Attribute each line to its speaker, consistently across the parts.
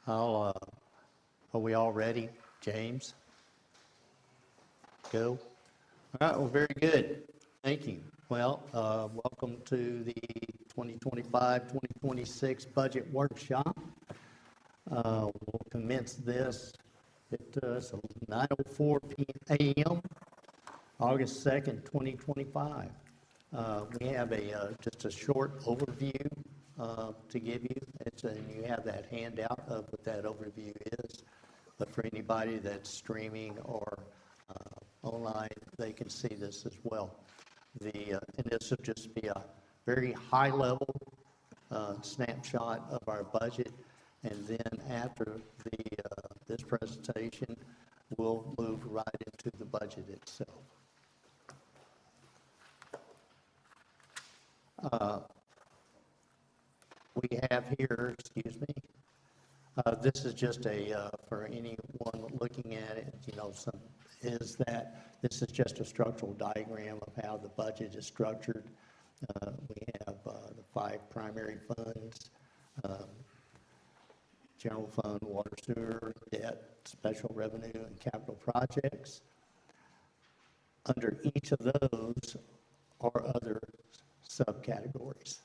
Speaker 1: Are we all ready, James? Go. All right, well, very good. Thank you. Well, welcome to the 2025-2026 budget workshop. We'll commence this at 9:04 a.m., August 2nd, 2025. We have just a short overview to give you. And you have that handout of what that overview is. But for anybody that's streaming or online, they can see this as well. And this will just be a very high-level snapshot of our budget. And then after this presentation, we'll move right into the budget itself. We have here, this is just for anyone looking at it, this is just a structural diagram of how the budget is structured. We have the 5 primary funds, general fund, water, sewer, debt, special revenue, and capital projects. Under each of those are other subcategories.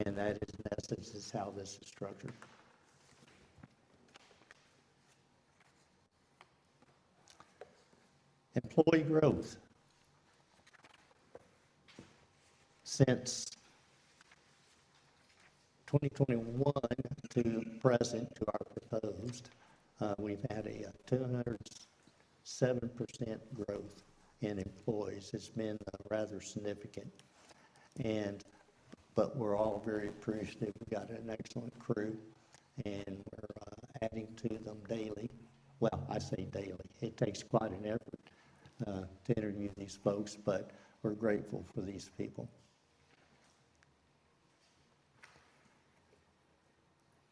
Speaker 1: And that is, in essence, is how this is structured. Employee growth. Since 2021 to present, to our proposed, we've had a 207% growth in employees. It's been rather significant. But we're all very appreciative. We've got an excellent crew, and we're adding to them daily. Well, I say daily. It takes quite an effort to interview these folks, but we're grateful for these people.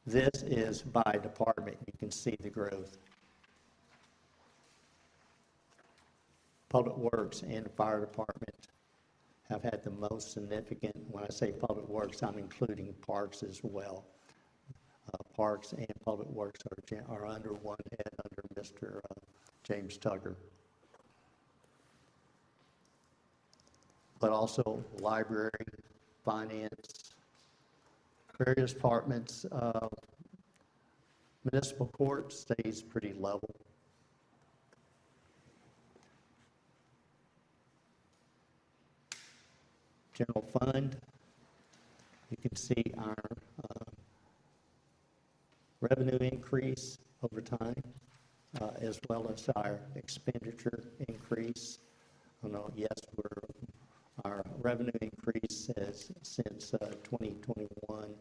Speaker 1: This is by department. You can see the growth. Public Works and the Fire Department have had the most significant. When I say Public Works, I'm including Parks as well. Parks and Public Works are under one head, under Mr. James Tugger. But also library, finance, various departments. Municipal court stays pretty level. General fund, you can see our revenue increase over time, as well as our expenditure increase. Yes, our revenue increase since 2021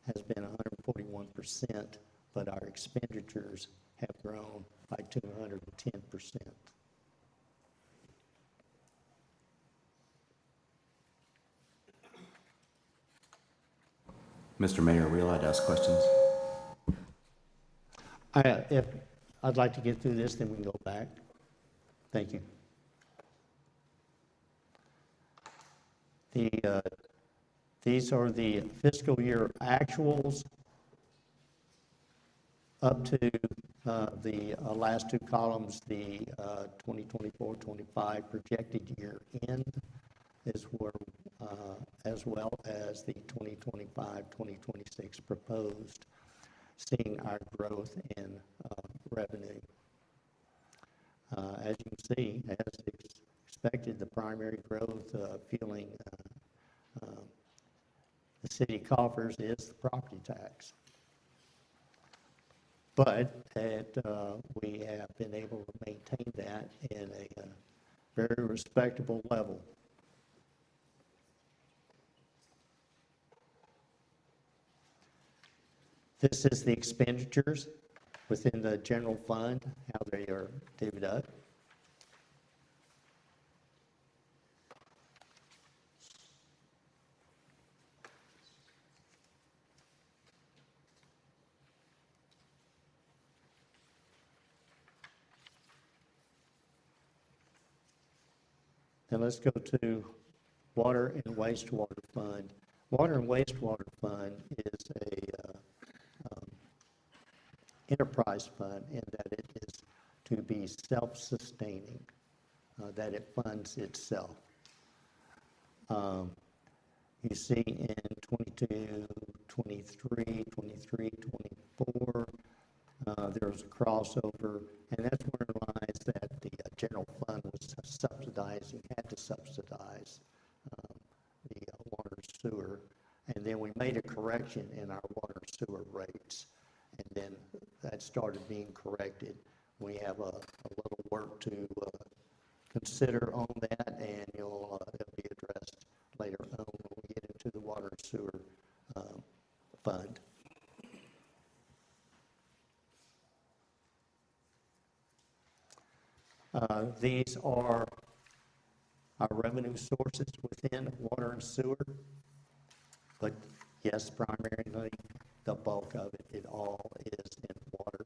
Speaker 1: has been 141%, but our expenditures have grown by 210%.
Speaker 2: Mr. Mayor, are we allowed to ask questions?
Speaker 1: If I'd like to get through this, then we can go back. Thank you. These are the fiscal year actuals up to the last 2 columns, the 2024-25 projected year end as well as the 2025-2026 proposed, seeing our growth in revenue. As you can see, as expected, the primary growth fueling the city coffers is the property tax. But we have been able to maintain that in a very respectable level. This is the expenditures within the general fund, how they are divvied up. And let's go to Water and Wastewater Fund. Water and Wastewater Fund is enterprise fund in that it is to be self-sustaining, that it funds itself. You see in 22, 23, 24, there was a crossover, and that's where it lies that the general fund was subsidizing, had to subsidize the water and sewer. And then we made a correction in our water and sewer rates, and then that started being corrected. We have a little work to consider on that, and it'll be addressed later on when we get into the water and sewer fund. These are our revenue sources within water and sewer, but yes, primarily the bulk of it all is in water.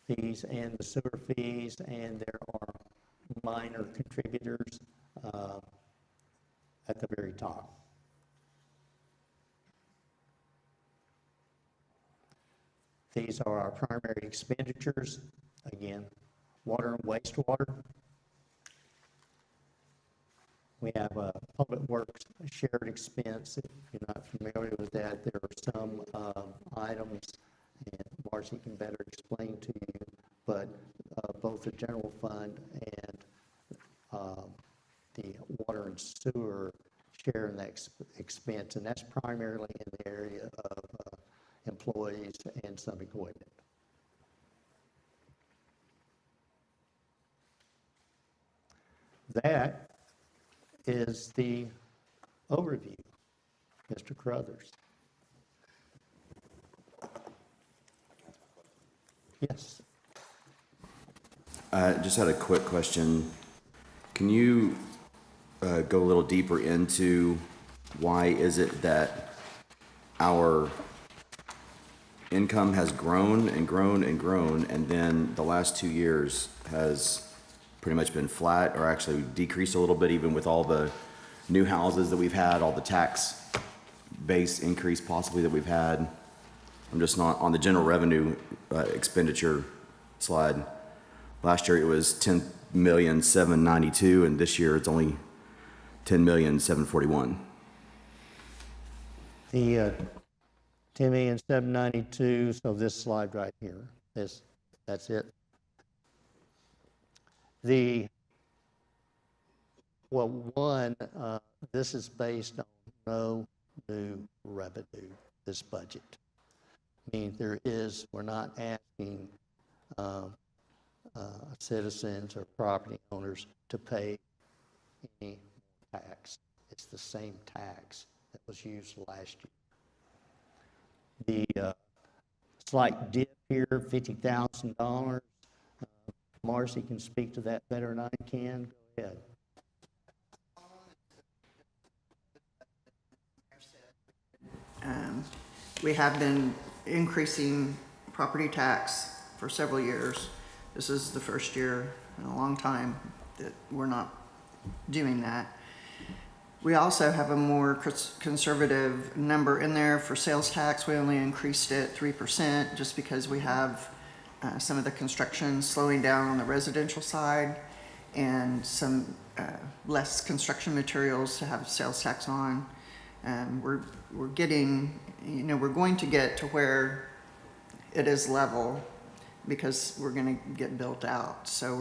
Speaker 1: Fees and the sewer fees, and there are minor contributors at the very top. These are our primary expenditures. Again, water and wastewater. We have a public works shared expense. If you're not familiar with that, there are some items, and Marcy can better explain to you, but both the general fund and the water and sewer share in that expense, and that's primarily in the area of employees and some equipment. That is the overview, Mr. Carruthers. Yes.
Speaker 2: Just had a quick question. Can you go a little deeper into why is it that our income has grown and grown and grown, and then the last 2 years has pretty much been flat or actually decreased a little bit, even with all the new houses that we've had, all the tax base increase possibly that we've had? I'm just not on the general revenue expenditure slide. Last year it was 10,792,000, and this year it's only 10,741,000.
Speaker 1: The 10,792,000, so this slide right here, that's it. This is based on no new revenue, this budget. I mean, we're not asking citizens or property owners to pay any tax. It's the same tax that was used last year. The slight dip here, $50,000. Marcy can speak to that better than I can. Go ahead.
Speaker 3: We have been increasing property tax for several years. This is the first year in a long time that we're not doing that. We also have a more conservative number in there for sales tax. We only increased it 3% just because we have some of the construction slowing down on the residential side and some less construction materials to have sales tax on. We're getting, we're going to get to where it is level because we're going to get built out. So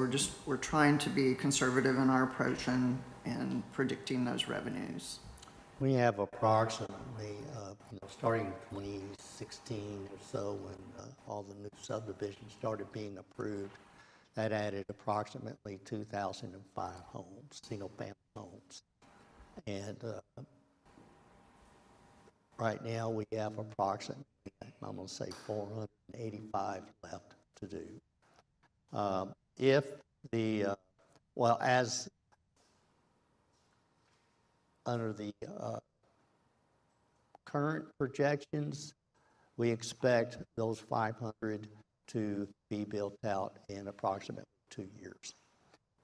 Speaker 3: we're trying to be conservative in our approach and predicting those revenues.
Speaker 1: We have approximately, starting in 2016 or so, when all the new subdivisions started being approved, that added approximately 2,005 homes, single-family homes. And right now we have approximately, I'm going to say 485 left to do. As under the current projections, we expect those 500 to be built out in approximately 2 years.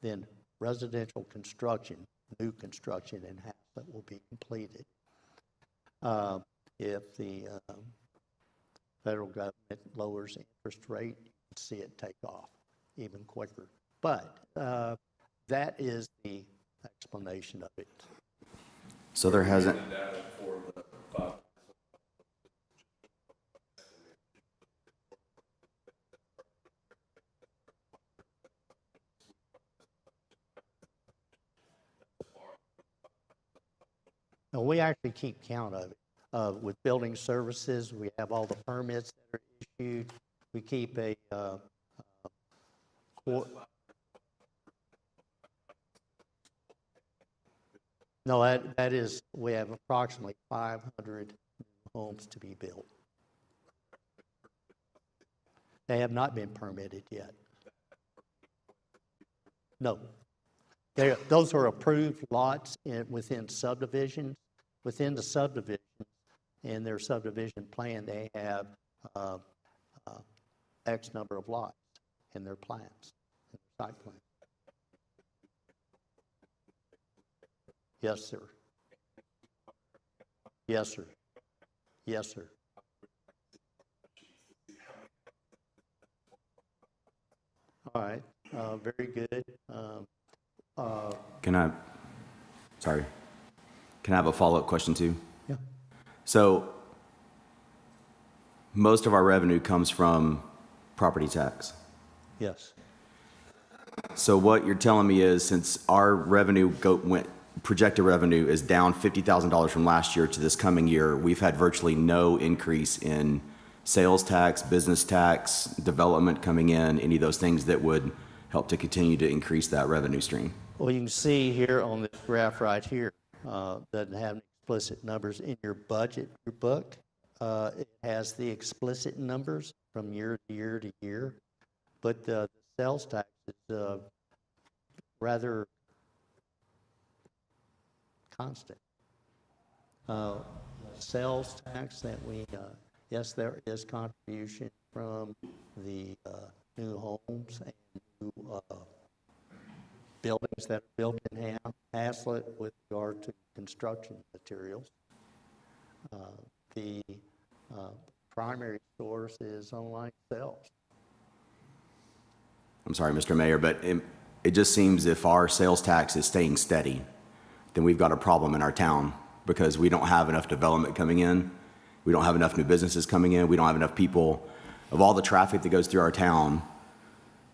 Speaker 1: Then residential construction, new construction in Haslett will be completed. If the federal government lowers the interest rate, you can see it take off even quicker. But that is the explanation of it.
Speaker 2: So there hasn't,
Speaker 1: And we actually keep count of it. With building services, we have all the permits that are issued. We keep a no, that is, we have approximately 500 homes to be built. They have not been permitted yet. No. Those are approved lots within subdivisions. Within the subdivision, in their subdivision plan, they have X number of lots in their plans, in their site plan. Yes, sir. Yes, sir. Yes, sir. All right, very good.
Speaker 2: can I have a follow-up question too?
Speaker 1: Yeah.
Speaker 2: So most of our revenue comes from property tax.
Speaker 1: Yes.
Speaker 2: So what you're telling me is, since our projected revenue is down $50,000 from last year to this coming year, we've had virtually no increase in sales tax, business tax, development coming in, any of those things that would help to continue to increase that revenue stream.
Speaker 1: Well, you can see here on this graph right here, doesn't have any explicit numbers in your budget, your book. It has the explicit numbers from year to year to year, but the sales tax is rather constant. Sales tax that we, yes, there is contribution from the new homes and new buildings that are built in Haslett with regard to construction materials. The primary source is online sales.
Speaker 2: I'm sorry, Mr. Mayor, but it just seems if our sales tax is staying steady, then we've got a problem in our town, because we don't have enough development coming in. We don't have enough new businesses coming in. We don't have enough people. Of all the traffic that goes through our town,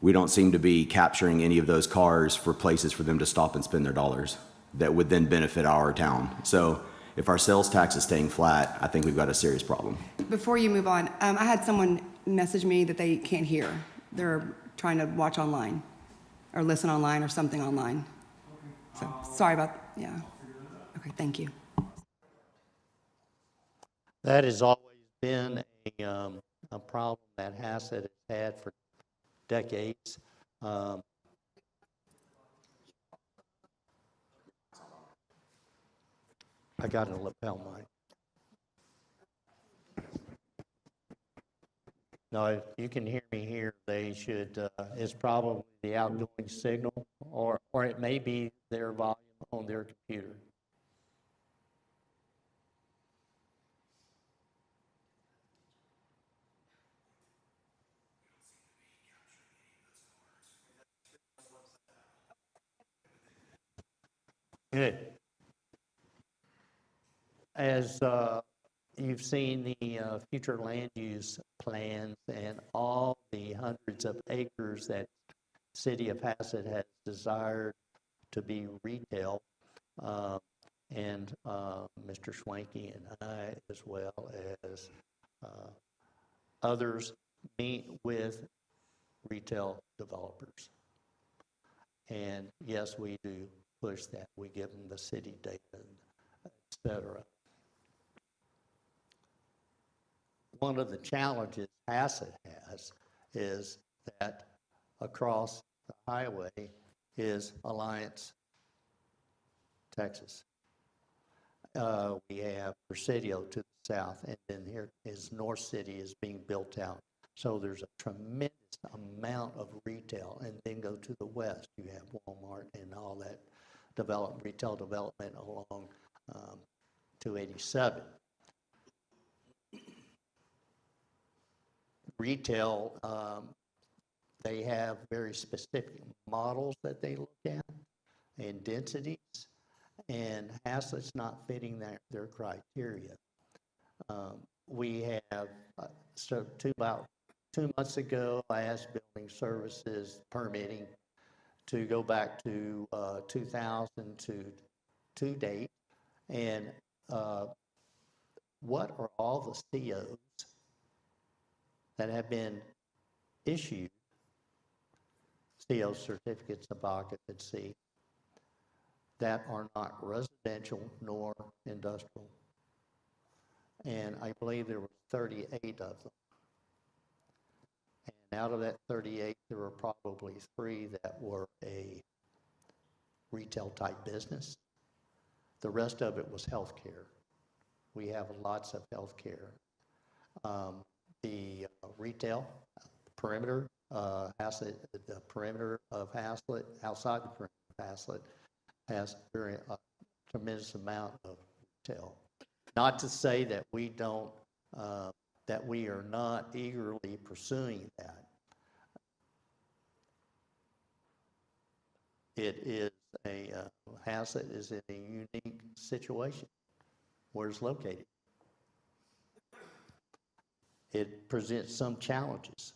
Speaker 2: we don't seem to be capturing any of those cars for places for them to stop and spend their dollars that would then benefit our town. So if our sales tax is staying flat, I think we've got a serious problem.
Speaker 4: Before you move on, I had someone message me that they can't hear. They're trying to watch online or listen online or something online. So sorry about, yeah. Okay, thank you.
Speaker 1: That has always been a problem that Hassett has had for decades. I got a lapel mic. No, if you can hear me here, they should, it's probably the outgoing signal, or it may be their volume on their computer. Good. As you've seen the future land use plans and all the hundreds of acres that City of Hassett has desired to be retail, and Mr. Schwanke and I, as well as others, meet with retail developers. And yes, we do push that. We give them the city data, et cetera. One of the challenges Hassett has is that across the highway is Alliance, Texas. We have Presidio to the south, and then here is North City is being built out. So there's a tremendous amount of retail, and then go to the west, you have Walmart and all that retail development along 287. retail, they have very specific models that they look at and densities, and Haslett's not fitting their criteria. We have, about 2 months ago, I asked Building Services Permitting to go back to 2002 date, and what are all the COs that have been issued, CO certificates of occupancy, that are not residential nor industrial? And I believe there were 38 of them. And out of that 38, there were probably 3 that were a retail type business. The rest of it was healthcare. We have lots of healthcare. The retail perimeter, Haslett, the perimeter of Haslett, outside the perimeter of Haslett, has a tremendous amount of retail. Not to say that we don't, that we are not eagerly pursuing that. It is Haslett is in a unique situation where it's located. It presents some challenges.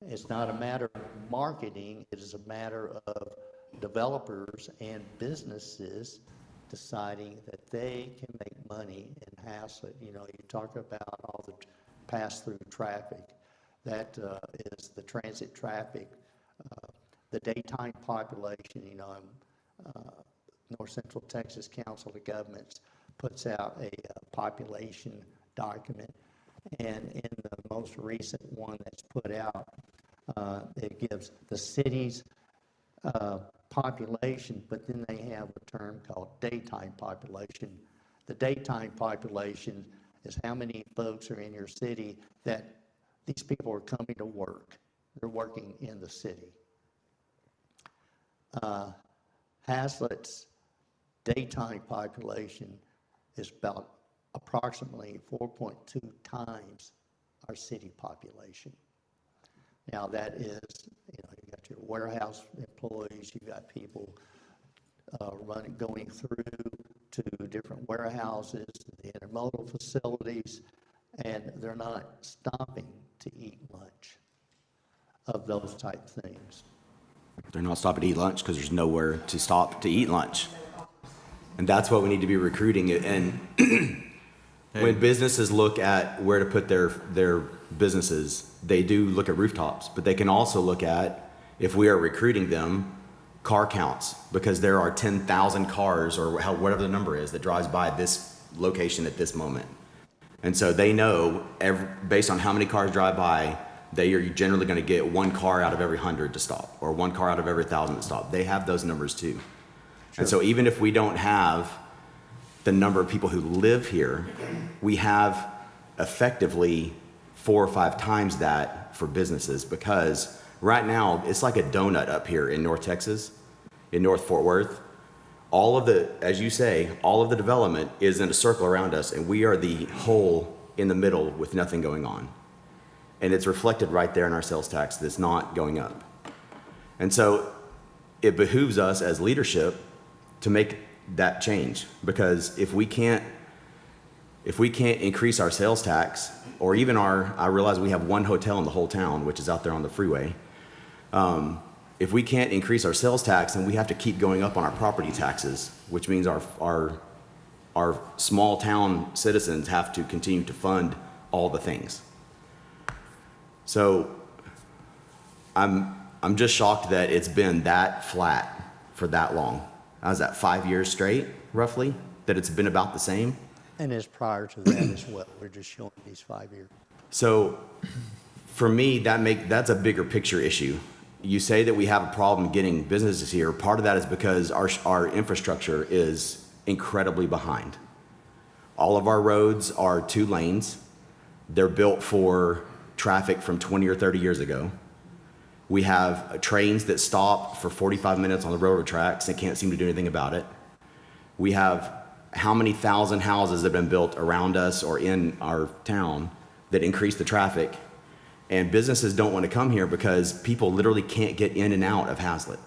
Speaker 1: It's not a matter of marketing, it is a matter of developers and businesses deciding that they can make money in Haslett. You know, you talk about all the pass-through traffic. That is the transit traffic, the daytime population. You know, North Central Texas Council of Governments puts out a population document, and in the most recent one that's put out, it gives the city's population, but then they have a term called daytime population. The daytime population is how many folks are in your city that these people are coming to work. They're working in the city. Haslett's daytime population is about approximately 4.2 times our city population. Now that is, you know, you got your warehouse employees, you got people going through to different warehouses, the intermodal facilities, and they're not stopping to eat lunch, of those type things.
Speaker 2: They're not stopping to eat lunch because there's nowhere to stop to eat lunch. And that's what we need to be recruiting. And when businesses look at where to put their businesses, they do look at rooftops, but they can also look at, if we are recruiting them, car counts, because there are 10,000 cars or whatever the number is that drives by this location at this moment. And so they know, based on how many cars drive by, they are generally going to get 1 car out of every 100 to stop, or 1 car out of every 1,000 to stop. They have those numbers too. Sure. And so even if we don't have the number of people who live here, we have effectively 4 or 5 times that for businesses, because right now it's like a donut up here in North Texas, in North Fort Worth. All of the, as you say, all of the development is in a circle around us, and we are the hole in the middle with nothing going on. And it's reflected right there in our sales tax that's not going up. And so it behooves us as leadership to make that change, because if we can't increase our sales tax, or even I realize we have 1 hotel in the whole town, which is out there on the freeway. If we can't increase our sales tax, then we have to keep going up on our property taxes, which means our small town citizens have to continue to fund all the things. So I'm just shocked that it's been that flat for that long. How's that, 5 years straight, roughly, that it's been about the same?
Speaker 1: And it's prior to that as well. We're just showing these 5 years.
Speaker 2: So for me, that's a bigger picture issue. You say that we have a problem getting businesses here. Part of that is because our infrastructure is incredibly behind. All of our roads are 2 lanes. They're built for traffic from 20 or 30 years ago. We have trains that stop for 45 minutes on the railroad tracks and can't seem to do anything about it. We have how many thousand houses that have been built around us or in our town that increase the traffic. And businesses don't want to come here because people literally can't get in and out of Hazlet.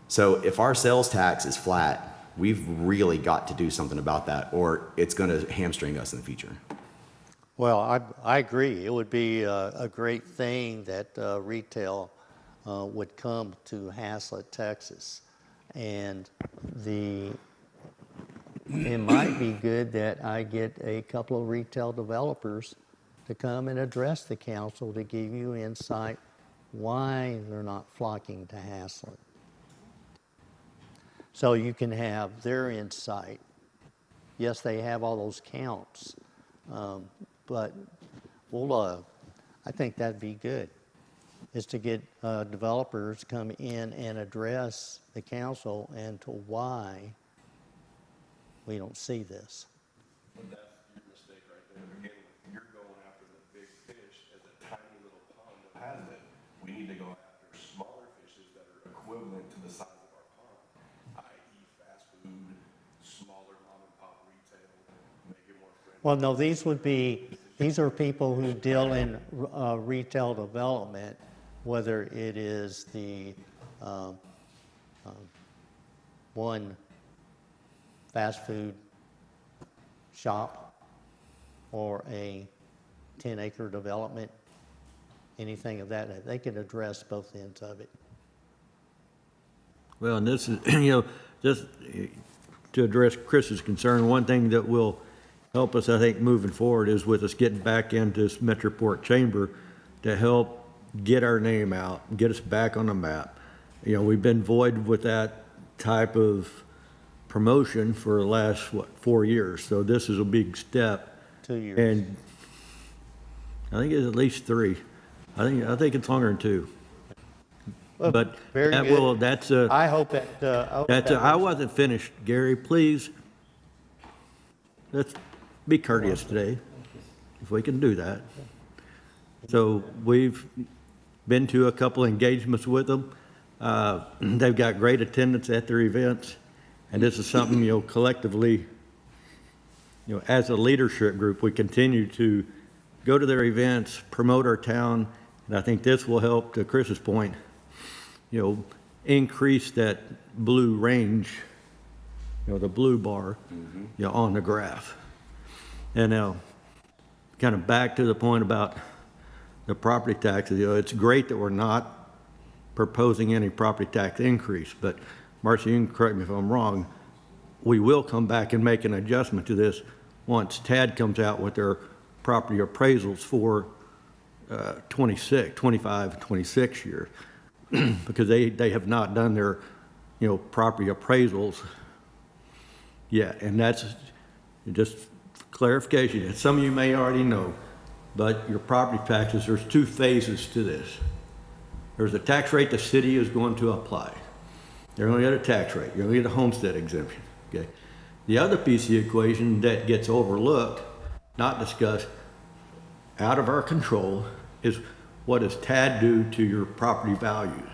Speaker 2: So if our sales tax is flat, we've really got to do something about that, or it's going to hamstring us in the future.
Speaker 1: Well, I agree. It would be a great thing that retail would come to Haslett, Texas. And it might be good that I get a couple of retail developers to come and address the council to give you insight why they're not flocking to Haslett. So you can have their insight. Yes, they have all those counts, but I think that'd be good, is to get developers come in and address the council and to why we don't see this.
Speaker 5: But that's your mistake right there. Again, you're going after the big fish as a tiny little pond that has it. We need to go after smaller fishes that are equivalent to the size of our pond, i.e. fast food, smaller mom and pop retail, make it more friendly.
Speaker 1: Well, no, these are people who deal in retail development, whether it is the one fast food shop or a 10-acre development, anything of that. They can address both ends of it.
Speaker 6: Well, and this is, just to address Chris's concern, one thing that will help us, I think, moving forward is with us getting back into this Metroport Chamber to help get our name out, get us back on the map. We've been void with that type of promotion for the last, 4 years. So this is a big step.
Speaker 1: 2 years.
Speaker 6: And I think it's at least 3. I think it's longer than 2.
Speaker 1: Well,
Speaker 6: But
Speaker 1: very
Speaker 6: that
Speaker 1: good.
Speaker 6: will, that's a,
Speaker 1: I hope that.
Speaker 6: I wasn't finished, Gary, please. Let's be courteous today, if we can do that. So we've been to a couple engagements with them. They've got great attendance at their events. And this is something, collectively, as a leadership group, we continue to go to their events, promote our town. And I think this will help, to Chris's point, increase that blue range, the blue bar, on the graph. And now, kind of back to the point about the property taxes, it's great that we're not proposing any property tax increase, but Marcy, you can correct me if I'm wrong, we will come back and make an adjustment to this once TAD comes out with their property appraisals for 25, 26 years, because they have not done their, property appraisals yet. And that's just clarification. And some of you may already know, but your property taxes, there's 2 phases to this. There's a tax rate the city is going to apply. They're going to get a tax rate. You're going to get a homestead exemption, okay? The other piece of the equation that gets overlooked, not discussed, out of our control, is what does TAD do to your property values?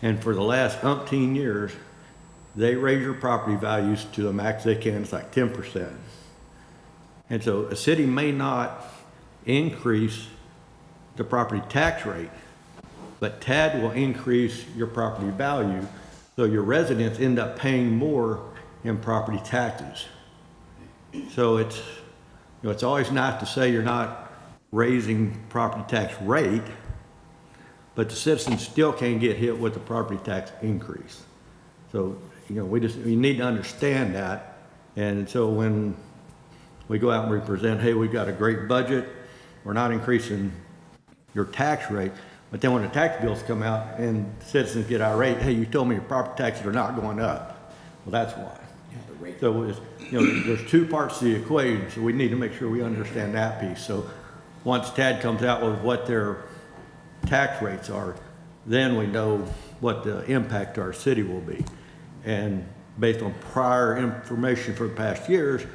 Speaker 6: And for the last umpteen years, they raise your property values to the max they can. It's like 10%. And so a city may not increase the property tax rate, but TAD will increase your property value, so your residents end up paying more in property taxes. So it's, it's always nice to say you're not raising property tax rate, but the citizens still can't get hit with the property tax increase. So, we need to understand that. And so when we go out and we present, hey, we've got a great budget, we're not increasing your tax rate, but then when the tax bills come out and citizens get irate, hey, you told me your property taxes are not going up. Well, that's why. So it's, there's 2 parts to the equation, so we need to make sure we understand that piece. So once TAD comes out with what their tax rates are, then we know what the impact to our city will be. And based on prior information for the past years,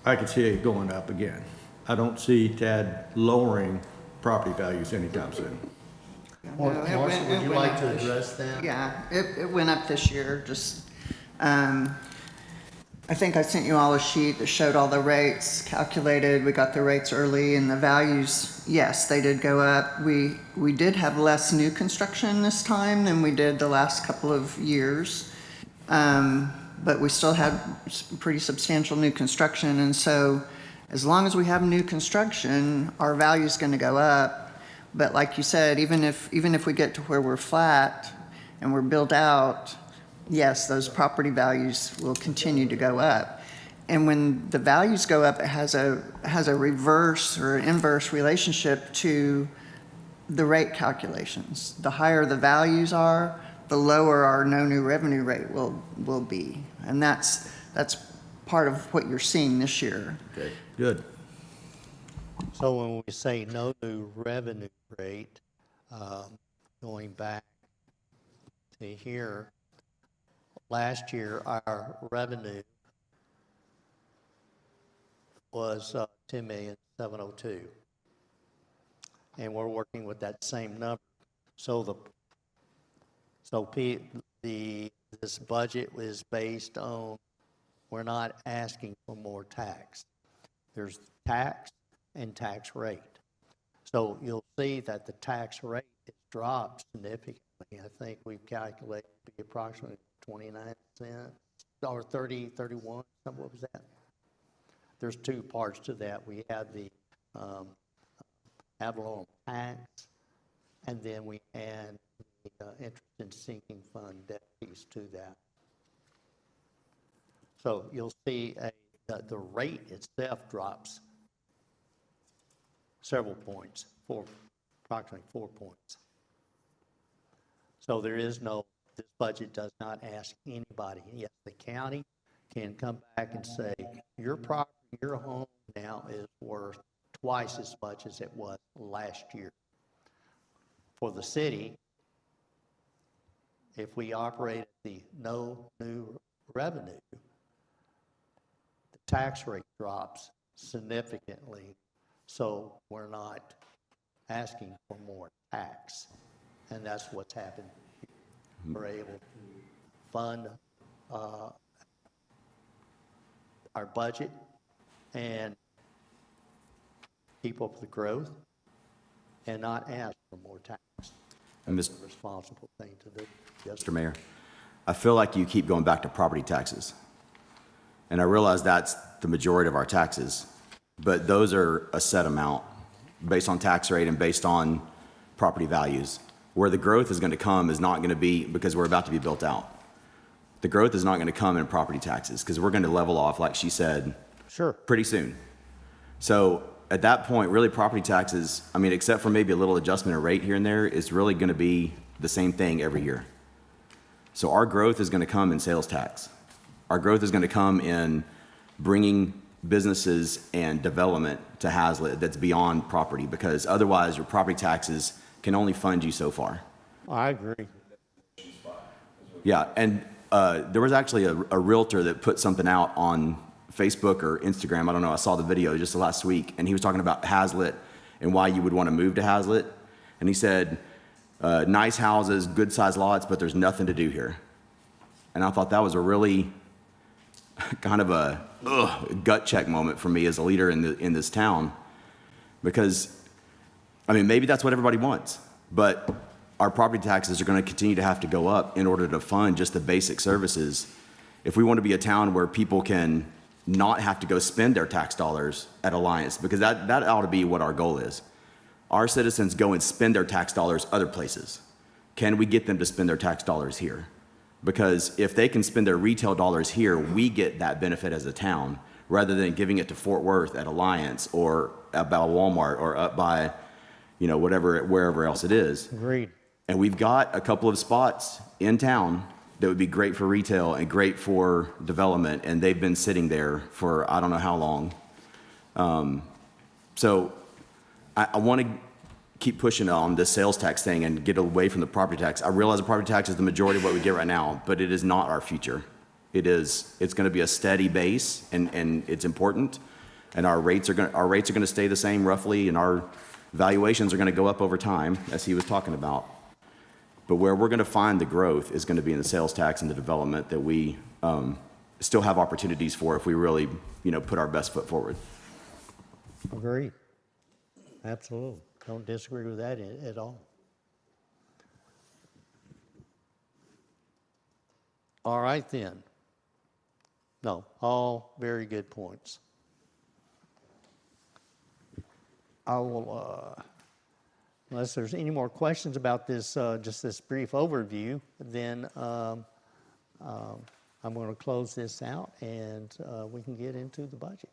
Speaker 6: I can see it going up again. I don't see TAD lowering property values anytime soon.
Speaker 1: Marcia, would you like to address that?
Speaker 3: Yeah, it went up this year, just, I think I sent you all a sheet that showed all the rates calculated. We got the rates early and the values, yes, they did go up. We did have less new construction this time than we did the last couple of years. But we still had pretty substantial new construction. And so as long as we have new construction, our value's gonna go up. But like you said, even if we get to where we're flat and we're built out, yes, those property values will continue to go up. And when the values go up, it has a reverse or inverse relationship to the rate calculations. The higher the values are, the lower our no new revenue rate will be. And that's part of what you're seeing this year.
Speaker 2: Okay.
Speaker 6: Good.
Speaker 1: So when we say no new revenue rate, going back to here, last year our revenue was 10,702,000, and we're working with that same number. So this budget is based on, we're not asking for more tax. There's tax and tax rate. So you'll see that the tax rate has dropped significantly. I think we've calculated to be approximately 29 cents or 30, 31, what was that? There's two parts to that. We have the ad valorem tax, and then we add the interest in sinking fund debt piece to that. So you'll see the rate itself drops several points, approximately 4 points. So there is this budget does not ask anybody. Yes, the county can come back and say, your property, your home now is worth twice as much as it was last year. For the city, if we operate at the no new revenue, the tax rate drops significantly, so we're not asking for more tax. And that's what's happened. We're able to fund our budget and keep up with the growth and not ask for more tax.
Speaker 2: And
Speaker 1: That's a responsible thing to do. Yes,
Speaker 2: Mr. Mayor, I feel like you keep going back to property taxes. And I realize that's the majority of our taxes, but those are a set amount based on tax rate and based on property values. Where the growth is going to come is not going to be, because we're about to be built out. The growth is not going to come in property taxes because we're going to level off, like she said,
Speaker 1: sure.
Speaker 2: pretty soon. So at that point, really property taxes, I mean, except for maybe a little adjustment of rate here and there, is really going to be the same thing every year. So our growth is going to come in sales tax. Our growth is going to come in bringing businesses and development to Hazlet that's beyond property, because otherwise your property taxes can only fund you so far.
Speaker 1: I agree.
Speaker 2: Yeah, and there was actually a realtor that put something out on Facebook or Instagram. I don't know. I saw the video just last week, and he was talking about Hazlet and why you would want to move to Hazlet. And he said, nice houses, good sized lots, but there's nothing to do here. And I thought that was a really kind of a gut check moment for me as a leader in this town, because I mean, maybe that's what everybody wants, but our property taxes are going to continue to have to go up in order to fund just the basic services. If we want to be a town where people can not have to go spend their tax dollars at Alliance, because that ought to be what our goal is. Our citizens go and spend their tax dollars other places. Can we get them to spend their tax dollars here? Because if they can spend their retail dollars here, we get that benefit as a town, rather than giving it to Fort Worth at Alliance or up by Walmart or up by, wherever else it is.
Speaker 1: Agreed.
Speaker 2: And we've got a couple of spots in town that would be great for retail and great for development, and they've been sitting there for I don't know how long. So I want to keep pushing on this sales tax thing and get away from the property tax. I realize the property tax is the majority of what we get right now, but it is not our future. It's going to be a steady base, and it's important. And our rates are going to stay the same roughly, and our valuations are going to go up over time, as he was talking about. But where we're going to find the growth is going to be in the sales tax and the development that we still have opportunities for if we really, put our best foot forward.
Speaker 1: Agreed. Absolutely. Don't disagree with that at all. All right then. No, all very good points. I will, unless there's any more questions about this, just this brief overview, then I'm going to close this out and we can get into the budget.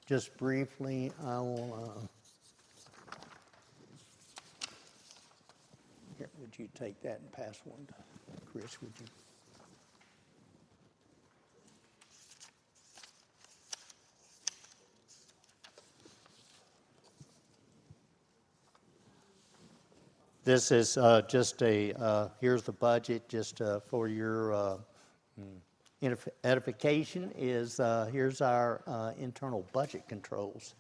Speaker 1: Just briefly, I will, here, would you take that and pass one to Chris, would you? This is just here's the budget, just for your edification is, here's our internal budget controls.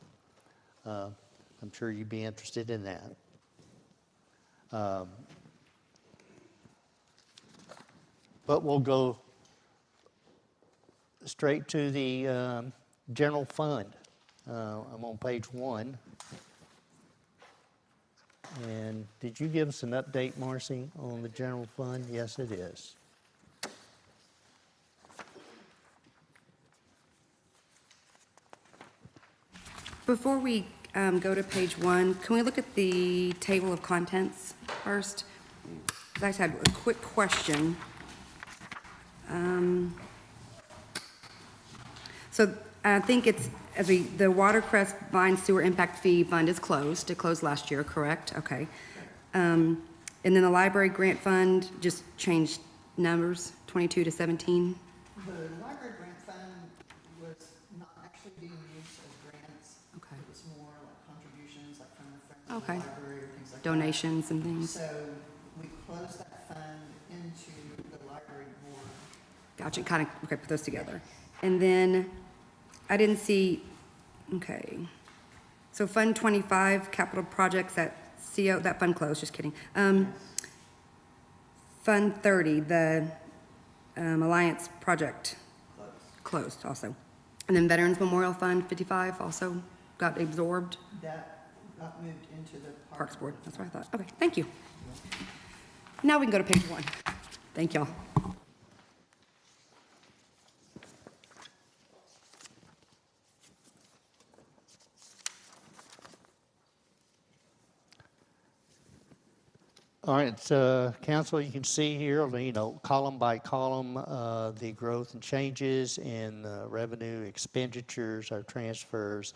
Speaker 1: I'm sure you'd be interested in that. But we'll go straight to the general fund. I'm on page 1. And did you give us an update, Marcy, on the general fund? Yes, it is.
Speaker 4: Before we go to page 1, can we look at the table of contents first? I just had a quick question. So I think it's, the Watercrest Vine Sewer Impact Fee Fund is closed. It closed last year, correct? Okay. And then the Library Grant Fund just changed numbers, 22 to 17.
Speaker 3: The library grant fund was not actually being used as grants.
Speaker 4: Okay.
Speaker 3: It was more like contributions, like from the Friends of the
Speaker 4: Okay.
Speaker 3: Library or things like that.
Speaker 4: Donations and things.
Speaker 3: So we closed that fund into the library board.
Speaker 4: Gotcha, kind of, okay, put those together. And then, I didn't see, okay. So Fund 25, capital projects, that CO, that fund closed, just kidding. Fund 30, the Alliance project. Closed also. And then Veterans Memorial Fund 55 also got absorbed.
Speaker 3: That got moved into the
Speaker 4: Parks Board, that's what I thought. Okay, thank you. Now we can go to page 1. Thank y'all.
Speaker 1: All right, council, you can see here, column by column, the growth and changes in revenue, expenditures, our transfers,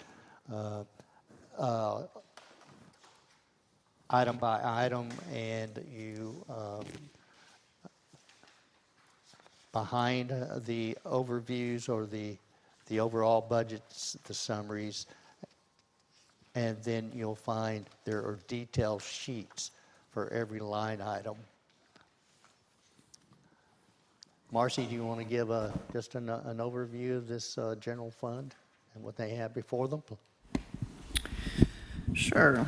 Speaker 1: item by item, and you, behind the overviews or the overall budgets, the summaries, and then you'll find there are detailed sheets for every line item. Marcy, do you want to give just an overview of this general fund and what they have before them?
Speaker 3: Sure.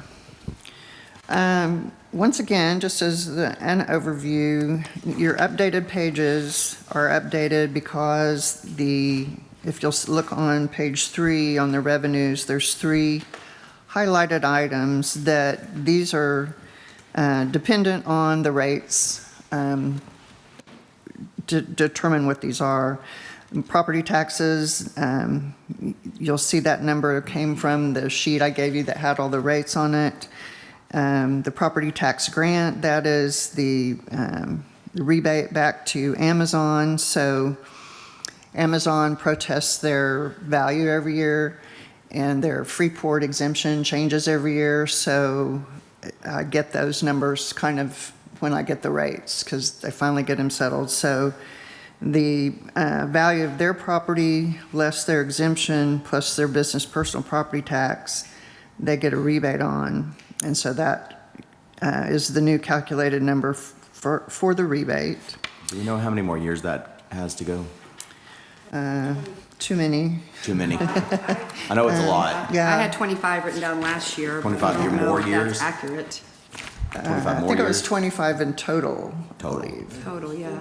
Speaker 3: Once again, just as an overview, your updated pages are updated because if you'll look on page 3 on the revenues, there's 3 highlighted items that these are dependent on the rates to determine what these are. Property taxes, you'll see that number came from the sheet I gave you that had all the rates on it. The property tax grant, that is the rebate back to Amazon. So Amazon protests their value every year, and their Freeport exemption changes every year. So I get those numbers kind of when I get the rates, because they finally get them settled. So the value of their property less their exemption plus their business personal property tax, they get a rebate on. And so that is the new calculated number for the rebate.
Speaker 2: Do you know how many more years that has to go?
Speaker 3: Too many.
Speaker 2: Too many. I know it's a lot.
Speaker 4: I
Speaker 3: Yeah,
Speaker 4: had 25 written down last year. but
Speaker 2: 25
Speaker 4: I don't know
Speaker 2: more
Speaker 4: if
Speaker 2: years?
Speaker 4: That's accurate.
Speaker 2: 25
Speaker 3: I
Speaker 2: more
Speaker 3: think it was
Speaker 2: years?
Speaker 3: 25 in total, I
Speaker 2: Total.
Speaker 3: believe.
Speaker 4: Total, yeah.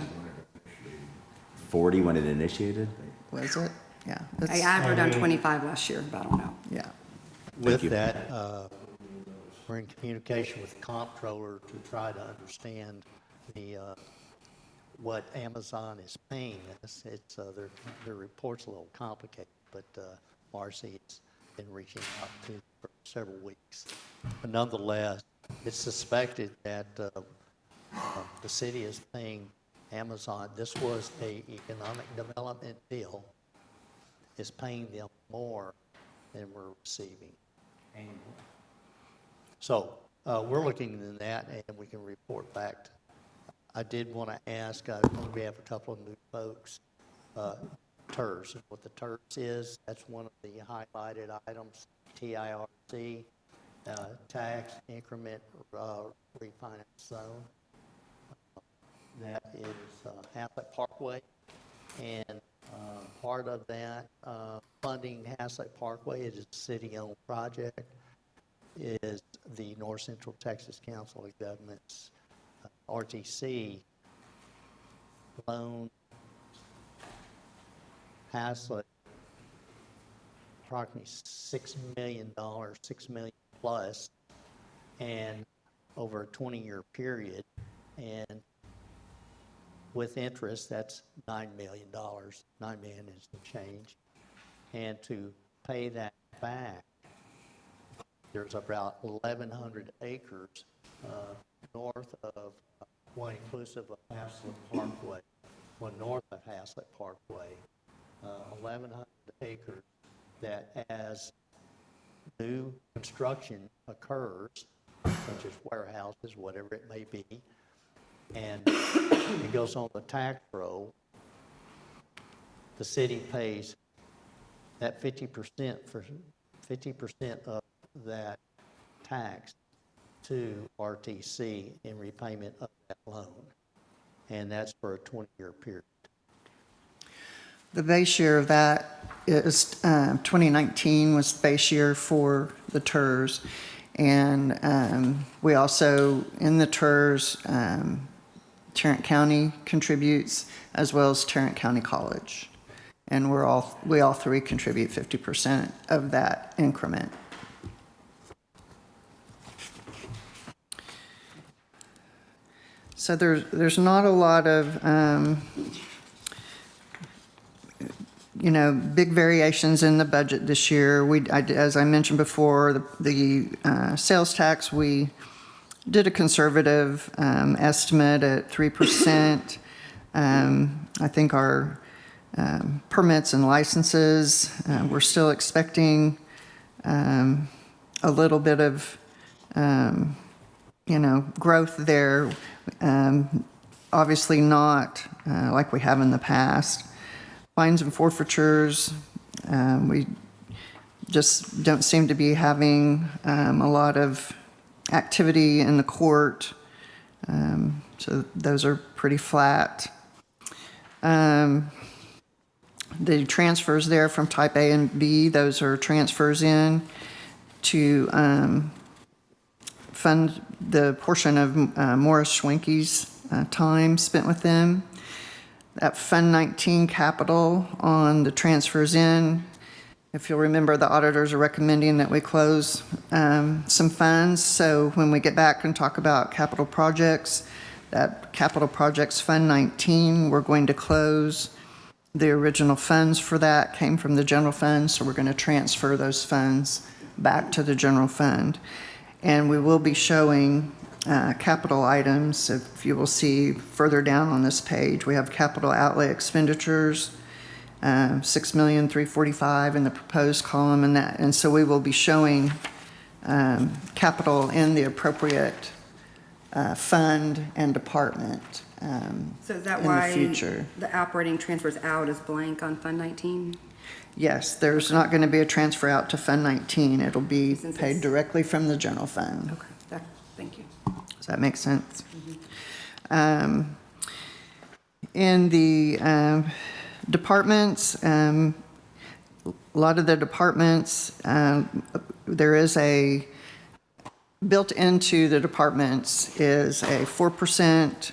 Speaker 2: 40 when it initiated?
Speaker 3: Was it? Yeah.
Speaker 4: I
Speaker 3: it's-
Speaker 4: had wrote down 25 last year, but I don't know.
Speaker 3: Yeah.
Speaker 1: With
Speaker 2: you.
Speaker 1: that, we're in communication with the comptroller to try to understand the, what Amazon is paying us. It's, their report's a little complicated, but Marcy has been reaching out to for several weeks. But nonetheless, it's suspected that the city is paying Amazon, this was a economic development deal, is paying them more than we're receiving annually. So we're looking into that, and we can report back. I did want to ask, we have a couple of new folks, TERS. What the TERS is, that's one of the highlighted items, TIRC, tax increment refinance zone. That is Haslett Parkway, and part of that funding Haslett Parkway, it is a city-owned project, is the North Central Texas Council of Governments, RTC, loan Haslett approximately $6 million, $6 million plus, and over a 20-year period, and with interest, that's $9 million. $9 million is the change. And to pay that back, there's about 1,100 acres north of, well, inclusive of Haslett Parkway, well, north of Haslett Parkway, 1,100 acres that as new construction occurs, such as warehouses, whatever it may be, and it goes on the tax roll, the city pays that 50% for 50% of that tax to RTC in repayment of that loan. And that's for a 20-year period.
Speaker 3: The base year of that is 2019 was the base year for the TERS. And we also, in the TERS, Tarrant County contributes, as well as Tarrant County College. And we all three contribute 50% of that increment. So there's not a lot of, big variations in the budget this year. As I mentioned before, the sales tax, we did a conservative estimate at 3%. I think our permits and licenses, we're still expecting a little bit of, growth there. Obviously not like we have in the past. Fines and forfeitures, we just don't seem to be having a lot of activity in the court. So those are pretty flat. The transfers there from type A and B, those are transfers in to fund the portion of Morris Schwenke's time spent with them. That Fund 19 capital on the transfers in, if you'll remember, the auditors are recommending that we close some funds. So when we get back and talk about capital projects, that capital projects Fund 19, we're going to close. The original funds for that came from the general fund, so we're going to transfer those funds back to the general fund. And we will be showing capital items. If you will see further down on this page, we have capital outlay expenditures, 6,345,000 in the proposed column, and so we will be showing capital in the appropriate fund and department
Speaker 4: So is that
Speaker 3: in the
Speaker 4: why
Speaker 3: future.
Speaker 4: the operating transfers out is blank on Fund 19?
Speaker 3: Yes, there's not going to be a transfer out to Fund 19. It'll be
Speaker 4: Since
Speaker 3: paid
Speaker 4: it's-
Speaker 3: directly from the general fund.
Speaker 4: Okay, thank you.
Speaker 3: Does that make sense? In the departments, a lot of the departments, there is built into the departments is a 4%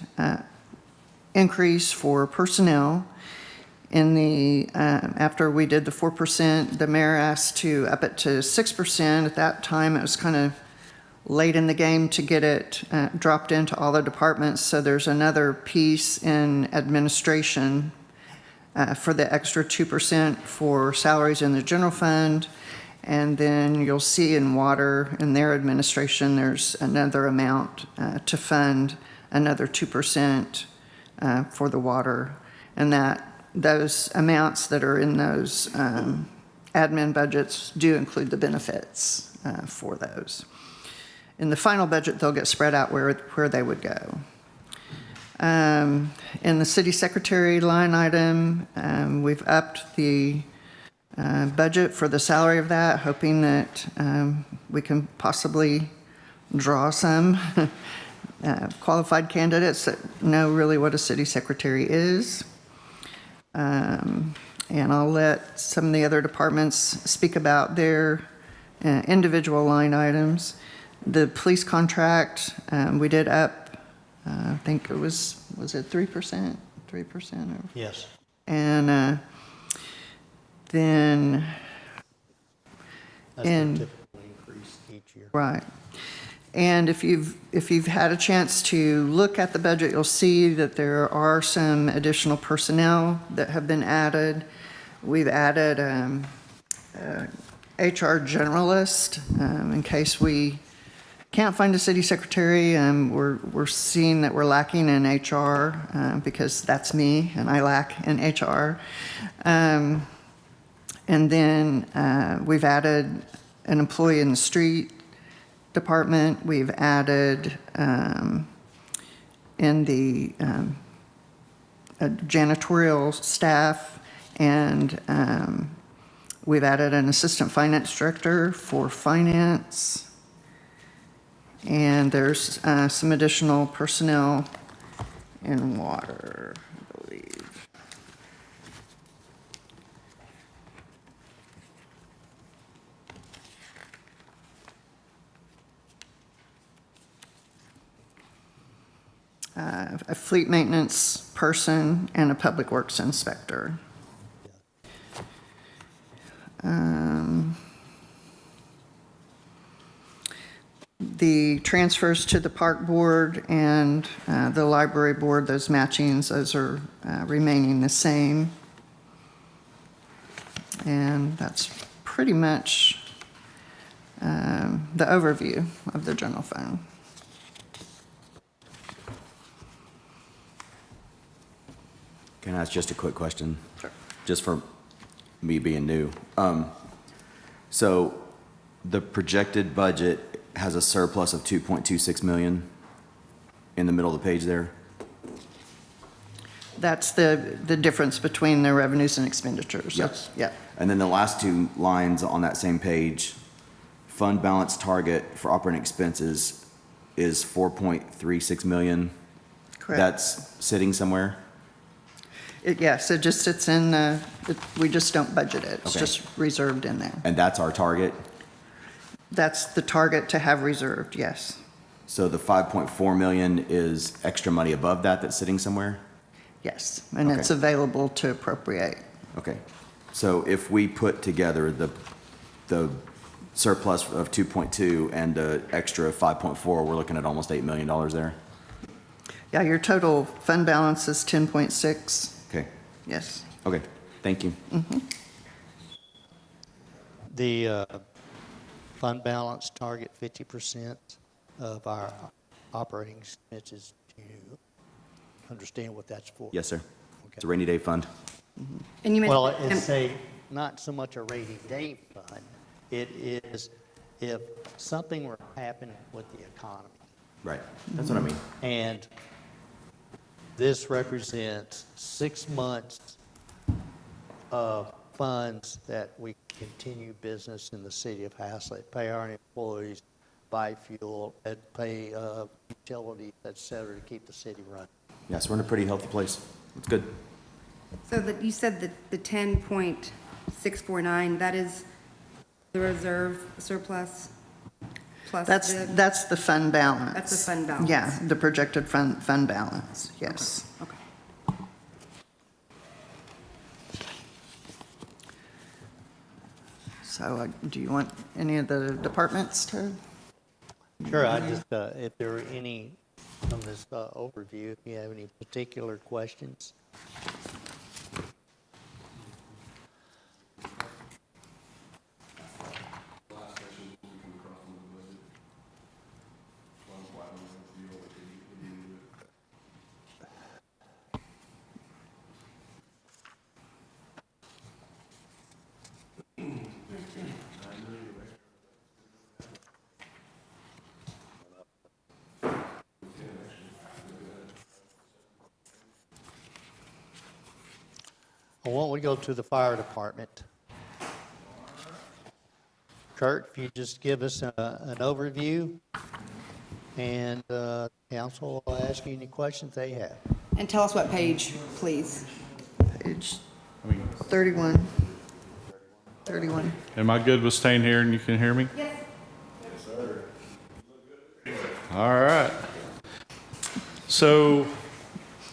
Speaker 3: increase for personnel. After we did the 4%, the mayor asked to up it to 6%. At that time, it was kind of late in the game to get it dropped into all the departments. So there's another piece in administration for the extra 2% for salaries in the general fund. And then you'll see in water, in their administration, there's another amount to fund another 2% for the water. And those amounts that are in those admin budgets do include the benefits for those. In the final budget, they'll get spread out where they would go. In the city secretary line item, we've upped the budget for the salary of that, hoping that we can possibly draw some qualified candidates that know really what a city secretary is. And I'll let some of the other departments speak about their individual line items. The police contract, we did up, I think it was it 3%? 3%?
Speaker 1: Yes.
Speaker 3: And then,
Speaker 1: That's the typical increase each year.
Speaker 3: right. And if you've had a chance to look at the budget, you'll see that there are some additional personnel that have been added. We've added HR generalist in case we can't find a city secretary. We're seeing that we're lacking in HR because that's me and I lack in HR. And then we've added an employee in the street department. We've added in the janitorial staff, and we've added an assistant finance director for finance. And there's some additional personnel in water, I believe. A fleet maintenance person and a public works inspector. The transfers to the park board and the library board, those matchings, those are remaining the same. And that's pretty much the overview of the general fund.
Speaker 2: Can I ask just a quick question?
Speaker 3: Sure.
Speaker 2: Just for me being new. So the projected budget has a surplus of 2.26 million in the middle of the page there.
Speaker 3: That's the difference between the revenues and expenditures.
Speaker 2: Yes.
Speaker 3: Yeah.
Speaker 2: And then the last two lines on that same page, fund balance target for operating expenses is 4.36 million.
Speaker 3: Correct.
Speaker 2: That's sitting somewhere?
Speaker 3: Yes, it just sits in, we just don't budget it. It's
Speaker 2: Okay.
Speaker 3: just reserved in there.
Speaker 2: And that's our target?
Speaker 3: That's the target to have reserved, yes.
Speaker 2: So the 5.4 million is extra money above that that's sitting somewhere?
Speaker 3: Yes, and it's
Speaker 2: Okay.
Speaker 3: available to appropriate.
Speaker 2: Okay. So if we put together the surplus of 2.2 and the extra 5.4, we're looking at almost $8 million there?
Speaker 3: Yeah, your total fund balance is 10.6,
Speaker 2: Okay.
Speaker 3: yes.
Speaker 2: Okay. Thank you.
Speaker 1: The fund balance target 50% of our operating expenses. Do you understand what that's for?
Speaker 2: Yes, sir. It's a
Speaker 1: Okay.
Speaker 2: rainy day fund.
Speaker 4: And you
Speaker 1: Well,
Speaker 4: mentioned,
Speaker 1: it's not so much a rainy day fund. It is if something were to happen with the economy.
Speaker 2: Right. That's what I mean.
Speaker 1: And this represents 6 months of funds that we continue business in the city of Haslett, pay our employees, buy fuel, and pay utilities, et cetera, to keep the city running.
Speaker 2: Yes, we're in a pretty healthy place. It's good.
Speaker 4: so that you said that the 10.649, that is the reserve surplus plus the.
Speaker 3: That's the fund balance.
Speaker 4: That's the fund balance.
Speaker 3: Yeah, the projected fund balance, yes.
Speaker 4: Okay.
Speaker 3: So do you want any of the departments to?
Speaker 1: Sure, I just, if there are any from this overview, if you have any particular questions. Well, why don't we go to the fire department? Kurt, if you just give us an overview, and council will ask you any questions they have.
Speaker 4: And tell us what page, please.
Speaker 3: Page 31. 31.
Speaker 7: Am I good with staying here and you can hear me?
Speaker 4: Yes.
Speaker 7: All right. So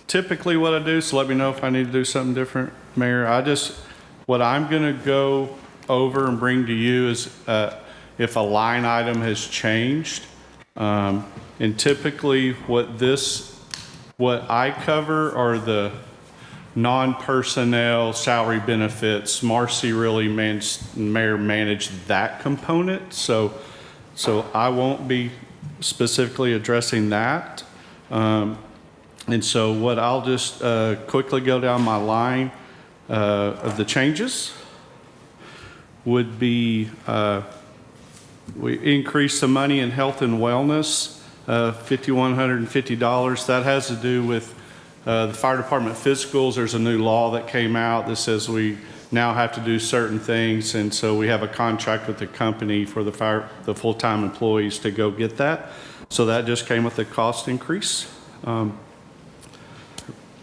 Speaker 7: typically what I do, so let me know if I need to do something different, Mayor. What I'm going to go over and bring to you is if a line item has changed. And typically what I cover are the non-personnel salary benefits. Marcy really Mayor managed that component. So I won't be specifically addressing that. And so what I'll just quickly go down my line of the changes would be we increased the money in health and wellness, $5,150. That has to do with the fire department physicals. There's a new law that came out that says we now have to do certain things, and so we have a contract with the company for the full-time employees to go get that. So that just came with a cost increase.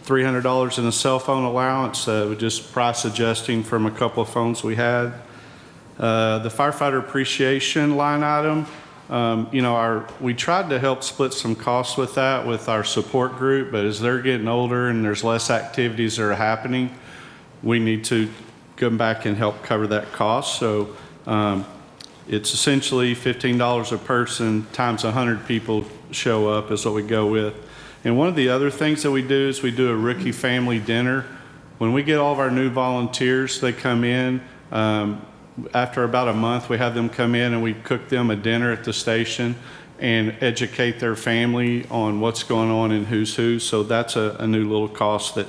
Speaker 7: $300 in a cell phone allowance, just price adjusting from a couple of phones we had. The firefighter appreciation line item, we tried to help split some costs with that with our support group, but as they're getting older and there's less activities that are happening, we need to come back and help cover that cost. So it's essentially $15 a person times 100 people show up is what we go with. And one of the other things that we do is we do a rookie family dinner. When we get all of our new volunteers, they come in. After about a month, we have them come in and we cook them a dinner at the station and educate their family on what's going on and who's who. So that's a new little cost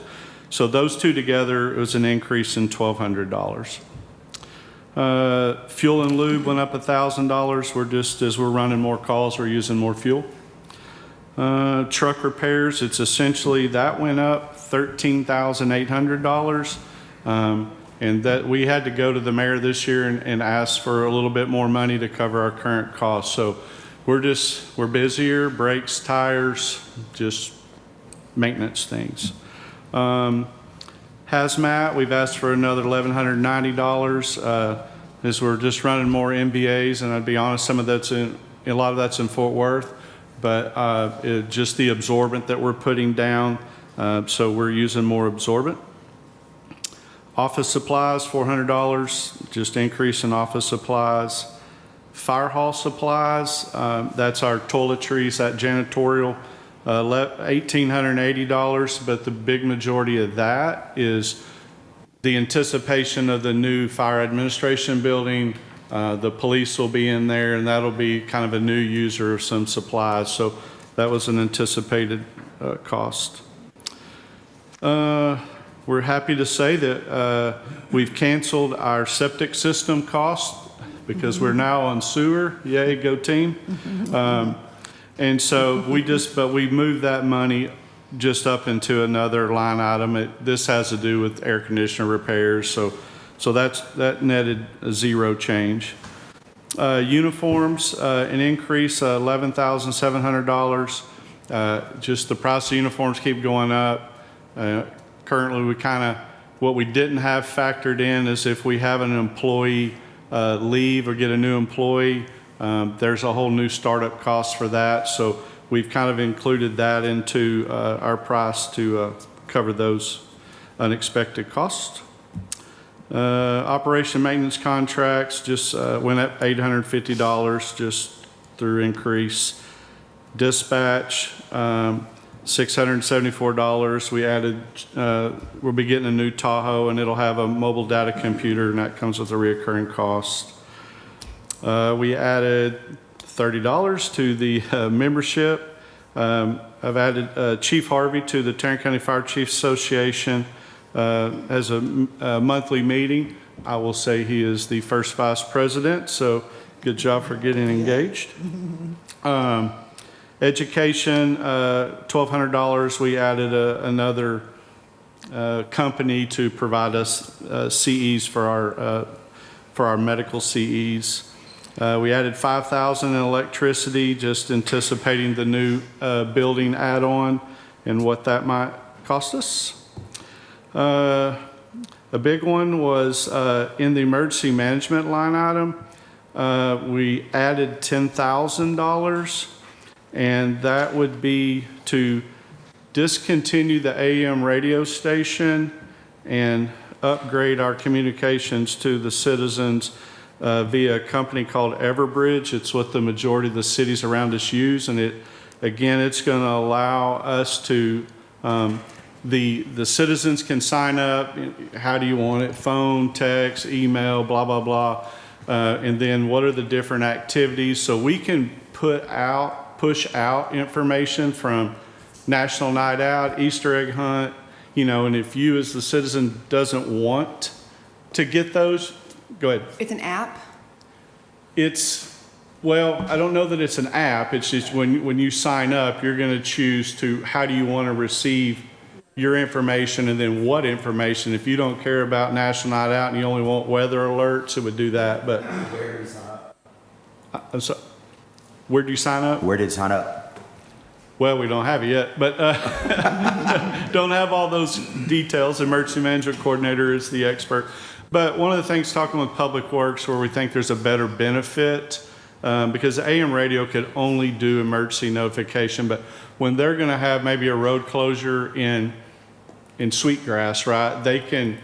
Speaker 7: so those two together, it was an increase in $1,200. Fuel and lube went up $1,000. As we're running more calls, we're using more fuel. Truck repairs, it's essentially, that went up $13,800. And that we had to go to the mayor this year and ask for a little bit more money to cover our current costs. So we're busier, brakes, tires, just maintenance things. Hazmat, we've asked for another $1,190 as we're just running more MBAs, and I'd be honest, a lot of that's in Fort Worth, but just the absorbent that we're putting down, so we're using more absorbent. Office supplies, $400, just increase in office supplies. Fire hall supplies, that's our toiletries, that janitorial, $1,880, but the big majority of that is the anticipation of the new fire administration building. The police will be in there, and that'll be kind of a new user of some supplies. So that was an anticipated cost. We're happy to say that we've canceled our septic system cost because we're now on sewer. Yay, go team. And so we moved that money just up into another line item. This has to do with air conditioner repairs, so that netted a zero change. Uniforms, an increase, $11,700. Just the price of uniforms keep going up. Currently, what we didn't have factored in is if we have an employee leave or get a new employee, there's a whole new startup cost for that. So we've kind of included that into our price to cover those unexpected costs. Operation maintenance contracts just went up $850 just through increase. Dispatch, $674. We added, we'll be getting a new Tahoe, and it'll have a mobile data computer, and that comes with a reoccurring cost. We added $30 to the membership. I've added Chief Harvey to the Tarrant County Fire Chiefs Association as a monthly meeting. I will say he is the first vice president, so good job for getting engaged. Education, $1,200. We added another company to provide us CEs for our medical CEs. We added $5,000 in electricity, just anticipating the new building add-on and what that might cost us. A big one was in the emergency management line item. We added $10,000, and that would be to discontinue the AM radio station and upgrade our communications to the citizens via a company called Everbridge. It's what the majority of the cities around us use, and it's going to allow us to, the citizens can sign up. How do you want it? Phone, text, email, blah, blah, blah. And then what are the different activities? So we can push out information from National Night Out, Easter Egg Hunt, and if you as the citizen doesn't want to get those, go ahead.
Speaker 4: It's an app?
Speaker 7: Well, I don't know that it's an app. It's just when you sign up, you're going to choose how do you want to receive your information, and then what information. If you don't care about National Night Out and you only want weather alerts, it would do that. But where do you sign up? Where do you sign up?
Speaker 2: Where did it sign up?
Speaker 7: Well, we don't have it yet, but don't have all those details. Emergency management coordinator is the expert. But one of the things, talking with Public Works, where we think there's a better benefit, because AM radio could only do emergency notification, but when they're going to have maybe a road closure in Sweetgrass, right, they can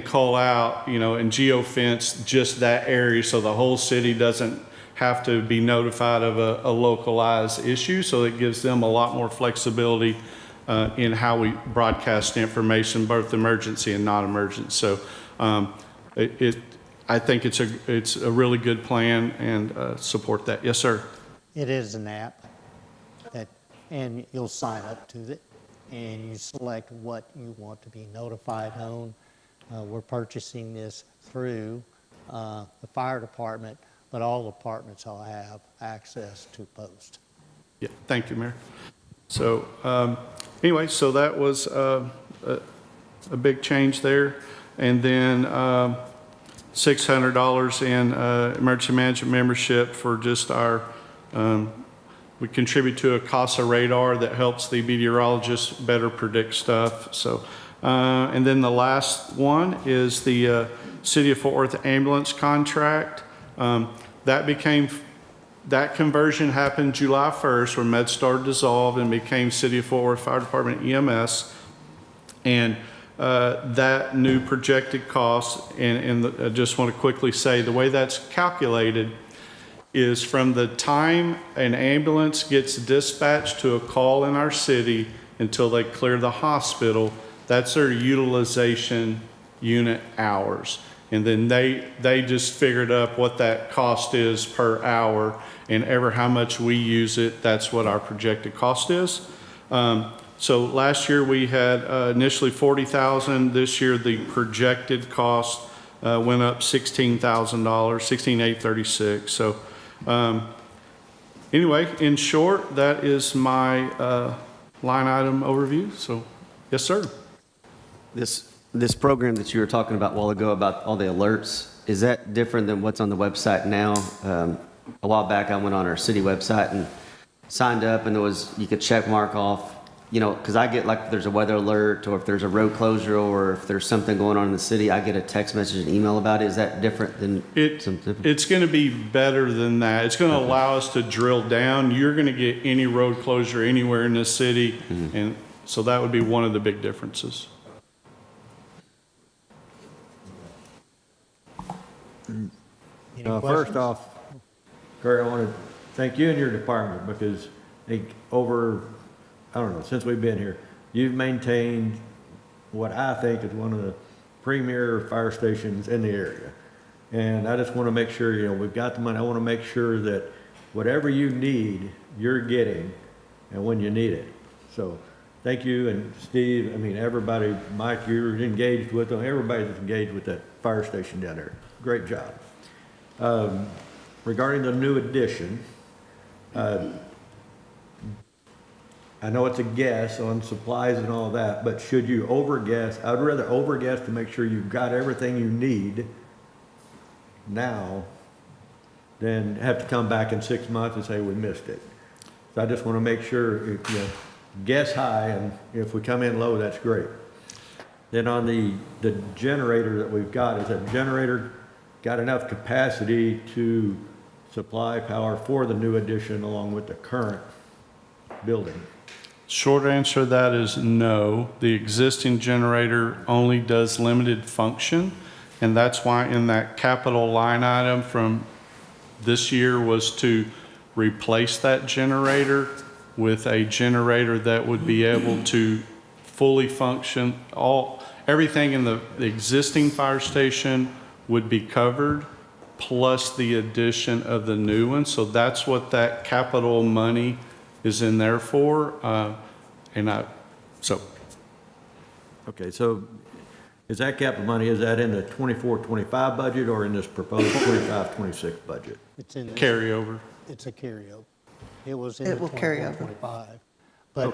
Speaker 7: call out, and geofence just that area so the whole city doesn't have to be notified of a localized issue. So it gives them a lot more flexibility in how we broadcast information, both emergency and non-emergency. So I think it's a really good plan, and support that. Yes, sir.
Speaker 1: It is an app and you'll sign up to it, and you select what you want to be notified on. We're purchasing this through the fire department, but all departments will have access to post.
Speaker 7: Yeah, thank you, Mayor. So anyway, so that was a big change there. And then $600 in emergency management membership for just our, we contribute to a CASA radar that helps the meteorologists better predict stuff. So, and then the last one is the City of Fort Worth ambulance contract. That conversion happened July 1st when MedStar dissolved and became City of Fort Worth Fire Department EMS. And that new projected cost, and I just want to quickly say the way that's calculated is from the time an ambulance gets dispatched to a call in our city until they clear the hospital, that's their utilization unit hours. And then they just figured up what that cost is per hour, and ever how much we use it, that's what our projected cost is. So last year we had initially 40,000. This year the projected cost went up $16,000, 16,836. So anyway, in short, that is my line item overview. So yes, sir.
Speaker 8: This program that you were talking about a while ago about all the alerts, is that different than what's on the website now? A while back, I went on our city website and signed up, and you could check mark off, because I get like if there's a weather alert or if there's a road closure or if there's something going on in the city, I get a text message and email about it. Is that different than something?
Speaker 7: It's going to be better than that. It's going to allow us to drill down. You're going to get any road closure anywhere in the city, and so that would be one of the big differences.
Speaker 1: Any
Speaker 6: First
Speaker 1: questions?
Speaker 6: off, Kurt, I want to thank you and your department because I don't know, since we've been here, you've maintained what I think is one of the premier fire stations in the area. And I just want to make sure, we've got the money. I want to make sure that whatever you need, you're getting and when you need it. So thank you, and Steve, everybody, Mike, you're engaged with them. Everybody's engaged with that fire station down there. Great job. Regarding the new addition, I know it's a guess on supplies and all that, but should you overguess? I'd rather overguess to make sure you've got everything you need now than have to come back in 6 months and say we missed it. So I just want to make sure, guess high, and if we come in low, that's great. Then on the generator that we've got, is that generator got enough capacity to supply power for the new addition along with the current building?
Speaker 7: Short answer to that is no. The existing generator only does limited function, and that's why in that capital line item from this year was to replace that generator with a generator that would be able to fully function. Everything in the existing fire station would be covered, plus the addition of the new one. So that's what that capital money is in there for.
Speaker 6: Okay, so is that capital money, is that in the 24-25 budget or in this proposed 25-26 budget?
Speaker 1: It's in this,
Speaker 7: Carryover.
Speaker 1: it's a carryover. It was in
Speaker 3: It
Speaker 1: the
Speaker 3: will carry over.
Speaker 1: 25,
Speaker 6: Okay.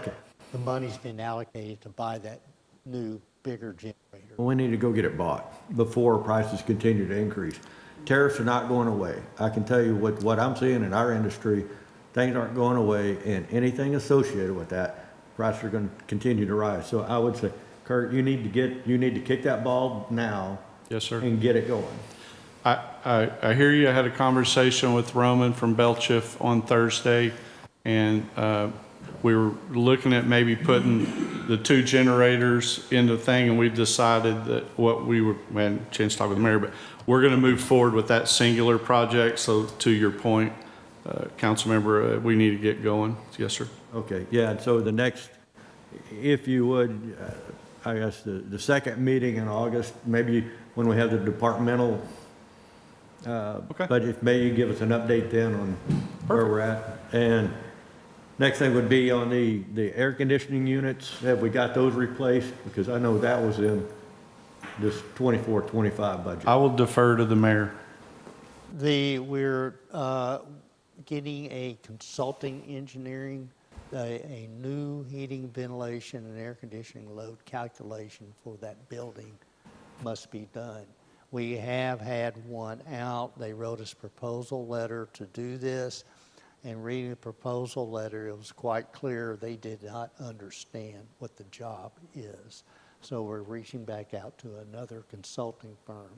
Speaker 1: but the money's been allocated to buy that new, bigger generator.
Speaker 6: Well, we need to go get it bought before prices continue to increase. Tariffs are not going away. I can tell you what I'm seeing in our industry, things aren't going away, and anything associated with that, prices are going to continue to rise. So I would say, Kurt, you need to kick that ball now.
Speaker 7: Yes, sir.
Speaker 6: And get it going.
Speaker 7: I hear you. I had a conversation with Roman from Belchiff on Thursday, and we were looking at maybe putting the two generators in the thing, and we've decided that we had a chance to talk with the mayor, but we're going to move forward with that singular project. So to your point, council member, we need to get going. Yes, sir.
Speaker 6: Okay, yeah, and so the next, if you would, I guess the second meeting in August, maybe when we have the departmental budget, maybe you give us an update then on where we're at. And next thing would be on the air conditioning units. Have we got those replaced? Because I know that was in this 24-25 budget.
Speaker 7: I will defer to the mayor.
Speaker 1: We're getting a consulting engineering, a new heating, ventilation, and air conditioning load calculation for that building must be done. We have had one out. They wrote us a proposal letter to do this. And reading the proposal letter, it was quite clear they did not understand what the job is. So we're reaching back out to another consulting firm.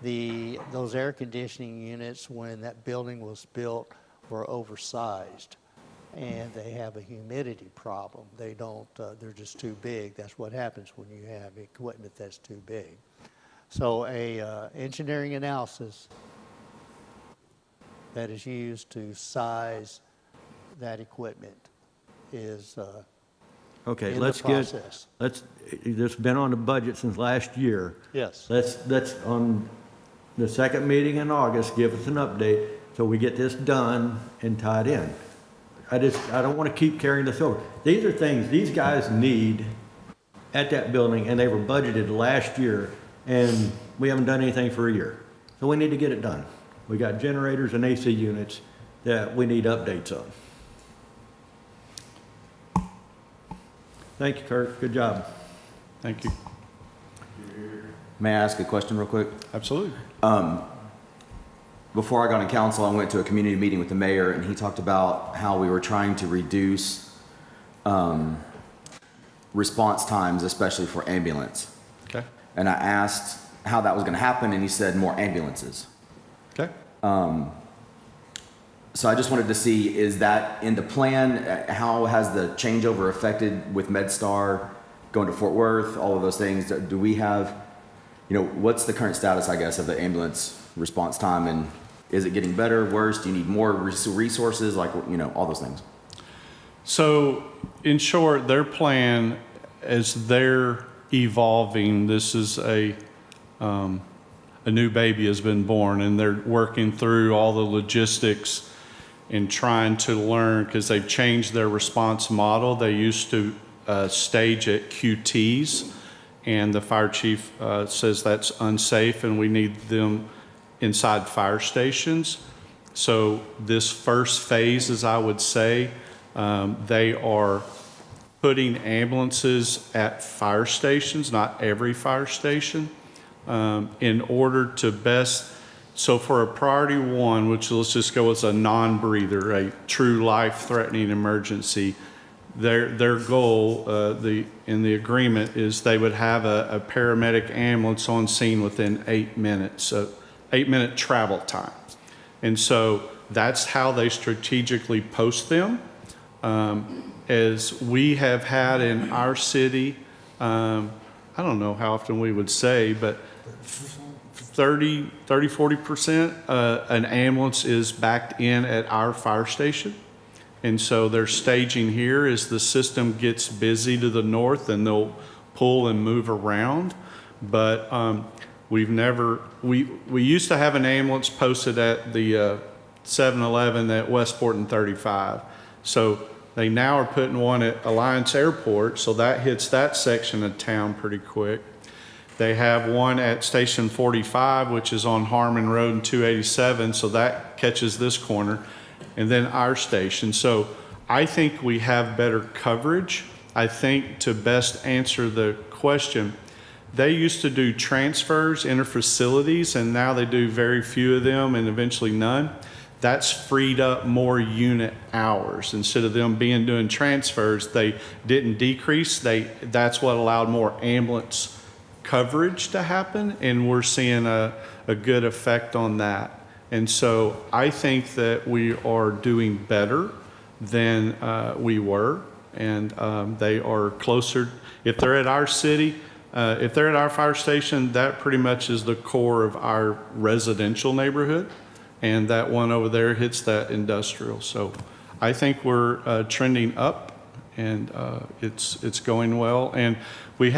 Speaker 1: Those air conditioning units, when that building was built, were oversized, and they have a humidity problem. They're just too big. That's what happens when you have equipment that's too big. So engineering analysis that is used to size that equipment is
Speaker 6: Okay,
Speaker 1: in the
Speaker 6: let's
Speaker 1: process.
Speaker 6: it's been on the budget since last year.
Speaker 1: Yes.
Speaker 6: Let's, on the second meeting in August, give us an update so we get this done and tied in. I don't want to keep carrying this over. These are things these guys need at that building, and they were budgeted last year, and we haven't done anything for a year. So we need to get it done. We got generators and AC units that we need updates on. Thank you, Kurt. Good job.
Speaker 7: Thank you.
Speaker 2: May I ask a question real quick?
Speaker 7: Absolutely.
Speaker 2: Before I got on council, I went to a community meeting with the mayor, and he talked about how we were trying to reduce response times, especially for ambulance.
Speaker 7: Okay.
Speaker 2: And I asked how that was going to happen, and he said more ambulances.
Speaker 7: Okay.
Speaker 2: So I just wanted to see, is that in the plan? How has the changeover affected with MedStar going to Fort Worth, all of those things? Do we have, what's the current status, I guess, of the ambulance response time? And is it getting better, worse? Do you need more resources? Like, all those things.
Speaker 7: So, in short, their plan, as they're evolving, this is a new baby has been born, and they're working through all the logistics and trying to learn, because they've changed their response model. They used to stage at QTs, and the fire chief says that's unsafe, and we need them inside fire stations. So this first phase, as I would say, they are putting ambulances at fire stations, not every fire station, in order to best. So for a priority one, which let's just go as a non-breather, a true life-threatening emergency, their goal, in the agreement, is they would have a paramedic ambulance on scene within 8 minutes, so 8-minute travel time. And so that's how they strategically post them. As we have had in our city, I don't know how often we would say, but 40%, an ambulance is backed in at our fire station. And so they're staging here as the system gets busy to the north, and they'll pull and move around. But we used to have an ambulance posted at the 7-Eleven at Westport and 35. So they now are putting one at Alliance Airport, so that hits that section of town pretty quick. They have one at Station 45, which is on Harmon Road and 287, so that catches this corner, and then our station. So I think we have better coverage. I think, to best answer the question, they used to do transfers inter-facilities, and now they do very few of them and eventually none. That's freed up more unit hours. Instead of them doing transfers, they didn't decrease. That's what allowed more ambulance coverage to happen, and we're seeing a good effect on that. And so I think that we are doing better than we were, and they are closer. If they're at our city, if they're at our fire station, that pretty much is the core of our residential neighborhood, and that one over there hits that industrial. So I think we're trending up, and it's going well. And we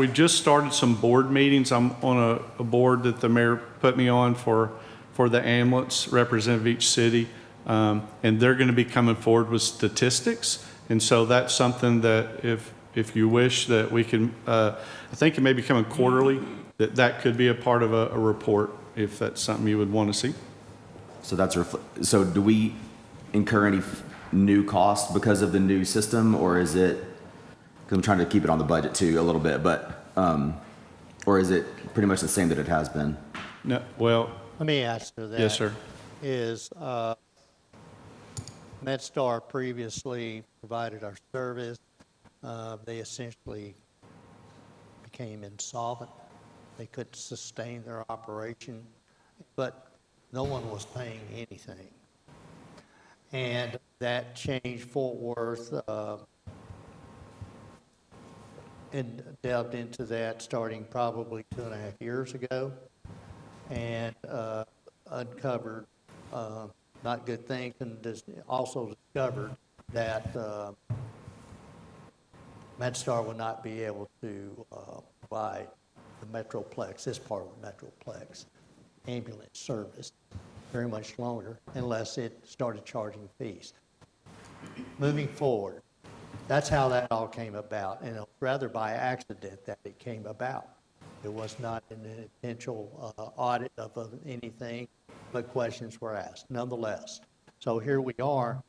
Speaker 7: just started some board meetings. I'm on a board that the mayor put me on for the ambulance, representative of each city, and they're going to be coming forward with statistics. And so that's something that if you wish that we can, I think it may be coming quarterly, that could be a part of a report, if that's something you would want to see.
Speaker 2: So so do we incur any new costs because of the new system, or is it, because I'm trying to keep it on the budget too a little bit, but, or is it pretty much the same that it has been?
Speaker 7: No, well,
Speaker 1: Let me answer that.
Speaker 7: yes, sir.
Speaker 1: Is MedStar previously provided our service. They essentially became insolvent. They couldn't sustain their operation, but no one was paying anything. And that changed. Fort Worth and delved into that starting probably 2.5 years ago, and uncovered not good things, and also discovered that MedStar will not be able to provide the Metroplex, this part of the Metroplex ambulance service very much longer unless it started charging fees. Moving forward, that's how that all came about, and it was rather by accident that it came about. It was not an intentional audit of anything, but questions were asked nonetheless. So here we are.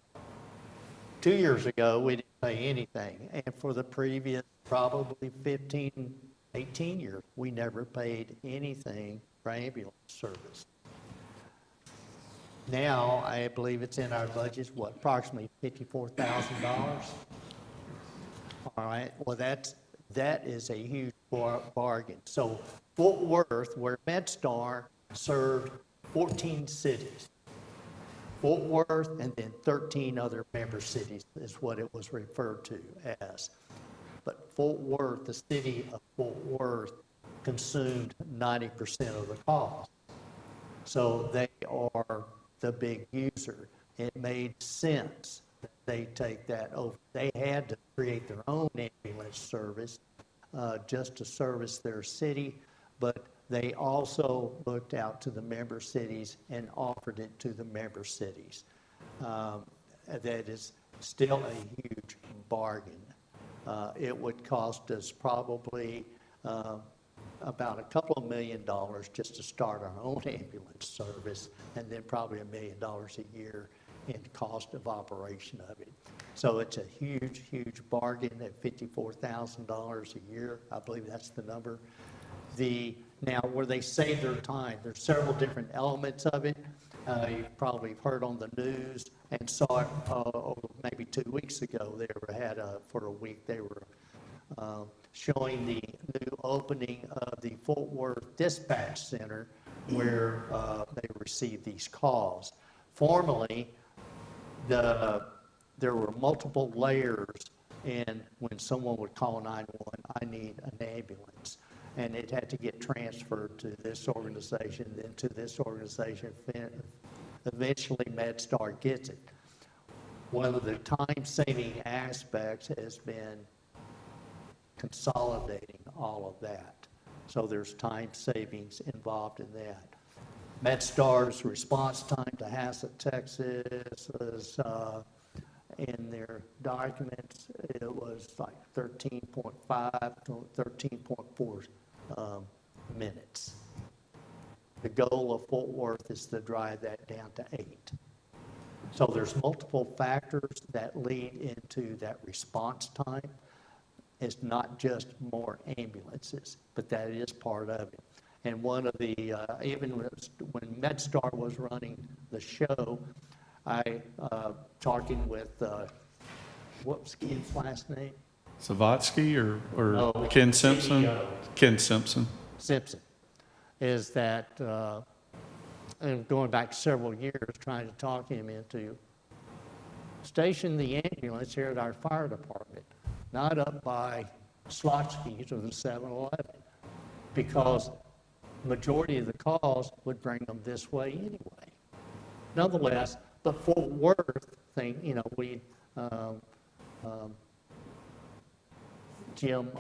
Speaker 1: 2 years ago, we didn't pay anything, and for the previous probably 15, 18 years, we never paid anything for ambulance service. Now, I believe it's in our budget, what, approximately $54,000? All right, well, that is a huge bargain. So Fort Worth, where MedStar served 14 cities, Fort Worth and then 13 other member cities is what it was referred to as. But Fort Worth, the city of Fort Worth, consumed 90% of the cost. So they are the big user. It made sense that they take that over. They had to create their own ambulance service just to service their city, but they also looked out to the member cities and offered it to the member cities. That is still a huge bargain. It would cost us probably about a couple of $1 million just to start our own ambulance service, and then probably $1 million a year in cost of operation of it. So it's a huge, huge bargain at $54,000 a year. I believe that's the number. Now, where they save their time, there's several different elements of it. You've probably heard on the news and saw it maybe 2 weeks ago. They had for a week, they were showing the new opening of the Fort Worth Dispatch Center where they received these calls. Formerly, there were multiple layers, and when someone would call 911, I need an ambulance. And it had to get transferred to this organization, then to this organization. Eventually, MedStar gets it. One of the time-saving aspects has been consolidating all of that. So there's time savings involved in that. MedStar's response time to Hassett, Texas was, in their documents, it was like 13.5 to 13.4 minutes. The goal of Fort Worth is to drive that down to 8. So there's multiple factors that lead into that response time. It's not just more ambulances, but that is part of it. And one of the, even when MedStar was running the show, I, talking with, what was Ken's last name?
Speaker 7: Savatsky or
Speaker 1: No,
Speaker 7: Ken Simpson?
Speaker 1: CEO.
Speaker 7: Ken Simpson.
Speaker 1: Simpson, is that, and going back several years, trying to talk him into station the ambulance here at our fire department, not up by Slotsky's or the 7-Eleven, because majority of the calls would bring them this way anyway. Nonetheless, the Fort Worth thing, you know, we, Jim,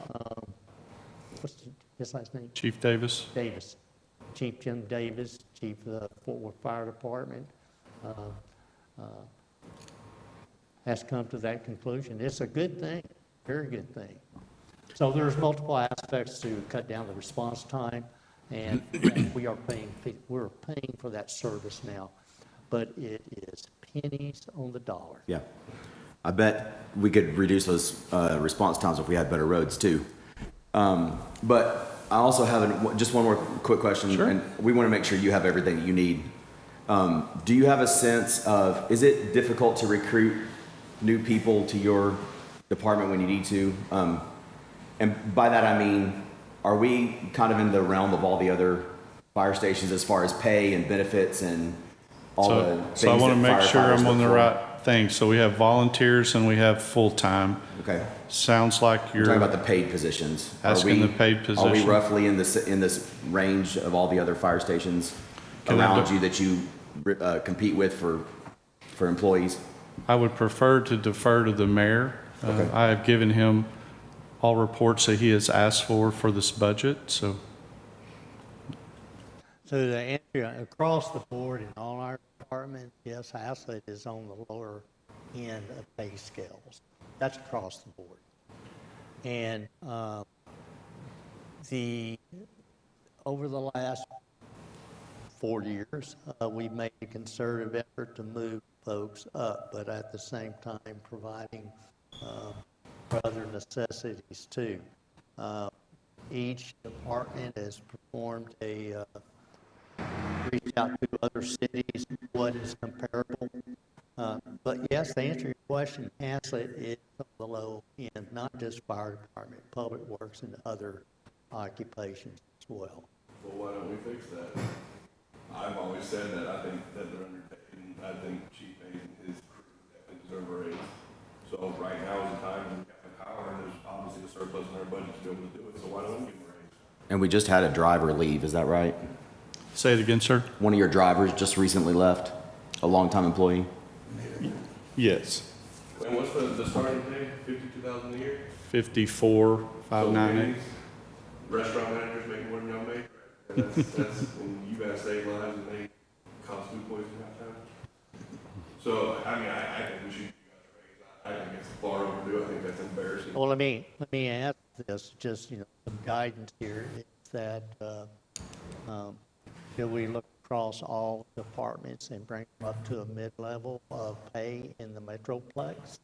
Speaker 1: what's his last name?
Speaker 7: Chief Davis.
Speaker 1: Davis, Chief Jim Davis, Chief of the Fort Worth Fire Department, has come to that conclusion. It's a good thing, very good thing. So there's multiple aspects to cut down the response time, and we're paying for that service now, but it is pennies on the dollar.
Speaker 2: Yeah. I bet we could reduce those response times if we had better roads too. But I also have just one more quick question.
Speaker 7: Sure.
Speaker 2: And we want to make sure you have everything that you need. Do you have a sense of, is it difficult to recruit new people to your department when you need to? And by that I mean, are we kind of in the realm of all the other fire stations as far as pay and benefits and all the things
Speaker 7: So I want to
Speaker 2: that
Speaker 7: make sure
Speaker 2: firefighters
Speaker 7: I'm on
Speaker 2: look
Speaker 7: the
Speaker 2: for?
Speaker 7: right thing. So we have volunteers and we have full-time.
Speaker 2: Okay.
Speaker 7: Sounds like
Speaker 2: We're talking about
Speaker 7: you're
Speaker 2: the paid positions.
Speaker 7: asking the paid
Speaker 2: Are we
Speaker 7: position.
Speaker 2: roughly in this range of all the other fire stations
Speaker 7: Can I
Speaker 2: around
Speaker 7: do-
Speaker 2: you that you compete with for employees?
Speaker 7: I would prefer to defer to the mayor.
Speaker 2: Okay.
Speaker 7: I have given him all reports that he has asked for this budget, so.
Speaker 1: So the answer across the board in all our departments, yes, Haslett is on the lower end of pay scales. That's across the board. And over the last 4 years, we've made a concerted effort to move folks up, but at the same time providing for other necessities too. Each department has performed reach out to other cities, what is comparable. But yes, to answer your question, Haslett is on the low end, not just fire department, public works and other occupations as well.
Speaker 5: Well, why don't we fix that? I've always said that I think that they're underpaid, and I think Chief Hayes and his crew definitely deserve a raise. So right now is the time when we have the power, and there's obviously a surplus in our budget to be able to do it, so why don't we give them a raise?
Speaker 2: And we just had a driver leave, is that right?
Speaker 7: Say it again, sir?
Speaker 2: One of your drivers just recently left, a longtime employee.
Speaker 7: Yes.
Speaker 5: And what's the starting pay, 52,000 a year?
Speaker 7: 54,598.
Speaker 5: So restaurant managers make more than y'all make, and that's, and you guys save lives and they cause food poisoning half time. So, I mean, I think we should give you guys a raise. I think it's far overdue. I think that's embarrassing.
Speaker 1: Well, let me ask this, just, some guidance here, is that, should we look across all departments and bring them up to a mid-level of pay in the Metroplex?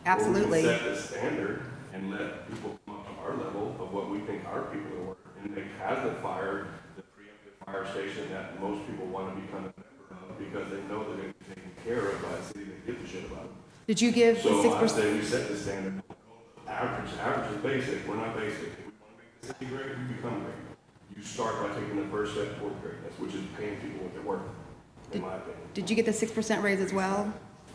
Speaker 4: Absolutely.
Speaker 5: Or we set the standard and let people come up to our level of what we think our people are worth, and make Haslett Fire the preemptive fire station that most people want to become a member of, because they know they're going to be taken care of by a city that gives a shit about them.
Speaker 4: Did you give the
Speaker 5: So I
Speaker 4: 6%?
Speaker 5: say we set the standard. Average is basic, we're not basic. If we want to make the city great, we become great. You start by taking the first step toward greatness, which is paying people what they're worth, in my opinion.
Speaker 4: Did you get the 6% raise as well?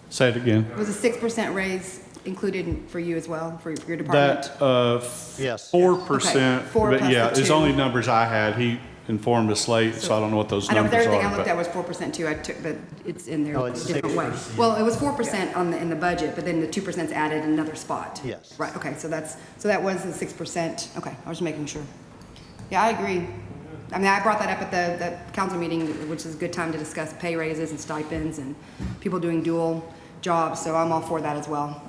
Speaker 7: Say it again.
Speaker 4: Was a 6% raise included for you as well, for your department?
Speaker 7: That,
Speaker 1: Yes.
Speaker 7: 4%,
Speaker 4: Okay, 4
Speaker 7: but
Speaker 4: plus
Speaker 7: yeah,
Speaker 4: the
Speaker 7: it's
Speaker 4: 2.
Speaker 7: only numbers I had. He informed us late, so I don't know what those
Speaker 4: I know, but
Speaker 7: numbers
Speaker 4: everything I
Speaker 7: are.
Speaker 4: looked at
Speaker 7: But
Speaker 4: was 4% too. I took, but it's in there
Speaker 1: No,
Speaker 4: a
Speaker 1: it's
Speaker 4: different way.
Speaker 1: 6%.
Speaker 4: Well, it was 4% in the budget, but then the 2%'s added in another spot.
Speaker 1: Yes.
Speaker 4: Right, okay, so that was the 6%. Okay, I was just making sure. Yeah, I agree. I mean, I brought that up at the council meeting, which is a good time to discuss pay raises and stipends and people doing dual jobs, so I'm all for that as well.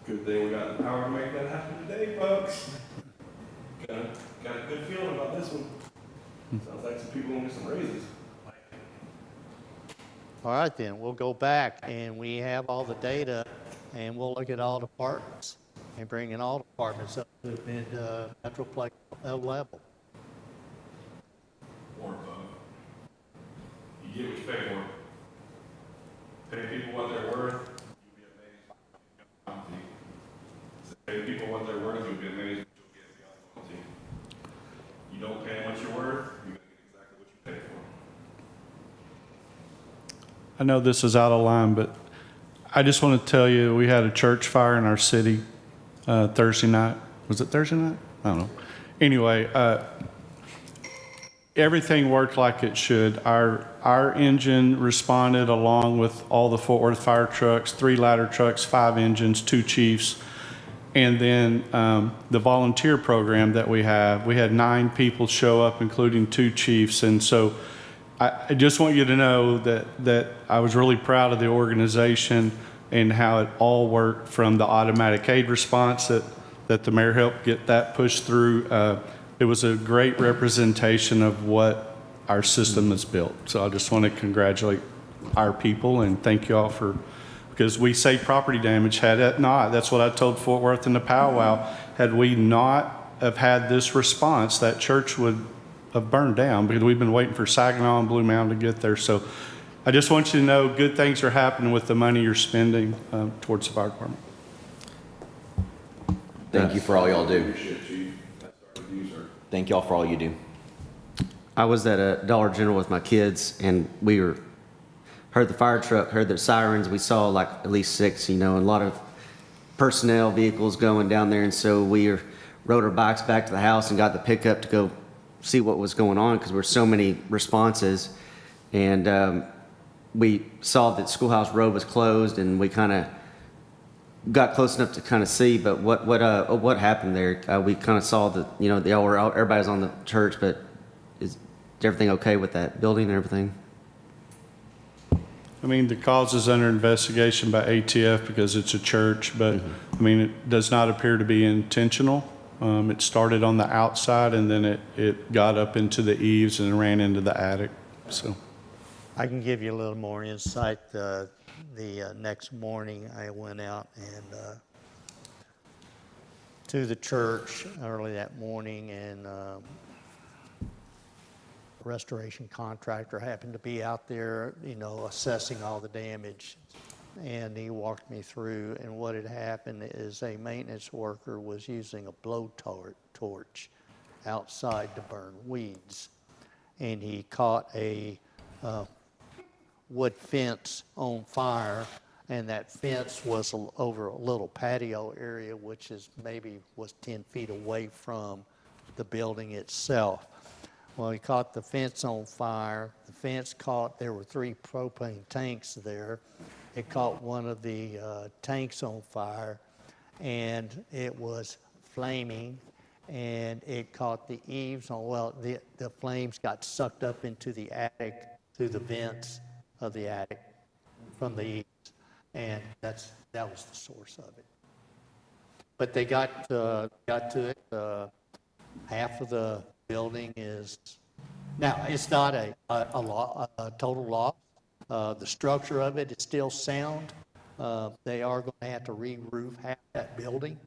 Speaker 5: Good thing we got the power to make that happen today, folks. Got a good feeling about this one. Sounds like some people want to get some raises.
Speaker 1: All right, then, we'll go back, and we have all the data, and we'll look at all departments, and bring in all departments up to the Metroplex level.
Speaker 5: Or, you get what you pay for. Pay people what they're worth, you'll be amazed. Pay people what they're worth, you'll be amazed what you'll get beyond quality. You don't pay them what you're worth, you're gonna get exactly what you pay for.
Speaker 7: I know this is out of line, but I just want to tell you, we had a church fire in our city Thursday night. Was it Thursday night? I don't know. Anyway, everything worked like it should. Our engine responded along with all the Fort Worth fire trucks, 3 ladder trucks, 5 engines, 2 chiefs. And then the volunteer program that we had 9 people show up, including 2 chiefs. And so I just want you to know that I was really proud of the organization and how it all worked, from the automatic aid response that the mayor helped get that pushed through. It was a great representation of what our system is built. So I just want to congratulate our people and thank you all because we saved property damage. Had it not, that's what I told Fort Worth in the powwow, had we not have had this response, that church would have burned down, because we've been waiting for Saginaw and Blue Mountain to get there. So I just want you to know good things are happening with the money you're spending towards the fire department.
Speaker 2: Thank you for all y'all do.
Speaker 5: Appreciate Chief. That started with you, sir.
Speaker 2: Thank y'all for all you do.
Speaker 8: I was at a Dollar General with my kids, and heard the fire truck, heard the sirens. We saw like at least 6, and a lot of personnel vehicles going down there. And so we rode our bikes back to the house and got the pickup to go see what was going on, because there were so many responses. And we saw that Schoolhouse Road was closed, and we kind of got close enough to kind of see, but what happened there? We kind of saw that, you know, everybody's on the church, but is everything okay with that building and everything?
Speaker 7: I mean, the cause is under investigation by ATF because it's a church, but I mean, it does not appear to be intentional. It started on the outside and then it got up into the eaves and ran into the attic, so.
Speaker 1: I can give you a little more insight. The next morning, I went out and to the church early that morning, and restoration contractor happened to be out there, you know, assessing all the damage. And he walked me through, and what had happened is a maintenance worker was using a blowtorch outside to burn weeds. And he caught a wood fence on fire, and that fence was over a little patio area, which is was 10 feet away from the building itself. Well, he caught the fence on fire. The fence there were 3 propane tanks there. It caught one of the tanks on fire, and it was flaming, and it caught the eaves on, the flames got sucked up into the attic through the vents of the attic from the eaves, and that was the source of it. But they got to it. Half of the building is, now it's not a total loss. The structure of it is still sound. They are going to have to re-roof half that building.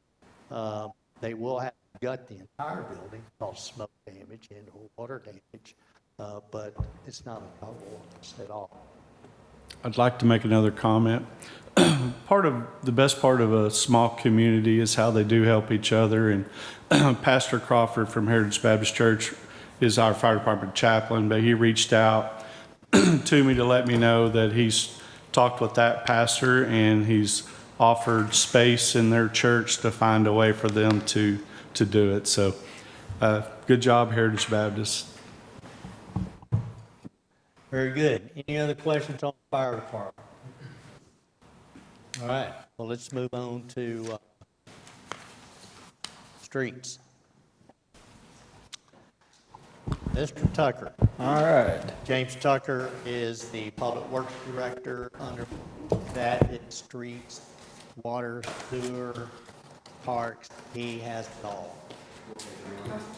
Speaker 1: They will have to gut the entire building, cause smoke damage and water damage, but it's not a total loss at all.
Speaker 7: I'd like to make another comment. The best part of a small community is how they do help each other. And Pastor Crawford from Heritage Baptist Church is our fire department chaplain, but he reached out to me to let me know that he's talked with that pastor and he's offered space in their church to find a way for them to do it. So good job, Heritage Baptist.
Speaker 1: Very good. Any other questions on the fire department? All right, well, let's move on to streets. Mr. Tucker.
Speaker 9: All right.
Speaker 1: James Tucker is the Public Works Director. Under that, it's streets, water, sewer, parks. He has it all.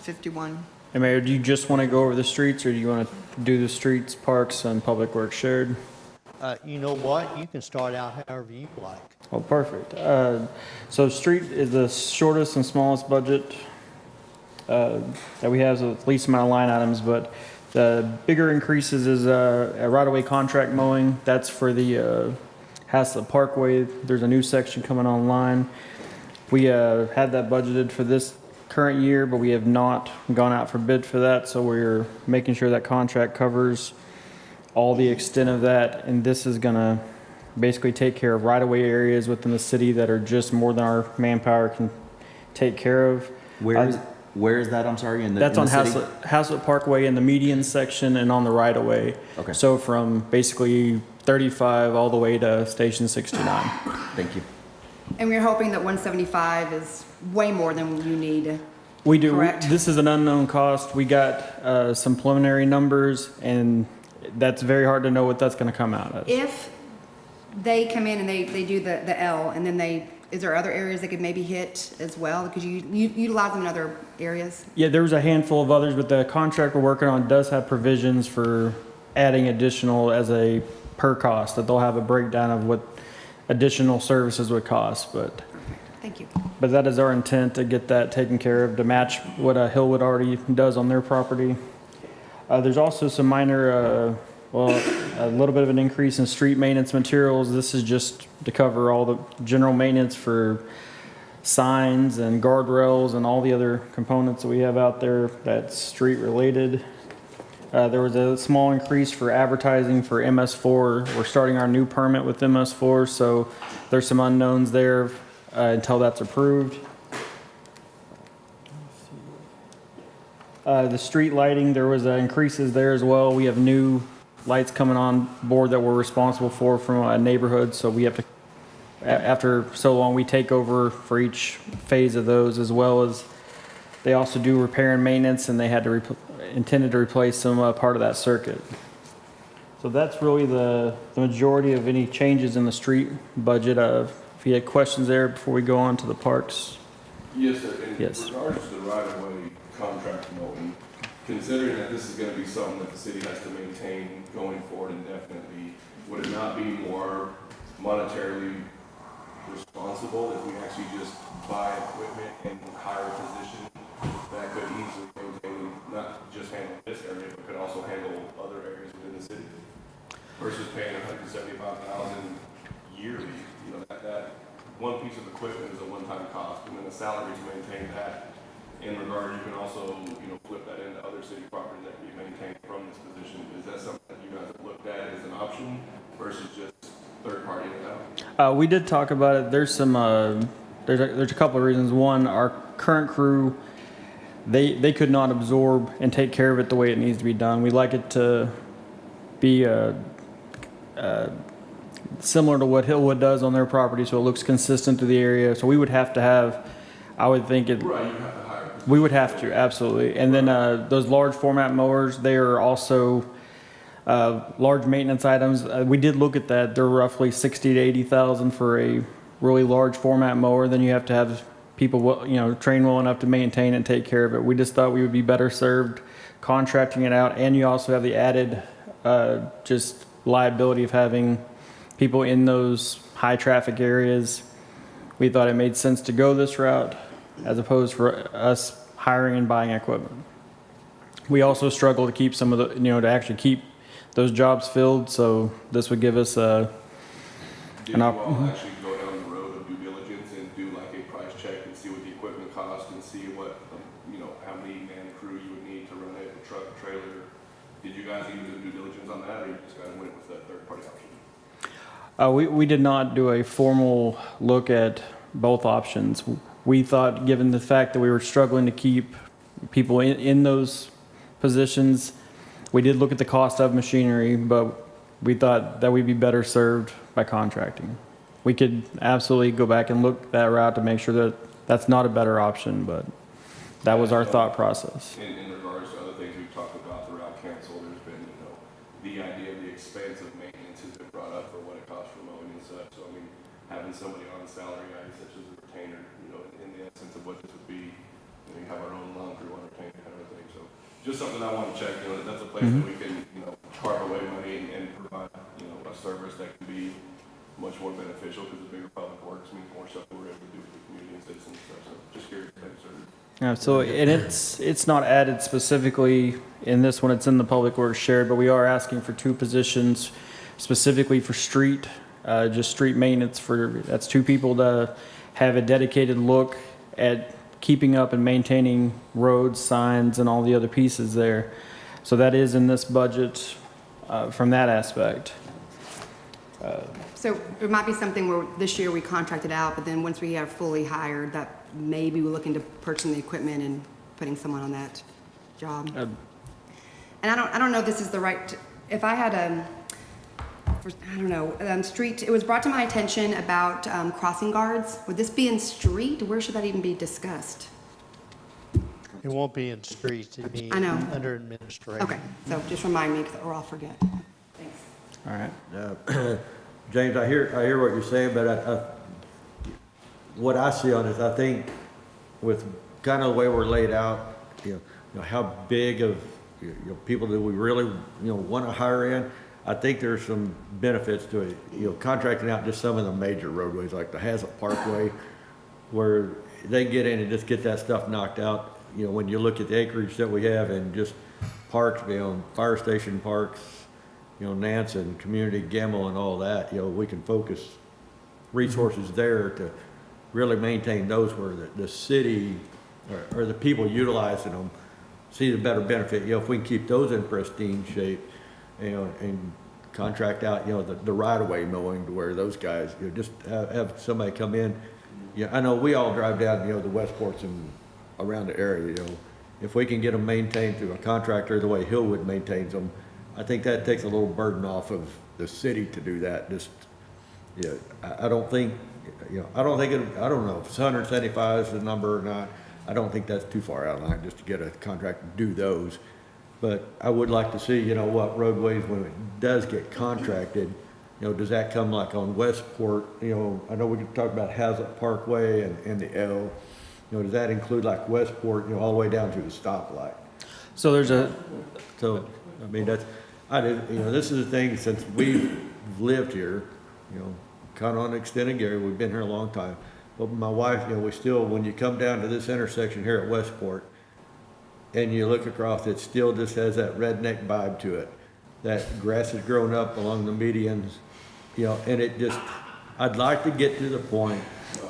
Speaker 3: 51.
Speaker 9: Hey, Mayor, do you just want to go over the streets, or do you want to do the streets, parks, and public works shared?
Speaker 1: You know what? You can start out however you like.
Speaker 9: Oh, perfect. So street is the shortest and smallest budget that we have, so it's least amount of line items, but the bigger increases is a right-of-way contract mowing. That's for the Haslett Parkway. There's a new section coming online. We had that budgeted for this current year, but we have not gone out for bid for that, so we're making sure that contract covers all the extent of that, and this is gonna basically take care of right-of-way areas within the city that are just more than our manpower can take care of.
Speaker 2: Where is that, I'm sorry, in the
Speaker 9: That's
Speaker 2: in
Speaker 9: on
Speaker 2: the city?
Speaker 9: Haslett Parkway in the median section and on the right-of-way.
Speaker 2: Okay.
Speaker 9: So from basically 35 all the way to Station 69.
Speaker 2: Thank you.
Speaker 4: And we're hoping that 175 is way more than you need.
Speaker 9: We do.
Speaker 4: Correct.
Speaker 9: This is an unknown cost. We got some preliminary numbers, and that's very hard to know what that's going to come out of.
Speaker 4: If they come in and they do the L, and then is there other areas they could maybe hit as well? Because you utilize them in other areas?
Speaker 9: Yeah, there's a handful of others, but the contract we're working on does have provisions for adding additional as a per cost, that they'll have a breakdown of what additional services would cost, but
Speaker 4: Thank you.
Speaker 9: that is our intent, to get that taken care of, to match what Hillwood already does on their property. There's also some minor, a little bit of an increase in street maintenance materials. This is just to cover all the general maintenance for signs and guardrails and all the other components that we have out there that's street related. There was a small increase for advertising for MS4. We're starting our new permit with MS4, so there's some unknowns there until that's approved. The street lighting, there was increases there as well. We have new lights coming on board that we're responsible for from a neighborhood, so we have to after so long, we take over for each phase of those, as well as they also do repair and maintenance, and they had to intended to replace some part of that circuit. So that's really the majority of any changes in the street budget. If you had questions there before we go on to the parks.
Speaker 5: Yes, sir. In
Speaker 9: Yes.
Speaker 5: regards to the right-of-way contract mowing, considering that this is gonna be something that the city has to maintain going forward indefinitely, would it not be more monetarily responsible if we actually just buy equipment and hire a position that could easily maintain, not just handle this area, but could also handle other areas within the city? Versus paying $175,000 yearly, you know, that one piece of equipment is a one-time cost, and then the salary to maintain that. In regard, you can also, you know, flip that into other city property that can be maintained from this position. Is that something that you guys have looked at as an option versus just third party it out?
Speaker 9: We did talk about it. There's some, there's a couple of reasons. One, our current crew, they could not absorb and take care of it the way it needs to be done. We like it to be similar to what Hillwood does on their property, so it looks consistent to the area. So we would have to have, I would think it.
Speaker 5: Right, you have to hire.
Speaker 9: We would have to, absolutely. And then those large format mowers, they are also large maintenance items. We did look at that. They're roughly 60 to 80,000 for a really large format mower. Then you have to have people, you know, trained well enough to maintain and take care of it. We just thought we would be better served contracting it out. And you also have the added just liability of having people in those high traffic areas. We thought it made sense to go this route as opposed for us hiring and buying equipment. We also struggle to keep some of the, you know, to actually keep those jobs filled, so this would give us
Speaker 5: Did you all actually go down the road of due diligence and do like a price check and see what the equipment cost and see what, you know, how many man crew you would need to run it, a truck, trailer? Did you guys even do due diligence on that, or you just kind of went with that third party option?
Speaker 9: we did not do a formal look at both options. We thought, given the fact that we were struggling to keep people in those positions, we did look at the cost of machinery, but we thought that we'd be better served by contracting. We could absolutely go back and look that route to make sure that that's not a better option, but that was our thought process.
Speaker 5: In regards to other things we've talked about throughout council, there's been, you know, the idea of the expense of maintenance has been brought up for what it costs for mowing and such. So, I mean, having somebody on salary, such as a retainer, you know, in the essence of what this would be, you know, you have our own lawn crew on retainer kind of thing. So just something I want to check, you know, that's a place that we can, you know, carve away money and provide, you know, a service that can be much more beneficial because the bigger public works means more stuff we're able to do for the community and citizens and stuff. So just curious, thanks, sir.
Speaker 9: So, and it's not added specifically in this one, it's in the public works shared, but we are asking for 2 positions specifically for street, just street maintenance that's 2 people to have a dedicated look at keeping up and maintaining roads, signs, and all the other pieces there. So that is in this budget from that aspect.
Speaker 4: So it might be something where this year we contracted out, but then once we are fully hired, that maybe we're looking to purchasing the equipment and putting someone on that job. And I don't know if this is the right, if I had street, it was brought to my attention about crossing guards. Would this be in street? Where should that even be discussed?
Speaker 1: It won't be in streets, it'd be
Speaker 4: I know.
Speaker 1: under administration.
Speaker 4: Okay, so just remind me, or I'll forget. Thanks.
Speaker 9: All right.
Speaker 6: James, I hear what you're saying, but what I see on this, I think with kind of the way we're laid out, you know how big of people do we really want to hire in. I think there's some benefits to it, contracting out just some of the major roadways like the Hazlet Parkway, where they get in and just get that stuff knocked out. When you look at the acreage that we have and just parks, fire station parks, Nance and Community Gemmel and all that, we can focus resources there to really maintain those where the city or the people utilizing them see the better benefit. If we can keep those in pristine shape, and contract out, the right-of-way mowing to where those guys, just have somebody come in. I know we all drive down, the Westports and around the area, if we can get them maintained through a contractor the way Hillwood maintains them, I think that takes a little burden off of the city to do that. I don't think you know, I don't think I don't know if it's 175 is the number or not. I don't think that's too far out of line just to get a contract to do those. But I would like to see, you know, what roadways, when it does get contracted, you know, does that come like on Westport? You know, I know we could talk about Hazlet Parkway and the L. You know, does that include like Westport, you know, all the way down to the stoplight?
Speaker 9: So there's a,
Speaker 6: So, I mean, that's, I did, you know, this is the thing, since we've lived here, you know, kind of on extended Gary, we've been here a long time. But my wife, you know, we still, when you come down to this intersection here at Westport, and you look across, it still just has that redneck vibe to it. That grass has grown up along the medians, you know, and it just, I'd like to get to the point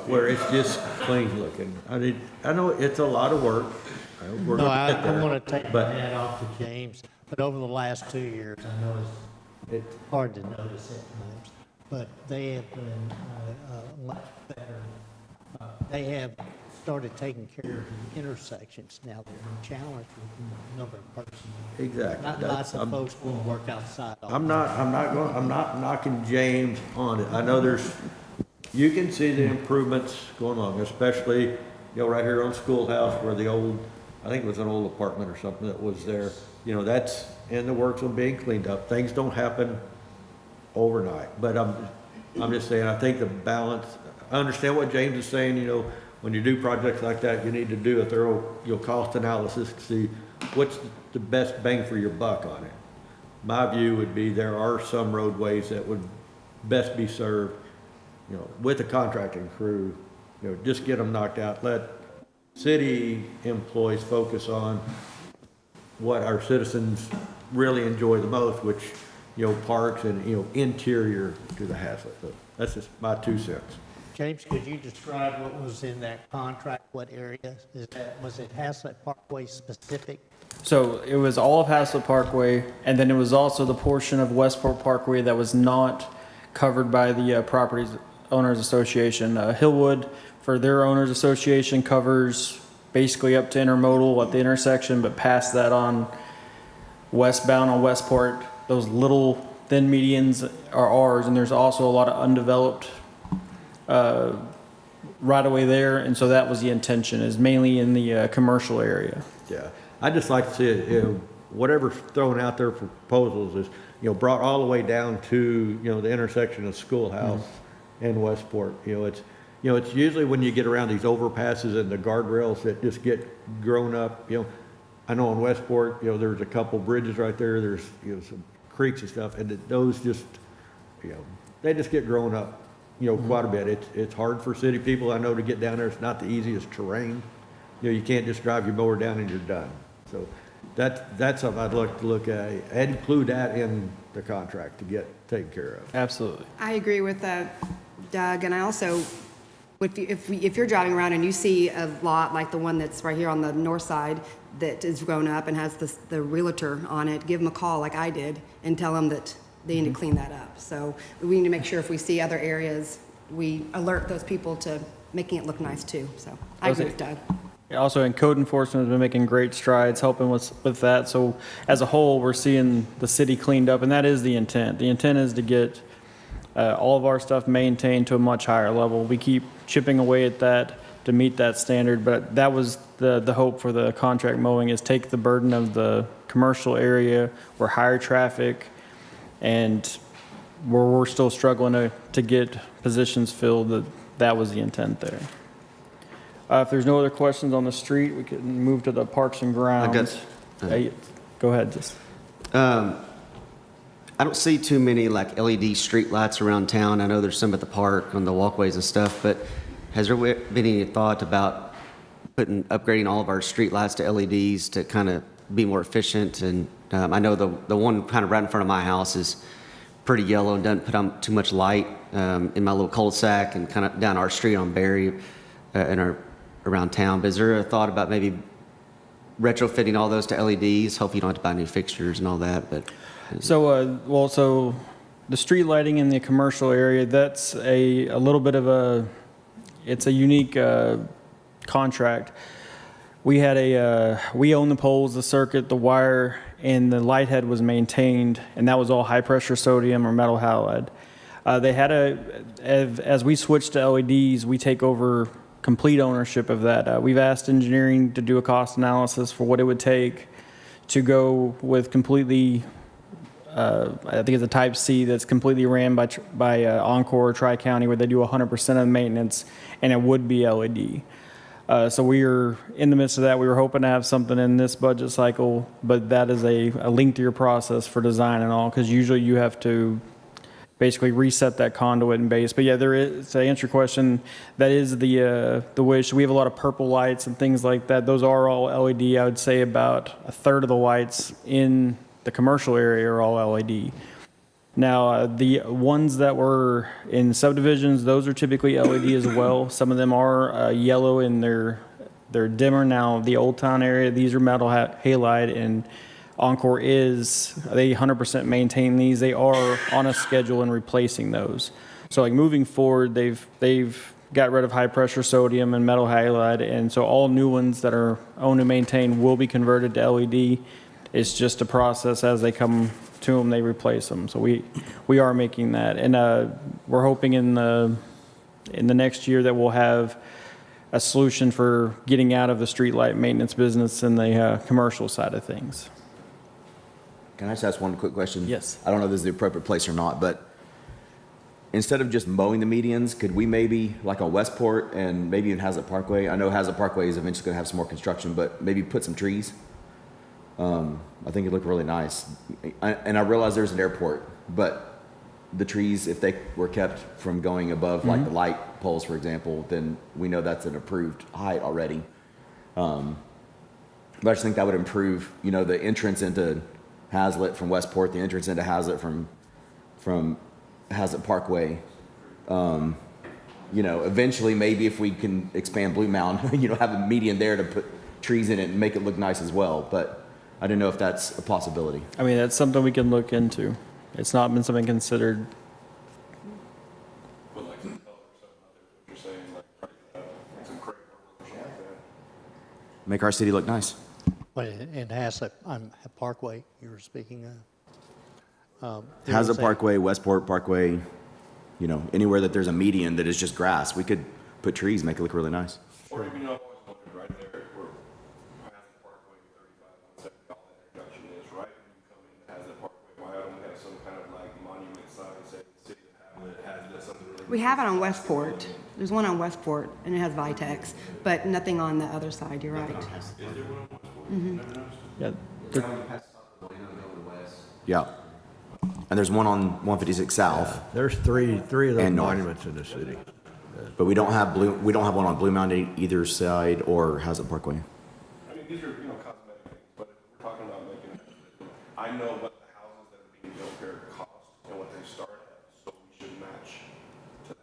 Speaker 6: where it's just clean looking. I know it's a lot of work. We're
Speaker 1: No,
Speaker 6: gonna get
Speaker 1: I'm
Speaker 6: there,
Speaker 1: gonna take my
Speaker 6: but
Speaker 1: hat off to James, but over the last 2 years, I know it's hard to notice at times, but they have been much better. They have started taking care of the intersections now. They're challenged with the number of persons.
Speaker 6: Exactly.
Speaker 1: Not
Speaker 6: That's-
Speaker 1: lots of folks going to work outside. all
Speaker 6: I'm not knocking James on it. I know you can see the improvements going on, especially, you know, right here on Schoolhouse where the old, I think it was an old apartment or something that was there. You know, that's in the works of being cleaned up. Things don't happen overnight, but I'm just saying, I think the balance, I understand what James is saying, you know, when you do projects like that, you need to do a thorough, you know, cost analysis to see what's the best bang for your buck on it. My view would be there are some roadways that would best be served, you know, with a contracting crew, you know, just get them knocked out. Let city employees focus on what our citizens really enjoy the most, which, you know, parks and, you know, interior to the Hazlet. So that's just my 2 cents.
Speaker 1: James, could you describe what was in that contract? What areas? Was it Hazlet Parkway specific?
Speaker 9: so it was all of Haslett Parkway, and then it was also the portion of Westport Parkway that was not covered by the Properties Owners Association. Hillwood, for their owners association, covers basically up to intermodal at the intersection, but past that on westbound on Westport, those little thin medians are ours, and there's also a lot of undeveloped right away there, and so that was the intention, is mainly in the commercial area.
Speaker 6: Yeah, I'd just like to see it, you know, whatever's thrown out there for proposals is, you know, brought all the way down to, you know, the intersection of Schoolhouse and Westport. You know, it's usually when you get around these overpasses and the guardrails that just get grown up, you know. I know in Westport, you know, there's a couple bridges right there, there's, you know, some creeks and stuff, and those just, you know, they just get grown up, you know, quite a bit. It's hard for city people, I know, to get down there. It's not the easiest terrain. You know, you can't just drive your mower down and you're done. So that's something I'd like to look at, and include that in the contract to get taken care of.
Speaker 9: Absolutely.
Speaker 4: I agree with Doug, and I also, if you're driving around and you see a lot like the one that's right here on the north side that is grown up and has the realtor on it, give them a call like I did and tell them that they need to clean that up. So we need to make sure if we see other areas, we alert those people to making it look nice too. So I agree with Doug.
Speaker 9: Also, in code enforcement has been making great strides helping with that. So as a whole, we're seeing the city cleaned up, and that is the intent. The intent is to get all of our stuff maintained to a much higher level. We keep chipping away at that to meet that standard, but that was the hope for the contract mowing, is take the burden of the commercial area where higher traffic and where we're still struggling to get positions filled. That was the intent there. If there's no other questions on the street, we can move to the parks and grounds. Go ahead, just.
Speaker 8: I don't see too many like LED street lights around town. I know there's some at the park on the walkways and stuff, but has there been any thought about upgrading all of our street lights to LEDs to kind of be more efficient? And I know the one kind of right in front of my house is pretty yellow and doesn't put on too much light in my little cul-de-sac and kind of down our street on Berry around town. But is there a thought about maybe retrofitting all those to LEDs? Hopefully you don't have to buy new fixtures and all that, but.
Speaker 9: So the street lighting in the commercial area, that's a little bit of it's a unique contract. We had we own the poles, the circuit, the wire, and the light head was maintained, and that was all high pressure sodium or metal halide. They had as we switched to LEDs, we take over complete ownership of that. We've asked engineering to do a cost analysis for what it would take to go with completely, I think it's a Type C that's completely ran by Encore Tri-County, where they do 100% of the maintenance, and it would be LED. So we are in the midst of that. We were hoping to have something in this budget cycle, but that is a lengthier process for design and all, because usually you have to basically reset that conduit and base. But yeah, there is, to answer your question, that is the wish. We have a lot of purple lights and things like that. Those are all LED. I would say about a third of the lights in the commercial area are all LED. Now, the ones that were in subdivisions, those are typically LED as well. Some of them are yellow and they're dimmer. Now, the Old Town area, these are metal halide, and Encore they 100% maintain these. They are on a schedule in replacing those. So like moving forward, they've got rid of high pressure sodium and metal halide, and so all new ones that are owned and maintained will be converted to LED. It's just a process. As they come to them, they replace them. So we are making that, and we're hoping in the next year that we'll have a solution for getting out of the streetlight maintenance business and the commercial side of things.
Speaker 2: Can I just ask one quick question?
Speaker 9: Yes.
Speaker 2: I don't know if this is the appropriate place or not, but instead of just mowing the medians, could we maybe, like on Westport and maybe even Hazlet Parkway, I know Hazlet Parkway is eventually going to have some more construction, but maybe put some trees? I think it'd look really nice. And I realize there's an airport, but the trees, if they were kept from going above like the light poles, for example, then we know that's an approved height already. But I just think that would improve, the entrance into Hazlet from Westport, the entrance into Hazlet from Hazlet Parkway. Eventually maybe if we can expand Blue Mound, have a median there to put trees in it and make it look nice as well. But I don't know if that's a possibility.
Speaker 9: I mean, that's something we can look into. It's not been something considered.
Speaker 5: Put like some color or something out there, what you're saying, like, some crepe or something like that.
Speaker 2: Make our city look nice.
Speaker 1: Well, and Hazlet, Parkway, you were speaking of.
Speaker 2: Hazlet Parkway, Westport Parkway, anywhere that there's a median that is just grass, we could put trees, make it look really nice.
Speaker 5: Or even, I've always wondered right there where Hazlet Parkway, 35, 170, all that introduction is, right? When you come into Hazlet Parkway, why don't we have some kind of like monument sign saying the city of Hazlet, something really?
Speaker 4: We have it on Westport. There's one on Westport, and it has Vitex, but nothing on the other side. You're right.
Speaker 9: Yeah,
Speaker 2: Yeah. And there's one on 156 South,
Speaker 6: There's three of those
Speaker 2: And north.
Speaker 6: monuments in the city.
Speaker 2: but we don't have one on Blue Mountain either side or Hazlet Parkway.
Speaker 5: I mean, these are, cosmetic things, but if we're talking about making it, I know what the houses that are being built here cost and what they start at, so we should match to that.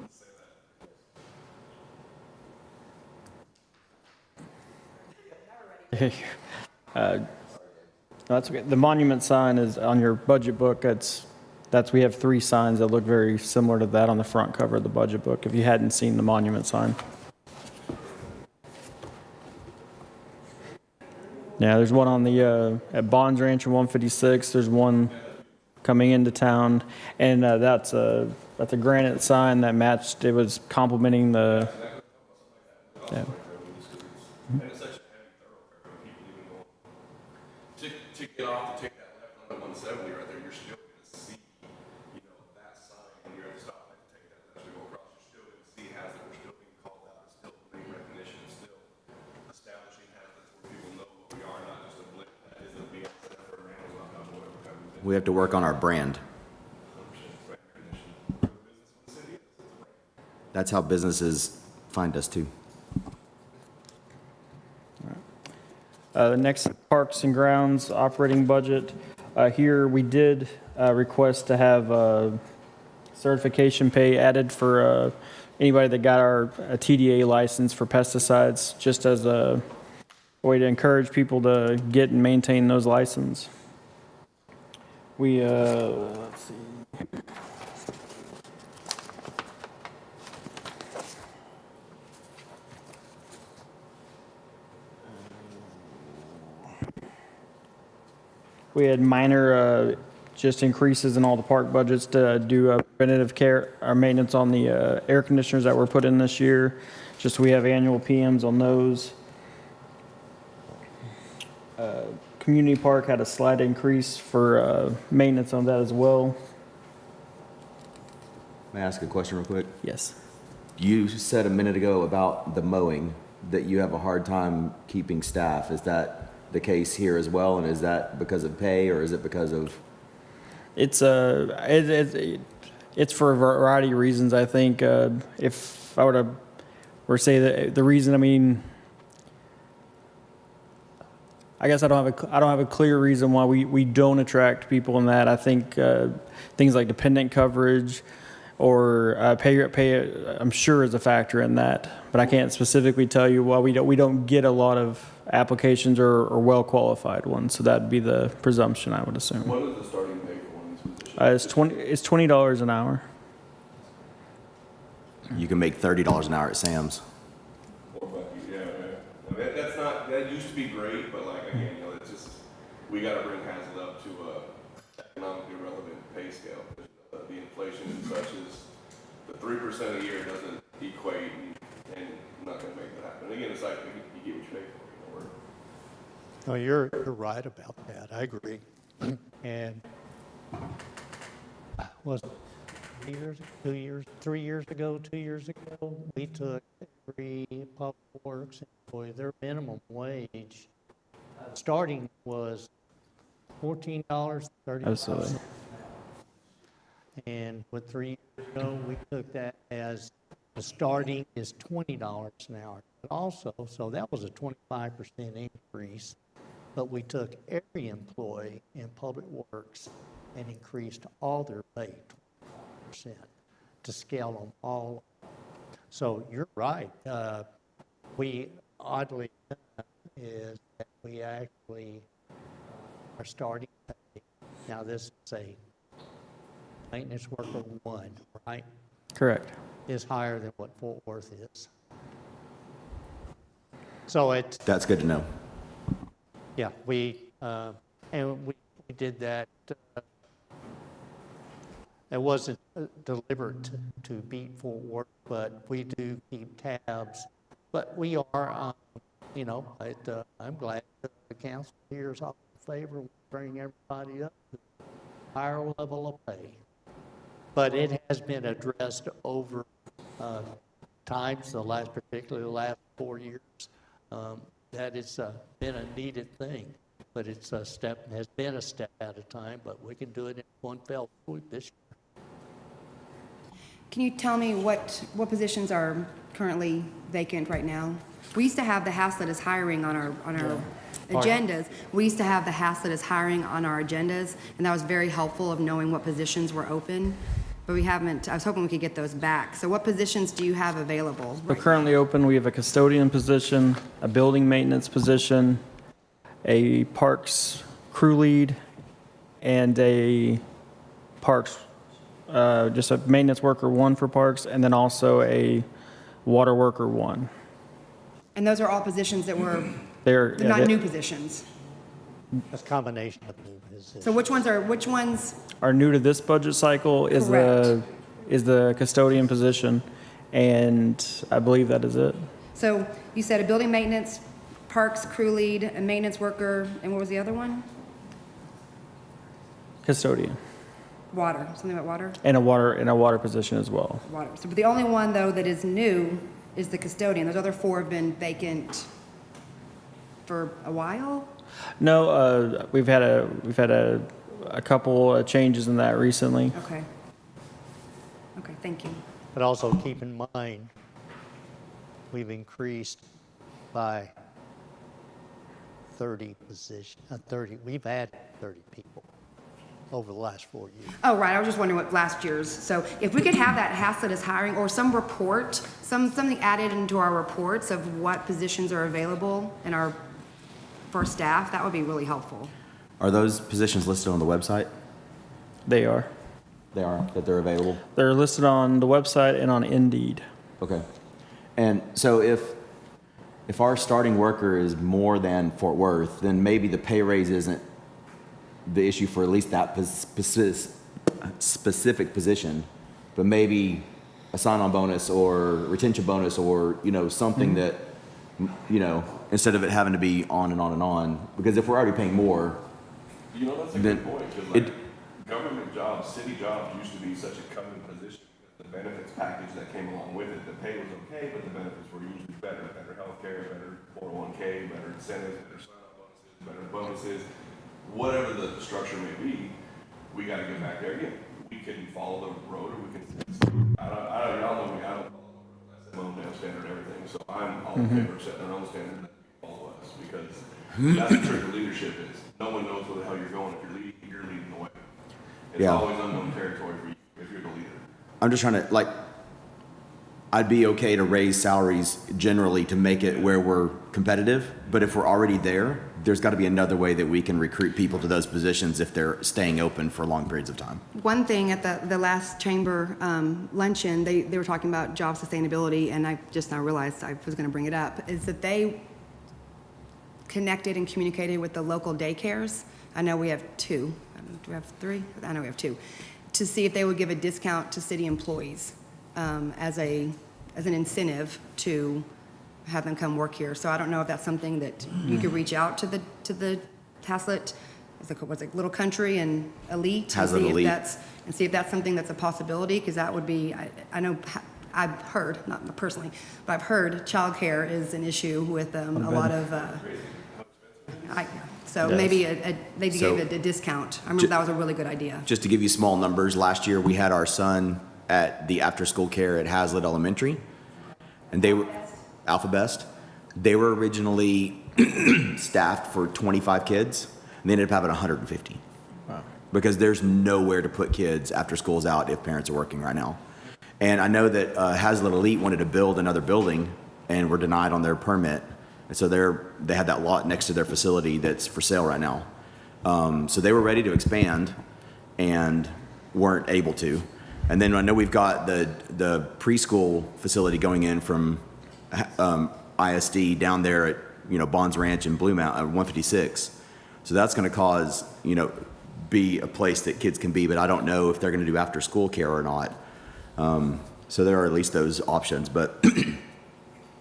Speaker 5: Let's say that.
Speaker 9: that's okay. The monument sign is on your budget book. We have 3 signs that look very similar to that on the front cover of the budget book, if you hadn't seen the monument sign. Yeah, there's one on the, at Bonds Ranch and 156. There's one coming into town, and that's a granite sign that matched, it was complementing the, yeah.
Speaker 5: And it's such a heavy thoroughfare when people even go. To get off to take that left on 170 right there, you're still gonna see, that sign when you're at the stoplight to take that left to go across, you're still gonna see Hazlet, we're still being called out, it's still name recognition, it's still establishing Hazlet where people know what we are, not just a blip that isn't being set for Amazon or whatever kind of thing.
Speaker 2: We have to work on our brand. That's how businesses find us too.
Speaker 9: The next, Parks and Grounds operating budget. Here, we did request to have certification pay added for anybody that got our TDA license for pesticides, just as a way to encourage people to get and maintain those licenses. We, let's see. We had minor just increases in all the park budgets to do preventative care or maintenance on the air conditioners that were put in this year. Just we have annual PMs on those. Community Park had a slight increase for maintenance on that as well.
Speaker 2: May I ask a question real quick?
Speaker 9: Yes.
Speaker 2: You said a minute ago about the mowing, that you have a hard time keeping staff. Is that the case here as well? And is that because of pay, or is it because of?
Speaker 9: It's it's for a variety of reasons. I think if I were to say that the reason, I mean, I guess I don't have a clear reason why we don't attract people in that. I think things like dependent coverage or pay I'm sure is a factor in that, but I can't specifically tell you why we don't get a lot of applications or well qualified ones. So that'd be the presumption, I would assume.
Speaker 5: What is the starting pay for one of these positions?
Speaker 9: It's $20 an hour.
Speaker 2: You can make $30 an hour at Sam's.
Speaker 5: Or about you, yeah. I mean, that's not, that used to be great, but like, again, you know, it's just, we gotta bring Haslett up to a economically relevant pay scale. The inflation and such is, the 3% a year doesn't equate, and I'm not gonna make that happen. Again, it's like, you get what you pay for, you know,
Speaker 1: No, you're right about that. I agree. And was it 2 years ago, we took every public works employee, their minimum wage, starting was $14.30.
Speaker 9: Absolutely.
Speaker 1: And with 3 years ago, we took that as the starting is $20 an hour. But also, so that was a 25% increase. But we took every employee in Public Works and increased all their pay 20% to scale them all. So you're right. We oddly is that we actually are starting pay. Now this is a maintenance worker 1, right?
Speaker 9: Correct.
Speaker 1: Is higher than what Fort Worth is. So it's,
Speaker 2: That's good to know.
Speaker 1: yeah, we did that. It wasn't deliberate to beat Fort Worth, but we do keep tabs. But we are, you know, I'm glad the council here is all in favor of bringing everybody up to a higher level of pay. But it has been addressed over times, particularly the last 4 years. That it's been a needed thing, but has been a step at a time, but we can do it in one fell swoop this year.
Speaker 4: Can you tell me what positions are currently vacant right now? We used to have the Haslett is hiring on our agendas. We used to have the Haslett is hiring on our agendas, and that was very helpful of knowing what positions were open. But we haven't, I was hoping we could get those back. So what positions do you have available?
Speaker 9: We're currently open. We have a custodian position, a building maintenance position, a parks crew lead, and a parks, just a maintenance worker 1 for parks, and then also a water worker 1.
Speaker 4: And those are all positions that were,
Speaker 9: They're
Speaker 4: they're not new positions.
Speaker 1: That's a combination of new positions.
Speaker 4: So which ones,
Speaker 9: are new to this budget cycle is the custodian position, and I believe that is it.
Speaker 4: so you said a building maintenance, parks crew lead, a maintenance worker, and what was the other one?
Speaker 9: Custodian
Speaker 4: Water, something about water?
Speaker 9: and a water position as well.
Speaker 4: Water. So, but the only one, though, that is new is the custodian. Those other 4 have been vacant for a while?
Speaker 9: No, we've had a couple changes in that recently.
Speaker 4: Okay. Okay, thank you.
Speaker 1: But also keep in mind, we've increased by 30 positions, we've added 30 people over the last 4 years.
Speaker 4: Oh, right, I was just wondering what last year's. So if we could have that Haslett is hiring, or some report, something added into our reports of what positions are available for staff, that would be really helpful.
Speaker 2: Are those positions listed on the website?
Speaker 9: They are.
Speaker 2: They are, that they're available?
Speaker 9: They're listed on the website and on Indeed.
Speaker 2: Okay. And so if our starting worker is more than Fort Worth, then maybe the pay raise isn't the issue for at least that specific position, but maybe a sign-on bonus or retention bonus or, you know, something that, you know, instead of it having to be on and on and on, because if we're already paying more,
Speaker 5: You know, that's a
Speaker 2: Then
Speaker 5: good point, because
Speaker 2: it-
Speaker 5: like, government jobs, city jobs used to be such a coveted position. The benefits package that came along with it, the pay was okay, but the benefits were usually better healthcare, better 401k, better incentives, better sign-on bonuses, better bonuses, whatever the structure may be, we gotta get back there again. We can follow the road, or we can, y'all know me, I don't follow the road, I set my own damn standard and everything, so I'm all in favor of setting our own standard that we follow us, because that's the trick of leadership is, no one knows where the hell you're going. If you're leading the way. It's
Speaker 2: Yeah.
Speaker 5: always unknown territory for you if you're the leader.
Speaker 2: I'm just trying to, like, I'd be okay to raise salaries generally to make it where we're competitive, but if we're already there, there's got to be another way that we can recruit people to those positions if they're staying open for long periods of time.
Speaker 4: One thing at the last chamber luncheon, they were talking about job sustainability, and I just now realized I was going to bring it up, is that they connected and communicated with the local daycares. I know we have 2. Do we have 3? I know we have 2. To see if they would give a discount to city employees as an incentive to have them come work here. So I don't know if that's something that you could reach out to the Haslett, was it Little Country and Elite?
Speaker 2: Haslett Elite.
Speaker 4: And see if that's something that's a possibility, because that would be, I know, I've heard, not personally, but I've heard childcare is an issue with a lot of, so
Speaker 6: Yes.
Speaker 4: maybe they
Speaker 2: So-
Speaker 4: gave a discount. I remember that was a really good idea.
Speaker 2: Just to give you small numbers, last year we had our son at the after-school care at Hazlitt Elementary, and they were Alpha Best. They were originally staffed for 25 kids, and they ended up having 150. Wow. Because there's nowhere to put kids after school's out if parents are working right now. And I know that Hazlitt Elite wanted to build another building and were denied on their permit. And so they had that lot next to their facility that's for sale right now. So they were ready to expand and weren't able to. And then I know we've got the preschool facility going in from ISD down there at, you know, Bonds Ranch and Blue Mountain, 156. So that's going to cause, you know, be a place that kids can be, but I don't know if they're going to do after school care or not. So there are at least those options. But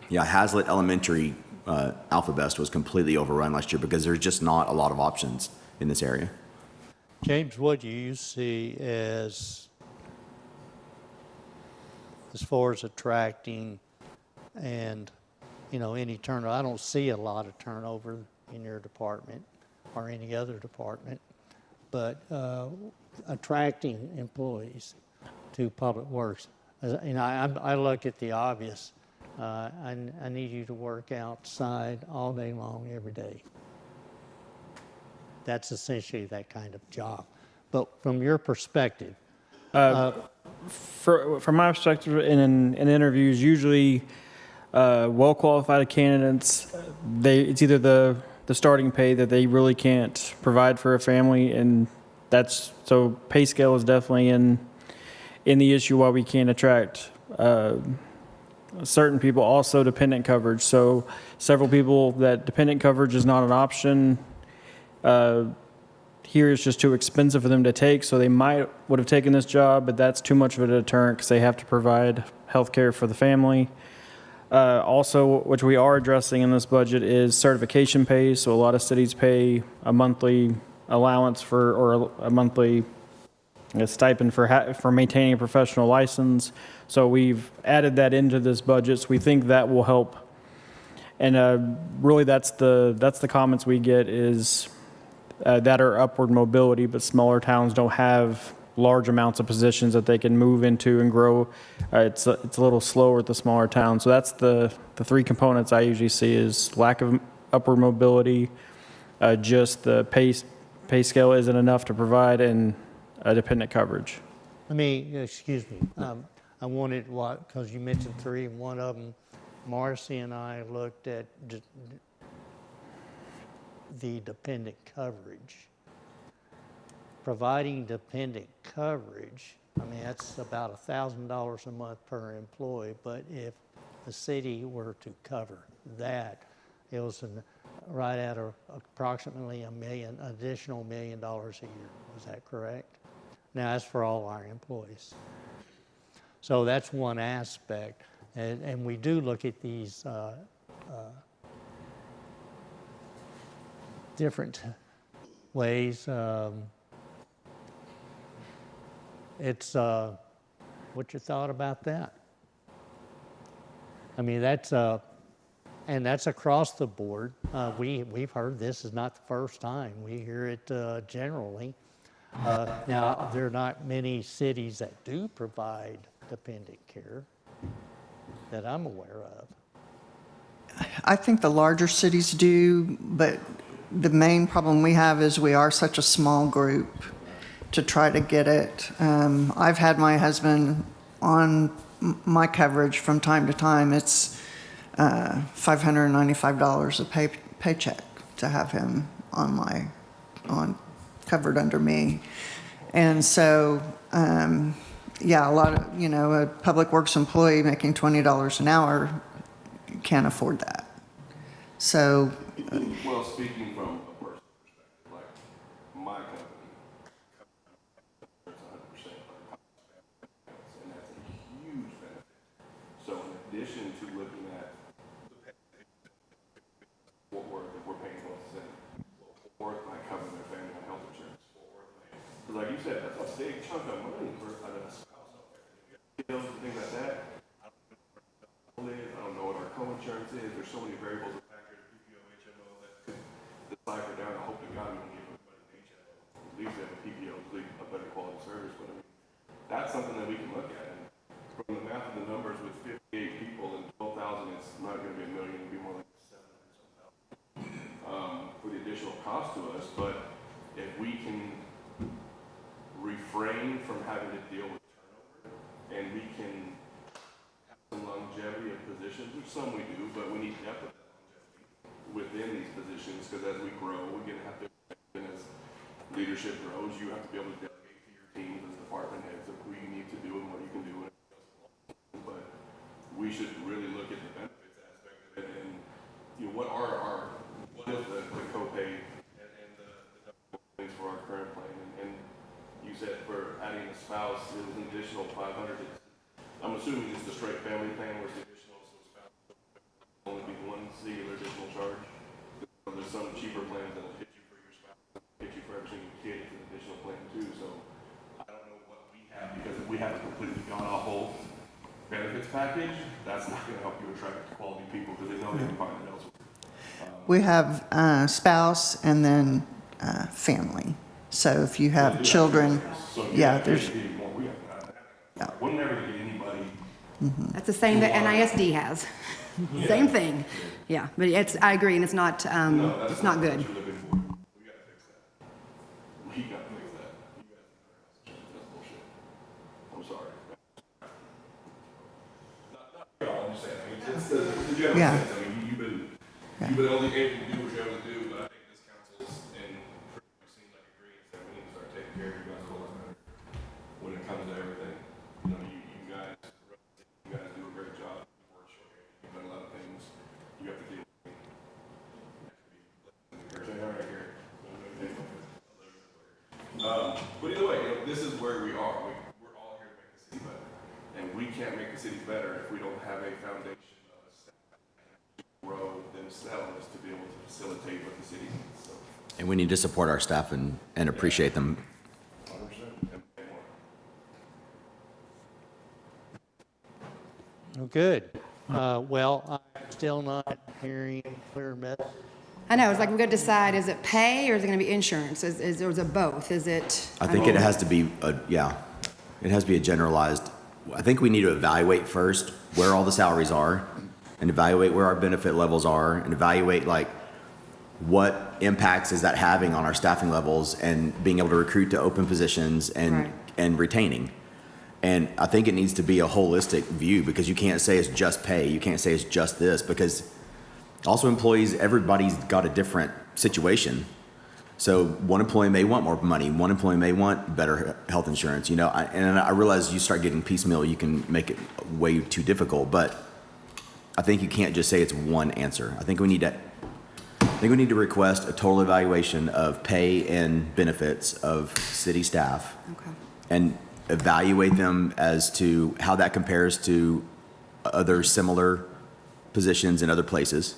Speaker 2: yeah, Hazlitt Elementary Alpha Best was completely overrun last year because there's just not a lot of options in this area.
Speaker 1: James, what do you see as far as attracting and, you know, any turnover? I don't see a lot of turnover in your department or any other department, but attracting employees to Public Works. You know, I look at the obvious. I need you to work outside all day long, every day. That's essentially that kind of job. But from your perspective,
Speaker 9: From my perspective, in interviews, usually well-qualified candidates, it's either the starting pay that they really can't provide for a family, and so pay scale is definitely in the issue why we can't attract certain people. Also dependent coverage. So several people that dependent coverage is not an option. Here it's just too expensive for them to take, so they would have taken this job, but that's too much of a deterrent because they have to provide health care for the family. Also, which we are addressing in this budget, is certification pay. So a lot of cities pay a monthly allowance or a monthly stipend for maintaining a professional license. So we've added that into this budget. So we think that will help. And really, that's the comments we get is that are upward mobility, but smaller towns don't have large amounts of positions that they can move into and grow. It's a little slower at the smaller towns. So that's the 3 components I usually see is lack of upward mobility, just the pay scale isn't enough to provide, and dependent coverage.
Speaker 1: excuse me, I wanted because you mentioned 3, and one of them, Marcy and I looked at the dependent coverage. Providing dependent coverage, that's about $1,000 a month per employee, but if the city were to cover that, it was right at approximately additional $1 million a year. Is that correct? Now, that's for all our employees. So that's one aspect. And we do look at these different ways. What's your thought about that? I mean, and that's across the board. We've heard this is not the first time. We hear it generally. Now, there are not many cities that do provide dependent care that I'm aware of.
Speaker 3: I think the larger cities do, but the main problem we have is we are such a small group to try to get it. I've had my husband on my coverage from time to time. It's $595 a paycheck to have him covered under me. And so, yeah, a lot of, a public works employee making $20 an hour can't afford that. So,
Speaker 5: Well, speaking from a personal perspective, like my company, it's 100% and that's a huge benefit. So in addition to looking at Fort Worth, if we're paying 12%, Fort Worth might cover their family health insurance. Because like you said, that's a big chunk of money for a spouse out there. Bills and things like that. I don't know what our co-insurance is. There's so many variables that factor in PPO, HMO that could decipher down. I hope to God we can give everybody an HMO. At least they have a PPO, at least a better quality service. But I mean, that's something that we can look at. And from the math of the numbers with 58 people and 12,000, it's not going to be $1 million. It'll be more like 700,000 for the additional cost to us. But if we can refrain from having to deal with turnover, and we can have some longevity of positions, which some we do, but we need depth of that longevity within these positions, because as we grow, we're going to have to, and as leadership grows, you have to be able to delegate to your teams as department heads of who you need to do and what you can do. But we should really look at the benefits aspect of it, and what is the copay and the things for our current plan, and you said for adding a spouse, it was an additional 500. I'm assuming it's the straight family plan where it's additional, so spouse will only be one singular additional charge. There's some cheaper plans that'll hit you for your spouse, hit you for every single kid. It's an additional plan too. So I don't know what we have, because if we have a completely god-awful benefits package, that's not going to help you attract quality people, because they know they can find it elsewhere.
Speaker 3: we have spouse and then family. So if you have children,
Speaker 5: So
Speaker 3: yeah, there's,
Speaker 5: more. We have, we'll never get anybody.
Speaker 4: That's the same that NISD has. Same thing. Yeah, but I agree, and it's not, it's not good.
Speaker 5: What you're looking for. We gotta fix that. We gotta fix that. You guys, that's bullshit. I'm sorry. Not y'all, I'm just saying, I mean, it's the general
Speaker 3: Yeah.
Speaker 5: sense. I mean, you've been only able to do what you're able to do, but I think this council's and pretty much seems like agrees that we need to start taking care of you guys a lot better when it comes to everything. You guys do a great job. You work short-handed. You've done a lot of things. You have to deal with. But either way, this is where we are. We're all here to make the city better. And we can't make the city better if we don't have a foundation of a staff that can grow themselves to be able to facilitate what the city needs. So,
Speaker 2: And we need to support our staff and appreciate them.
Speaker 5: 100% and more.
Speaker 1: Oh, good. Well, I'm still not hearing clear message.
Speaker 4: I know, it's like we've got to decide, is it pay or is it going to be insurance? Or is it both? Is it?
Speaker 2: I think it has to be, it has to be a generalized, I think we need to evaluate first where all the salaries are and evaluate where our benefit levels are and evaluate like what impacts is that having on our staffing levels and being able to recruit to open positions
Speaker 4: Right.
Speaker 2: and retaining. And I think it needs to be a holistic view, because you can't say it's just pay. You can't say it's just this, because also employees, everybody's got a different situation. So one employee may want more money. One employee may want better health insurance, and I realize you start getting piecemeal, you can make it way too difficult, but I think you can't just say it's one answer. I think we need to think we need to request a total evaluation of pay and benefits of city staff
Speaker 4: Okay.
Speaker 2: and evaluate them as to how that compares to other similar positions in other places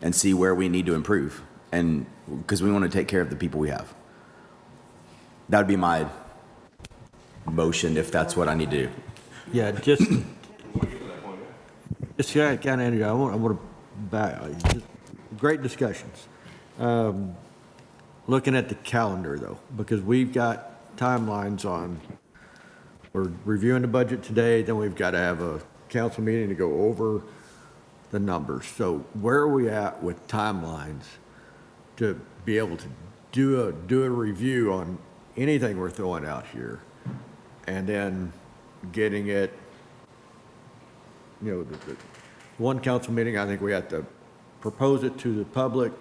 Speaker 2: and see where we need to improve. And because we want to take care of the people we have. That would be my motion if that's what I need to do.
Speaker 6: Yeah, just kind of, Andrew, I want to back, just great discussions. Looking at the calendar though, because we've got timelines on, we're reviewing the budget today, then we've got to have a council meeting to go over the numbers. So where are we at with timelines to be able to do a review on anything we're throwing out here? And then getting it, the one council meeting, I think we have to propose it to the public,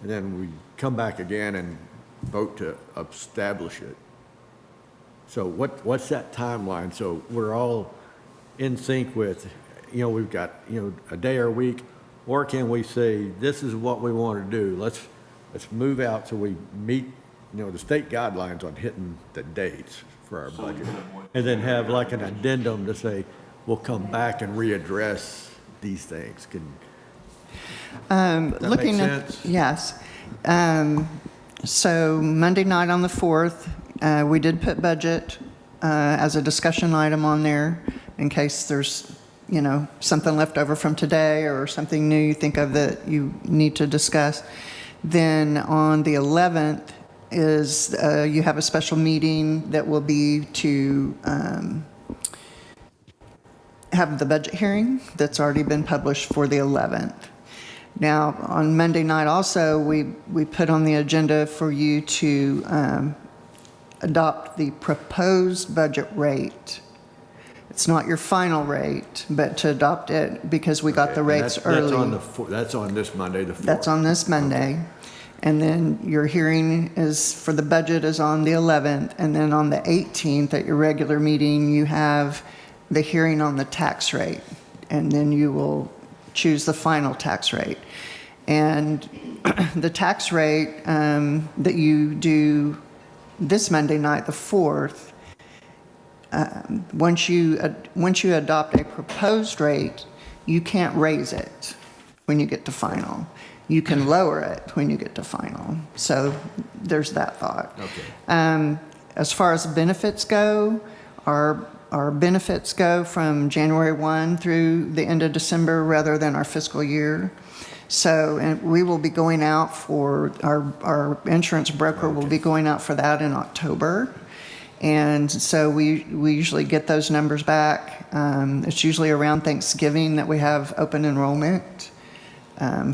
Speaker 6: and then we come back again and vote to establish it. So what's that timeline? So we're all in sync with, we've got, a day or a week, or can we say, this is what we want to do? Let's move out so we meet, the state guidelines on hitting the dates for our budget. And then have like an addendum to say, we'll come back and readdress these things. That
Speaker 3: Looking
Speaker 6: make
Speaker 3: at,
Speaker 6: sense?
Speaker 3: yes. So Monday night on the 4th, we did put budget as a discussion item on there in case there's, something left over from today or something new you think of that you need to discuss. Then on the 11th is you have a special meeting that will be to have the budget hearing that's already been published for the 11th. Now, on Monday night also, we put on the agenda for you to adopt the proposed budget rate. It's not your final rate, but to adopt it because we got the rates early.
Speaker 6: That's on this Monday, the 4th.
Speaker 3: That's on this Monday. And then your hearing is, for the budget is on the 11th. And then on the 18th at your regular meeting, you have the hearing on the tax rate. And then you will choose the final tax rate. And the tax rate that you do this Monday night, the 4th, once you adopt a proposed rate, you can't raise it when you get to final. You can lower it when you get to final. So there's that thought.
Speaker 6: Okay.
Speaker 3: As far as benefits go, our benefits go from January 1 through the end of December rather than our fiscal year. So, and we will be going out for, our insurance broker will be going out for that in October. And so we usually get those numbers back. It's usually around Thanksgiving that we have open enrollment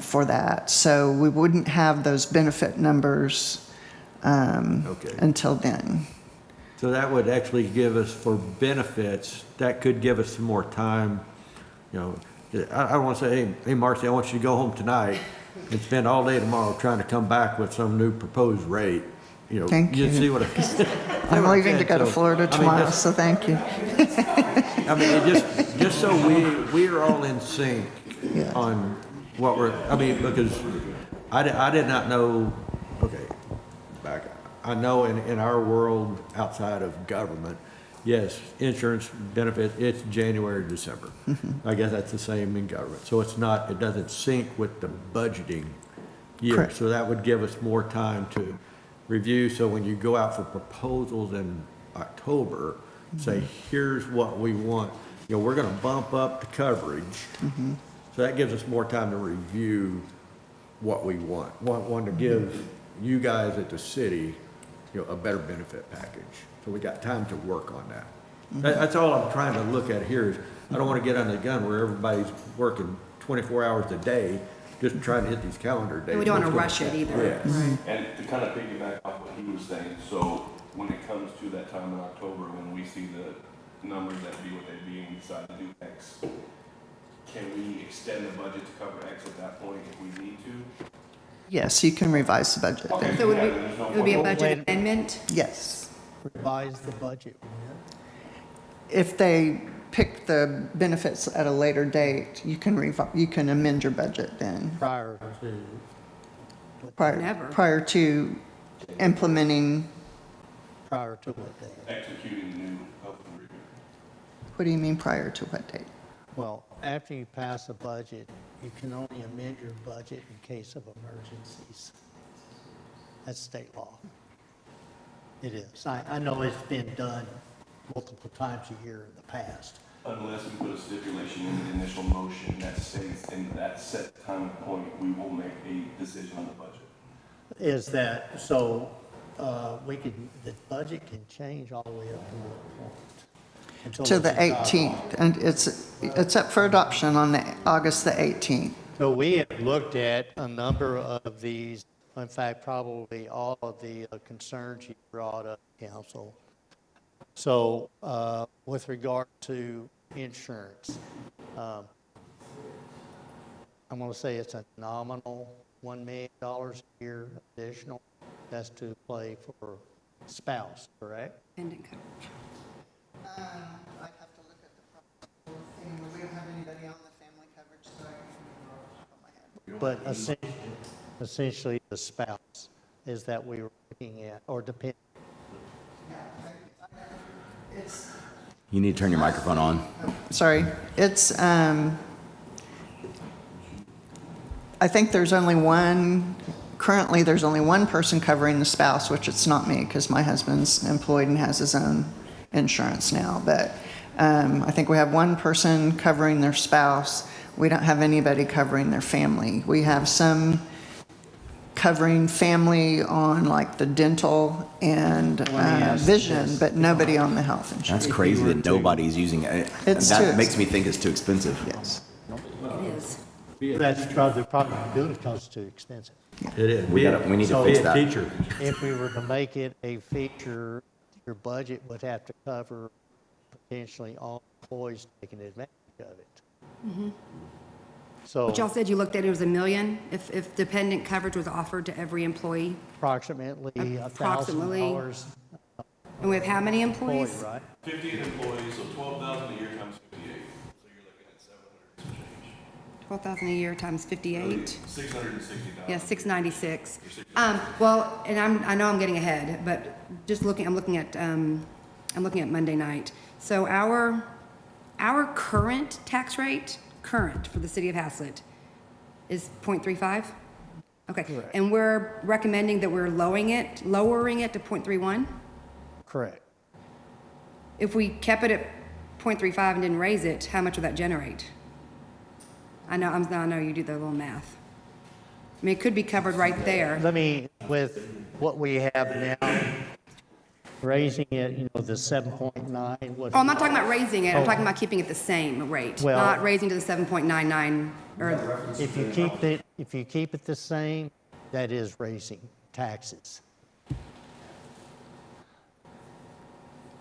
Speaker 3: for that. So we wouldn't have those benefit numbers until then.
Speaker 6: So that would actually give us, for benefits, that could give us some more time. I don't want to say, hey, Marcy, I want you to go home tonight and spend all day tomorrow trying to come back with some new proposed rate.
Speaker 3: Thank you.
Speaker 6: See what
Speaker 3: I'm leaving to go to Florida tomorrow, so thank you.
Speaker 6: I mean, just so we are all in sync
Speaker 3: Yeah.
Speaker 6: on what because I did not know, I know in our world outside of government, yes, insurance benefit, it's January to December. I guess that's the same in government. So it doesn't sync with the budgeting year.
Speaker 3: Correct.
Speaker 6: So that would give us more time to review. So when you go out for proposals in October, say, here's what we want. We're going to bump up the coverage. So that gives us more time to review what we want. Want to give you guys at the city, a better benefit package. So we got time to work on that. That's all I'm trying to look at here is I don't want to get on the gun where everybody's working 24 hours a day just trying to hit these calendar dates.
Speaker 4: And we don't want to rush it either.
Speaker 6: Yes.
Speaker 5: And to kind of piggyback off what he was saying, so when it comes to that time in October, when we see the numbers that be what they be and we decide to do X, can we extend the budget to cover X at that point if we need to?
Speaker 3: Yes, you can revise the budget
Speaker 5: Okay.
Speaker 3: then.
Speaker 4: So
Speaker 5: Yeah, there's no
Speaker 4: it would be a
Speaker 5: point.
Speaker 4: budget amendment?
Speaker 3: Yes.
Speaker 1: Revise the budget.
Speaker 3: If they pick the benefits at a later date, you can amend your budget then.
Speaker 1: Prior to
Speaker 4: Never.
Speaker 3: Prior to implementing,
Speaker 1: prior to what day?
Speaker 5: Executing the new health agreement.
Speaker 3: what do you mean prior to what date?
Speaker 1: Well, after you pass a budget, you can only amend your budget in case of emergencies. That's state law. It is. I know it's been done multiple times a year in the past.
Speaker 5: Unless we put a stipulation in the initial motion that states in that set time point, we will make a decision on the budget.
Speaker 1: Is that, so, the budget can change all the way up to what point? Until
Speaker 3: To the
Speaker 1: it's adopted.
Speaker 3: 18th, and it's up for adoption on August the 18th.
Speaker 1: So we have looked at a number of these, in fact, probably all of the concerns you brought up, council. So with regard to insurance, I'm going to say it's a nominal $1 million a year additional. That's to play for spouse, correct?
Speaker 4: Dependent coverage.
Speaker 3: I'd have to look at the thing. We don't have anybody on the family coverage, so I can
Speaker 1: But essentially the spouse is that we were looking at, or depend.
Speaker 2: You need to turn your microphone on.
Speaker 3: Sorry, it's, I think currently there's only one person covering the spouse, which it's not me, because my husband's employed and has his own insurance now. But I think we have one person covering their spouse. We don't have anybody covering their family. We have some covering family on like the dental and vision, but nobody on the health insurance.
Speaker 2: That's crazy that nobody's using it.
Speaker 3: It's
Speaker 2: That
Speaker 3: too
Speaker 2: makes me think it's too expensive.
Speaker 3: Yes.
Speaker 4: It is.
Speaker 1: That's probably do it because it's too expensive.
Speaker 6: It is.
Speaker 2: We need to
Speaker 1: So-
Speaker 2: fix
Speaker 6: Be a
Speaker 2: that.
Speaker 6: teacher.
Speaker 1: If we were to make it a feature, your budget would have to cover potentially all employees taking advantage of it. So
Speaker 4: But y'all said you looked at it was $1 million if dependent coverage was offered to every employee?
Speaker 1: approximately
Speaker 4: Approximately.
Speaker 1: $1,000
Speaker 4: And we have how many
Speaker 1: employee,
Speaker 4: employees?
Speaker 1: right?
Speaker 5: 58 employees, so 12,000 a year times 58. So you're looking at 700 and some change.
Speaker 4: 12,000 a year times 58?
Speaker 5: 660,000.
Speaker 4: Yeah, 696. Well, and I know I'm getting ahead, but just I'm looking at Monday night. So our current tax rate, for the city of Haslett, is 0.35? Okay,
Speaker 1: Correct.
Speaker 4: and we're recommending that we're lowering it to 0.31?
Speaker 1: Correct.
Speaker 4: If we kept it at 0.35 and didn't raise it, how much would that generate? I know you do the little math. I mean, it could be covered right there.
Speaker 1: Let me, with what we have now, raising it, the 7.9. what-
Speaker 4: Oh, I'm not talking about raising it, I'm
Speaker 1: Oh.
Speaker 4: talking about keeping it the same rate,
Speaker 1: Well-
Speaker 4: not raising to the 7.99, or,
Speaker 1: If you keep it the same, that is raising taxes.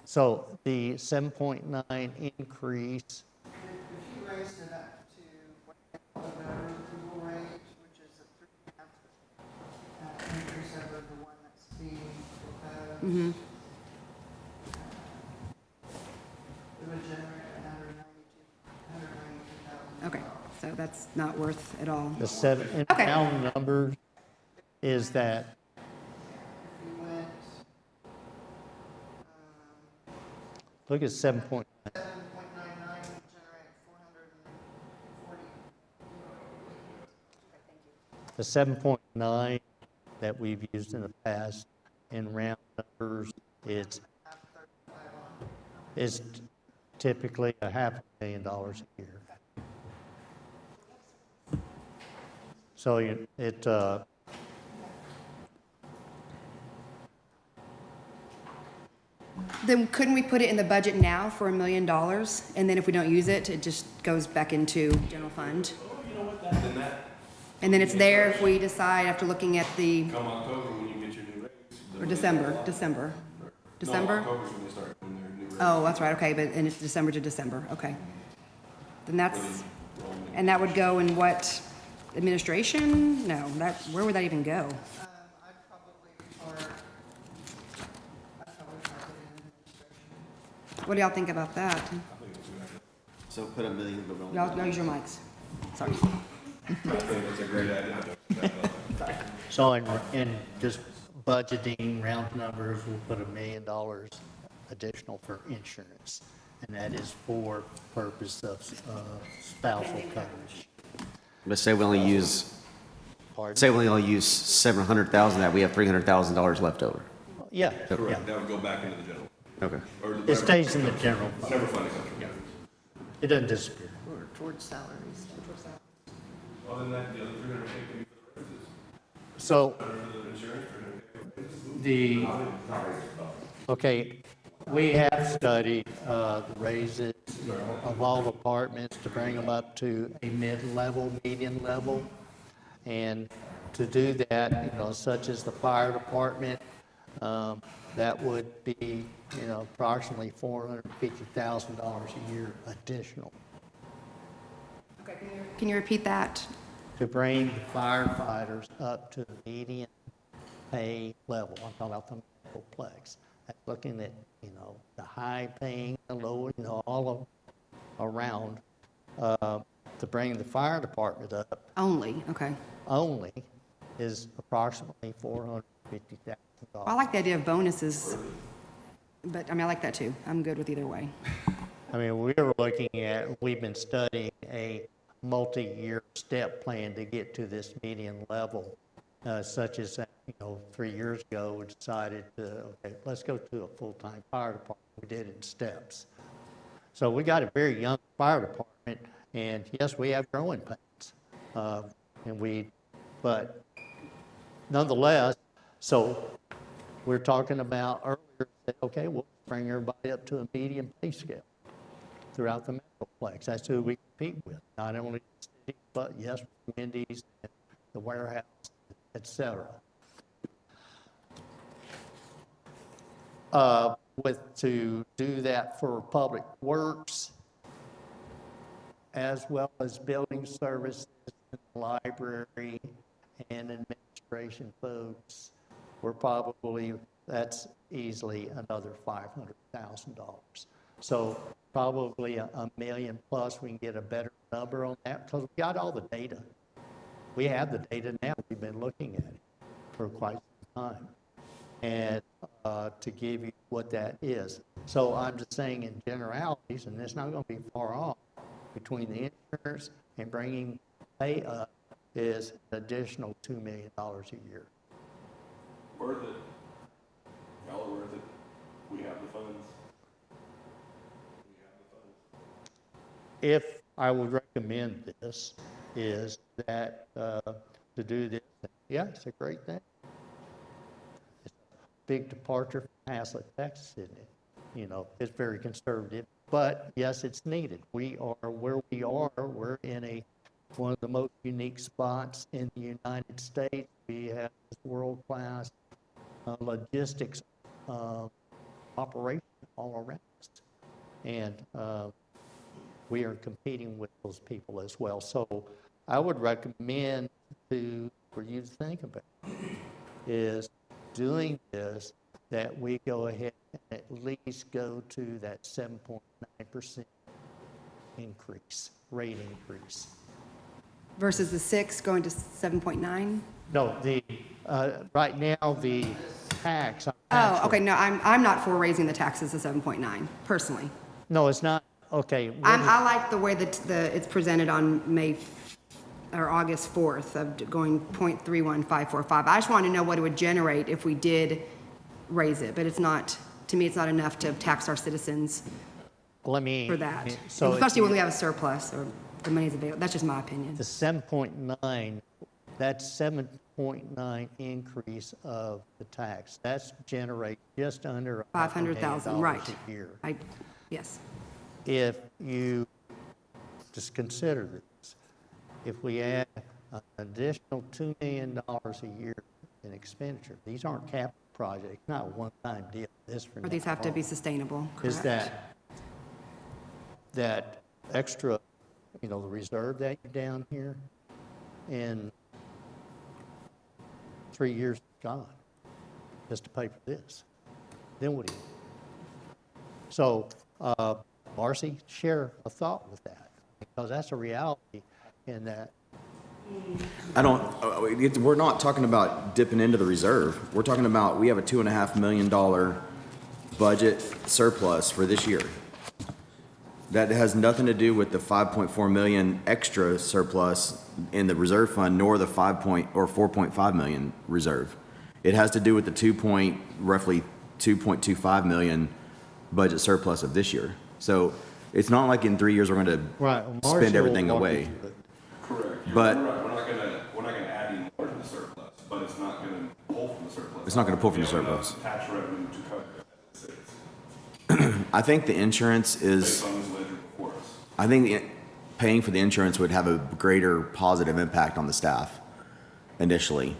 Speaker 1: So the 7.9 increase,
Speaker 3: If you raised it up to what they call the approval rate, which is a 3.5 increase over the one that's being proposed, it would generate $192,000.
Speaker 4: okay, so that's not worth at all.
Speaker 1: the seven, and
Speaker 4: Okay.
Speaker 1: round numbers is that
Speaker 3: If you went,
Speaker 1: look at 7.9.
Speaker 3: 7.99 would generate 440.
Speaker 1: The 7.9 that we've used in the past in round numbers, it's typically $500,000 a year. So
Speaker 4: Then couldn't we put it in the budget now for $1 million, and then if we don't use it, it just goes back into general fund? And then it's there if we decide after looking at the,
Speaker 5: Come October, when you get your new rates.
Speaker 4: or December?
Speaker 5: No, October's when they start doing their new rates.
Speaker 4: Oh, that's right, okay, and it's December to December, okay. Then and that would go in what, administration? No, where would that even go?
Speaker 3: I'd probably park it in administration.
Speaker 4: What do y'all think about that?
Speaker 8: So put $1 million, but
Speaker 4: Y'all use your mics. Sorry.
Speaker 5: I think it's a great idea.
Speaker 1: So in just budgeting round numbers, we'll put $1 million additional for insurance, and that is for purpose of spousal coverage.
Speaker 8: But say we only use,
Speaker 1: Pardon?
Speaker 8: say we only use 700,000, that we have $300,000 left over.
Speaker 1: Yeah, yeah.
Speaker 5: That would go back into the general.
Speaker 8: Okay.
Speaker 5: Or the
Speaker 1: It
Speaker 5: whatever-
Speaker 1: stays in the general fund.
Speaker 5: Whatever fund it comes from.
Speaker 1: It doesn't disappear.
Speaker 3: Towards salaries.
Speaker 5: Well, then that, the other 300K can be for the raises.
Speaker 1: So
Speaker 5: For the insurance, 300K.
Speaker 1: okay, we have studied the raises of all departments to bring them up to a mid-level, median level. And to do that, such as the fire department, that would be, approximately $450,000 a year additional.
Speaker 4: Can you repeat that?
Speaker 1: To bring the firefighters up to the median pay level. I'm talking about the metroplex. That's looking at, the high paying, the low, all around. To bring the fire department up
Speaker 4: Only, okay.
Speaker 1: only is approximately $450,000.
Speaker 4: Well, I like the idea of bonuses, but, I mean, I like that too. I'm good with either way.
Speaker 1: I mean, we've been studying a multi-year step plan to get to this median level, such as, 3 years ago, we decided okay, let's go to a full-time fire department. We did it in steps. So we got a very young fire department, and yes, we have growing pains. But nonetheless, so we're talking about earlier, that, okay, we'll bring everybody up to a median pay scale throughout the metroplex. That's who we compete with, not only the city, but yes, Wendy's, and the warehouse, et cetera. To do that for public works, as well as building services, library, and administration folks, that's easily another $500,000. So probably a million plus, we can get a better number on that, because we got all the data. We have the data now, we've been looking at it for quite some time. And to give you what that is. So I'm just saying in generalities, and it's not going to be far off, between the insurance and bringing pay up is an additional $2 million a year.
Speaker 5: Worth it. Y'all are worth it. We have the funds. We have the funds.
Speaker 1: If I would recommend this, is that to do this, yeah, it's a great thing. It's a big departure from Haslett, Texas, isn't it? It's very conservative, but yes, it's needed. We are where we are. We're in one of the most unique spots in the United States. We have this world-class logistics operation all around us. And we are competing with those people as well. So I would recommend for you to think about is doing this, that we go ahead and at least go to that 7.9% rate increase.
Speaker 4: Versus the 6 going to 7.9?
Speaker 1: No, right now, the tax.
Speaker 4: Oh, okay, no, I'm not for raising the taxes to 7.9, personally.
Speaker 1: No, it's not, okay.
Speaker 4: I like the way that it's presented on August 4th of going 0.31545. I just wanted to know what it would generate if we did raise it, but it's not, to me, it's not enough to tax our citizens
Speaker 1: Let me.
Speaker 4: for that.
Speaker 1: So
Speaker 4: Especially when we have a surplus or the money's available. That's just my opinion.
Speaker 1: the 7.9, that's 7.9 increase of the tax. That's generate just under
Speaker 4: $500,000, right.
Speaker 1: a year.
Speaker 4: Yes.
Speaker 1: If you just consider this, if we add an additional $2 million a year in expenditure, these aren't capital projects, not a one-time deal.
Speaker 4: Or these have to be sustainable,
Speaker 1: Is
Speaker 4: correct?
Speaker 1: that extra, the reserve that you're down here, in 3 years gone, just to pay for this. Then what do you do? So, Marcy, share a thought with that, because that's a reality in that
Speaker 2: We're not talking about dipping into the reserve. We're talking about, we have a $2.5 million budget surplus for this year. That has nothing to do with the 5.4 million extra surplus in the reserve fund, nor the 4.5 million reserve. It has to do with the roughly 2.25 million budget surplus of this year. So it's not like in 3 years we're going
Speaker 1: Right.
Speaker 2: to
Speaker 1: Marcia
Speaker 2: spend
Speaker 1: will
Speaker 2: everything
Speaker 1: walk you
Speaker 2: away.
Speaker 1: through it.
Speaker 5: Correct.
Speaker 2: But-
Speaker 5: We're not gonna add any more to the surplus, but it's not gonna pull from the surplus.
Speaker 2: It's not gonna pull from the
Speaker 5: We have enough
Speaker 2: surplus.
Speaker 5: Tax revenue to cover it as it sits,
Speaker 2: I think the insurance is,
Speaker 5: based on this ledger before us.
Speaker 2: I think paying for the insurance would have a greater positive impact on the staff initially.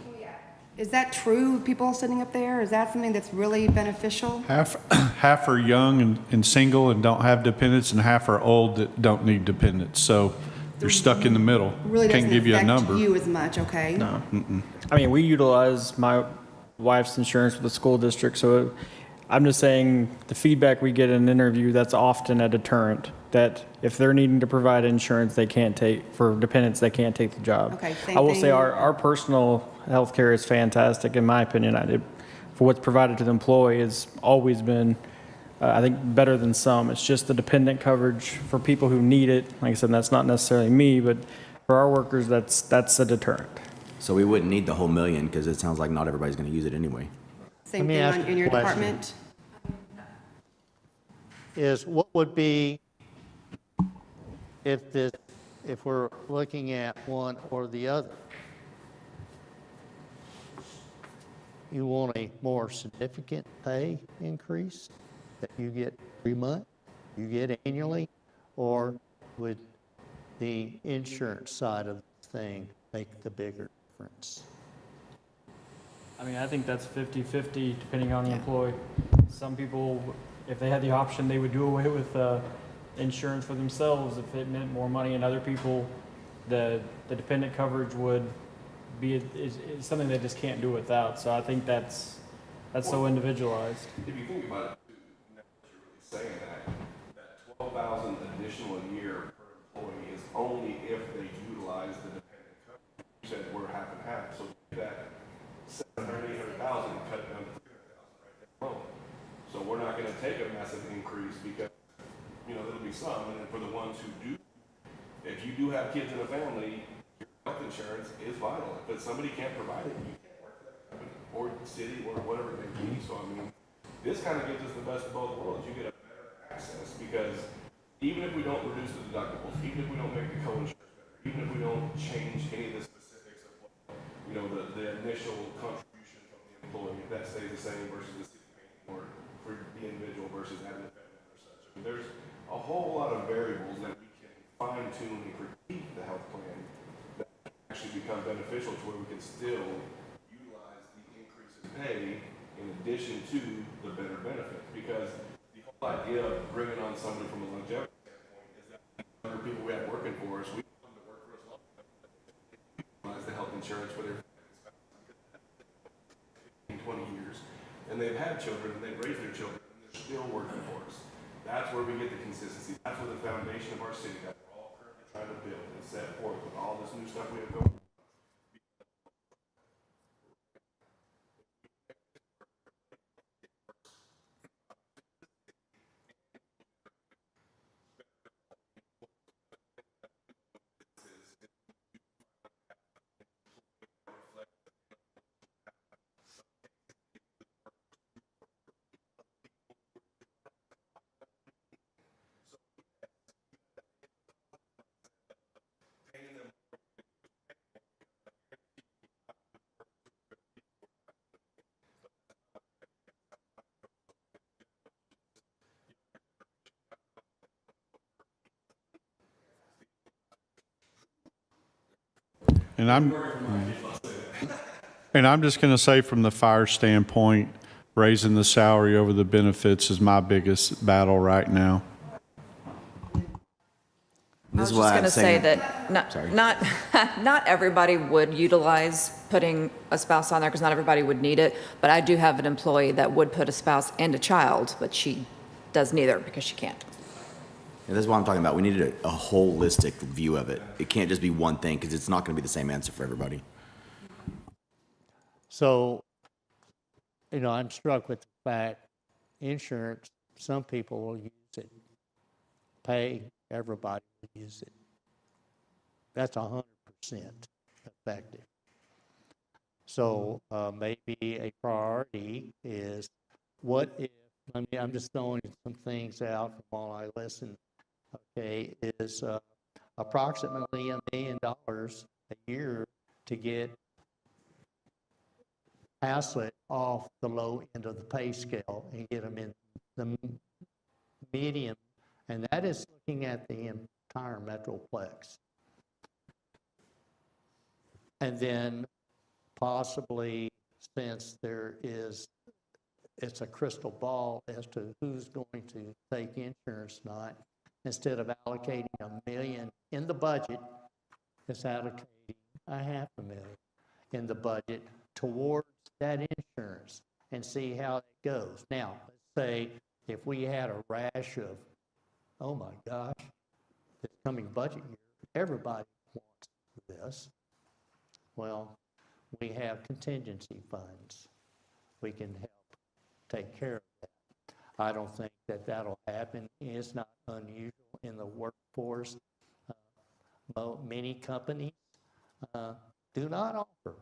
Speaker 4: Is that true, people sitting up there? Is that something that's really beneficial?
Speaker 7: Half are young and single and don't have dependents, and half are old that don't need dependents. So you're stuck in the middle.
Speaker 4: Really
Speaker 7: Can't
Speaker 4: doesn't
Speaker 7: give you a
Speaker 4: affect
Speaker 7: number.
Speaker 4: you as much, okay?
Speaker 9: No. I mean, we utilize my wife's insurance with the school district, so I'm just saying the feedback we get in an interview, that's often a deterrent, that if they're needing to provide insurance, they can't take, for dependents, they can't take the job.
Speaker 4: Okay, same
Speaker 9: I will say
Speaker 4: thing.
Speaker 9: our personal health care is fantastic, in my opinion. For what's provided to the employee has always been, I think, better than some. It's just the dependent coverage for people who need it. Like I said, that's not necessarily me, but for our workers, that's a deterrent.
Speaker 2: So we wouldn't need the whole million because it sounds like not everybody's going to use it anyway.
Speaker 4: Same
Speaker 1: Let me
Speaker 4: thing
Speaker 1: ask
Speaker 4: in
Speaker 1: you a
Speaker 4: your
Speaker 1: question.
Speaker 4: department?
Speaker 1: Is what would be if we're looking at one or the other? You want a more significant pay increase that you get every month, you get annually, or would the insurance side of the thing make the bigger difference?
Speaker 9: I mean, I think that's 50/50 depending on the employee. Some people, if they had the option, they would do away with insurance for themselves if it meant more money, and other people, the dependent coverage would be is something they just can't do without. So I think that's so individualized.
Speaker 5: If you think about it, too, now that you're really saying that 12,000 additional a year per employee is only if they utilize the dependent coverage. You said we're half and half, so that 700,000, 800,000, cut it down to 300,000 right there alone. So we're not gonna take a massive increase because, there'll be some, and then for the ones who do, if you do have kids in a family, your health insurance is vital. If somebody can't provide it, you can't work for that company, or city, or whatever it may be. So, this kind of gives us the best of both worlds. You get a better access, because even if we don't reduce the deductibles, even if we don't make the co-insurance better, even if we don't change any of the specifics of what, the initial contribution from the employee, if that stays the same versus the city paying more for the individual versus having a family or such. There's a whole lot of variables that we can fine tune and critique the health plan that actually become beneficial to where we can still utilize the increase in pay in addition to the better benefits. Because the whole idea of bringing on somebody from a longevity standpoint is that the other people we have working for us, we want them to work for us long enough to utilize the health insurance for their 20 years, and they've had children and they've raised their children and they're still working for us. That's where we get the consistency. That's where the foundation of our city that we're all currently trying to build and set forth with all this new stuff we have going.
Speaker 7: And I'm just going to say, from the fire standpoint, raising the salary over the benefits is my biggest battle right now.
Speaker 10: I
Speaker 2: This
Speaker 10: was
Speaker 2: is
Speaker 10: just
Speaker 2: why
Speaker 10: going
Speaker 2: I'm
Speaker 10: to say
Speaker 2: saying-
Speaker 10: that
Speaker 2: Sorry.
Speaker 10: not everybody would utilize putting a spouse on there, because not everybody would need it. But I do have an employee that would put a spouse and a child, but she does neither because she can't.
Speaker 2: And that's what I'm talking about. We needed a holistic view of it. It can't just be one thing because it's not going to be the same answer for everybody.
Speaker 1: So, I'm struck with the fact, insurance, some people will use it. Pay, everybody will use it. That's 100% effective. So maybe a priority is, what if, I'm just throwing some things out from all I listen, okay, is approximately $1 million a year to get Haslett off the low end of the pay scale and get them in the medium, and that is looking at the entire Metroplex. And then possibly, since it's a crystal ball as to who's going to take insurance or not, instead of allocating $1 million in the budget, it's allocating $500,000 in the budget towards that insurance and see how it goes. Now, let's say if we had a rash of, oh my gosh, this coming budget year, everybody wants this. Well, we have contingency funds. We can help take care of that. I don't think that that'll happen. It's not unusual in the workforce. Many companies do not offer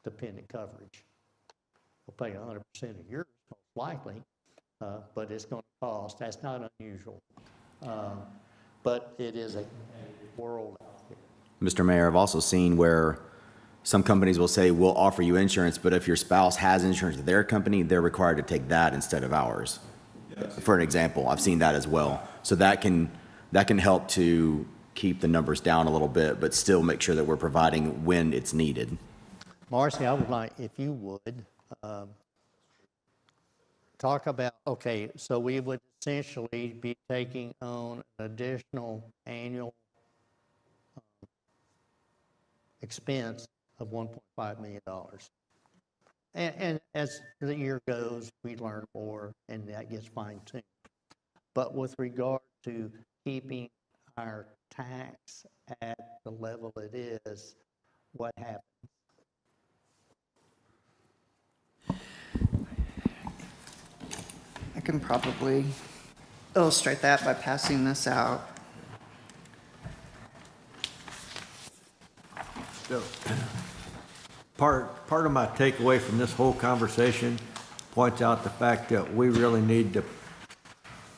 Speaker 1: dependent coverage. They'll pay 100% of yours, most likely, but it's going to cost. That's not unusual. But it is a world out there.
Speaker 2: Mr. Mayor, I've also seen where some companies will say, we'll offer you insurance, but if your spouse has insurance with their company, they're required to take that instead of ours. For an example, I've seen that as well. So that can help to keep the numbers down a little bit, but still make sure that we're providing when it's needed.
Speaker 1: Marcy, I would like, if you would, talk about, okay, so we would essentially be taking on an additional annual expense of $1.5 million. And as the year goes, we learn more, and that gets fine-tuned. But with regard to keeping our tax at the level it is, what happens?
Speaker 3: I can probably illustrate that by passing this out.
Speaker 6: So, part of my takeaway from this whole conversation points out the fact that we really need to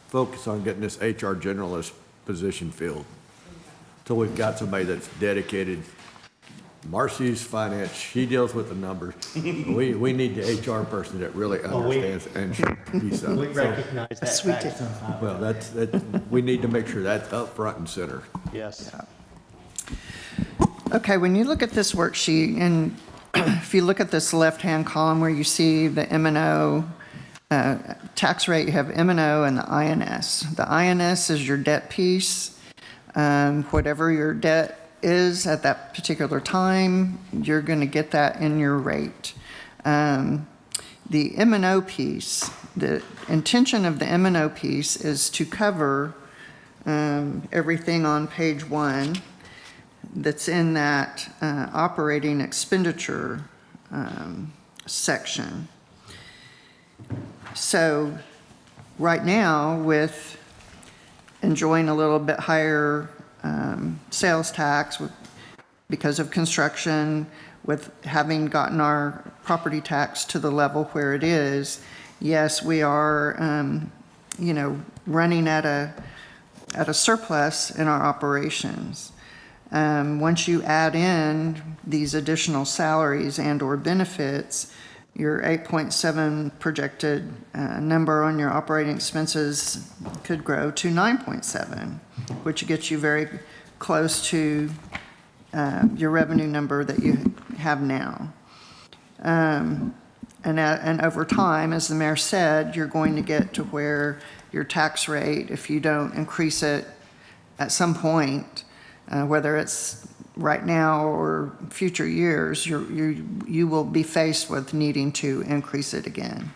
Speaker 6: focus on getting this HR generalist position filled. So we've got somebody that's dedicated. Marcy's finance, she deals with the numbers. We need the HR person that really understands and should be so.
Speaker 1: We recognize that
Speaker 3: sweet
Speaker 1: fact somehow.
Speaker 6: Well, that's, we need to make sure that's up front and center.
Speaker 1: Yes.
Speaker 3: Okay, when you look at this worksheet, and if you look at this left-hand column where you see the M&O tax rate, you have M&O and the INS. The INS is your debt piece. Whatever your debt is at that particular time, you're going to get that in your rate. The M&O piece, the intention of the M&O piece is to cover everything on page 1 that's in that operating expenditure section. So right now, with enjoying a little bit higher sales tax because of construction, with having gotten our property tax to the level where it is, yes, we are, running at a surplus in our operations. Once you add in these additional salaries and/or benefits, your 8.7 projected number on your operating expenses could grow to 9.7, which gets you very close to your revenue number that you have now. And over time, as the mayor said, you're going to get to where your tax rate, if you don't increase it at some point, whether it's right now or future years, you will be faced with needing to increase it again.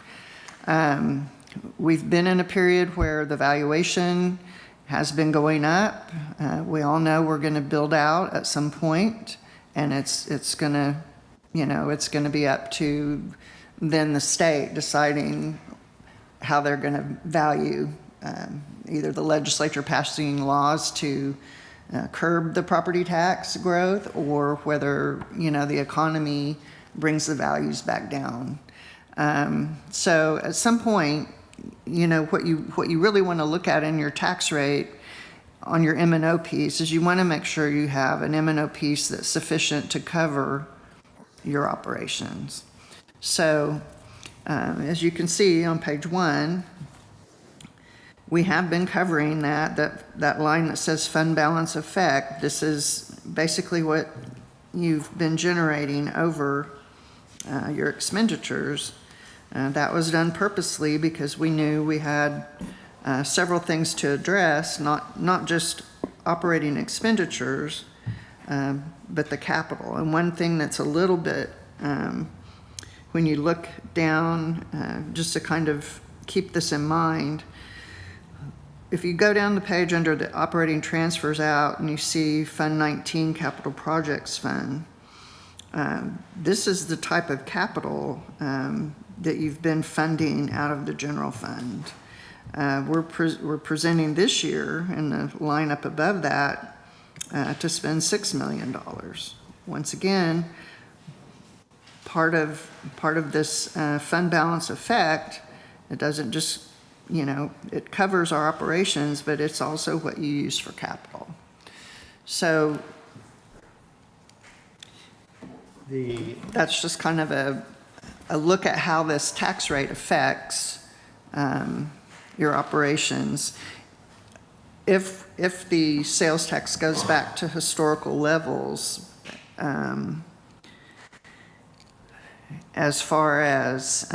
Speaker 3: We've been in a period where the valuation has been going up. We all know we're going to build out at some point, and it's going to, it's going to be up to then the state deciding how they're going to value either the legislature passing laws to curb the property tax growth, or whether, the economy brings the values back down. So at some point, what you really want to look at in your tax rate on your M&O piece is you want to make sure you have an M&O piece that's sufficient to cover your operations. So as you can see on page 1, we have been covering that line that says fund balance effect. This is basically what you've been generating over your expenditures. That was done purposely because we knew we had several things to address, not just operating expenditures, but the capital. And one thing that's a little bit, when you look down, just to kind of keep this in mind, if you go down the page under the operating transfers out and you see Fund 19 Capital Projects Fund, this is the type of capital that you've been funding out of the general fund. We're presenting this year in the line up above that to spend $6 million. Once again, part of this fund balance effect, it doesn't just, it covers our operations, but it's also what you use for capital. So that's just kind of a look at how this tax rate affects your operations. If the sales tax goes back to historical levels, as far as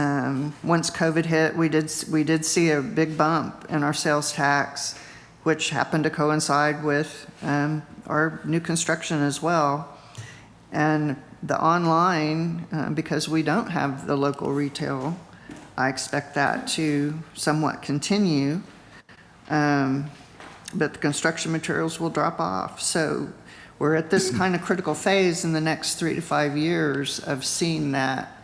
Speaker 3: once COVID hit, we did see a big bump in our sales tax, which happened to coincide with our new construction as well. And the online, because we don't have the local retail, I expect that to somewhat continue, but the construction materials will drop off. So we're at this kind of critical phase in the next 3 to 5 years of seeing that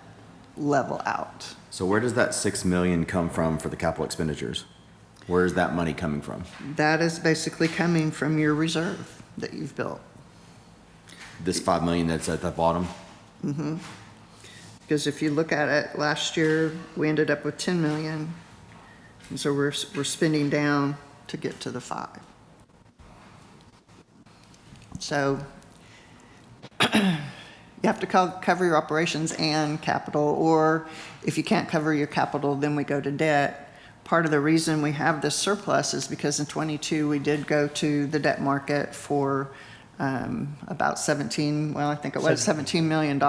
Speaker 3: level out.
Speaker 2: So where does that 6 million come from for the capital expenditures? Where is that money coming from?
Speaker 3: That is basically coming from your reserve that you've built.
Speaker 2: This 5 million that's at the bottom?
Speaker 3: Mm-hmm. Because if you look at it, last year, we ended up with 10 million. And so we're spending down to get to the 5. So you have to cover your operations and capital, or if you can't cover your capital, then we go to debt. Part of the reason we have this surplus is because in '22, we did go to the debt market for about $17 million.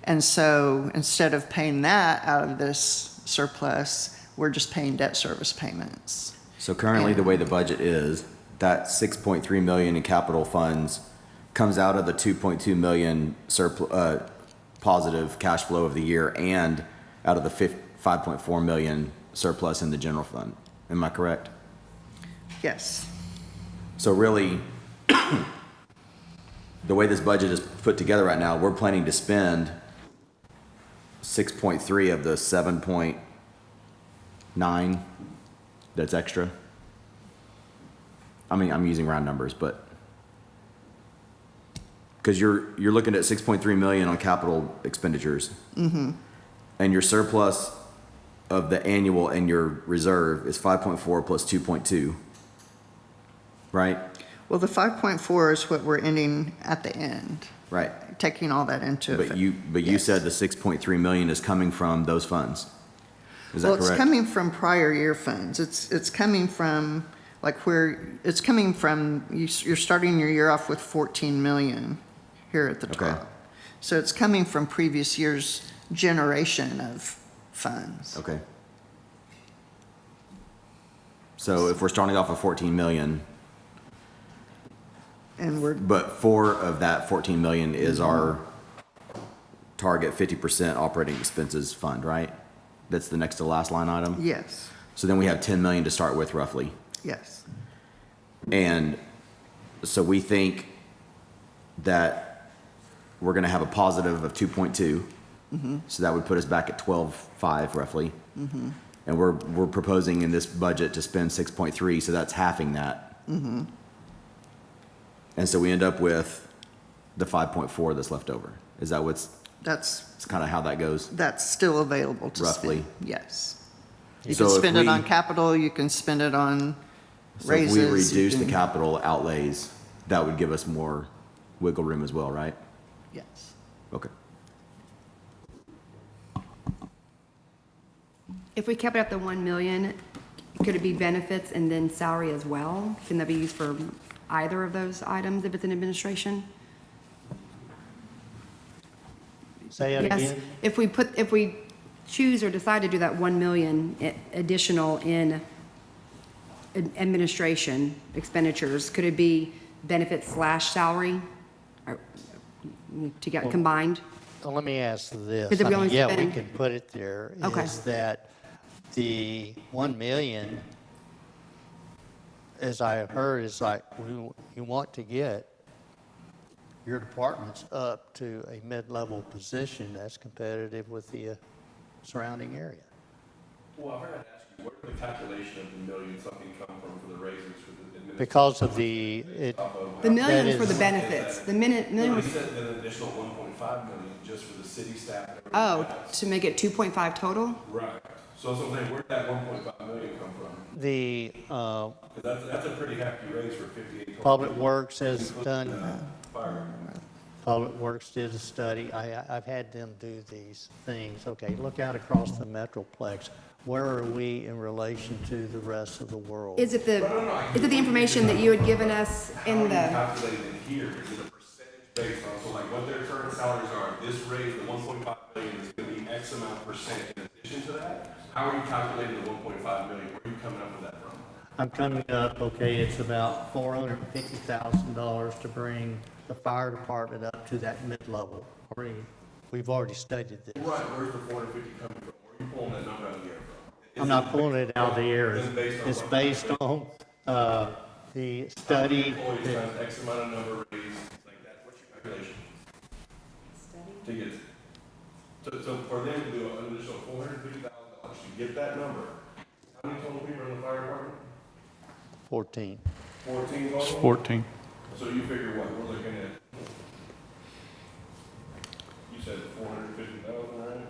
Speaker 3: And so instead of paying that out of this surplus, we're just paying debt service payments.
Speaker 2: So currently, the way the budget is, that 6.3 million in capital funds comes out of the 2.2 million positive cash flow of the year and out of the 5.4 million surplus in the general fund. Am I correct?
Speaker 3: Yes.
Speaker 2: So really, the way this budget is put together right now, we're planning to spend 6.3 of the 7.9 that's extra. I mean, I'm using round numbers, but because you're looking at 6.3 million on capital expenditures,
Speaker 3: Mm-hmm.
Speaker 2: and your surplus of the annual and your reserve is 5.4 plus 2.2, right?
Speaker 3: Well, the 5.4 is what we're ending at the end,
Speaker 2: Right.
Speaker 3: taking all that into
Speaker 2: But
Speaker 3: effect.
Speaker 2: you
Speaker 3: Yes.
Speaker 2: said the 6.3 million is coming from those funds. Is that
Speaker 3: Well,
Speaker 2: correct?
Speaker 3: it's coming from prior year funds. It's coming from, you're starting your year off with 14 million here at the
Speaker 2: Okay.
Speaker 3: top. So it's coming from previous year's generation of funds.
Speaker 2: Okay. So if we're starting off with 14 million,
Speaker 3: And we're,
Speaker 2: but 4 of that 14 million is our target 50% operating expenses fund, right? That's the next to last line item?
Speaker 3: yes,
Speaker 2: So then we have 10 million to start with roughly.
Speaker 3: yes.
Speaker 2: And so we think that we're gonna have a positive of 2.2. So that would put us back at 12.5 roughly. And we're proposing in this budget to spend 6.3, so that's halving that. And so we end up with the 5.4 that's left over. Is that it's kind of how that goes?
Speaker 3: That's still available to spend.
Speaker 2: Roughly.
Speaker 3: Yes. You
Speaker 2: So
Speaker 3: can
Speaker 2: if
Speaker 3: spend it
Speaker 2: we-
Speaker 3: on capital, you can spend it on
Speaker 2: So if
Speaker 3: raises.
Speaker 2: we
Speaker 3: you
Speaker 2: reduce the
Speaker 3: can-
Speaker 2: capital outlays, that would give us more wiggle room as well, right?
Speaker 3: Yes.
Speaker 2: Okay.
Speaker 4: If we kept it at the 1 million, could it be benefits and then salary as well? Can that be used for either of those items if it's in administration?
Speaker 1: Say it
Speaker 4: Yes,
Speaker 1: again?
Speaker 4: if we choose or decide to do that 1 million additional in administration expenditures, could it be benefits slash salary? Or to get combined?
Speaker 1: Well, let me ask this.
Speaker 4: Because if we
Speaker 1: I mean,
Speaker 4: only
Speaker 1: yeah, we
Speaker 4: spend-
Speaker 1: can put it there.
Speaker 4: Okay.
Speaker 1: Is that the 1 million, as I have heard, is like, you want to get your departments up to a mid-level position that's competitive with the surrounding area.
Speaker 5: Well, I forgot to ask you, where did the calculation of the million something come from for the raises for the administration?
Speaker 1: Because of
Speaker 4: The million is for the
Speaker 1: is-
Speaker 4: benefits. The million
Speaker 5: No, he
Speaker 4: was,
Speaker 5: said an additional 1.5 million just for the city staff. and everything
Speaker 4: oh,
Speaker 5: else.
Speaker 4: to make it 2.5 total?
Speaker 5: Right. So that's what I'm saying, where'd that 1.5 million come from?
Speaker 1: the
Speaker 5: 'Cause that's a pretty hefty raise for 58.
Speaker 1: Public Works has done,
Speaker 5: Fire.
Speaker 1: Public Works did a study. I've had them do these things. Okay, look out across the Metroplex. Where are we in relation to the rest of the world?
Speaker 4: Is it the information that you had given us in the,
Speaker 5: Calculated in here, is it a percentage based on, so like what their current salaries are, this raise, the 1.5 million is gonna be X amount percent in addition to that? How are you calculating the 1.5 million? Where are you coming up with that from?
Speaker 1: I'm coming up, okay, it's about $450,000 to bring the fire department up to that mid-level. We've already studied this.
Speaker 5: Right, where's the 450 coming from? Where are you pulling that number out of the air from?
Speaker 1: I'm not pulling it out of the air.
Speaker 5: Is it based on
Speaker 1: It's
Speaker 5: what?
Speaker 1: based on the study.
Speaker 5: Employees times X amount of number raise, like that, what's your calculation? To get, so for them to do an additional $450,000 to get that number, how many total people are in the fire department?
Speaker 1: 14.
Speaker 5: 14 total?
Speaker 7: 14.
Speaker 5: So you figure what, we're looking at, you said 450,000, right?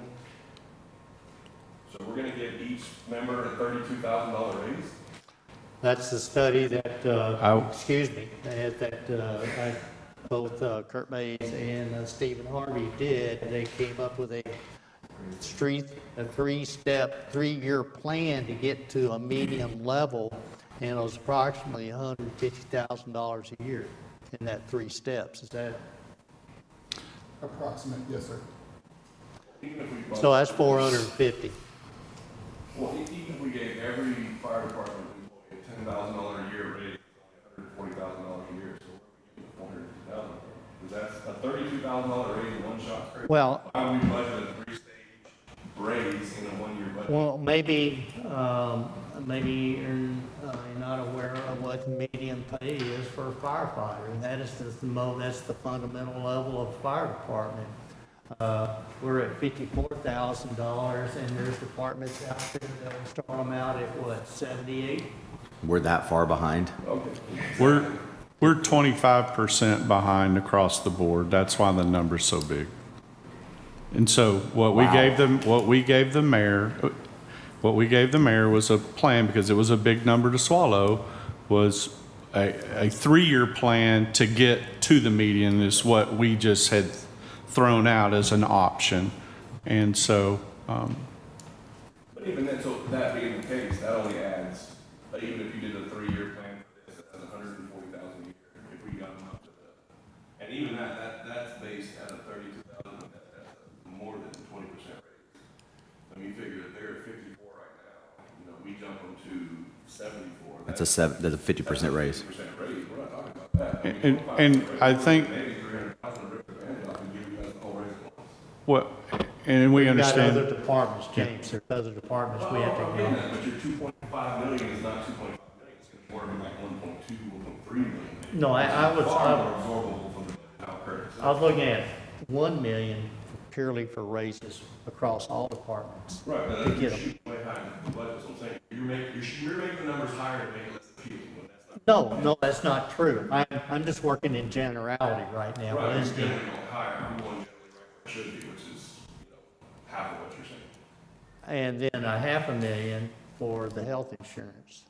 Speaker 5: So we're gonna give each member a $32,000 raise?
Speaker 1: That's the study that,
Speaker 7: I-
Speaker 1: excuse me, both Kurt Mays and Stephen Harvey did. They came up with a three-step, three-year plan to get to a medium level, and it was approximately $150,000 a year in that 3 steps. Is that,
Speaker 11: Approximate, yes, sir.
Speaker 5: Even if we,
Speaker 1: so that's 450.
Speaker 5: well, even if we gave every fire department employee a $10,000 a year raise, it's only $140,000 a year, so we're giving $450,000. Because that's a $32,000 raise in one shot. Crazy.
Speaker 1: Well,
Speaker 5: Why would we budget a 3-stage raise in a 1-year budget?
Speaker 1: well, maybe you're not aware of what median pay is for a firefighter, and that is that's the fundamental level of the fire department. We're at $54,000, and there's departments out there that will start them out at what, 78?
Speaker 2: We're that far behind?
Speaker 7: We're 25% behind across the board. That's why the number's so big. And so what we gave the mayor was a plan, because it was a big number to swallow, was a 3-year plan to get to the median is what we just had thrown out as an option. And so,
Speaker 5: But even then, so that being the case, that only adds, even if you did a 3-year plan for this, that's $140,000 a year, if we got them up to the, and even that's based at a 32,000, that's more than 20% raise. I mean, you figure that they're at 54 right now, we jump them to 74.
Speaker 2: That's a 50% raise.
Speaker 5: 50% raise, we're not talking about that.
Speaker 7: and I think
Speaker 5: Maybe 300,000 rip the band off and give you guys the whole raise at once.
Speaker 7: what, and we
Speaker 1: We've got
Speaker 7: understand.
Speaker 1: other departments, James, there's other departments we have to
Speaker 5: Well,
Speaker 1: get.
Speaker 5: but your 2.5 million is not 2.5 million, it's gonna be more than like 1.2. 2.3 million.
Speaker 1: No, I was,
Speaker 5: Far more absorbable from the now current.
Speaker 1: I was looking at 1 million purely for raises across all departments.
Speaker 5: Right, but
Speaker 1: To
Speaker 5: that's
Speaker 1: get
Speaker 5: you're
Speaker 1: 'em.
Speaker 5: shooting way high in the budget, so I'm saying, you're making the numbers higher to make it less appealing, when that's not.
Speaker 1: No, that's not true. I'm just working in generality right now.
Speaker 5: Right, you're
Speaker 1: Listening.
Speaker 5: generally going higher, I'm going generally right where it should be, which is, half of what you're saying.
Speaker 1: And then 500,000 for the health insurance.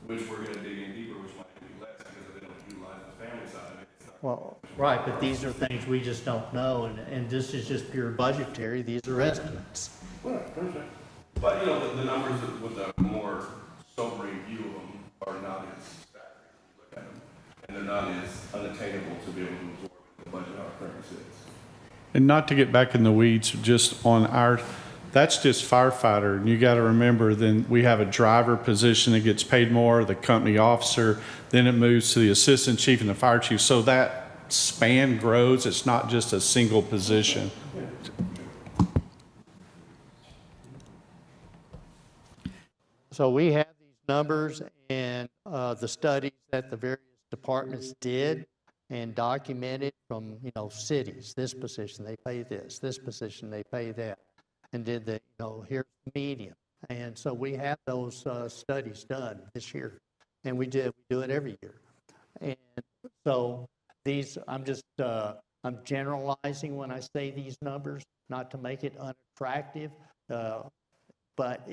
Speaker 5: Which we're gonna dig in deeper, which might be less, because they don't utilize the family side of it. It's not-
Speaker 1: Well, right, but these are things we just don't know, and this is just pure budgetary. These are estimates.
Speaker 5: Right, I understand. But, the numbers with a more sobering view of them are not as staggering when you look at them. And they're not as unattainable to be able to absorb the budget how it currently sits.
Speaker 7: And not to get back in the weeds, just on that's just firefighter. And you got to remember, then we have a driver position that gets paid more, the company officer, then it moves to the assistant chief and the fire chief. So that span grows. It's not just a single position.
Speaker 1: So we have these numbers and the studies that the various departments did and documented from, cities. This position, they pay this position, they pay that. And did here's the median. And so we have those studies done this year. And we do it every year. And so these, I'm generalizing when I say these numbers, not to make it unattractive, but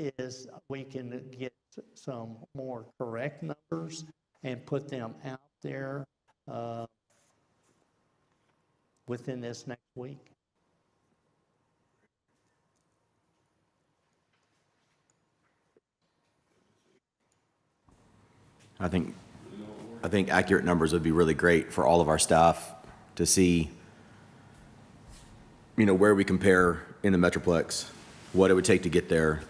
Speaker 1: we can get some more correct numbers and put them out there within this next week.
Speaker 2: I think accurate numbers would be really great for all of our staff to see, where we compare in the Metroplex, what it would take to get there,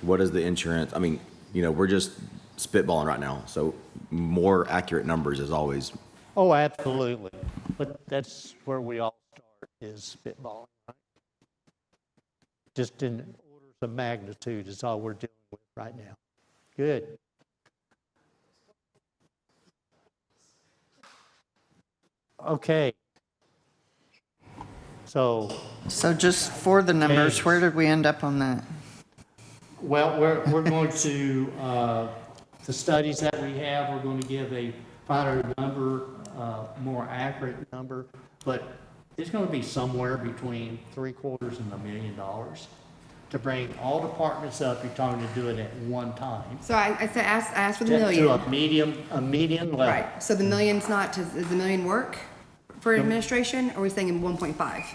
Speaker 2: what is the insurance. I mean, we're just spitballing right now, so more accurate numbers is always.
Speaker 1: Oh, absolutely. But that's where we all start, is spitballing, right? Just in orders of magnitude is all we're dealing with right now. Good. Okay. So,
Speaker 3: just for the numbers,
Speaker 1: Changes.
Speaker 3: where did we end up on that?
Speaker 1: well, we're going to, the studies that we have, we're going to give a finer number, more accurate number, but it's going to be somewhere between $750,000 and $1 million to bring all departments up. You're talking to do it at one time.
Speaker 4: So I asked for the
Speaker 1: To
Speaker 4: million.
Speaker 1: a median level.
Speaker 4: Right, so the million's not, does the million work for administration, or are we saying 1.5?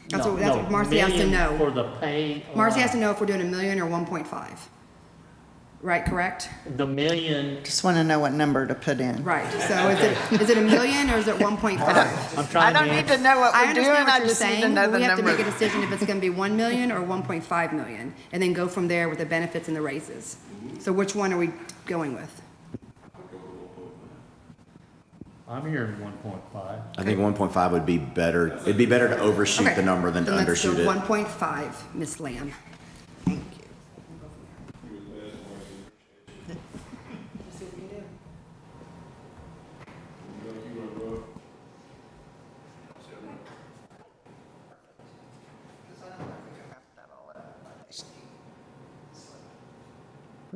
Speaker 4: That's what Marcy has to
Speaker 1: Million for
Speaker 4: know.
Speaker 1: the pay.
Speaker 4: Marcy has to know if we're doing a million or 1.5. Right, correct?
Speaker 1: The million,
Speaker 3: Just want to know what number to put in.
Speaker 4: Right, so is it a million or is it 1.5?
Speaker 1: I'm trying to answer.
Speaker 3: know what
Speaker 4: I understand what you're saying, but we have to make a decision if it's gonna be 1 million or 1.5 million, and then go from there with the benefits and the raises. So which one are we going with?
Speaker 1: I'm hearing 1.5.
Speaker 2: I think 1.5 would be better. It'd be better to overshoot
Speaker 4: Okay,
Speaker 2: the number than to
Speaker 4: then let's go
Speaker 2: undershoot it.
Speaker 4: 1.5, Ms. Lamb.
Speaker 3: Thank you.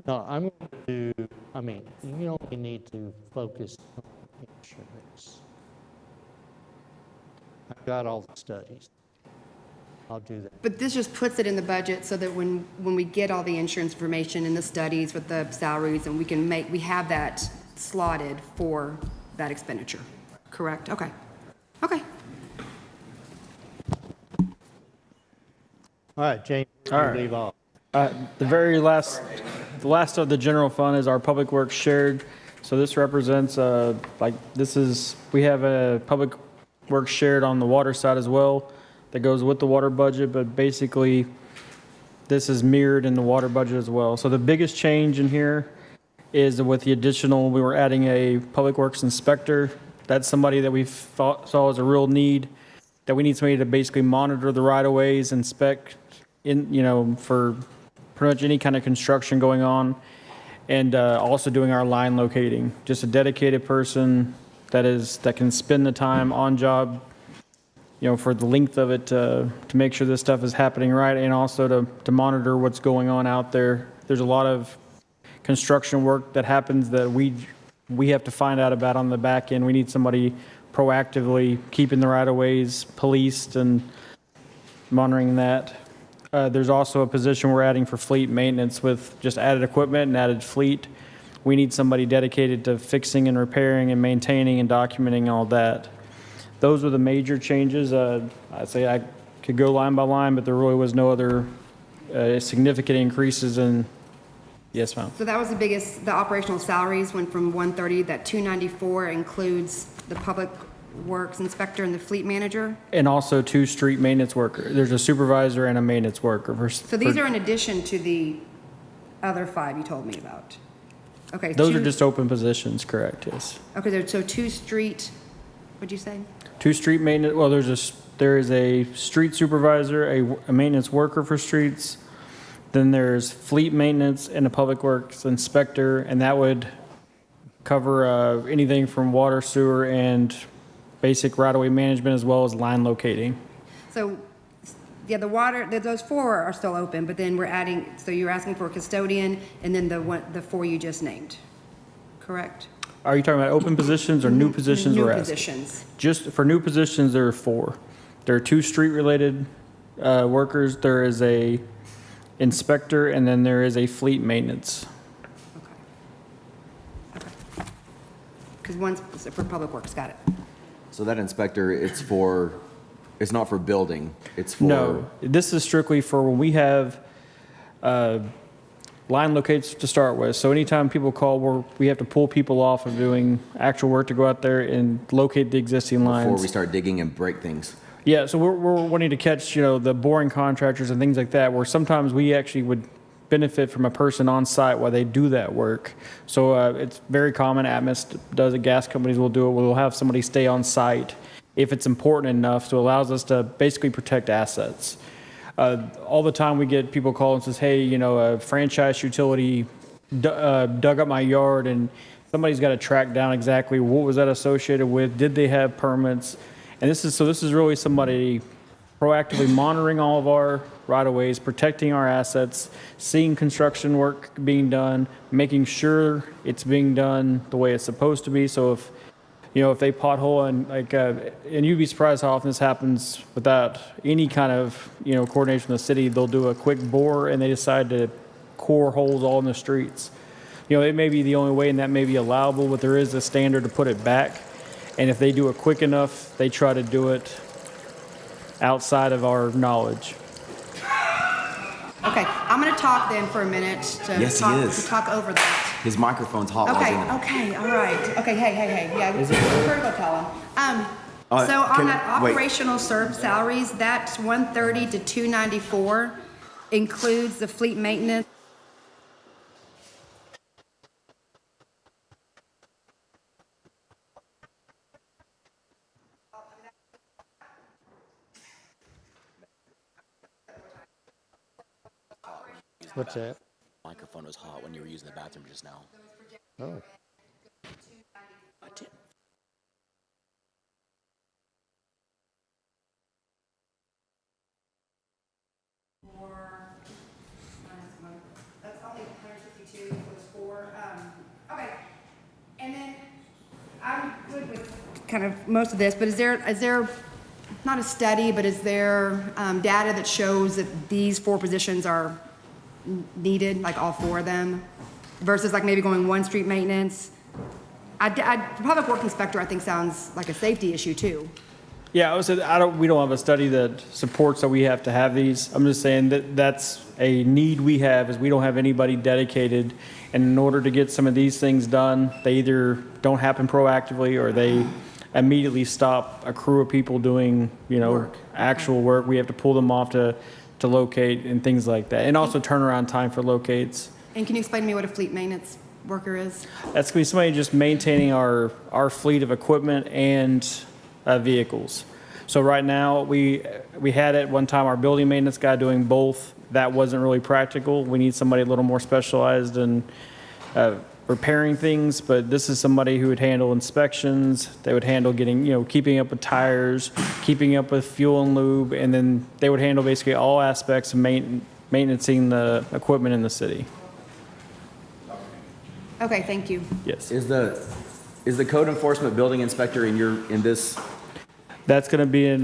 Speaker 1: No, I'm going to do, you only need to focus on insurance. I've got all the studies. I'll do that.
Speaker 4: But this just puts it in the budget so that when we get all the insurance information and the studies with the salaries, and we have that slotted for that expenditure, correct? Okay, okay.
Speaker 1: All right, James,
Speaker 9: All
Speaker 1: you
Speaker 9: right.
Speaker 1: leave off.
Speaker 9: The last of the general fund is our public works shared. So this represents, we have a public works shared on the water side as well that goes with the water budget, but basically this is mirrored in the water budget as well. So the biggest change in here is with the additional, we were adding a public works inspector. That's somebody that we saw as a real need, that we need somebody to basically monitor the right of ways, inspect for pretty much any kind of construction going on. and also doing our line locating. Just a dedicated person that can spend the time on job, for the length of it to make sure this stuff is happening right, and also to monitor what's going on out there. There's a lot of construction work that happens that we have to find out about on the back end. We need somebody proactively keeping the right-of-ways policed and monitoring that. There's also a position we're adding for fleet maintenance with just added equipment and added fleet. We need somebody dedicated to fixing and repairing and maintaining and documenting all that. Those are the major changes. I'd say I could go line by line, but there really was no other significant increases in. Yes, ma'am.
Speaker 4: So that was the biggest, the operational salaries went from 130, that 294 includes the public works inspector and the fleet manager?
Speaker 9: And also 2 street maintenance workers. There's a supervisor and a maintenance worker.
Speaker 4: So these are in addition to the other 5 you told me about? Okay.
Speaker 9: Those are
Speaker 4: 2
Speaker 9: just open positions, correct, yes.
Speaker 4: Okay, so 2 street, what'd you say?
Speaker 9: 2 street maintenance, well, there is a street supervisor, a maintenance worker for streets. Then there's fleet maintenance and a public works inspector, and that would cover anything from water, sewer, and basic right-of-way management, as well as line locating.
Speaker 4: So, yeah, the water, those 4 are still open, but then we're adding, so you're asking for a custodian and then the 4 you just named, correct?
Speaker 9: Are you talking about open positions or new positions
Speaker 4: New
Speaker 9: we're asking?
Speaker 4: positions.
Speaker 9: Just for new positions, there are 4. There are 2 street-related workers. There is a inspector, and then there is a fleet maintenance.
Speaker 4: Okay. Because one's for public works, got it.
Speaker 2: So that inspector, it's not for building, it's for.
Speaker 9: No, this is strictly for when we have line locates to start with. So anytime people call, we have to pull people off of doing actual work to go out there and locate the existing lines.
Speaker 2: Before we start digging and break things.
Speaker 9: Yeah, so we're wanting to catch, the boring contractors and things like that, where sometimes we actually would benefit from a person on site while they do that work. So it's very common, Atmos does it, gas companies will do it, we'll have somebody stay on site if it's important enough, so it allows us to basically protect assets. All the time we get people call and says, hey, a franchise utility dug up my yard, and somebody's got to track down exactly what was that associated with, did they have permits? And this is really somebody proactively monitoring all of our right-of-ways, protecting our assets, seeing construction work being done, making sure it's being done the way it's supposed to be. So if they pothole and you'd be surprised how often this happens without any kind of, coordination with the city, they'll do a quick bore and they decide to core holes all in the streets. It may be the only way and that may be allowable, but there is a standard to put it back. And if they do it quick enough, they try to do it outside of our knowledge.
Speaker 4: Okay, I'm going to talk then for a minute to
Speaker 2: Yes, he
Speaker 4: talk,
Speaker 2: is.
Speaker 4: to talk over that.
Speaker 2: His microphone's hot. while he's in it.
Speaker 4: Okay, all right. Okay, hey, yeah, we're going to tell him. So on that
Speaker 2: wait.
Speaker 4: operational serve salaries, that 130 to 294 includes the fleet maintenance.
Speaker 1: What's that?
Speaker 11: Microphone was hot when you were using the bathroom just now.
Speaker 1: Oh.
Speaker 11: I did.
Speaker 4: That's only 152 was 4. Okay, and then I'm good with kind of most of this, but is there not a study, but is there data that shows that these 4 positions are needed, like all 4 of them, versus like maybe going 1 street maintenance? Public works inspector, I think, sounds like a safety issue too.
Speaker 9: Yeah, I would say we don't have a study that supports that we have to have these. I'm just saying that that's a need we have, is we don't have anybody dedicated. And in order to get some of these things done, they either don't happen proactively or they immediately stop a crew of people doing, actual work. We have to pull them off to locate and things like that. And also turnaround time for locates.
Speaker 4: And can you explain to me what a fleet maintenance worker is?
Speaker 9: That's going to be somebody just maintaining our fleet of equipment and vehicles. So right now, we had at one time our building maintenance guy doing both. That wasn't really practical. We need somebody a little more specialized and repairing things, but this is somebody who would handle inspections. They would handle getting, keeping up with tires, keeping up with fuel and lube, and then they would handle basically all aspects of maintaining the equipment in the city.
Speaker 4: Okay, thank you.
Speaker 9: Yes.
Speaker 2: Is the code enforcement building inspector in this?
Speaker 9: That's going to be in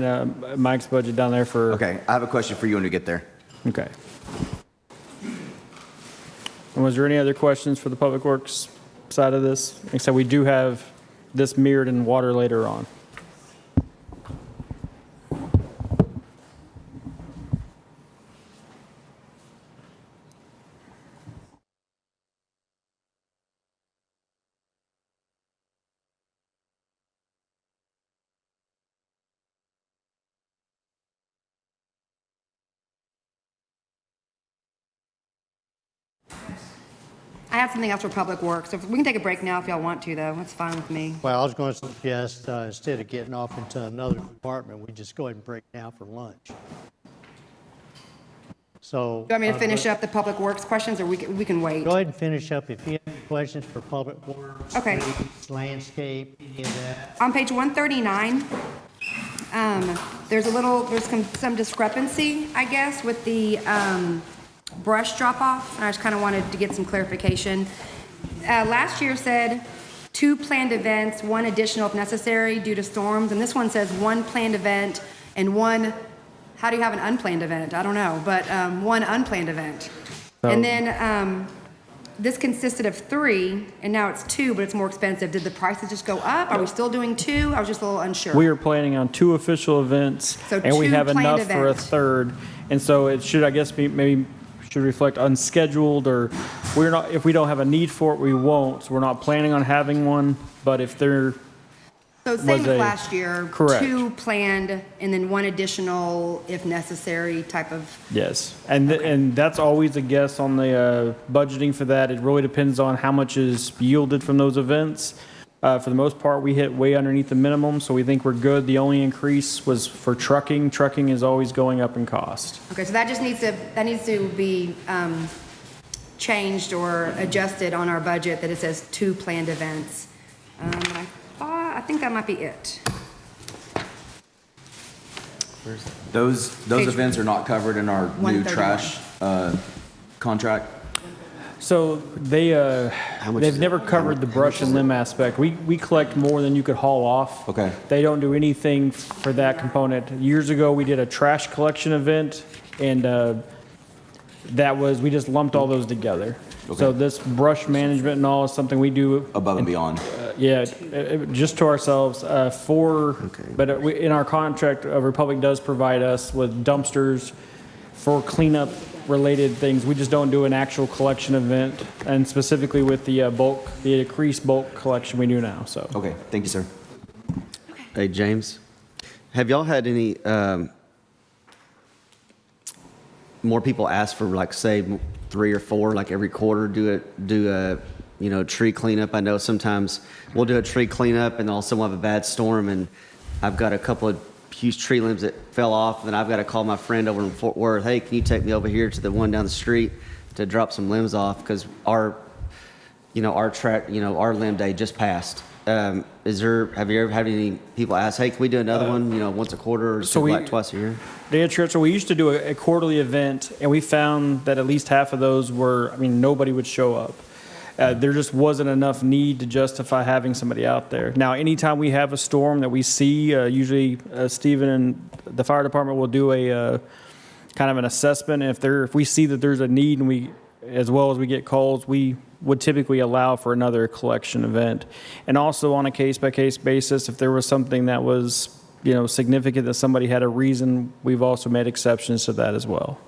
Speaker 9: Mike's budget down there for.
Speaker 2: Okay, I have a question for you when we get there.
Speaker 9: Okay. And was there any other questions for the Public Works side of this? Like I said, we do have this mirrored in water later on.
Speaker 4: I have something else for Public Works. So we can take a break now if y'all want to, though. That's fine with me.
Speaker 1: Well, I was going to suggest, instead of getting off into another department, we just go ahead and break now for lunch. So.
Speaker 4: Do you want me to finish up the Public Works questions, or we can wait?
Speaker 1: Go ahead and finish up. If you have any questions for Public Works,
Speaker 4: Okay.
Speaker 1: streets, landscape, any of that.
Speaker 4: On page 139, there's some discrepancy, I guess, with the brush drop-off, and I just kind of wanted to get some clarification. Last year said 2 planned events, 1 additional if necessary due to storms, and this one says 1 planned event and 1, how do you have an unplanned event? I don't know, but 1 unplanned event. And then this consisted of 3, and now it's 2, but it's more expensive. Did the prices just go up? Are we still doing 2? I was just a little unsure.
Speaker 9: We are planning on 2 official events,
Speaker 4: So
Speaker 9: and we
Speaker 4: 2
Speaker 9: have
Speaker 4: planned
Speaker 9: enough for a
Speaker 4: events.
Speaker 9: 3rd. And so it should, I guess, be maybe should reflect unscheduled, or if we don't have a need for it, we won't. So we're not planning on having one, but if there,
Speaker 4: So same
Speaker 9: was
Speaker 4: with
Speaker 9: a-
Speaker 4: last year.
Speaker 9: Correct.
Speaker 4: 2 planned, and then 1 additional if necessary type of.
Speaker 9: yes. And that's always a guess on the budgeting for that. It really depends on how much is yielded from those events. For the most part, we hit way underneath the minimum, so we think we're good. The only increase was for trucking. Trucking is always going up in cost.
Speaker 4: Okay, so that just needs to be changed or adjusted on our budget, that it says 2 planned events. I think that might be it.
Speaker 2: Those
Speaker 4: Page-
Speaker 2: events are not covered in our new
Speaker 4: 131.
Speaker 2: trash contract.
Speaker 9: So they've never covered the brush and limb aspect. We collect more than you could haul off.
Speaker 2: Okay.
Speaker 9: They don't do anything for that component. Years ago, we did a trash collection event, and we just lumped all those together. So this brush management and all is something we do.
Speaker 2: Above and beyond.
Speaker 9: Yeah, just to ourselves, but in our contract, Republic does provide us with dumpsters for cleanup related things. We just don't do an actual collection event, and specifically with the increased bulk collection we do now, so.
Speaker 2: Okay, thank you, sir.
Speaker 8: Hey, James, have y'all had any more people ask for, like, say, 3 or 4, like every quarter, do a tree cleanup? I know sometimes we'll do a tree cleanup and also we'll have a bad storm, and I've got a couple of huge tree limbs that fell off, and then I've got to call my friend over in Fort Worth. Hey, can you take me over here to the one down the street to drop some limbs off, because our limb day just passed. Have you ever had any people ask, hey, can we do another one, once a quarter or like twice a year?
Speaker 9: The answer, so we used to do a quarterly event, and we found that at least half of those nobody would show up. There just wasn't enough need to justify having somebody out there. Now, anytime we have a storm that we see, usually Stephen and the fire department will do a kind of an assessment. And if we see that there's a need, and as well as we get calls, we would typically allow for another collection event. And also on a case-by-case basis, if there was something that was significant, that somebody had a reason, we've also made exceptions to that as well.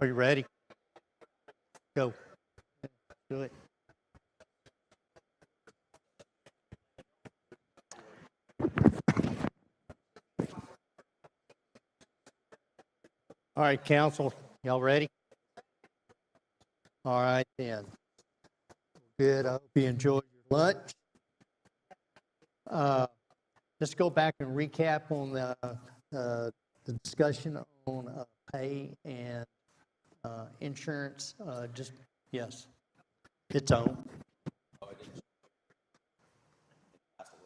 Speaker 1: Are you ready? Go. Do it. All right, council, y'all ready? All right, then. Good, I hope you enjoyed your lunch. Let's go back and recap on the discussion on pay and insurance. Yes, it's on.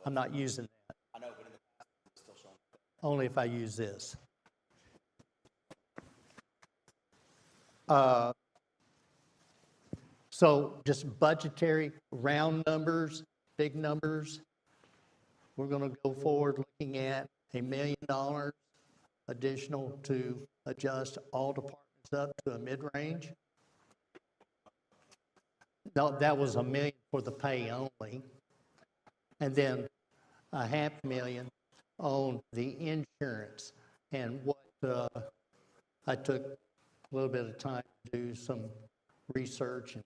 Speaker 1: I'm not using that.
Speaker 11: I know, but in the past, it's still showing.
Speaker 1: Only if I use this. So just budgetary round numbers, big numbers. We're going to go forward looking at $1 million additional to adjust all departments up to a mid-range. No, that was $1 million for the pay only. And then $500,000 on the insurance. And what I took a little bit of time to do some research and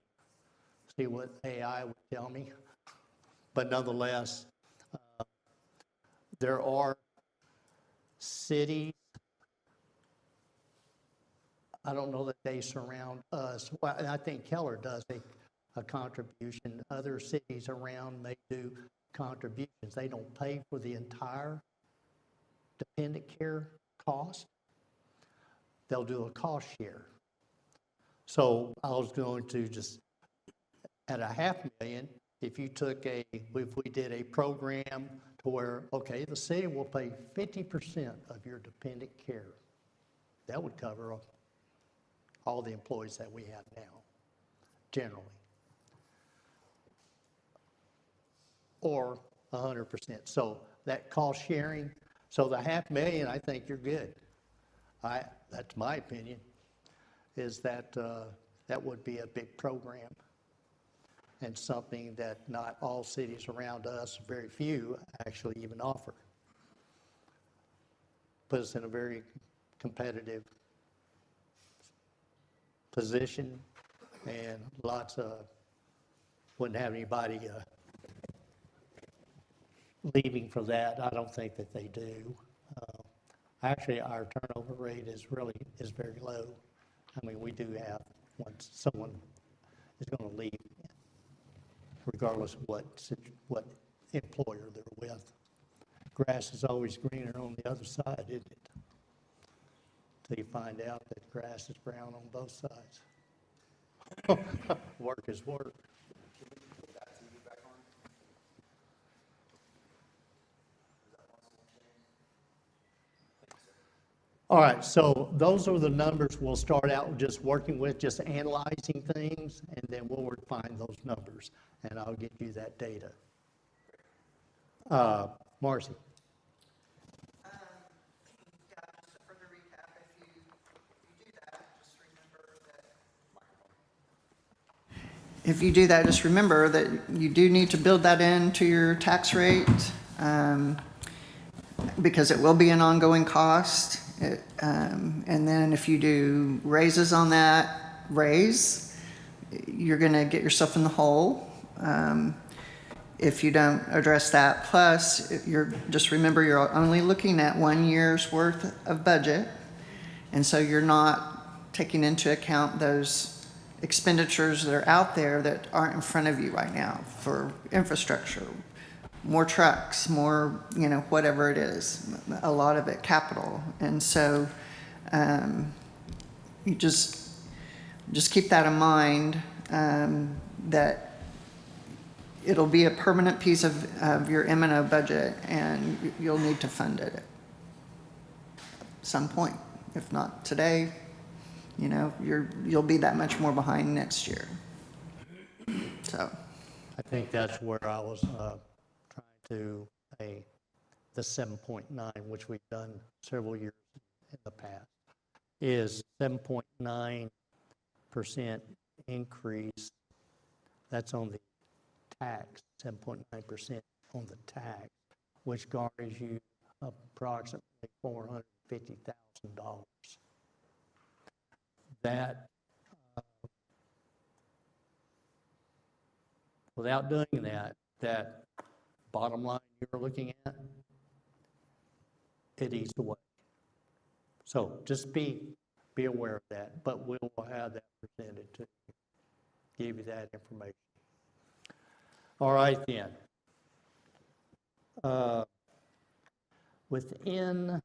Speaker 1: see what AI would tell me. But nonetheless, there are cities, I don't know that they surround us. Well, I think Keller does a contribution. Other cities around may do contributions. They don't pay for the entire dependent care cost. They'll do a cost share. So I was going to just, at $500,000, if we did a program to where, okay, the city will pay 50% of your dependent care. That would cover all the employees that we have now, generally. Or 100%. So that cost sharing, so the $500,000, I think you're good. That's my opinion, is that that would be a big program and something that not all cities around us, very few, actually even offer. Put us in a very competitive position, and wouldn't have anybody leaving for that. I don't think that they do. Actually, our turnover rate is very low. I mean, we do have, once someone is going to leave, regardless of what employer they're with. Grass is always greener on the other side, isn't it? Till you find out that grass is brown on both sides. Work is work. All right, so those are the numbers we'll start out just working with, just analyzing things, and then we'll refine those numbers, and I'll get you that data. Marcy.
Speaker 3: Yeah, just a further recap, if you do that, just remember that. If you do that, just remember that you do need to build that into your tax rate, because it will be an ongoing cost. And then if you do raises on that raise, you're going to get yourself in the hole. If you don't address that, plus just remember you're only looking at 1 year's worth of budget, and so you're not taking into account those expenditures that are out there that aren't in front of you right now for infrastructure, more trucks, more, whatever it is, a lot of it capital. And so you just keep that in mind, that it'll be a permanent piece of your M&O budget, and you'll need to fund it at some point. If not today, you'll be that much more behind next year. So
Speaker 1: I think that's where I was trying to pay the 7.9, which we've done several years in the past, is 7.9% increase. That's on the tax, 7.9% on the tax which garners you approximately $450,000. That, without doing that bottom line you're looking at, it eats away. So just be aware of that, but we will have that presented to you, give you that information. All right then. Within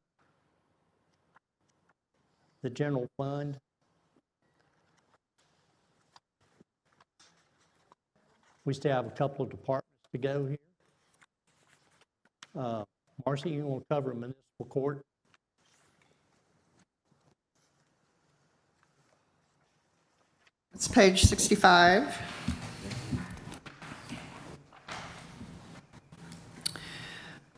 Speaker 1: the general fund, we still have a couple of departments to go here. Marcy, you want to cover municipal court?
Speaker 3: It's page 65.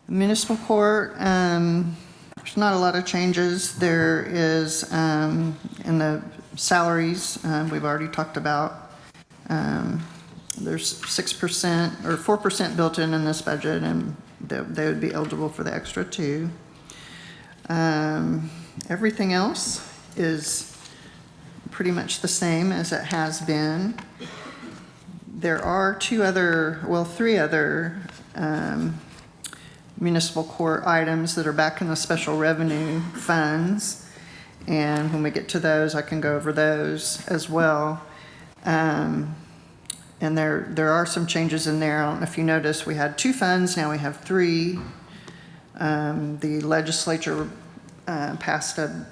Speaker 3: Municipal court, there's not a lot of changes. There is, in the salaries, we've already talked about. There's 6% or 4% built in this budget, and they would be eligible for the extra 2. Everything else is pretty much the same as it has been. There are 3 other municipal court items that are back in the special revenue funds. And when we get to those, I can go over those as well. And there are some changes in there. I don't know if you noticed, we had 2 funds, now we have 3. The legislature passed a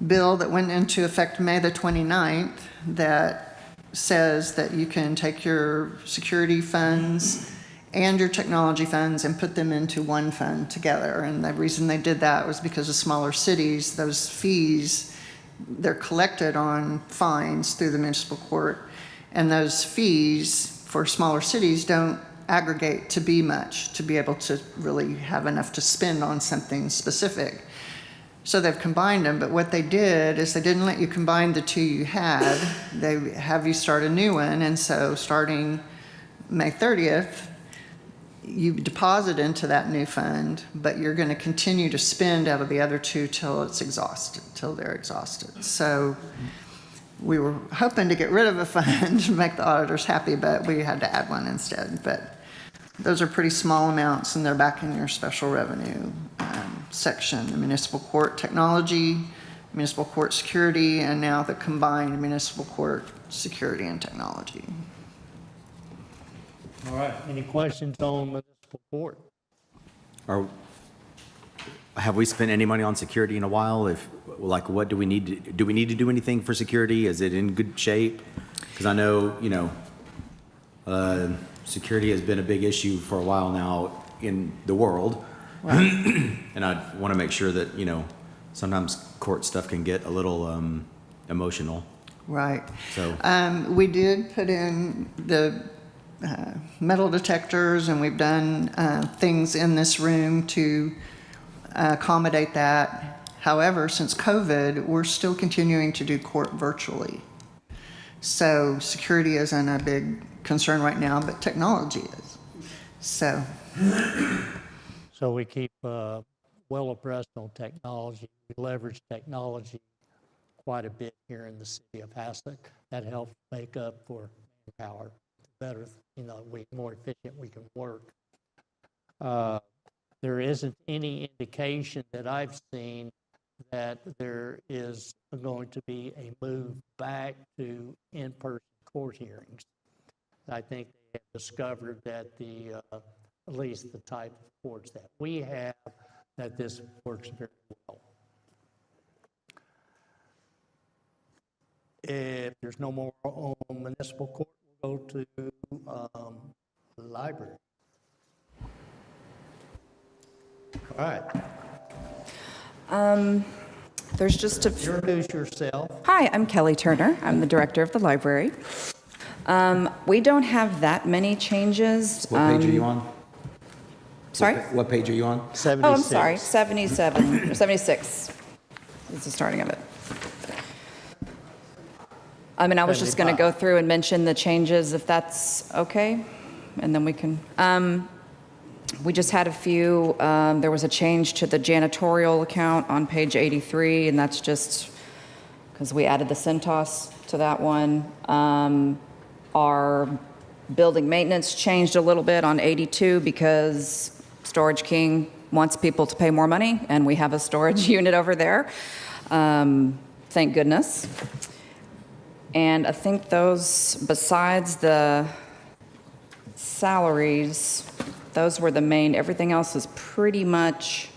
Speaker 3: bill that went into effect May the 29th that says that you can take your security funds and your technology funds and put them into one fund together. And the reason they did that was because of smaller cities, those fees, they're collected on fines through the municipal court. And those fees for smaller cities don't aggregate to be much, to be able to really have enough to spend on something specific. So they've combined them, but what they did is they didn't let you combine the 2 you had. They have you start a new one, and so starting May 30th, you deposit into that new fund, but you're going to continue to spend out of the other 2 till they're exhausted. So we were hoping to get rid of a fund to make the auditors happy, but we had to add one instead. But those are pretty small amounts, and they're back in your special revenue section. The municipal court technology, municipal court security, and now the combined municipal court security and technology.
Speaker 1: All right, any questions on municipal court?
Speaker 2: Have we spent any money on security in a while? What do we need to do anything for security? Is it in good shape? Because I know, security has been a big issue for a while now in the world. Right. And I want to make sure that, sometimes court stuff can get a little emotional.
Speaker 3: Right.
Speaker 2: So
Speaker 3: we did put in the metal detectors, and we've done things in this room to accommodate that. However, since COVID, we're still continuing to do court virtually. So security isn't a big concern right now, but technology is. So
Speaker 1: we keep well abreast on technology. We leverage technology quite a bit here in the city of Haslet. That helps make up for manpower. Better, more efficient we can work. There isn't any indication that I've seen that there is going to be a move back to in-person court hearings. I think they have discovered that at least the type of courts that we have, that this works very well. If there's no more on municipal court, we'll go to the library. All right.
Speaker 10: There's just a
Speaker 1: Introduce yourself.
Speaker 12: Hi, I'm Kelly Turner. I'm the director of the library. We don't have that many changes.
Speaker 2: what page are you on?
Speaker 12: Sorry?
Speaker 2: What page are you on?
Speaker 1: 76.
Speaker 12: Oh, I'm sorry, 77, or 76 is the starting of it. I was just going to go through and mention the changes, if that's okay, and then we can. We just had a few, there was a change to the janitorial account on page 83, and that's just because we added the Centos to that one. Our building maintenance changed a little bit on 82 because Storage King wants people to pay more money, and we have a storage unit over there. Thank goodness. And I think those, besides the salaries, those were the main. Everything else is pretty much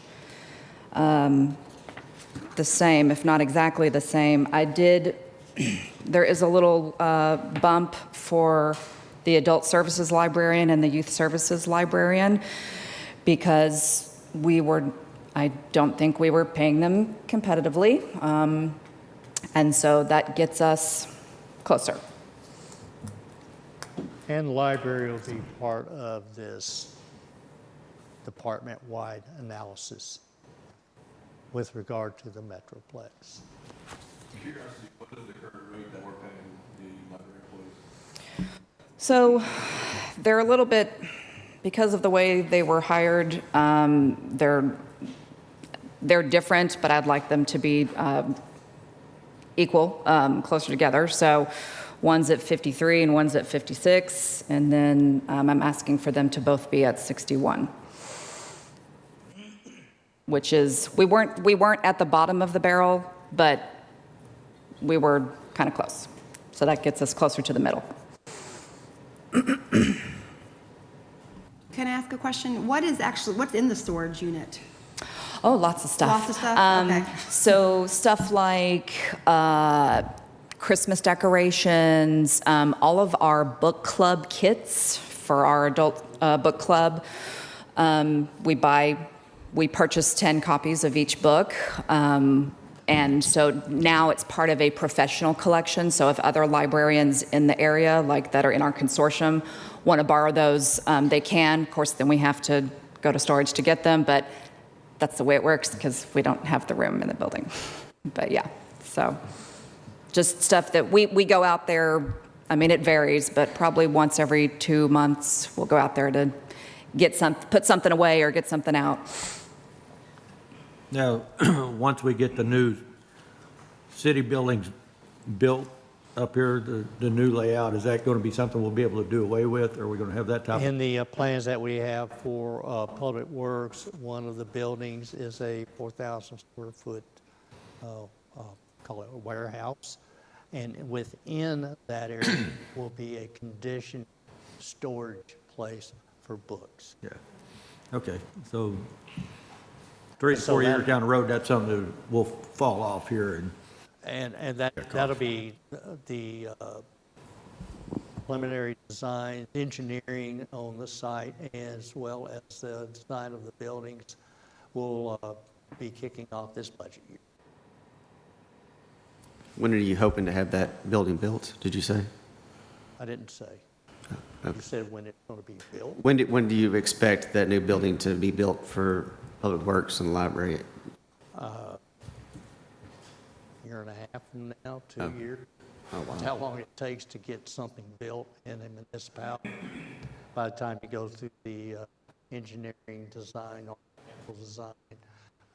Speaker 12: the same, if not exactly the same. There is a little bump for the adult services librarian and the youth services librarian because I don't think we were paying them competitively. And so that gets us closer.
Speaker 1: And the library will be part of this department-wide analysis with regard to the Metroplex.
Speaker 5: Curiosity, what is the current rate that we're paying the library employees?
Speaker 12: So they're a little bit, because of the way they were hired, they're different, but I'd like them to be equal, closer together. So one's at 53 and one's at 56, and then I'm asking for them to both be at 61. Which is, we weren't at the bottom of the barrel, but we were kind of close. So that gets us closer to the middle.
Speaker 4: Can I ask a question? What's in the storage unit?
Speaker 12: Oh, lots of stuff.
Speaker 4: Lots of stuff? Okay.
Speaker 12: So stuff like Christmas decorations, all of our book club kits for our adult book club. We purchase 10 copies of each book. And so now it's part of a professional collection. So if other librarians in the area, like that are in our consortium, want to borrow those, they can. Of course, then we have to go to storage to get them, but that's the way it works because we don't have the room in the building. But yeah, so just stuff that we go out there. I mean, it varies, but probably once every 2 months, we'll go out there to put something away or get something out.
Speaker 6: Now, once we get the new city buildings built up here, the new layout, is that going to be something we'll be able to do away with, or are we going to have that type of?
Speaker 1: In the plans that we have for Public Works, one of the buildings is a 4,000 square foot, call it a warehouse. And within that area will be a conditioned storage place for books.
Speaker 6: Yeah, okay, so 3 to
Speaker 1: So
Speaker 6: 4 years
Speaker 1: that-
Speaker 6: down the road, that's something that will fall off here,
Speaker 1: And that'll be the preliminary design, engineering on the site, as well as the design of the buildings will be kicking off this budget year.
Speaker 8: When are you hoping to have that building built, did you say?
Speaker 1: I didn't say. You said when it's going to be built.
Speaker 8: When do you expect that new building to be built for Public Works and the library?
Speaker 1: Year and a half from now, 2
Speaker 8: Oh.
Speaker 1: years.
Speaker 8: Oh, wow.
Speaker 1: That's how long it takes to get something built in a municipality. By the time you go through the engineering, design, architectural design,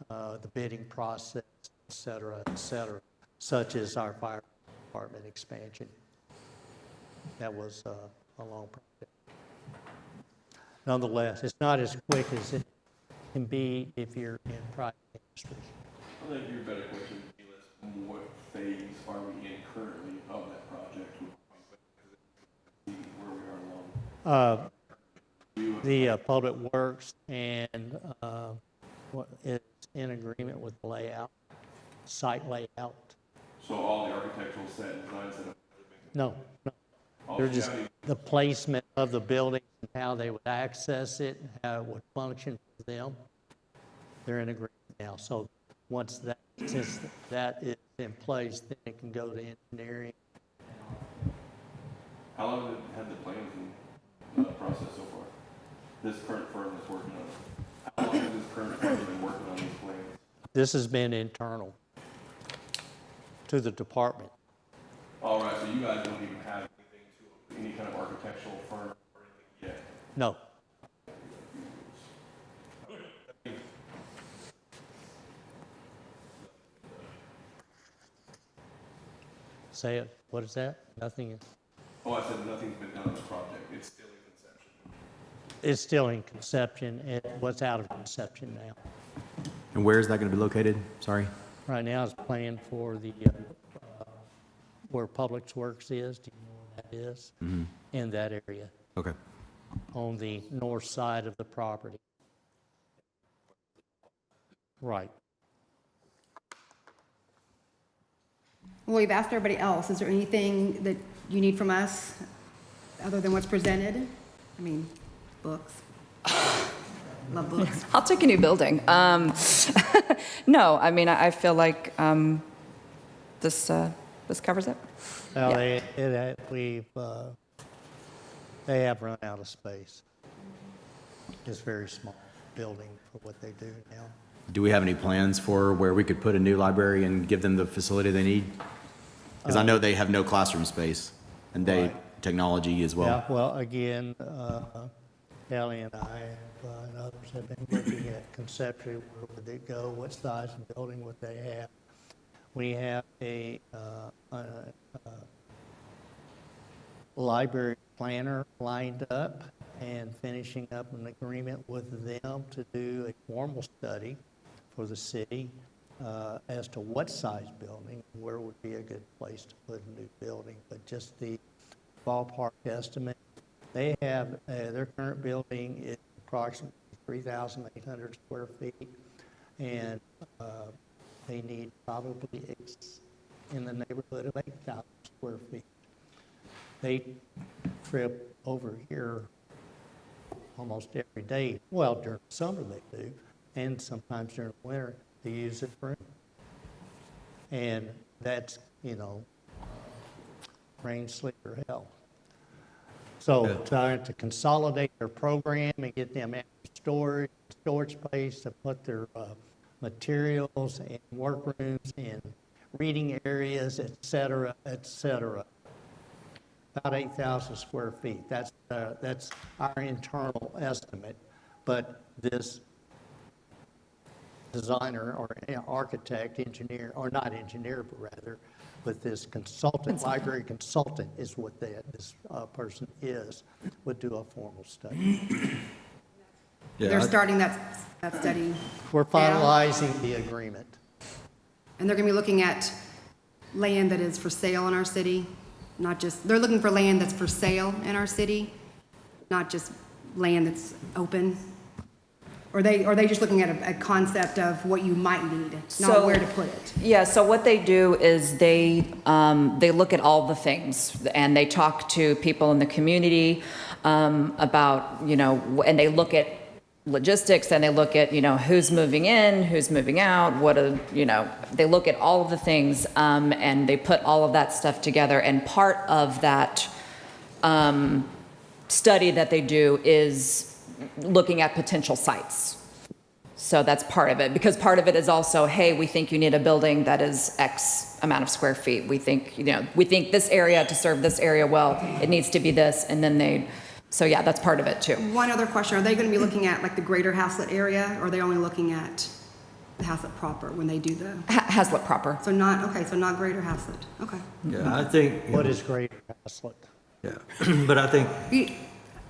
Speaker 1: the bidding process, et cetera, such as our fire department expansion. That was a long project. Nonetheless, it's not as quick as it can be if you're in private industry.
Speaker 5: I think your better question would be, what phase are we in currently of that project? Where we are along.
Speaker 1: The Public Works and what is in agreement with the layout, site layout.
Speaker 5: So all the architectural set and design set up.
Speaker 1: No. They're just the placement of the building and how they would access it, and how it would function for them. They're in agreement now. So since that is in place, then it can go to engineering.
Speaker 5: How long have the plans and process so far? This current firm that's working on it. How long has this current firm been working on these plans?
Speaker 1: This has been internal to the department.
Speaker 5: All right, so you guys don't even have anything to any kind of architectural firm or anything yet?
Speaker 1: No. Say it, what is that? Nothing,
Speaker 5: Oh, I said nothing's been done on the project. It's still in conception.
Speaker 1: it's still in conception, and what's out of conception now.
Speaker 2: And where is that going to be located? Sorry.
Speaker 1: Right now, it's planned for the, where Public Works is, do you know where that is? In that area,
Speaker 2: Okay.
Speaker 1: on the north side of the property. Right.
Speaker 4: Well, we've asked everybody else, is there anything that you need from us other than what's presented? I mean, books. Love books.
Speaker 12: I'll take a new building. No, I mean, I feel like this covers it.
Speaker 1: Well,
Speaker 12: Yeah.
Speaker 1: they have run out of space. It's a very small building for what they do now.
Speaker 2: Do we have any plans for where we could put a new library and give them the facility they need? Because I know they have no classroom space, and technology as well.
Speaker 1: Yeah, well, again, Kelly and I and others have been looking at conceptually where would they go, what size of building would they have. We have a library planner lined up and finishing up an agreement with them to do a formal study for the city as to what size building, where would be a good place to put a new building, but just the ballpark estimate. They have, their current building is approximately 3,800 square feet, and they need probably in the neighborhood of 8,000 square feet. They trip over here almost every day. Well, during the summer they do, and sometimes during the winter they use it for. And that's, rain, sleet, or hell. So trying to consolidate their program and get them storage space to put their materials and workrooms and reading areas, et cetera, et cetera. About 8,000 square feet. That's our internal estimate. But this designer or architect, engineer, or not engineer, but rather, but this consultant, library consultant is what this person is, would do a formal study.
Speaker 4: They're starting that study.
Speaker 1: We're
Speaker 4: now,
Speaker 1: finalizing the agreement.
Speaker 4: And they're going to be looking at land that is for sale in our city, not just, they're looking for land that's for sale in our city, not just land that's open. Or are they just looking at a concept of what you might need, not where to put it?
Speaker 12: Yeah, so what they do is they look at all the things, and they talk to people in the community about, and they look at logistics, and they look at, who's moving in, who's moving out, they look at all of the things, and they put all of that stuff together, and part of that study that they do is looking at potential sites. So that's part of it, because part of it is also, hey, we think you need a building that is X amount of square feet. We think, we think this area, to serve this area well, it needs to be this, and then so yeah, that's part of it too.
Speaker 4: One other question, are they going to be looking at like the greater Haslett area, or are they only looking at the Haslett proper when they do the?
Speaker 12: Haslett proper.
Speaker 4: So not greater Haslett, okay.
Speaker 6: Yeah, I think.
Speaker 1: What is Greater Haslett?
Speaker 6: Yeah, but I think,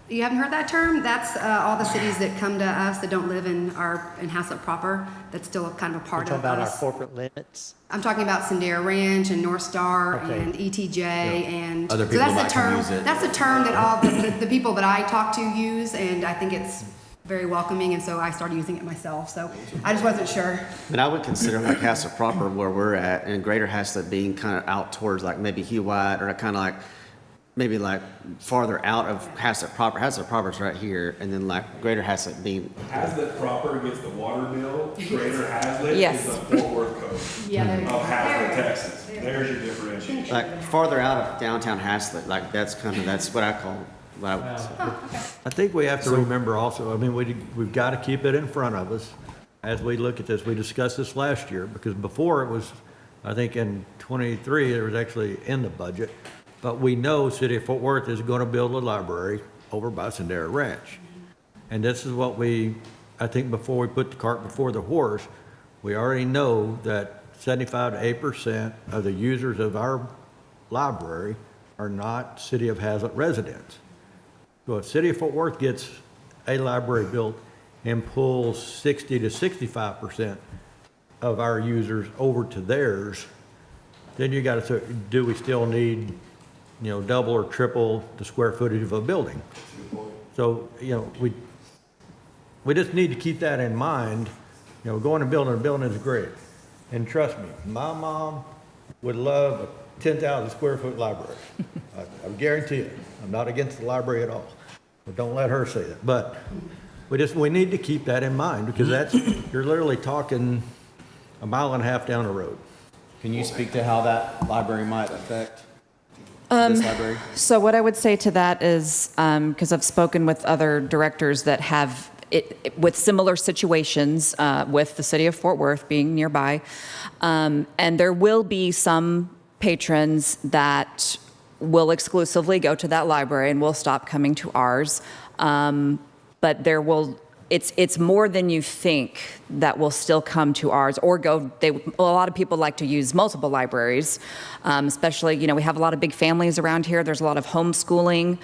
Speaker 4: You haven't heard that term? That's all the cities that come to us that don't live in Haslett proper, that's still kind of a part
Speaker 1: You're
Speaker 4: of
Speaker 1: talking about our
Speaker 4: us.
Speaker 1: corporate limits?
Speaker 4: I'm talking about Sendera Ranch and North Star
Speaker 1: Okay.
Speaker 4: and ETJ and.
Speaker 2: Other
Speaker 4: so
Speaker 2: people
Speaker 4: that's the
Speaker 2: might can
Speaker 4: term-
Speaker 2: use it.
Speaker 4: That's a term that all the people that I talk to use, and I think it's very welcoming, and so I started using it myself, so I just wasn't sure.
Speaker 8: But I would consider like Haslett proper where we're at, and Greater Haslett being kind of out towards like maybe Hugh White, or kind of like, maybe like farther out of Haslett proper. Haslett proper's right here, and then like Greater Haslett being.
Speaker 5: Hazlet proper gets the water bill, Greater Hazlet
Speaker 12: Yes.
Speaker 5: is the Fort Worth code
Speaker 4: Yeah,
Speaker 5: of Hazlet, Texas. There's your differentiation.
Speaker 8: Like farther out of downtown Haslett, like that's what I call, what I would say.
Speaker 6: I think we have to remember also, I mean, we've got to keep it in front of us as we look at this. We discussed this last year, because before it was, I think in '23, it was actually in the budget. But we know City of Fort Worth is going to build a library over by Sendera Ranch. And this is what I think before we put the cart before the horse, we already know that 75 to 8% of the users of our library are not City of Hazlet residents. So if City of Fort Worth gets a library built and pulls 60 to 65% of our users over to theirs, then you gotta say, do we still need, double or triple the square footage of a building? So, we just need to keep that in mind. Going and building a building is great. And trust me, my mom would love a 10,000 square foot library. I guarantee it. I'm not against the library at all. But don't let her say that. But we need to keep that in mind because you're literally talking a mile and a half down the road.
Speaker 2: Can you speak to how that library might affect this library?
Speaker 12: So what I would say to that is, because I've spoken with other directors that have with similar situations, with the city of Fort Worth being nearby, and there will be some patrons that will exclusively go to that library and will stop coming to ours. But it's more than you think that will still come to ours or go. A lot of people like to use multiple libraries, especially, we have a lot of big families around here. There's a lot of homeschooling.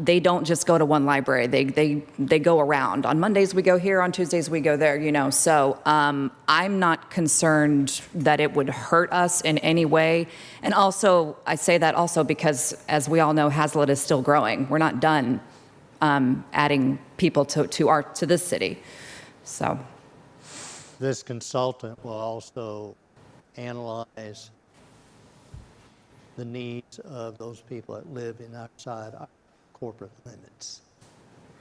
Speaker 12: They don't just go to one library. They go around. On Mondays we go here, on Tuesdays we go there, So I'm not concerned that it would hurt us in any way. And also, I say that also because, as we all know, Hazlet is still growing. We're not done adding people to this city. So
Speaker 1: This consultant will also analyze the needs of those people that live outside our corporate limits.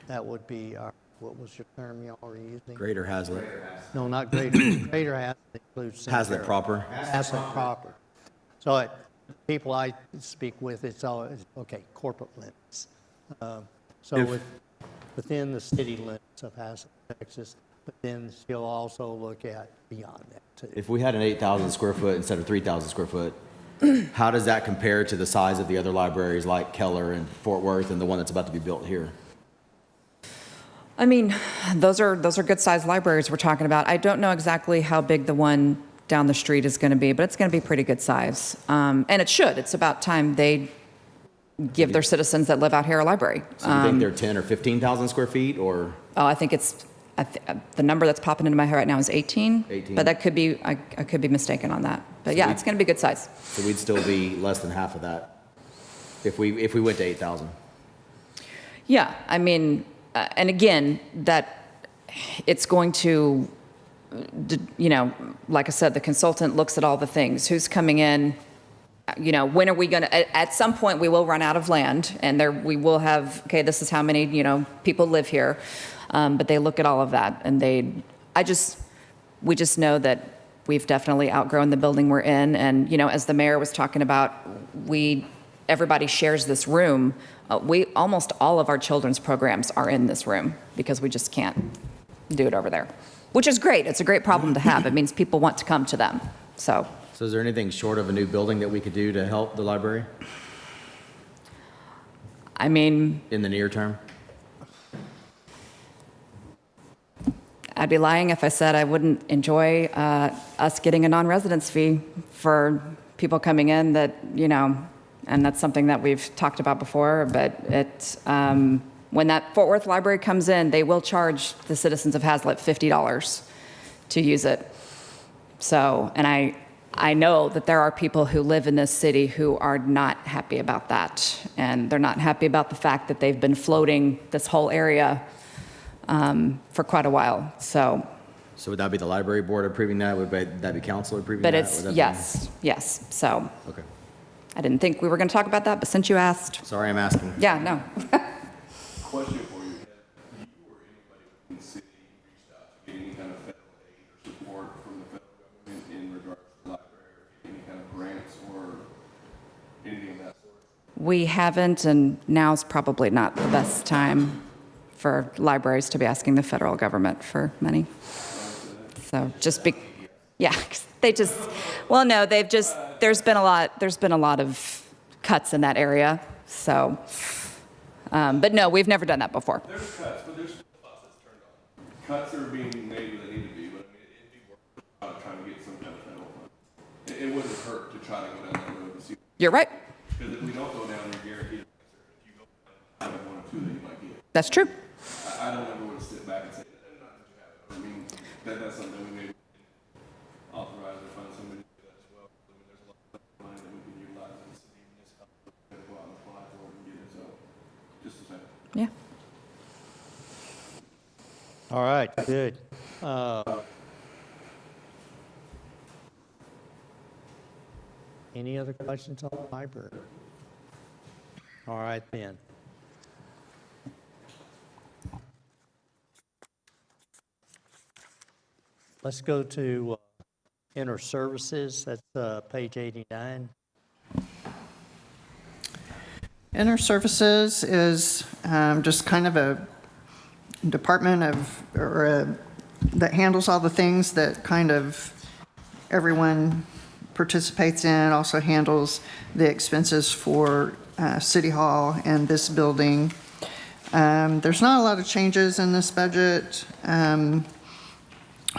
Speaker 1: That would be what was your term y'all were using?
Speaker 2: Greater Hazlet.
Speaker 1: No, not greater. Greater Hazlet includes
Speaker 2: Hazlet
Speaker 1: Sinclair.
Speaker 2: proper.
Speaker 1: Hazlet proper. So people I speak with, it's always, okay, corporate limits. Within the city limits of Hazlet, Texas, but then she'll also look at beyond that too.
Speaker 2: If we had an 8,000 square foot instead of 3,000 square foot, how does that compare to the size of the other libraries like Keller and Fort Worth and the one that's about to be built here?
Speaker 12: I mean, those are good sized libraries we're talking about. I don't know exactly how big the one down the street is going to be, but it's going to be pretty good size. And it should. It's about time they give their citizens that live out here a library.
Speaker 2: So you think they're 10 or 15,000 square feet or?
Speaker 12: Oh, I think it's, the number that's popping into my head right now is 18.
Speaker 2: 18.
Speaker 12: But that could be, I could be mistaken on that. But yeah, it's going to be good size.
Speaker 2: So we'd still be less than half of that if we went to 8,000.
Speaker 12: Yeah, I mean, and again, that it's going to, like I said, the consultant looks at all the things. Who's coming in? When are we going to, at some point we will run out of land and we will have, okay, this is how many, people live here. But they look at all of that and we just know that we've definitely outgrown the building we're in. And, as the mayor was talking about, everybody shares this room. Almost all of our children's programs are in this room because we just can't do it over there, which is great. It's a great problem to have. It means people want to come to them. So
Speaker 2: is there anything short of a new building that we could do to help the library
Speaker 12: I mean,
Speaker 2: in the near term?
Speaker 12: I'd be lying if I said I wouldn't enjoy us getting a non-residence fee for people coming in that, and that's something that we've talked about before, but when that Fort Worth library comes in, they will charge the citizens of Hazlet $50 to use it. So, and I know that there are people who live in this city who are not happy about that, and they're not happy about the fact that they've been floating this whole area for quite a while. So
Speaker 2: would that be the library board approving that? Would that be council approving that?
Speaker 12: but it's,
Speaker 2: Would that be-
Speaker 12: yes. So
Speaker 2: Okay.
Speaker 12: I didn't think we were going to talk about that, but since you asked,
Speaker 2: Sorry, I'm asking.
Speaker 12: yeah, no.
Speaker 5: Question for you, have you or anybody within the city reached out to get any kind of federal aid or support from the federal government in regards to the library, or any kind of grants or anything of that sort?
Speaker 12: We haven't, and now's probably not the best time for libraries to be asking the federal government for money. So yeah, 'cause there's been a lot of cuts in that area. So, but no, we've never done that before.
Speaker 5: There's cuts, but there's still faucets turned on. Cuts are being made where they need to be, but I mean, it'd be worth trying to get some kind of federal fund. It wouldn't hurt to try to go down that road and see what
Speaker 12: You're right.
Speaker 5: Because if we don't go down, you're guaranteed an answer. If you go down, I have one or two that you might get.
Speaker 12: That's true.
Speaker 5: I don't ever want to sit back and say, not that you have it. I mean, that's something we maybe authorize or find somebody to do that as well. I mean, there's a lot of money that we can utilize in the city municipality to go out and apply for it and get it, so, just a second.
Speaker 12: Yeah.
Speaker 1: All right, good. Any other questions on the library? All right, then. Let's go to inter services. That's page 89.
Speaker 3: Inter Services is just kind of a department that handles all the things that kind of everyone participates in, also handles the expenses for City Hall and this building. There's not a lot of changes in this budget.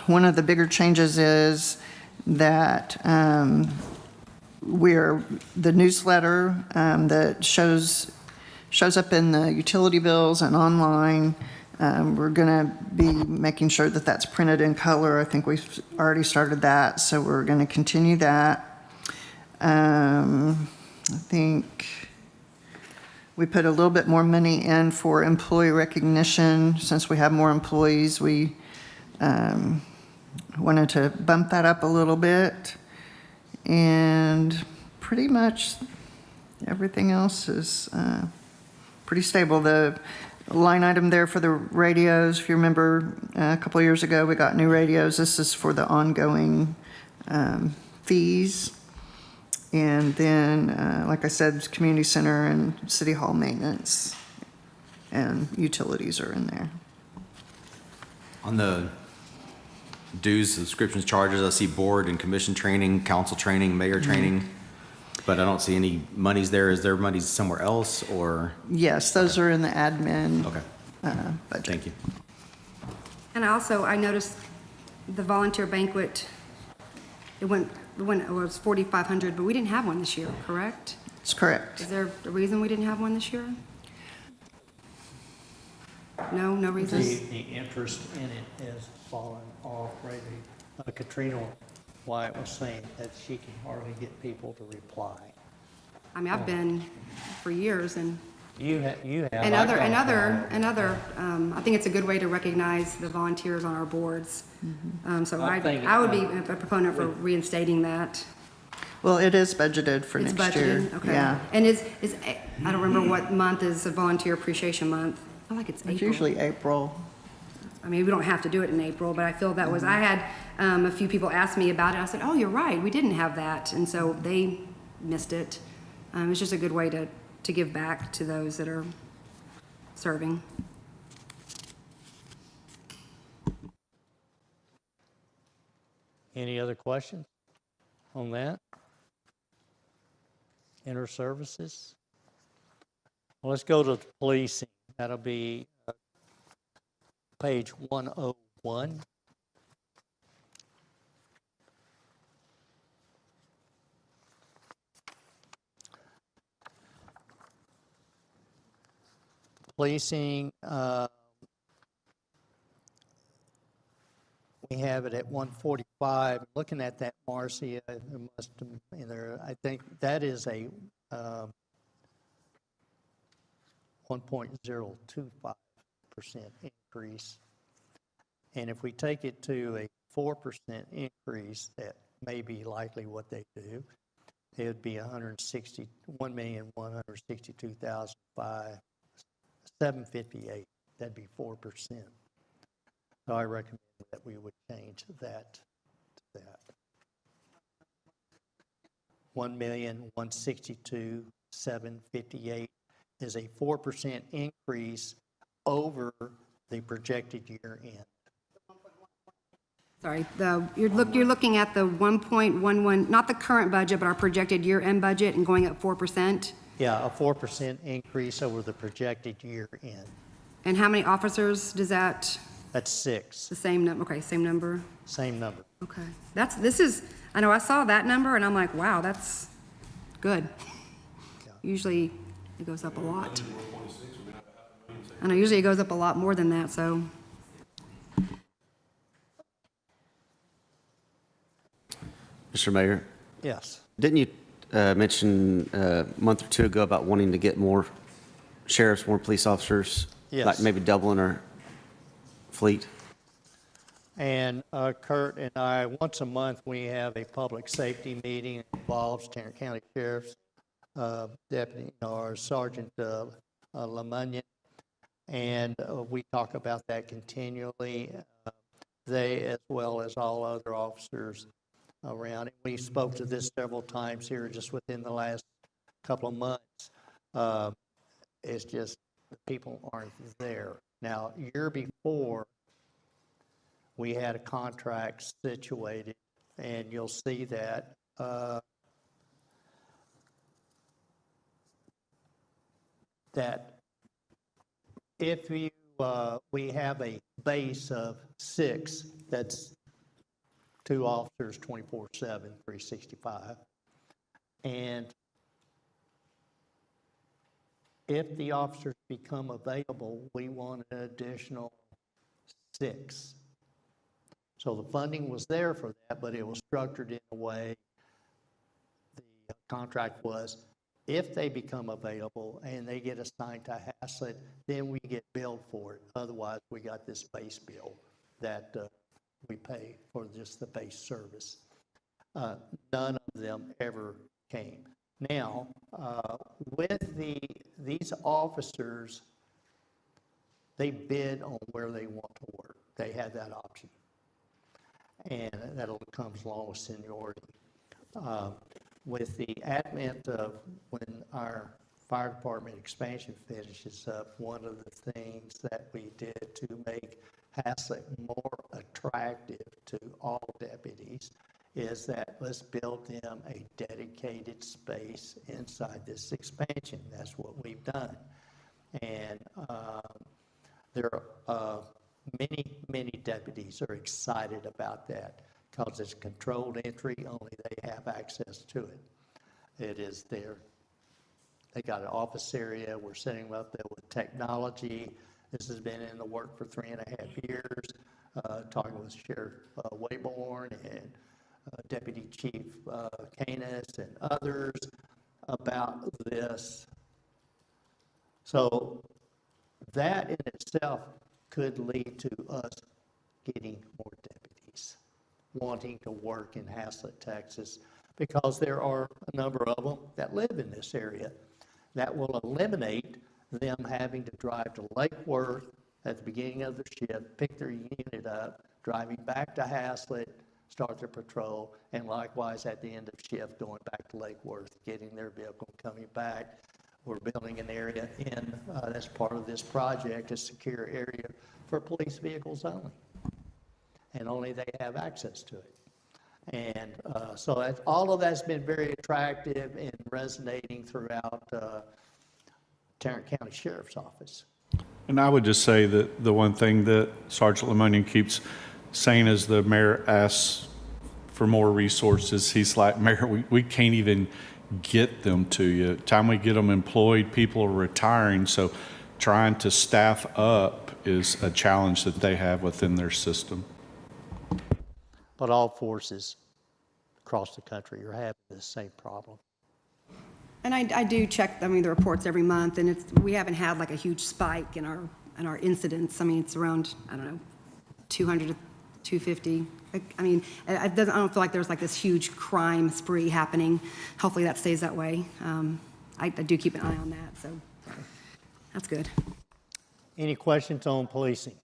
Speaker 3: One of the bigger changes is that the newsletter that shows up in the utility bills and online, we're going to be making sure that that's printed in color. I think we've already started that, so we're going to continue that. I think we put a little bit more money in for employee recognition. Since we have more employees, we wanted to bump that up a little bit. And pretty much everything else is pretty stable. The line item there for the radios, if you remember, a couple of years ago, we got new radios. This is for the ongoing fees. And then, like I said, community center and city hall maintenance and utilities are in there.
Speaker 2: On the dues, subscriptions, charges, I see board and commission training, council training, mayor training, but I don't see any monies there. Is there monies somewhere else, or?
Speaker 3: Yes, those are in the admin.
Speaker 2: Okay,
Speaker 3: Budget.
Speaker 2: thank you.
Speaker 4: And I noticed the volunteer banquet, it was 4,500, but we didn't have one this year, correct?
Speaker 3: That's correct.
Speaker 4: Is there a reason we didn't have one this year? No reason?
Speaker 1: The interest in it has fallen off lately. Katrina Wyatt was saying that she can hardly get people to reply.
Speaker 4: I mean, I've been for years, and
Speaker 1: You have.
Speaker 4: And
Speaker 1: I
Speaker 4: other,
Speaker 1: don't
Speaker 4: and
Speaker 1: have.
Speaker 4: other, I think it's a good way to recognize the volunteers on our boards. So
Speaker 1: I think
Speaker 4: I would be a proponent for reinstating that.
Speaker 3: Well, it is budgeted for
Speaker 4: It's
Speaker 3: next year.
Speaker 4: budgeted, okay.
Speaker 3: Yeah.
Speaker 4: And I don't remember what month is a volunteer appreciation month. I feel like it's
Speaker 3: It's
Speaker 4: April.
Speaker 3: usually April.
Speaker 4: I mean, we don't have to do it in April, but I feel that was, I had a few people ask me about it. I said, oh, you're right, we didn't have that. And so they missed it. It's just a good way to give back to those that are serving.
Speaker 1: Any other questions on that? Inter services? Well, let's go to policing. That'll be page 101. Policing, we have it at 145. Looking at that, Marcia, there must have been there. I think that is a 1.025% increase. And if we take it to a 4% increase, that may be likely what they do. It would be $1,162,758. That'd be 4%. So I recommend that we would change that to that. 1,162,758 is a 4% increase over the projected year end.
Speaker 4: Sorry, you're looking at the 1.11, not the current budget, but our projected year-end budget and going up 4%?
Speaker 1: Yeah, a 4% increase over the projected year end.
Speaker 4: And how many officers does that,
Speaker 1: That's 6,
Speaker 4: the same number? Okay, same number.
Speaker 1: same number.
Speaker 4: Okay. I know I saw that number and I'm like, wow, that's good. Usually it goes up a lot. I know, usually it goes up a lot more than that, so.
Speaker 8: Mr. Mayor,
Speaker 1: Yes.
Speaker 8: didn't you mention a month or two ago about wanting to get more sheriffs, more police officers?
Speaker 1: Yes.
Speaker 8: Like maybe doubling our fleet?
Speaker 1: And Kurt and I, once a month, we have a public safety meeting that involves Tarrant County Sheriff's Deputy, or Sergeant Lemunion, and we talk about that continually. They, as well as all other officers around it. We spoke to this several times here just within the last couple of months. It's just the people aren't there. Now, year before, we had a contract situated, and you'll see that that if you we have a base of 6 that's 2 officers 24/7, 365, and if the officers become available, we want an additional 6. So the funding was there for that, but it was structured in a way, the contract was, if they become available and they get assigned to Haslett, then we get billed for it. Otherwise, we got this base bill that we pay for just the base service. None of them ever came. Now, with these officers, they bid on where they want to work. They had that option. And that comes along with seniority. With the advent of when our fire department expansion finishes up, one of the things that we did to make Haslett more attractive to all deputies is that let's build them a dedicated space inside this expansion. That's what we've done. And there are many deputies are excited about that because it's controlled entry, only they have access to it. It is there. They got an office area. We're setting them up there with technology. This has been in the work for 3.5 years, talking with Sheriff Wayborn and Deputy Chief Canis and others about this. So that in itself could lead to us getting more deputies wanting to work in Haslett, Texas, because there are a number of them that live in this area. That will eliminate them having to drive to Lake Worth at the beginning of their shift, pick their unit up, driving back to Haslett, start their patrol, and likewise at the end of shift going back to Lake Worth, getting their vehicle, coming back. We're building an area in, that's part of this project, a secure area for police vehicles only. And only they have access to it. And so all of that's been very attractive and resonating throughout Tarrant County Sheriff's Office.
Speaker 7: And I would just say that the one thing that Sergeant Lemunion keeps saying as the mayor asks for more resources, he's like, Mayor, we can't even get them to you. Time we get them employed, people are retiring, so trying to staff up is a challenge that they have within their system.
Speaker 1: But all forces across the country are having the same problem.
Speaker 4: And I do check, the reports every month, and we haven't had like a huge spike in our incidents. I mean, it's around, 200 to 250. I don't feel like there's like this huge crime spree happening. Hopefully that stays that way. I do keep an eye on that, so that's good.
Speaker 1: Any questions on policing?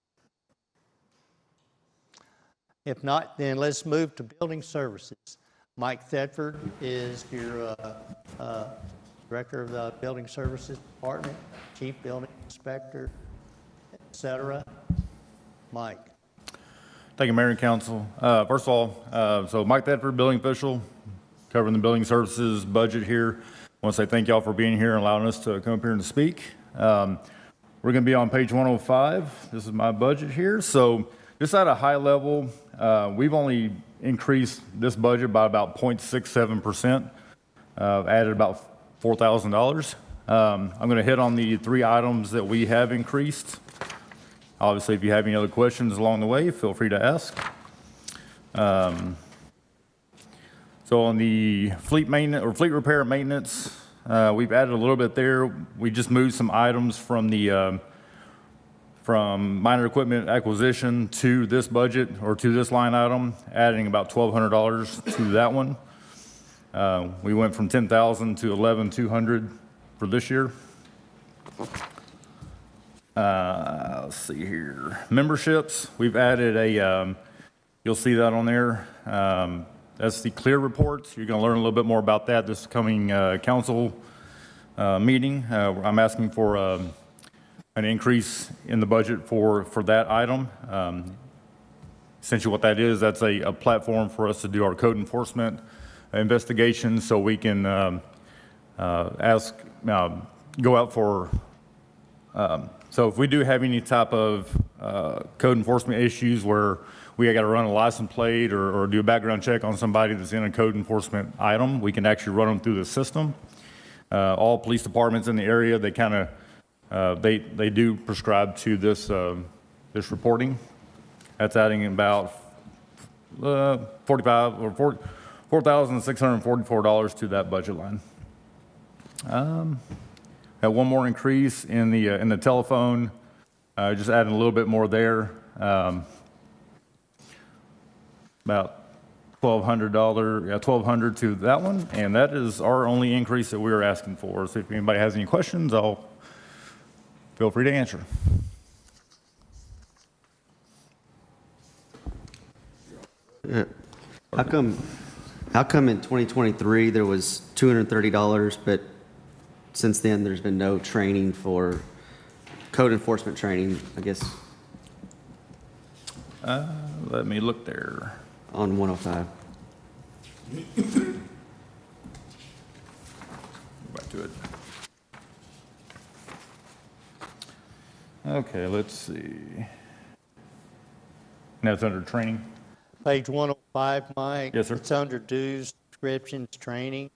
Speaker 1: If not, then let's move to building services. Mike Thetford is your Director of the Building Services Department, Chief Building Inspector, etc. Mike.
Speaker 13: Thank you, Mayor and Council. First of all, so Mike Thetford, building official, covering the building services budget here. I want to say thank y'all for being here and allowing us to come up here and speak. We're going to be on page 105. This is my budget here. So just at a high level, we've only increased this budget by about 0.67%. added about $4,000. I'm going to hit on the 3 items that we have increased. Obviously, if you have any other questions along the way, feel free to ask. So on the fleet maintenance or fleet repair and maintenance, we've added a little bit there. We just moved some items from the from minor equipment acquisition to this budget or to this line item, adding about $1,200 to that one. We went from $10,000 to $11,200 for this year. Let's see here. Memberships, we've added a, you'll see that on there. That's the CLEAR reports. You're going to learn a little bit more about that this coming council meeting. I'm asking for an increase in the budget for that item. Essentially what that is, that's a platform for us to do our code enforcement investigations so we can go out for, so if we do have any type of code enforcement issues where we got to run a license plate or do a background check on somebody that's in a code enforcement item, we can actually run them through the system. All police departments in the area, they kind of, they do prescribe to this, this reporting. That's adding about $4,644 to that budget line. Had one more increase in the telephone, just adding a little bit more there. About $1,200, yeah, $1,200 to that one, and that is our only increase that we are asking for. So if anybody has any questions, I'll feel free to answer.
Speaker 8: How come in 2023 there was $230, but since then there's been no training for code enforcement training, I guess,
Speaker 13: Let me look there.
Speaker 8: on 105?
Speaker 13: Go back to it. Okay, let's see. Now it's under training.
Speaker 1: Page 105, Mike.
Speaker 13: Yes, sir.
Speaker 1: It's under dues, subscriptions, training.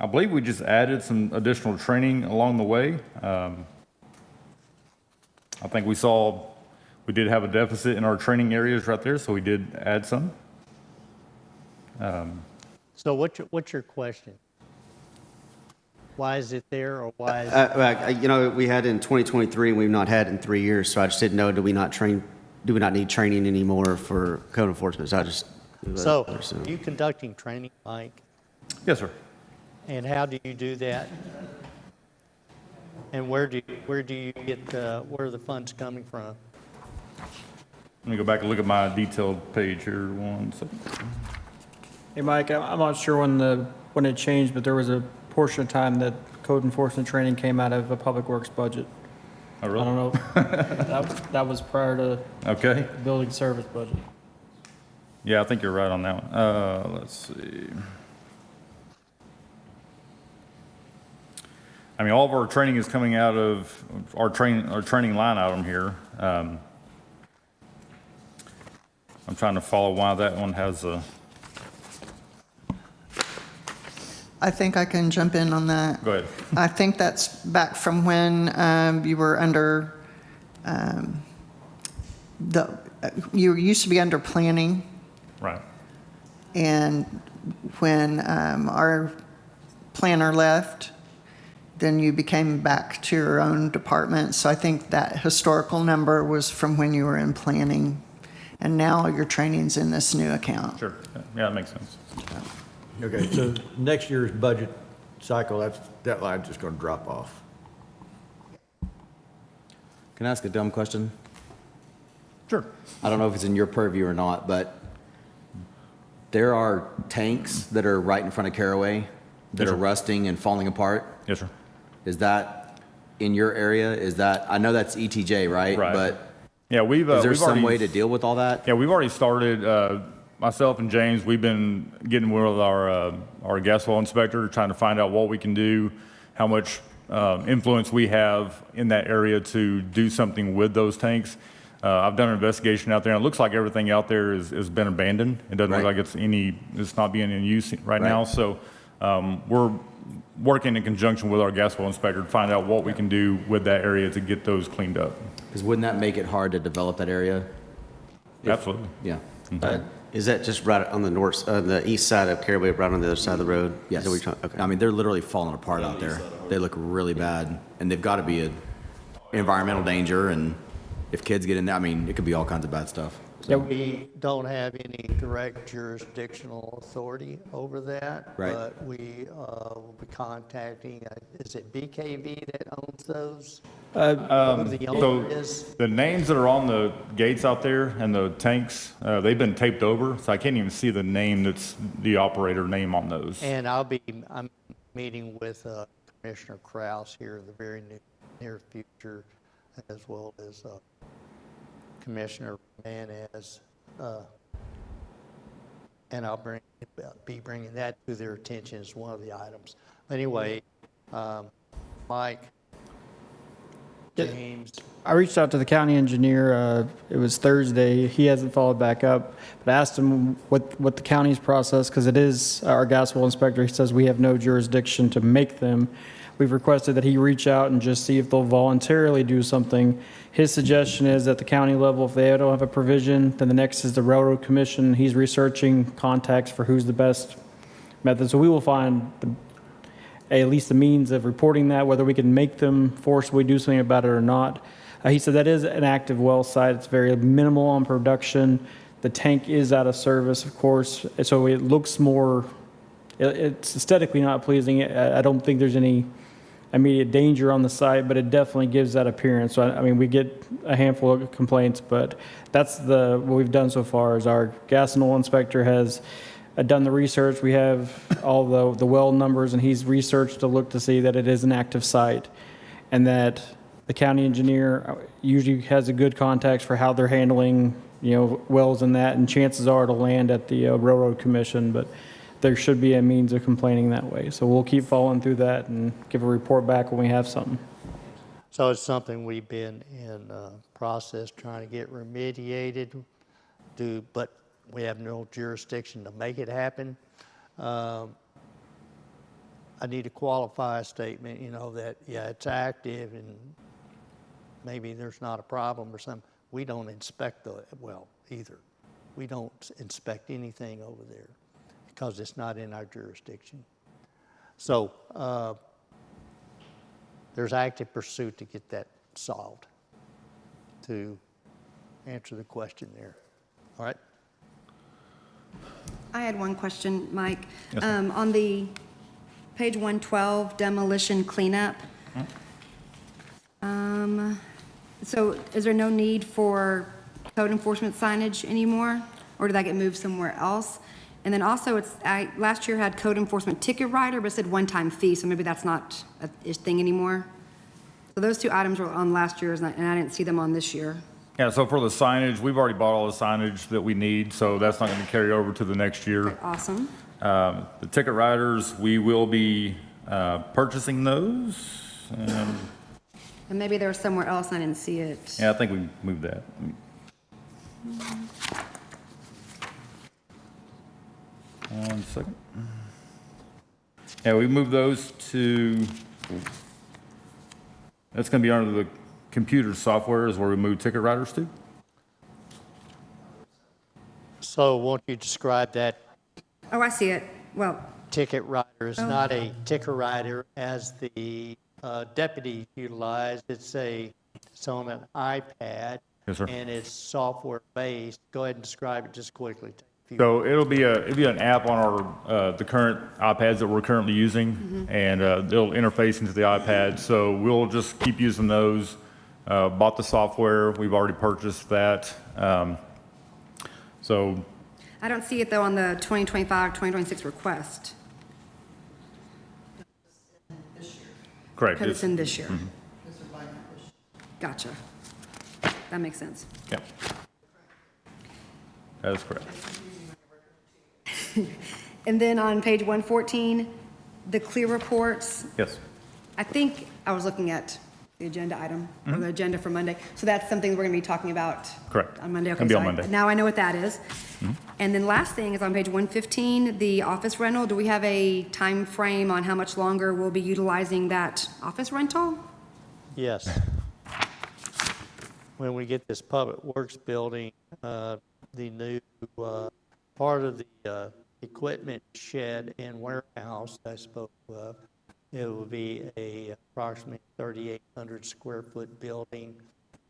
Speaker 13: I believe we just added some additional training along the way. I think we did have a deficit in our training areas right there, so we did add some.
Speaker 1: So what's your question? Why is it there, or why is
Speaker 8: We had in 2023 and we've not had in 3 years, so I just didn't know, do we not need training anymore for code enforcement? So I just.
Speaker 1: So, are you conducting training, Mike?
Speaker 13: Yes, sir.
Speaker 1: And how do you do that? And where do you get, where are the funds coming from?
Speaker 13: Let me go back and look at my detailed page here, 1 second.
Speaker 9: Hey, Mike, I'm not sure when it changed, but there was a portion of time that code enforcement training came out of a public works budget.
Speaker 13: Oh,
Speaker 9: I
Speaker 13: really?
Speaker 9: don't know. That was prior to
Speaker 13: Okay.
Speaker 9: the building service budget.
Speaker 13: Yeah, I think you're right on that one. Let's see. I mean, all of our training is coming out of our training line item here. I'm trying to follow why that one has a.
Speaker 3: I think I can jump in on that.
Speaker 13: Go ahead.
Speaker 3: I think that's back from when you were under, you used to be under planning,
Speaker 13: Right.
Speaker 3: and when our planner left, then you became back to your own department. So I think that historical number was from when you were in planning, and now your training's in this new account.
Speaker 13: Sure. Yeah, that makes sense.
Speaker 6: Okay, so next year's budget cycle, that line's just gonna drop off.
Speaker 2: Can I ask a dumb question?
Speaker 13: Sure.
Speaker 2: I don't know if it's in your purview or not, but there are tanks that are right in front of Caraway that
Speaker 13: Yes,
Speaker 2: are
Speaker 13: sir.
Speaker 2: rusting and falling apart.
Speaker 13: Yes, sir.
Speaker 2: Is that in your area? Is that, I know that's ETJ, right?
Speaker 13: Right.
Speaker 2: But
Speaker 13: Yeah, we've.
Speaker 2: is there
Speaker 13: we've
Speaker 2: some
Speaker 13: already-
Speaker 2: way to deal with all that?
Speaker 13: Yeah, we've already started, myself and James, we've been getting with our gas well inspector, trying to find out what we can do, how much influence we have in that area to do something with those tanks. I've done an investigation out there, and it looks like everything out there has been abandoned. It doesn't look
Speaker 2: Right.
Speaker 13: like it's not being in use right now. So we're working in conjunction with our gas well inspector to find out what we can do with that area to get those cleaned up.
Speaker 2: Because wouldn't that make it hard to develop that area?
Speaker 13: Absolutely.
Speaker 2: Yeah.
Speaker 8: Is that just right on the the east side of Caraway, right on the other side of the road?
Speaker 2: Yes.
Speaker 8: Is that what you're talking-
Speaker 2: I mean, they're literally falling apart out there. They look really bad, and they've got to be an environmental danger, and if kids get in there, I mean, it could be all kinds of bad stuff.
Speaker 1: We don't have any direct jurisdictional authority over that.
Speaker 2: Right.
Speaker 1: But we will be contacting, is it BKV that owns those? Who the
Speaker 13: So
Speaker 1: owner is?
Speaker 13: the names that are on the gates out there and the tanks, they've been taped over, so I can't even see the name that's the operator name on those.
Speaker 1: And I'm meeting with Commissioner Kraus here in the very near future, as well as Commissioner Manez, and I'll be bringing that to their attention as one of the items. Anyway, Mike, James,
Speaker 9: I reached out to the county engineer, it was Thursday, he hasn't followed back up, but I asked him what the county's process, because it is our gas well inspector, he says we have no jurisdiction to make them. We've requested that he reach out and just see if they'll voluntarily do something. His suggestion is at the county level, if they don't have a provision, then the next is the railroad commission. He's researching contacts for who's the best method. So we will find at least the means of reporting that, whether we can make them forcibly do something about it or not. He said that is an active well site. It's very minimal on production. The tank is out of service, of course, so it looks more, it's aesthetically not pleasing. I don't think there's any immediate danger on the site, but it definitely gives that appearance. So, I mean, we get a handful of complaints, but that's what we've done so far is our gas and oil inspector has done the research. We have all the well numbers, and he's researched to look to see that it is an active site, and that the county engineer usually has a good context for how they're handling, wells and that, and chances are it'll land at the railroad commission, but there should be a means of complaining that way. So we'll keep following through that and give a report back when we have something.
Speaker 1: so it's something we've been in process trying to get remediated, but we have no jurisdiction to make it happen. I need to qualify a statement, that, yeah, it's active and maybe there's not a problem or something. We don't inspect the well either. We don't inspect anything over there because it's not in our jurisdiction. So there's active pursuit to get that solved, to answer the question there. All right?
Speaker 4: I had one question, Mike.
Speaker 13: Yes, ma'am.
Speaker 4: On the page 112, demolition cleanup. So is there no need for code enforcement signage anymore? Or did that get moved somewhere else? And then also, last year had code enforcement ticket writer, but it said one-time fee, so maybe that's not a thing anymore. So those two items were on last year's, and I didn't see them on this year.
Speaker 13: Yeah, so for the signage, we've already bought all the signage that we need, so that's not going to carry over to the next year.
Speaker 4: Awesome.
Speaker 13: The ticket riders, we will be purchasing those.
Speaker 4: And maybe there was somewhere else and I didn't see it.
Speaker 13: Yeah, I think we moved that. One second. Yeah, we moved those to, that's going to be under the computer software is where we move ticket riders to.
Speaker 1: So won't you describe that
Speaker 4: Oh, I see it. Well,
Speaker 1: ticket rider is not a ticket rider as the deputy utilized. It's on an iPad.
Speaker 13: Yes, sir.
Speaker 1: And it's software-based. Go ahead and describe it just quickly.
Speaker 13: So it'll be an app on our the current iPads that we're currently using, and they'll interface into the iPad. So we'll just keep using those. Bought the software. We've already purchased that. So
Speaker 4: I don't see it though on the 2025, 2026 request.
Speaker 13: correct.
Speaker 4: Because it's in this year. Gotcha. That makes sense.
Speaker 13: Yeah. That is correct.
Speaker 4: And then on page 114, the clear reports,
Speaker 13: Yes.
Speaker 4: I think I was looking at the agenda item, or the agenda for Monday. So that's something we're gonna be talking about.
Speaker 13: Correct.
Speaker 4: On Monday, okay.
Speaker 13: Gonna be
Speaker 4: so
Speaker 13: on
Speaker 4: I-
Speaker 13: Monday.
Speaker 4: Now I know what that is. And then last thing is on page 115, the office rental. Do we have a time frame on how much longer we'll be utilizing that office rental?
Speaker 1: Yes. When we get this Public Works building, the new, part of the, equipment shed and warehouse I spoke of, it will be a approximately 3,800 square foot building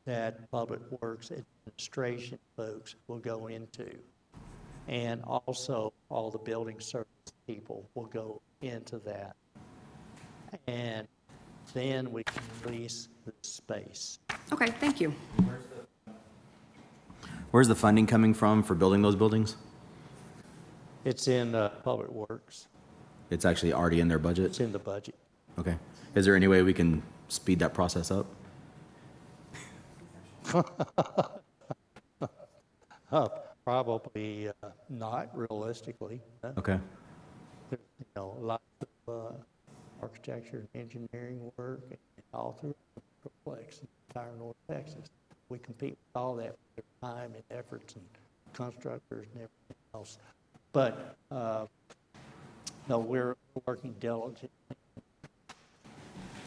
Speaker 1: that Public Works administration folks will go into. And also, all the building service people will go into that. And then we can lease the space.
Speaker 4: Okay, thank you.
Speaker 2: Where's the funding coming from for building those buildings?
Speaker 1: It's in Public Works.
Speaker 2: It's actually already in their budget?
Speaker 1: It's in the budget.
Speaker 2: Okay. Is there any way we can speed that process up?
Speaker 1: Probably not realistically. No.
Speaker 2: Okay.
Speaker 1: There's, lots of architecture and engineering work and all through the complex in entire North Texas. We compete with all that with their time and efforts and constructors and everything else. But, no, we're working diligently.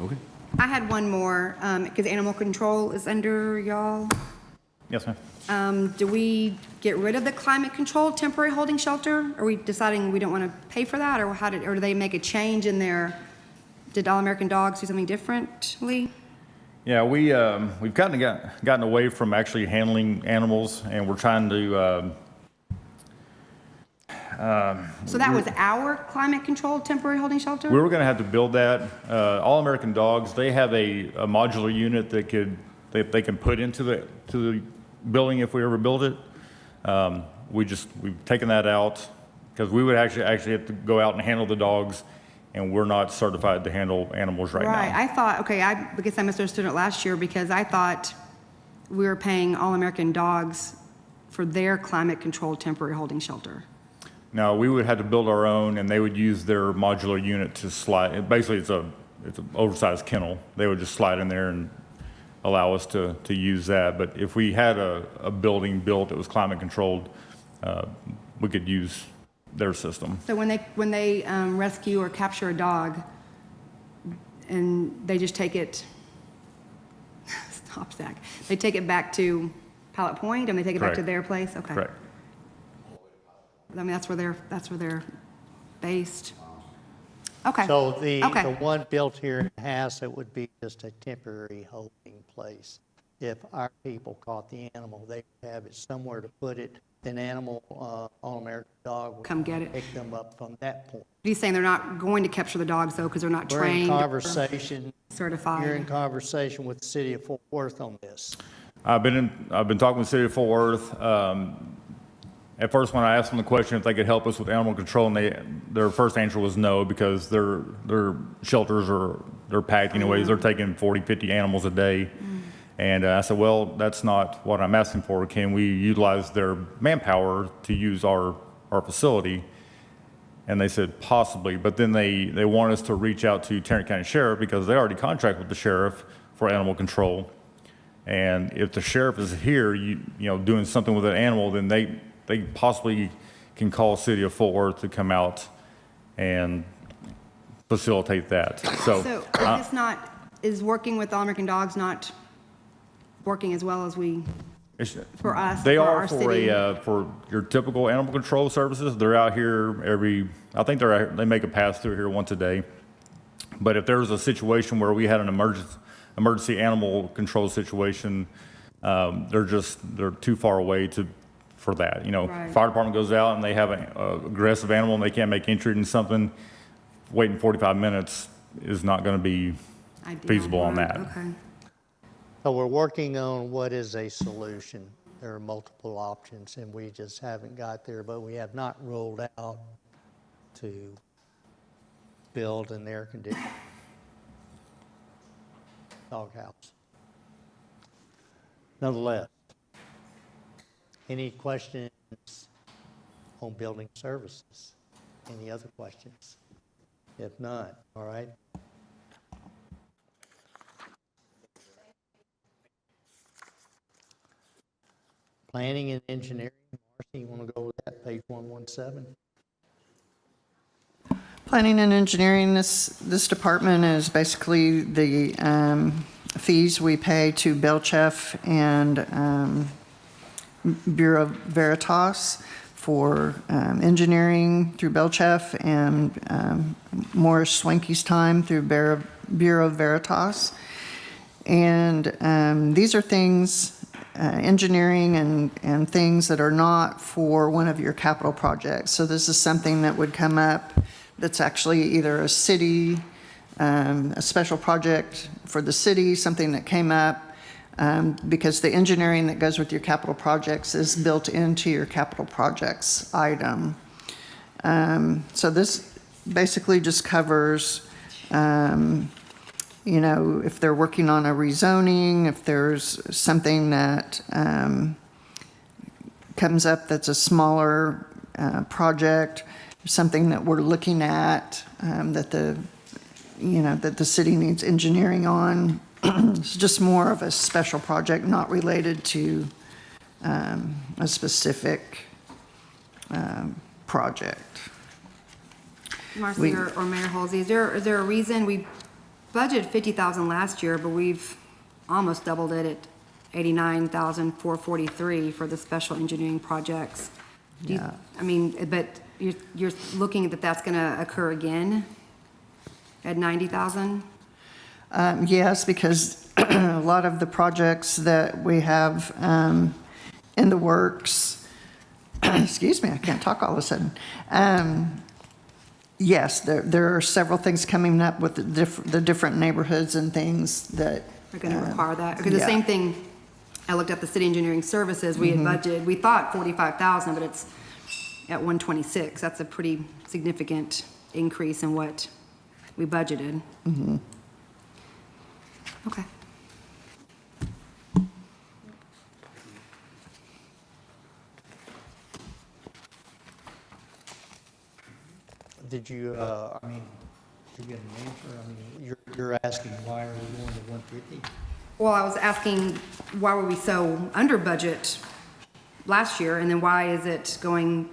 Speaker 2: Okay.
Speaker 4: I had one more, because animal control is under y'all.
Speaker 13: Yes, ma'am.
Speaker 4: Do we get rid of the climate controlled temporary holding shelter? Are we deciding we don't want to pay for that, or or do they make a change in their, did All American Dogs do something differently?
Speaker 13: Yeah, we've gotten away from actually handling animals, and we're trying to,
Speaker 4: So that was our climate controlled temporary holding shelter?
Speaker 13: we were going to have to build that. All American Dogs, they have a modular unit that they can put into the building if we ever build it. We've taken that out because we would actually have to go out and handle the dogs, and we're not certified to handle animals right
Speaker 4: Right,
Speaker 13: now.
Speaker 4: I thought, okay, I guess I misunderstood it last year because I thought we were paying All American Dogs for their climate controlled temporary holding shelter.
Speaker 13: Now, we would have to build our own, and they would use their modular unit to slide. Basically, it's an oversized kennel. They would just slide in there and allow us to use that. But if we had a building built that was climate controlled, we could use their system.
Speaker 4: So when they rescue or capture a dog, and they just take it, stop, Zach. They take it back to Pilot Point, and they take it back to
Speaker 13: Correct.
Speaker 4: their place? Okay.
Speaker 13: Correct.
Speaker 4: I mean, that's where they're based. Okay.
Speaker 1: So the
Speaker 4: Okay.
Speaker 1: one built here in Hassett would be just a temporary holding place. If our people caught the animal, they would have it somewhere to put it. An animal, All American Dog would
Speaker 4: Come get it.
Speaker 1: pick them up from that point.
Speaker 4: He's saying they're not going to capture the dogs, though, because they're not
Speaker 1: We're in
Speaker 4: trained or
Speaker 1: conversation,
Speaker 4: certified.
Speaker 1: you're in conversation with the city of Fort Worth on this.
Speaker 13: I've been talking with the city of Fort Worth. At first, when I asked them the question if they could help us with animal control, and their first answer was no, because their shelters they're packed anyways. They're taking 40, 50 animals a day. And I said, well, that's not what I'm asking for. Can we utilize their manpower to use our facility? And they said possibly, but then they want us to reach out to Tarrant County Sheriff because they already contract with the sheriff for animal control. And if the sheriff is here, doing something with an animal, then they possibly can call City of Fort Worth to come out and facilitate that.
Speaker 4: So it's not, is working with All American Dogs not working as well as for us,
Speaker 13: They
Speaker 4: for
Speaker 13: are
Speaker 4: our
Speaker 13: for
Speaker 4: city?
Speaker 13: for your typical animal control services. They're out here I think they make a pass through here once a day. But if there was a situation where we had an emergency animal control situation, they're too far away for that.
Speaker 4: Right.
Speaker 13: Fire department goes out and they have an aggressive animal and they can't make entry in something, waiting 45 minutes is not going to be
Speaker 4: Ideal,
Speaker 13: feasible on
Speaker 4: right,
Speaker 13: that.
Speaker 4: Okay.
Speaker 1: So we're working on what is a solution. There are multiple options, and we just haven't got there, but we have not ruled out to build an air-conditioned doghouse. Nonetheless, any questions on building services? Any other questions? If not, all right. Planning and engineering, Marcy, you want to go with that, page 117?
Speaker 3: Planning and engineering, this department is basically the fees we pay to Belchef and Bureau Veritas for engineering through Belchef, and Morris Swanky's time through Bureau Veritas. And these are things, engineering and things that are not for one of your capital projects. So this is something that would come up that's actually either a city, a special project for the city, something that came up, because the engineering that goes with your capital projects is built into your capital projects item. So this basically just covers, you know, if they're working on a rezoning, if there's something that comes up that's a smaller project, something that we're looking at, that the city needs engineering on. It's just more of a special project, not related to a specific project.
Speaker 4: Marcy or Mayor Halsey, is there a reason we budgeted 50,000 last year, but we've almost doubled it at 89,443 for the special engineering projects?
Speaker 3: Yeah.
Speaker 4: I mean, but you're looking that that's going to occur again at 90,000?
Speaker 3: Yes, because a lot of the projects that we have in the works, excuse me, I can't talk all of a sudden. Yes, there are several things coming up with the different neighborhoods and things that
Speaker 4: Are going to require that? Because the
Speaker 3: yeah.
Speaker 4: same thing, I looked at the city engineering services, we had budgeted, we thought 45,000, but it's at 126. That's a pretty significant increase in what we budgeted. Okay.
Speaker 1: Did you, I mean, did you get an answer? I mean, you're asking why are we going to 150?
Speaker 4: Well, I was asking, why were we so under budget last year, and then why is it going,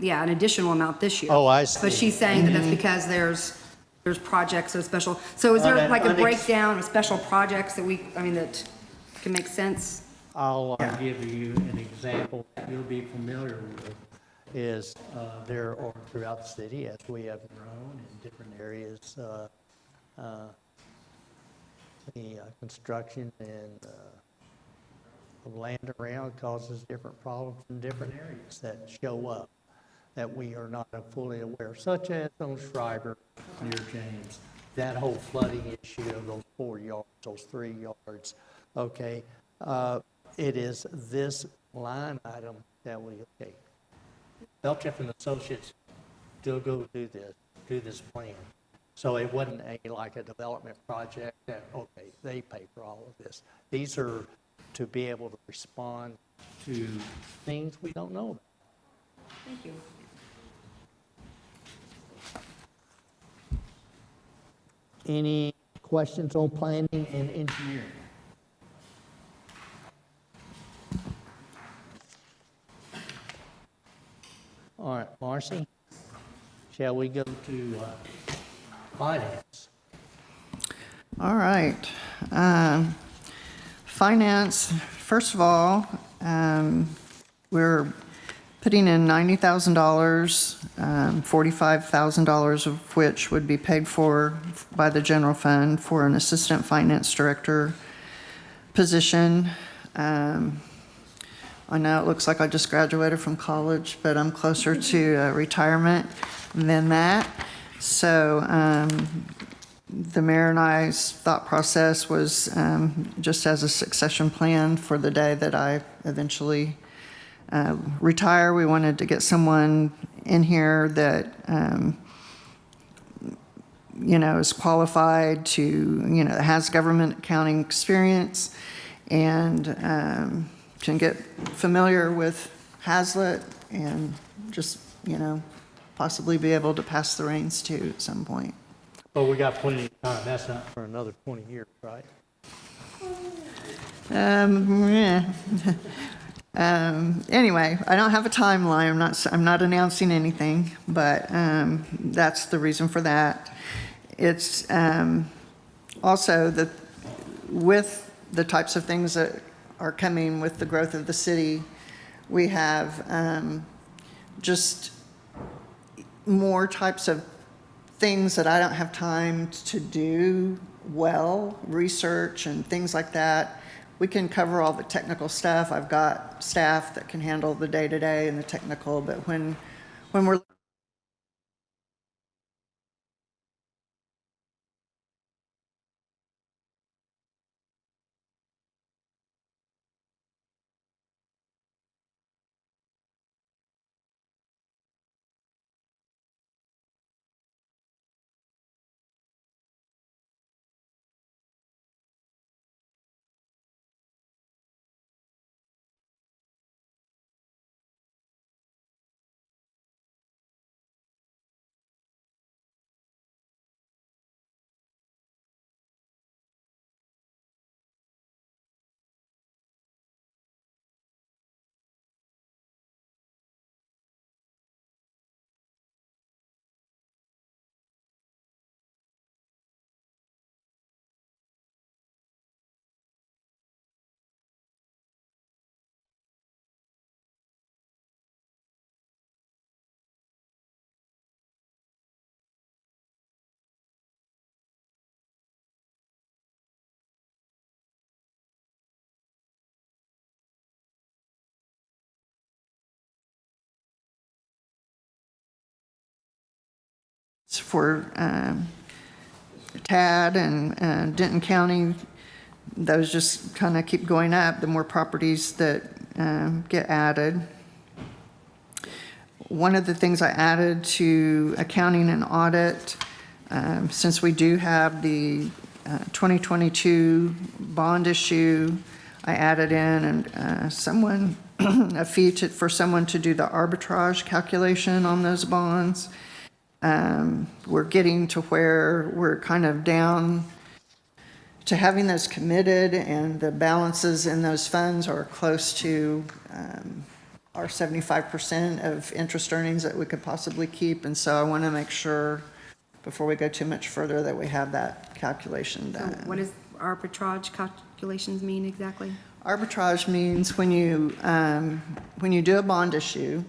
Speaker 4: an additional amount this year?
Speaker 1: Oh, I see.
Speaker 4: But she's saying that that's because there's projects or special, so is there like a breakdown of special projects that that can make sense?
Speaker 1: I'll give you an example that you'll be familiar with, is there are throughout the city, as we have grown in different areas, the construction and of land around causes different problems in different areas that show up that we are not fully aware of, such as on Schreiber near James, that whole flooding issue of those 4 yards, those 3 yards, okay? It is this line item that we, Belchef and Associates still go do this plan. So it wasn't like a development project that, they pay for all of this. These are to be able to respond to things we don't know about.
Speaker 4: Thank you.
Speaker 1: Any questions on planning and engineering? All right, Marcy, shall we go to finance?
Speaker 3: All right. Finance, first of all, we're putting in $90,000, $45,000 of which would be paid for by the general fund for an assistant finance director position. I know it looks like I just graduated from college, but I'm closer to retirement than that. So the mayor and I's thought process was just as a succession plan for the day that I eventually retire. We wanted to get someone in here that, is qualified to, has government accounting experience and can get familiar with Hazlet and just, possibly be able to pass the reins to at some point.
Speaker 1: Well, we got plenty of time. That's not for another 20 years, right?
Speaker 3: Yeah. Anyway, I don't have a timeline. I'm not announcing anything, but that's the reason for that. It's also with the types of things that are coming with the growth of the city, we have just more types of things that I don't have time to do well, research and things like that. We can cover all the technical stuff. I've got staff that can handle the day-to-day and the technical, but when we're for TAD and Denton County, those just kind of keep going up, the more properties that get added. One of the things I added to accounting and audit, since we do have the 2022 bond issue, I added in and a fee for someone to do the arbitrage calculation on those bonds. We're getting to where we're kind of down to having those committed, and the balances in those funds are close to our 75% of interest earnings that we could possibly keep. And so I want to make sure before we go too much further that we have that calculation done.
Speaker 4: What does arbitrage calculations mean exactly?
Speaker 3: Arbitrage means when you do a bond issue,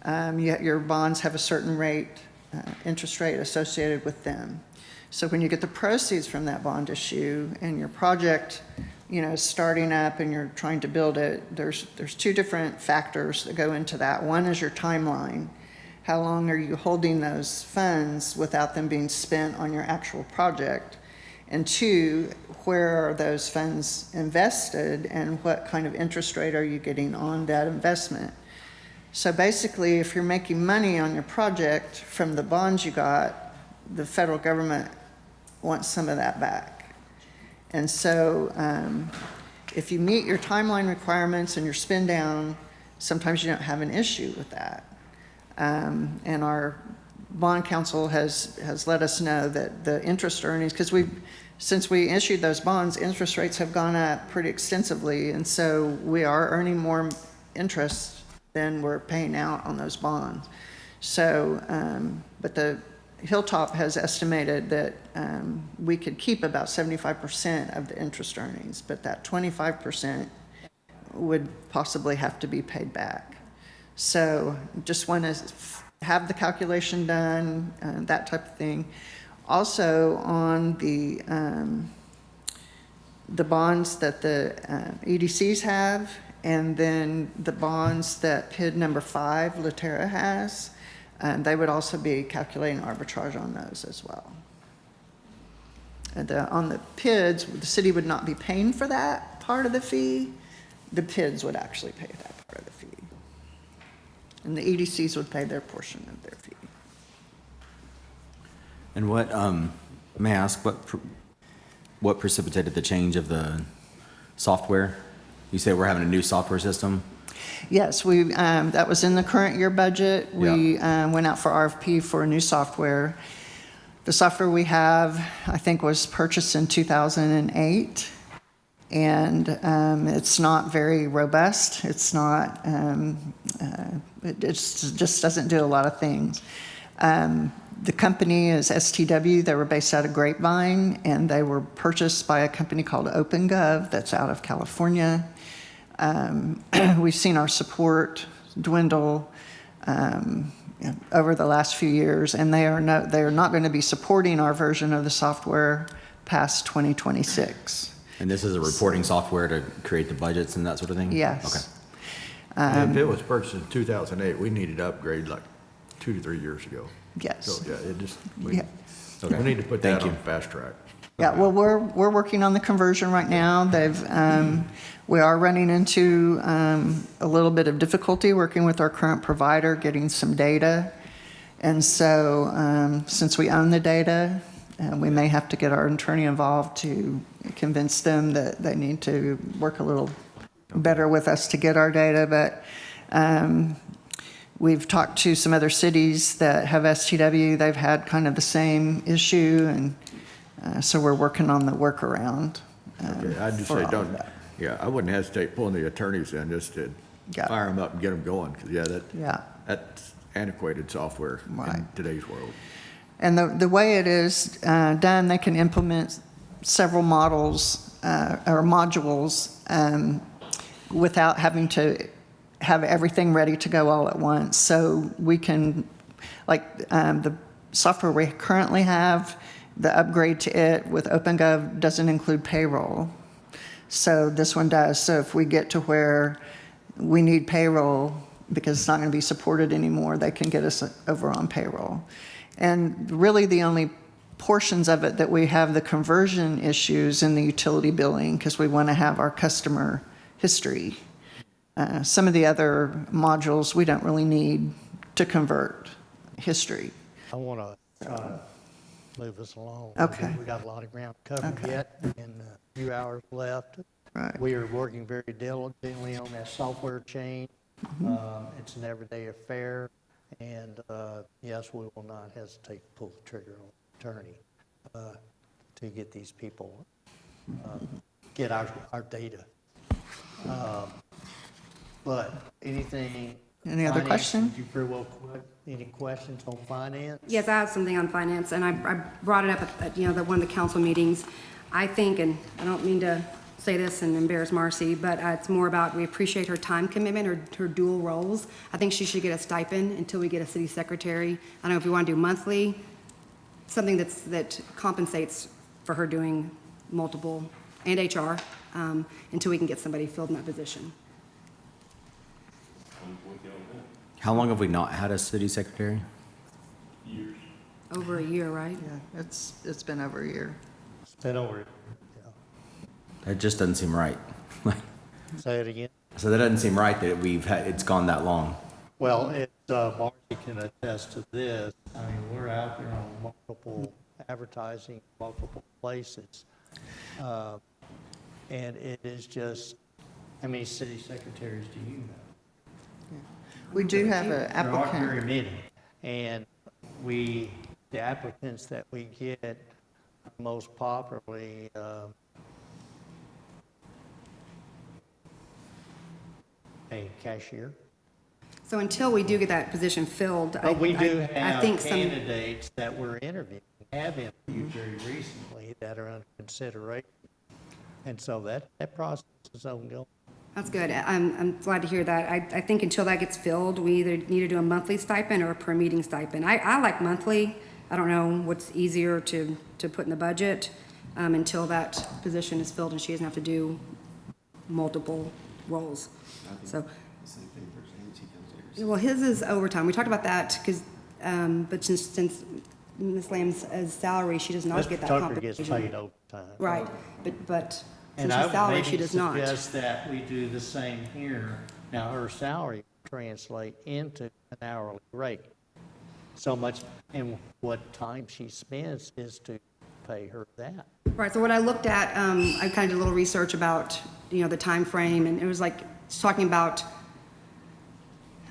Speaker 3: your bonds have a certain rate, interest rate associated with them. So when you get the proceeds from that bond issue and your project, is starting up and you're trying to build it, there's two different factors that go into that. One is your timeline. How long are you holding those funds without them being spent on your actual project? And two, where are those funds invested and what kind of interest rate are you getting on that investment? So basically, if you're making money on your project from the bonds you got, the federal government wants some of that back. And so if you meet your timeline requirements and your spend down, sometimes you don't have an issue with that. And our bond counsel has let us know that the interest earnings, because since we issued those bonds, interest rates have gone up pretty extensively. And so we are earning more interest than we're paying out on those bonds. So, but the Hilltop has estimated that we could keep about 75% of the interest earnings, but that 25% would possibly have to be paid back. So just want to have the calculation done, that type of thing. Also on the bonds that the EDCs have, and then the bonds that PID number 5, Laterra has, they would also be calculating arbitrage on those as well. And on the PIDs, the city would not be paying for that part of the fee. The PIDs would actually pay that part of the fee. And the EDCs would pay their portion of their fee.
Speaker 2: And what, may I ask, what precipitated the change of the software? You say we're having a new software system?
Speaker 3: Yes, that was in the current year budget. We went out for RFP for a new software. The software we have, I think, was purchased in 2008. And it's not very robust. It's not, it just doesn't do a lot of things. The company is STW. They were based out of Grapevine, and they were purchased by a company called OpenGov that's out of California. We've seen our support dwindle over the last few years, and they are not going to be supporting our version of the software past 2026.
Speaker 2: And this is a reporting software to create the budgets and that sort of thing?
Speaker 3: Yes.
Speaker 2: Okay.
Speaker 6: And if it was purchased in 2008, we needed to upgrade like 2 to 3 years ago.
Speaker 3: Yes.
Speaker 6: So, yeah, it just,
Speaker 3: Yeah.
Speaker 6: we need to put
Speaker 2: Thank
Speaker 6: that
Speaker 2: you.
Speaker 6: on fast track.
Speaker 3: Yeah, well, we're working on the conversion right now. We are running into a little bit of difficulty working with our current provider, getting some data. And so, since we own the data, we may have to get our attorney involved to convince them that they need to work a little better with us to get our data. But we've talked to some other cities that have STW. They've had kind of the same issue, and so we're working on the workaround.
Speaker 6: Okay, I'd just
Speaker 3: for
Speaker 6: say
Speaker 3: all
Speaker 6: don't,
Speaker 3: of that.
Speaker 6: yeah, I wouldn't hesitate pulling the attorneys in just to
Speaker 3: Yeah.
Speaker 6: fire them up and get them going, because
Speaker 3: Yeah.
Speaker 6: that's antiquated software in
Speaker 3: Right.
Speaker 6: today's world.
Speaker 3: And the way it is done, they can implement several models or modules without having to have everything ready to go all at once. So we can, like the software we currently have, the upgrade to it with OpenGov doesn't include payroll. So this one does. So if we get to where we need payroll because it's not going to be supported anymore, they can get us over on payroll. And really the only portions of it that we have the conversion issues in the utility billing, because we want to have our customer history. Some of the other modules we don't really need to convert history.
Speaker 1: I want to move us along.
Speaker 3: Okay.
Speaker 1: We got a lot of ground covered
Speaker 3: Okay.
Speaker 1: yet, and a few hours left.
Speaker 3: Right.
Speaker 1: We are working very diligently on that software change. It's an everyday affair, and yes, we will not hesitate to pull the trigger on the attorney to get these people, get our data. But anything?
Speaker 3: Any other
Speaker 1: finance,
Speaker 3: questions?
Speaker 1: Did you pretty well, any questions on finance?
Speaker 4: Yes, I have something on finance, and I brought it up at one of the council meetings. I think, and I don't mean to say this and embarrass Marcy, but it's more about we appreciate her time commitment, her dual roles. I think she should get a stipend until we get a city secretary. I don't know if we want to do monthly, something that compensates for her doing multiple, and HR, until we can get somebody filled in that position.
Speaker 2: How long have we not had a city secretary?
Speaker 4: Over a year, right?
Speaker 3: Yeah, it's been over a year.
Speaker 1: It's been over,
Speaker 2: That just doesn't seem right.
Speaker 1: say it again.
Speaker 2: So that doesn't seem right that it's gone that long.
Speaker 1: Well, Marcy can attest to this. I mean, we're out there on multiple advertising, multiple places. And it is just, how many city secretaries do you know?
Speaker 3: We do have an
Speaker 1: There aren't
Speaker 3: applicant.
Speaker 1: very many. And the applicants that we get most popularly, a cashier.
Speaker 4: So until we do get that position filled,
Speaker 1: But we do
Speaker 4: I
Speaker 1: have
Speaker 4: think some.
Speaker 1: candidates that we're interviewing, have interviewed very recently that are under consideration. And so that process is ongoing.
Speaker 4: That's good. I'm glad to hear that. I think until that gets filled, we either need to do a monthly stipend or a per meeting stipend. I like monthly. I don't know what's easier to put in the budget until that position is filled and she doesn't have to do multiple roles. So, well, his is overtime. We talked about that because, but since Ms. Lamb's salary, she does not get that
Speaker 1: Mr. Tucker gets
Speaker 4: compensation.
Speaker 1: paid overtime.
Speaker 4: Right, but
Speaker 1: And
Speaker 4: since
Speaker 1: I
Speaker 4: she's
Speaker 1: would
Speaker 4: salary, she
Speaker 1: maybe
Speaker 4: does not.
Speaker 1: suggest that we do the same here. Now, her salary translate into an hourly rate. So much, and what time she spends is to pay her that.
Speaker 4: Right, so what I looked at, I kind of did a little research about, the time frame, and it was like, it's talking about,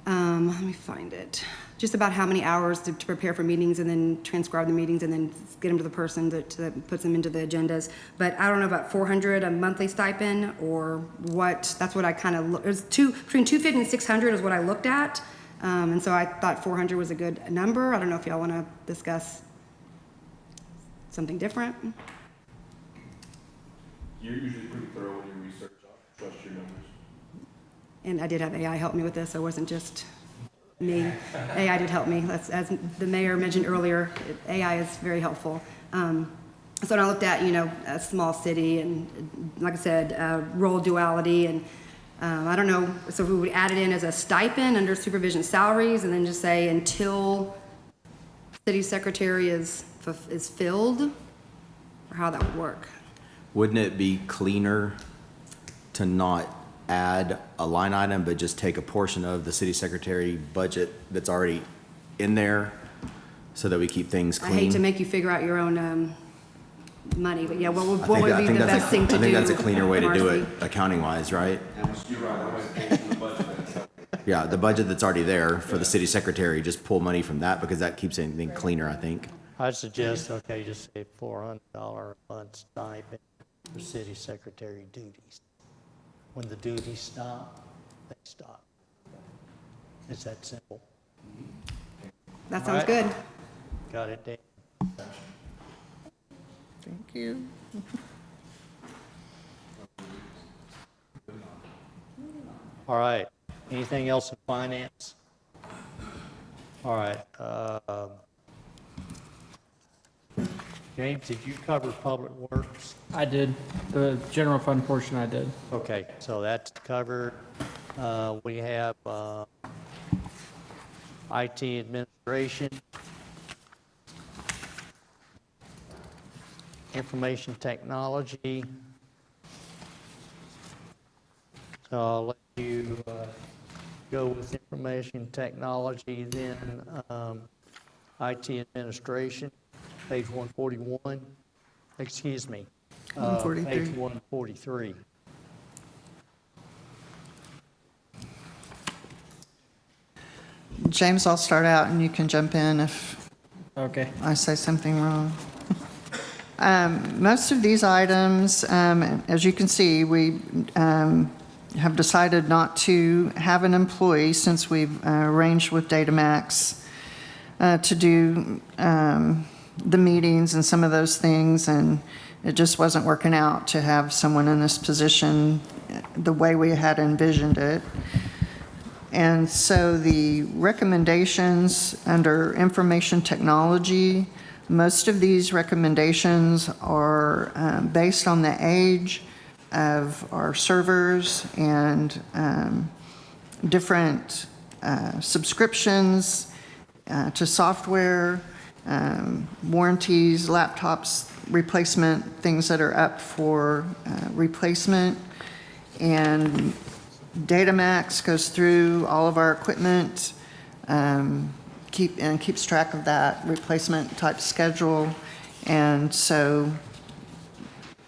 Speaker 4: let me find it. just about how many hours to prepare for meetings and then transcribe the meetings and then get them to the person that puts them into the agendas. But I don't know about 400 a monthly stipend or what. That's what I kind of looked. It was between 250 and 600 is what I looked at. And so I thought 400 was a good number. I don't know if y'all want to discuss something different.
Speaker 5: You're usually pretty thorough in your research. I trust your numbers.
Speaker 4: And I did have AI help me with this, so it wasn't just me. AI did help me. As the mayor mentioned earlier, AI is very helpful. So when I looked at, a small city and, like I said, role duality, and I don't know, so if we would add it in as a stipend under supervision salaries and then just say until city secretary is filled, or how that would work.
Speaker 2: Wouldn't it be cleaner to not add a line item, but just take a portion of the city secretary budget that's already in there so that we keep things
Speaker 4: I
Speaker 2: clean?
Speaker 4: hate to make you figure out your own money, but yeah, what would
Speaker 2: I
Speaker 4: be
Speaker 2: think
Speaker 4: the
Speaker 2: that's
Speaker 4: best thing to do?
Speaker 2: I think that's a cleaner way to do it,
Speaker 4: Marcy?
Speaker 2: accounting-wise, right?
Speaker 5: You're right, I went into the budget and stuff.
Speaker 2: Yeah, the budget that's already there for the city secretary, just pull money from that because that keeps anything cleaner, I think.
Speaker 1: I'd suggest, okay, just say $400 a month stipend for city secretary duties. When the duties stop, they stop. It's that simple.
Speaker 4: That sounds
Speaker 1: All right.
Speaker 4: good.
Speaker 1: Got it, Dan?
Speaker 3: Thank you.
Speaker 1: All right. Anything else in finance? All right. James, did you cover public works?
Speaker 9: I did. The general fund portion I did.
Speaker 1: Okay, so that's covered. We have IT administration, information technology. So I'll let you go with information technology, then IT administration, page 141. Excuse me.
Speaker 3: 143.
Speaker 1: Page 143.
Speaker 3: James, I'll start out and you can jump in if
Speaker 9: Okay.
Speaker 3: I say something wrong. Most of these items, as you can see, we have decided not to have an employee since we've arranged with Datamax to do the meetings and some of those things, and it just wasn't working out to have someone in this position the way we had envisioned it. And so the recommendations under information technology, most of these recommendations are based on the age of our servers and different subscriptions to software, warranties, laptops, replacement, things that are up for replacement. And Datamax goes through all of our equipment, keeps track of that replacement type schedule. And so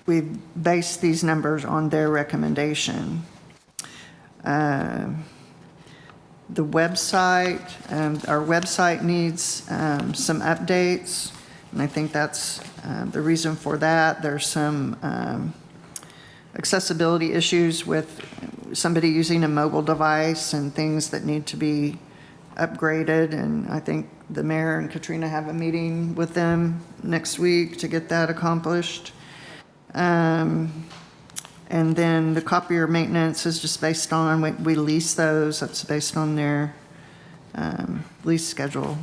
Speaker 3: we base these numbers on their recommendation. The website, our website needs some updates, and I think that's the reason for that. There's some accessibility issues with somebody using a mobile device and things that need to be upgraded, and I think the mayor and Katrina have a meeting with them next week to get that accomplished. And then the copier maintenance is just based on, we lease those, that's based on their lease schedule.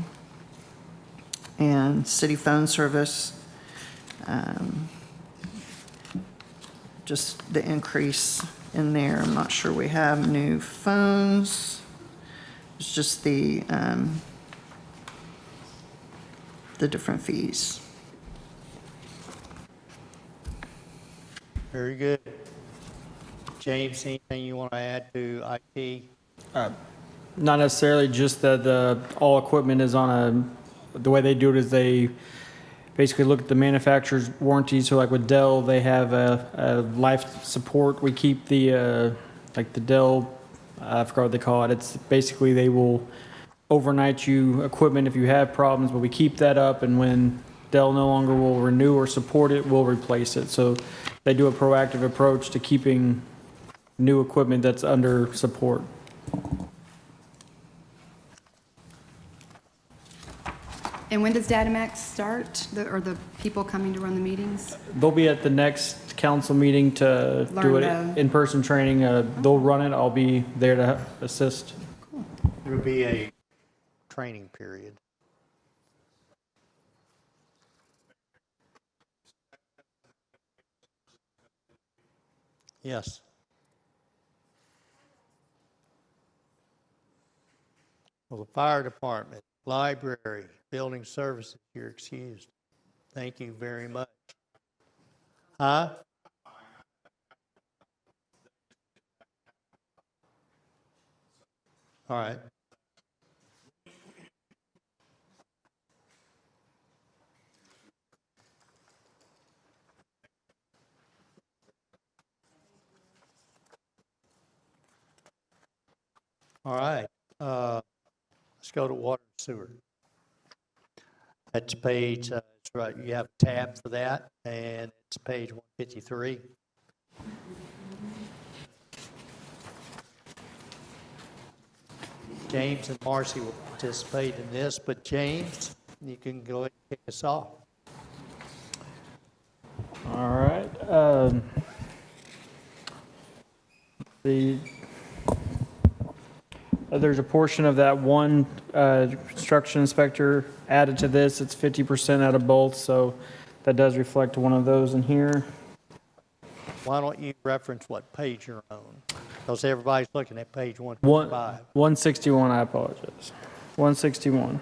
Speaker 3: And city phone service, just the increase in there. I'm not sure we have new phones. It's just the different fees.
Speaker 1: Very good. James, anything you want to add to IT?
Speaker 9: Not necessarily, just that all equipment is on the way they do it is they basically look at the manufacturer's warranty. So like with Dell, they have a life support. We keep the, like the Dell, I forgot what they call it. It's basically they will overnight you equipment if you have problems, but we keep that up, and when Dell no longer will renew or support it, we'll replace it. So they do a proactive approach to keeping new equipment that's under support.
Speaker 4: And when does Datamax start, or the people coming to run the meetings?
Speaker 9: They'll be at the next council meeting to do it,
Speaker 4: Learn the-
Speaker 9: in-person training. They'll run it, I'll be there to assist.
Speaker 1: There'll be a training period. Yes. Well, the fire department, library, building services, you're excused. Thank you very much. Huh? All right. All right. Let's go to water and sewer. That's page, that's right, you have a tab for that, and it's page 153. James and Marcy will participate in this, but James, you can go ahead and kick us off.
Speaker 9: All right. There's a portion of that one construction inspector added to this. It's 50% out of both, so that does reflect one of those in here.
Speaker 1: Why don't you reference what page you're on? Because everybody's looking at page
Speaker 9: One-
Speaker 1: 155.
Speaker 9: 161, I apologize. 161.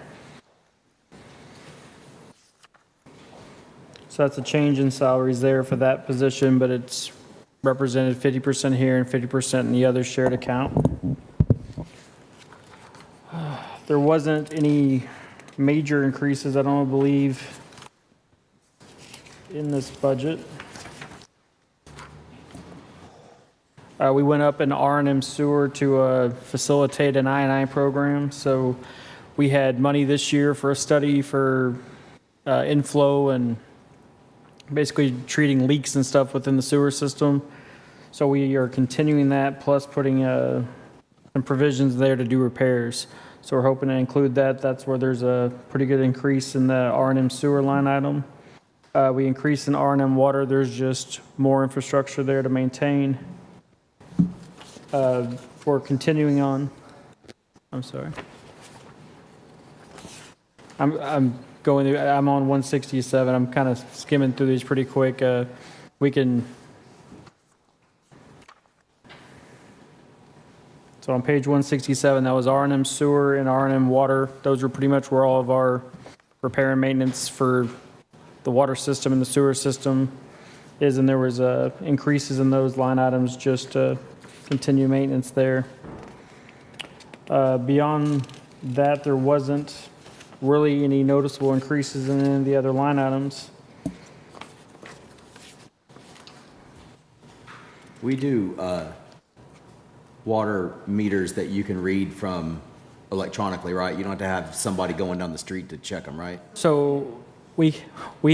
Speaker 9: So that's a change in salaries there for that position, but it's represented 50% here and 50% in the other shared account. There wasn't any major increases, I don't believe, in this budget. We went up in R&M sewer to facilitate an I&I program. So we had money this year for a study for inflow and basically treating leaks and stuff within the sewer system. So we are continuing that, plus putting some provisions there to do repairs. So we're hoping to include that. That's where there's a pretty good increase in the R&M sewer line item. We increased in R&M water. There's just more infrastructure there to maintain. For continuing on, I'm sorry. I'm going through, I'm on 167. I'm kind of skimming through these pretty quick. We can. So on page 167, that was R&M sewer and R&M water. Those were pretty much where all of our repair and maintenance for the water system and the sewer system is, and there was increases in those line items just to continue maintenance there. Beyond that, there wasn't really any noticeable increases in any of the other line items.
Speaker 2: We do water meters that you can read from electronically, right? You don't have to have somebody going down the street to check them, right?
Speaker 9: So we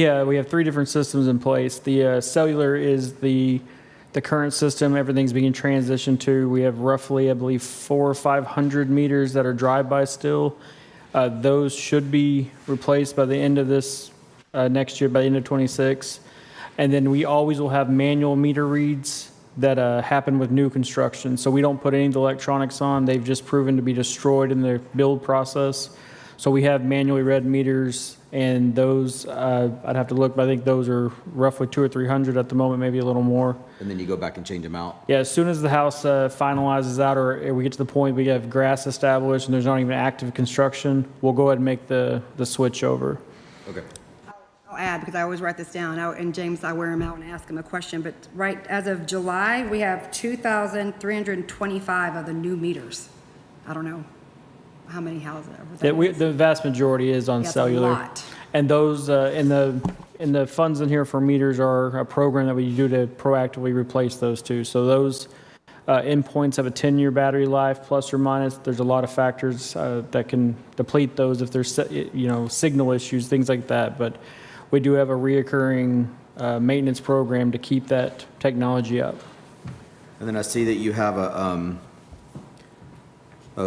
Speaker 9: have three different systems in place. The cellular is the current system. Everything's being transitioned to. We have roughly, I believe, 400 or 500 meters that are drive-by still. Those should be replaced by the end of this next year, by the end of 26. And then we always will have manual meter reads that happen with new construction. So we don't put any of the electronics on. They've just proven to be destroyed in the build process. So we have manually read meters, and those, I'd have to look, but I think those are roughly 200 or 300 at the moment, maybe a little more.
Speaker 2: And then you go back and change them out?
Speaker 9: Yeah, as soon as the house finalizes out, or we get to the point we have grass established and there's not even active construction, we'll go ahead and make the switch over.
Speaker 2: Okay.
Speaker 4: I'll add, because I always write this down, and James, I wear him out and ask him a question, but right, as of July, we have 2,325 of the new meters. I don't know how many houses.
Speaker 9: The vast majority is on
Speaker 4: Yeah, it's a
Speaker 9: cellular.
Speaker 4: lot.
Speaker 9: And those, in the funds in here for meters are a program that we do to proactively replace those two. So those, endpoints have a 10-year battery life, plus or minus. There's a lot of factors that can deplete those if there's, signal issues, things like that. But we do have a reoccurring maintenance program to keep that technology up.
Speaker 2: And then I see that you have a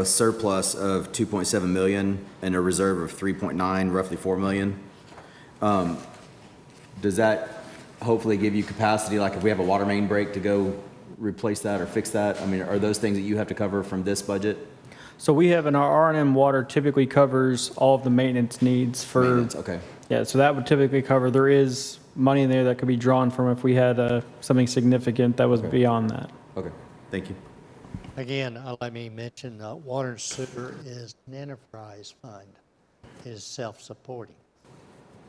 Speaker 2: surplus of 2.7 million and a reserve of 3.9, roughly 4 million. Does that hopefully give you capacity, like if we have a water main break, to go replace that or fix that? I mean, are those things that you have to cover from this budget?
Speaker 9: So we have, in our R&M water typically covers all of the maintenance needs for.
Speaker 2: Maintenance, okay.
Speaker 9: Yeah, so that would typically cover, there is money in there that could be drawn from if we had something significant that was beyond that.
Speaker 2: Okay, thank you.
Speaker 1: Again, let me mention, water and sewer is an enterprise fund, is self-supporting.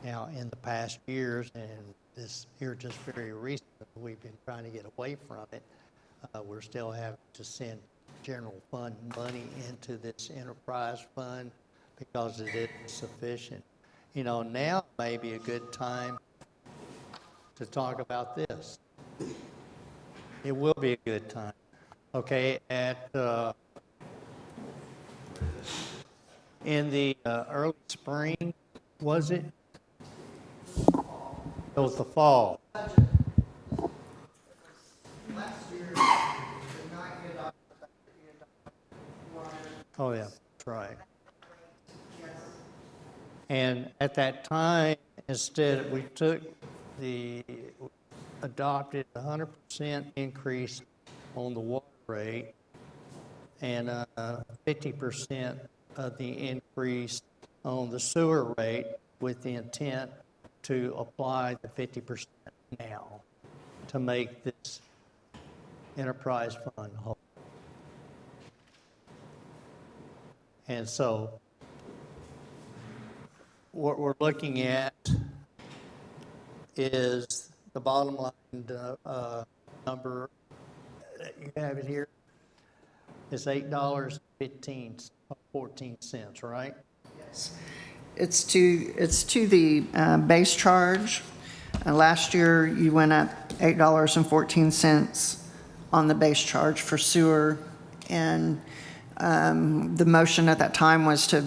Speaker 1: Now, in the past years, and this year just very recent, we've been trying to get away from it. We're still having to send general fund money into this enterprise fund because it isn't sufficient. Now may be a good time to talk about this. It will be a good time. Okay, in the early spring, was it? It was the fall. Oh, yeah, that's right. And at that time, instead, we adopted 100% increase on the water rate and 50% of the increase on the sewer rate, with the intent to apply the 50% now to make this enterprise fund whole. And so what we're looking at is the bottom line number that you have it here is $8.14, right?
Speaker 3: Yes. It's to the base charge. Last year, you went up $8.14 on the base charge for sewer. And the motion at that time was to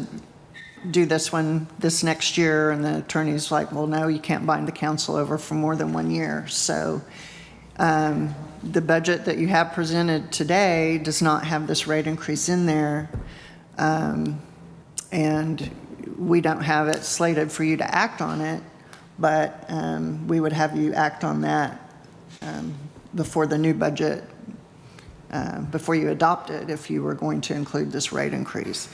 Speaker 3: do this one this next year. And the attorney's like, well, no, you can't bind the council over for more than 1 year. So the budget that you have presented today does not have this rate increase in there. And we don't have it slated for you to act on it, but we would have you act on that before the new budget, before you adopt it, if you were going to include this rate increase.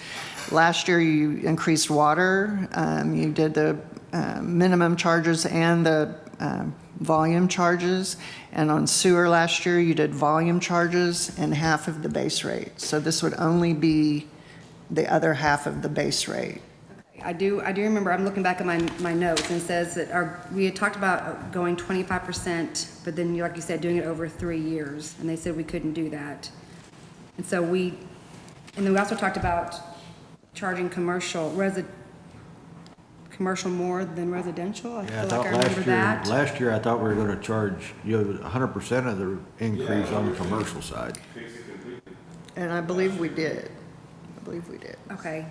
Speaker 3: Last year, you increased water. You did the minimum charges and the volume charges. And on sewer last year, you did volume charges and half of the base rate. So this would only be the other half of the base rate.
Speaker 4: I do remember, I'm looking back at my notes, and it says that we had talked about going 25%, but then, like you said, doing it over 3 years, and they said we couldn't do that. And so and then we also talked about charging commercial more than residential. I feel like I remember that.
Speaker 6: Last year, I thought we were gonna charge, 100% of the increase on the commercial side.
Speaker 3: And I believe we did.
Speaker 4: Okay,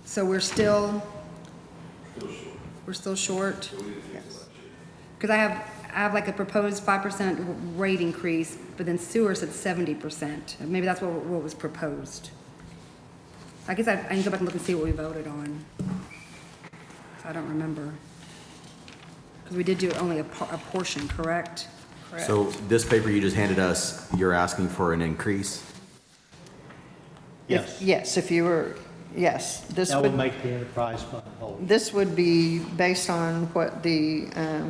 Speaker 4: so we're still short?
Speaker 3: Yes.
Speaker 4: Because I have like a proposed 5% rate increase, but then sewer said 70%. Maybe that's what was proposed. I guess I can go back and look and see what we voted on. I don't remember. Because we did do only a portion, correct?
Speaker 2: So this paper you just handed us, you're asking for an increase?
Speaker 1: Yes.
Speaker 3: Yes, if you were, yes. This
Speaker 1: That would
Speaker 3: would,
Speaker 1: make the enterprise fund whole.
Speaker 3: this would be based on what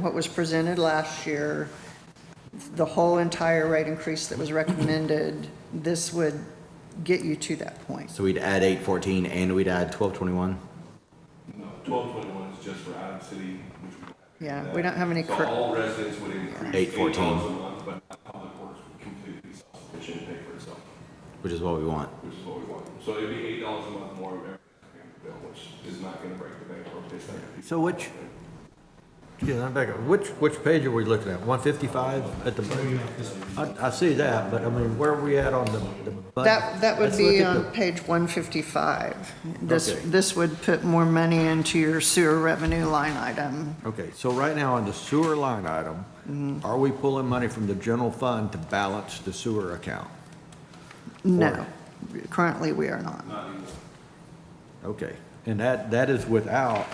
Speaker 3: what was presented last year, the whole entire rate increase that was recommended. This would get you to that point.
Speaker 2: So we'd add 814 and we'd add 1221?
Speaker 5: No, 1221 is just for Adams City, which we don't have.
Speaker 3: Yeah, we don't have any.
Speaker 5: So all residents would increase
Speaker 2: $8.14.
Speaker 5: $8 a month, but public works would completely self-sufficient and pay for itself,
Speaker 2: Which is what we want.
Speaker 5: which is what we want. So it'd be $8 a month more of every bill, which is not gonna break the bank or it's not gonna be.
Speaker 6: So which, Yeah, I'm back. Which page are we looking at? 155 at the, I see that, but I mean, where are we at on the budget?
Speaker 3: That would
Speaker 6: Let's
Speaker 3: be
Speaker 6: look at
Speaker 3: on
Speaker 6: the-
Speaker 3: page 155.
Speaker 6: Okay.
Speaker 3: This would put more money into your sewer revenue line item.
Speaker 6: Okay, so right now on the sewer line item, are we pulling money from the general fund to balance the sewer account?
Speaker 3: No, currently we are not.
Speaker 6: Okay, and that is without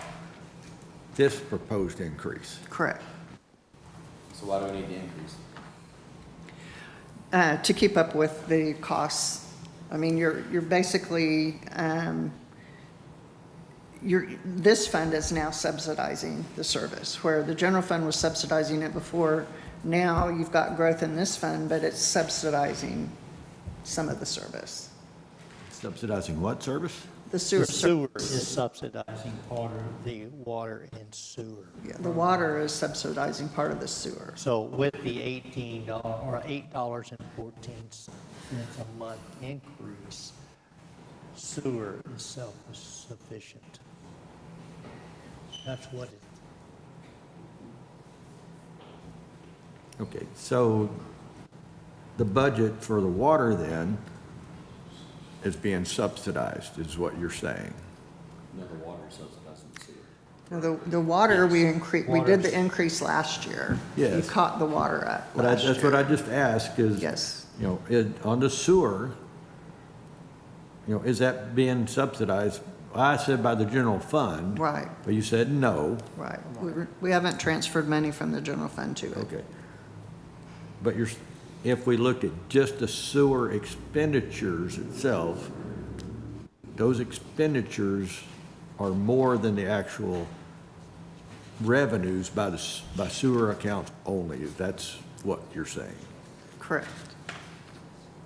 Speaker 6: this proposed increase.
Speaker 3: Correct.
Speaker 2: So why do we need the increase?
Speaker 3: To keep up with the costs. I mean, you're basically, this fund is now subsidizing the service, where the general fund was subsidizing it before. Now you've got growth in this fund, but it's subsidizing some of the service.
Speaker 6: Subsidizing what service?
Speaker 3: The sewer.
Speaker 1: The sewer is subsidizing part of the water and sewer.
Speaker 3: Yeah, the water is subsidizing part of the sewer.
Speaker 1: So with the $18 or $8.14 a month increase, sewer is self-sufficient. That's what it,
Speaker 6: Okay, so the budget for the water then is being subsidized, is what you're saying?
Speaker 2: No, the water subsidizing the sewer.
Speaker 3: Well, the water, we did the
Speaker 1: Water's-
Speaker 3: increase last year. You
Speaker 6: Yes.
Speaker 3: caught the water up
Speaker 6: Well,
Speaker 3: last
Speaker 6: that's what
Speaker 3: year.
Speaker 6: I just asked is,
Speaker 3: Yes.
Speaker 6: you know, on the sewer, you know, is that being subsidized? I said by the general fund.
Speaker 3: Right.
Speaker 6: But you said no.
Speaker 3: Right. We haven't transferred money from the general fund to it.
Speaker 6: Okay. But if we looked at just the sewer expenditures itself, those expenditures are more than the actual revenues by sewer accounts only. That's what you're saying.
Speaker 3: Correct.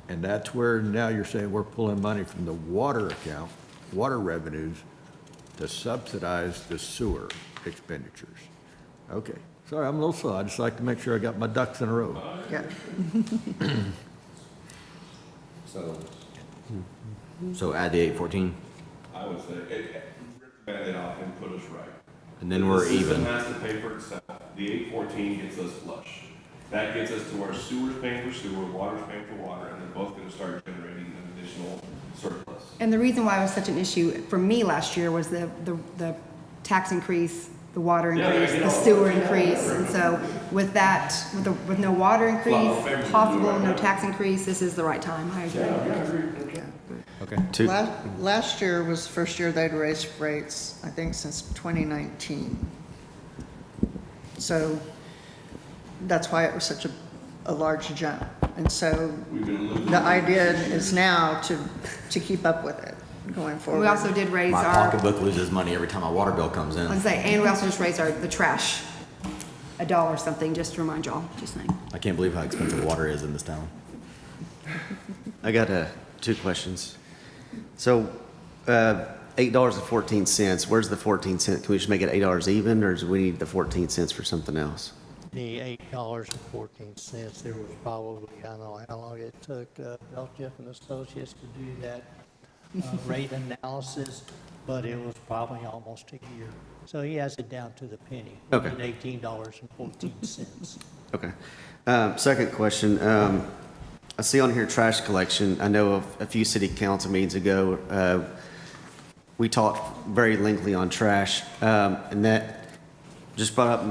Speaker 6: And that's where now you're saying we're pulling money from the water account, water revenues, to subsidize the sewer expenditures. Okay. Sorry, I'm a little slow. I just like to make sure I got my ducks in a row.
Speaker 3: Yeah.
Speaker 2: So add the 814,
Speaker 5: I would say, rip the Band-Aid off and put us right.
Speaker 2: and then we're
Speaker 5: The system
Speaker 2: even.
Speaker 5: has to pay for itself. The 814 gets us flush. That gets us to where sewer's paying for sewer, water's paying for water, and they're both gonna start generating an additional surplus.
Speaker 4: And the reason why it was such an issue for me last year was the tax increase, the water
Speaker 5: Yeah,
Speaker 4: increase,
Speaker 5: you
Speaker 4: the
Speaker 5: know.
Speaker 4: sewer increase. And so with that, with no water increase, possible no tax increase, this is the right time. I agree.
Speaker 2: Two,
Speaker 3: Last year was the first year they'd raised rates, I think, since 2019. So that's why it was such a large jump. And so
Speaker 5: We've been losing.
Speaker 3: the idea is now to keep up with it going forward.
Speaker 4: We also did raise
Speaker 2: my
Speaker 4: our,
Speaker 2: pocketbook loses money every time my water bill comes in.
Speaker 4: let's say, and we also just raised the trash, $1 or something, just to remind y'all, just saying.
Speaker 2: I can't believe how expensive water is in this town.
Speaker 8: I got two questions. So, $8.14, where's the 14 cent? Can we just make it $8 even, or do we need the 14 cents for something else?
Speaker 1: the $8.14, there was probably, I don't know how long it took Belchiff and Associates to do that rate analysis, but it was probably almost a year. So he has it down to the penny.
Speaker 8: Okay.
Speaker 1: $18.14.
Speaker 8: Okay. Second question, I see on here trash collection. I know of a few city council meetings ago, we talked very lengthily on trash, and that just brought up,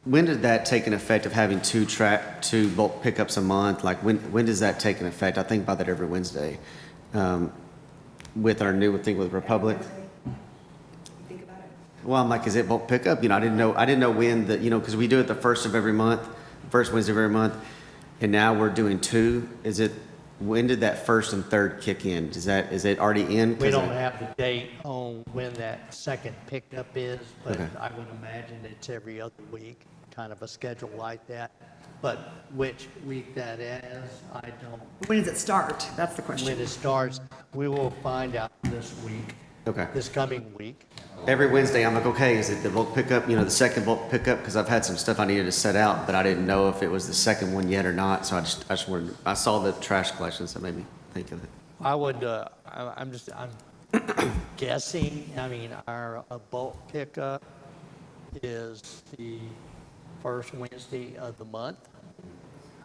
Speaker 8: when did that take an effect of having two bulk pickups a month? Like, when does that take an effect? I think about that every Wednesday, with our new thing with Republic.
Speaker 4: Think about it.
Speaker 8: Well, I'm like, is it bulk pickup? You know, I didn't know when the, you know, because we do it the first of every month, first Wednesday of every month, and now we're doing two. When did that first and third kick in? Is it already in?
Speaker 1: We don't have the date on when that second pickup is, but
Speaker 8: Okay.
Speaker 1: I would imagine it's every other week, kind of a schedule like that. But which week that is, I don't.
Speaker 4: When does it start? That's the question.
Speaker 1: When it starts, we will find out this week,
Speaker 8: Okay.
Speaker 1: this coming week.
Speaker 8: Every Wednesday, I'm like, okay, is it the bulk pickup, you know, the second bulk pickup? Because I've had some stuff I needed to set out, but I didn't know if it was the second one yet or not. So I just wanted, I saw the trash collection, so it made me think of it.
Speaker 1: I would, I'm guessing, I mean, our bulk pickup is the first Wednesday of the month.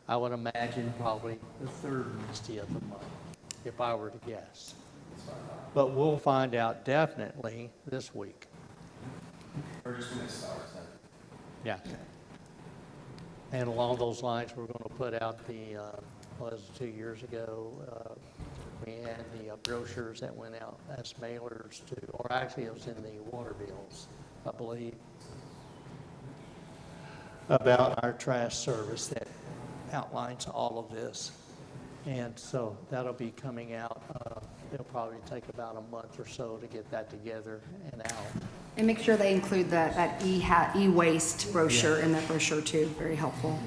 Speaker 1: I would imagine probably the third Wednesday of the month, if I were to guess. But we'll find out definitely this week.
Speaker 11: Or just when it starts, then.
Speaker 1: Yeah. And along those lines, we're going to put out the, was it 2 years ago, we had the brochures that went out as mailers to, or actually it was in the water bills, I believe, about our trash service that outlines all of this. And so that'll be coming out. It'll probably take about a month or so to get that together and out.
Speaker 4: And make sure they include that e-waste brochure in that brochure too, very helpful.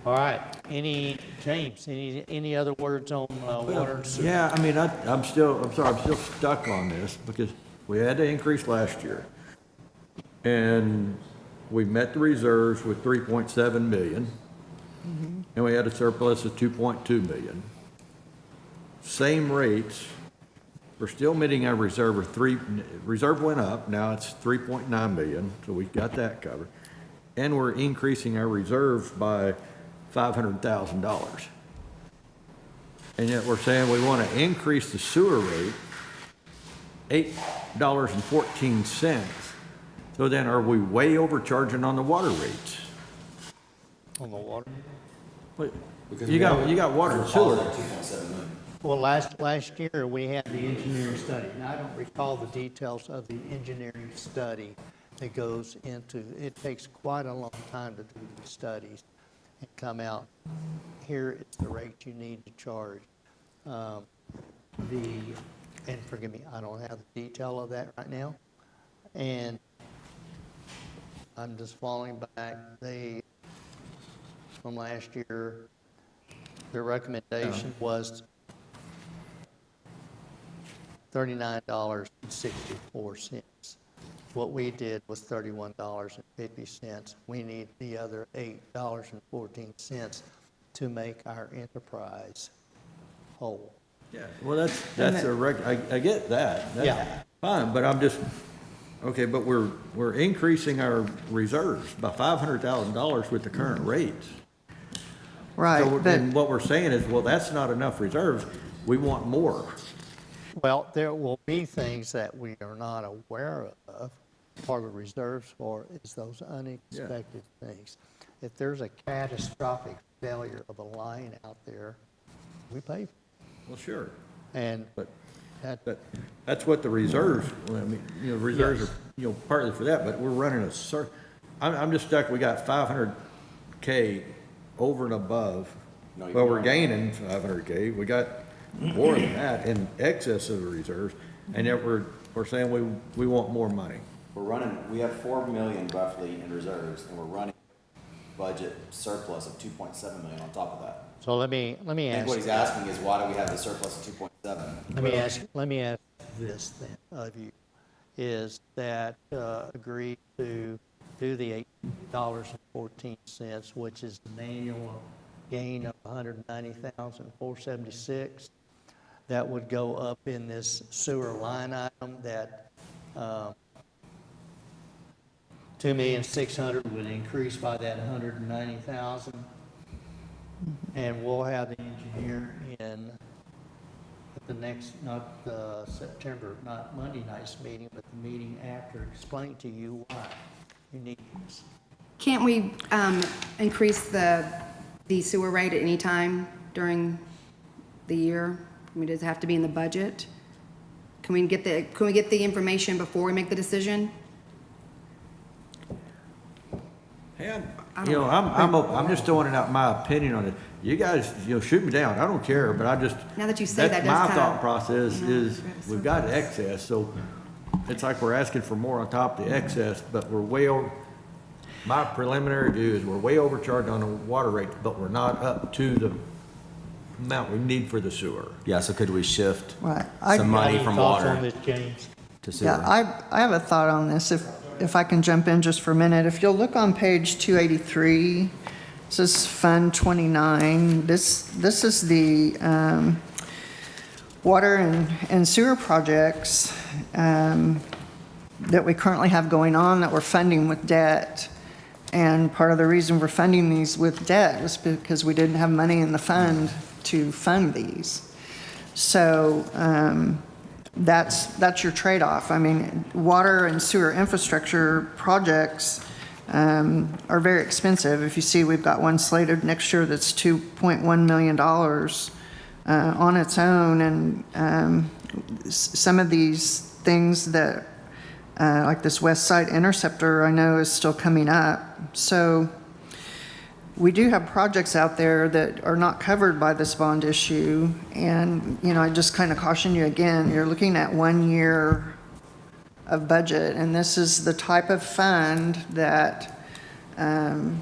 Speaker 1: All right, James, any other words on water and sewer?
Speaker 6: Yeah, I mean, I'm still stuck on this because we had to increase last year. And we met the reserves with 3.7 million. And we had a surplus of 2.2 million. Same rates, we're still meeting our reserve of reserve went up, now it's 3.9 million, so we got that covered. And we're increasing our reserve by $500,000. And yet we're saying we want to increase the sewer rate $8.14. So then are we way overcharging on the water rates?
Speaker 1: On the water?
Speaker 6: You got water and sewer.
Speaker 2: 2.7 million.
Speaker 1: Well, last year, we had the engineering study, and I don't recall the details of the engineering study that goes into, it takes quite a long time to do these studies and come out. Here is the rate you need to charge. And forgive me, I don't have the detail of that right now. And I'm just falling back, from last year, their recommendation was $39.64. What we did was $31.50. We need the other $8.14 to make our enterprise whole.
Speaker 6: Yeah, well, that's I get that. That's
Speaker 1: Yeah.
Speaker 6: fine, but I'm just, okay, but we're increasing our reserves by $500,000 with the current rates.
Speaker 3: Right,
Speaker 6: So
Speaker 3: but
Speaker 6: then what we're saying is, well, that's not enough reserves, we want more.
Speaker 1: Well, there will be things that we are not aware of. Part of reserves for is those unexpected things. If there's a catastrophic failure of a line out there, we pay for
Speaker 6: Well, sure,
Speaker 1: it. And
Speaker 6: but
Speaker 1: that,
Speaker 6: that's what the reserves, well, I mean, reserves
Speaker 1: Yes.
Speaker 6: are, partly for that, but we're running I'm just stuck, we got 500K over and above.
Speaker 2: No, you're
Speaker 6: Well, we're
Speaker 2: wrong.
Speaker 6: gaining 500K, we got more than that in excess of the reserves, and yet we're saying we want more money.
Speaker 2: We have 4 million roughly in reserves, and we're running budget surplus of 2.7 million on top of that.
Speaker 1: so let me
Speaker 2: I think
Speaker 1: ask,
Speaker 2: what he's asking is why do we have the surplus of 2.7?
Speaker 1: let me ask this then of you, is that agree to do the $8.14, which is an annual gain of $190,476. That would go up in this sewer line item that $2,600,000 would increase by that $190,000. And we'll have the engineer in at the next, not September, not Monday night's meeting, but the meeting after, explain to you why you need this.
Speaker 4: Can't we increase the sewer rate at any time during the year? I mean, does it have to be in the budget? Can we get the information before we make the decision?
Speaker 6: And, I'm just throwing out my opinion on it. You guys, shoot me down, I don't care, but I just.
Speaker 4: Now that you say that,
Speaker 6: That's
Speaker 4: does
Speaker 6: my
Speaker 4: kinda-
Speaker 6: thought process is, we've got excess, so it's like we're asking for more on top of the excess, but we're way over. My preliminary view is we're way overcharged on the water rate, but we're not up to the amount we need for the sewer.
Speaker 2: Yeah, so could we shift
Speaker 3: Right.
Speaker 2: some money
Speaker 1: Any
Speaker 2: from
Speaker 1: thoughts on
Speaker 2: water
Speaker 1: this, James?
Speaker 2: to sewer?
Speaker 3: yeah, I have a thought on this, if I can jump in just for a minute. If you'll look on page 283, this is Fund 29. This is the water and sewer projects that we currently have going on that we're funding with debt. And part of the reason we're funding these with debt was because we didn't have money in the fund to fund these. So that's your trade-off. I mean, water and sewer infrastructure projects are very expensive. If you see, we've got one slated next year that's $2.1 million on its own. And some of these things that, like this West Side Interceptor, I know is still coming up. So we do have projects out there that are not covered by this bond issue. And, you know, I just kind of caution you again, you're looking at 1 year of budget, and this is the type of fund that the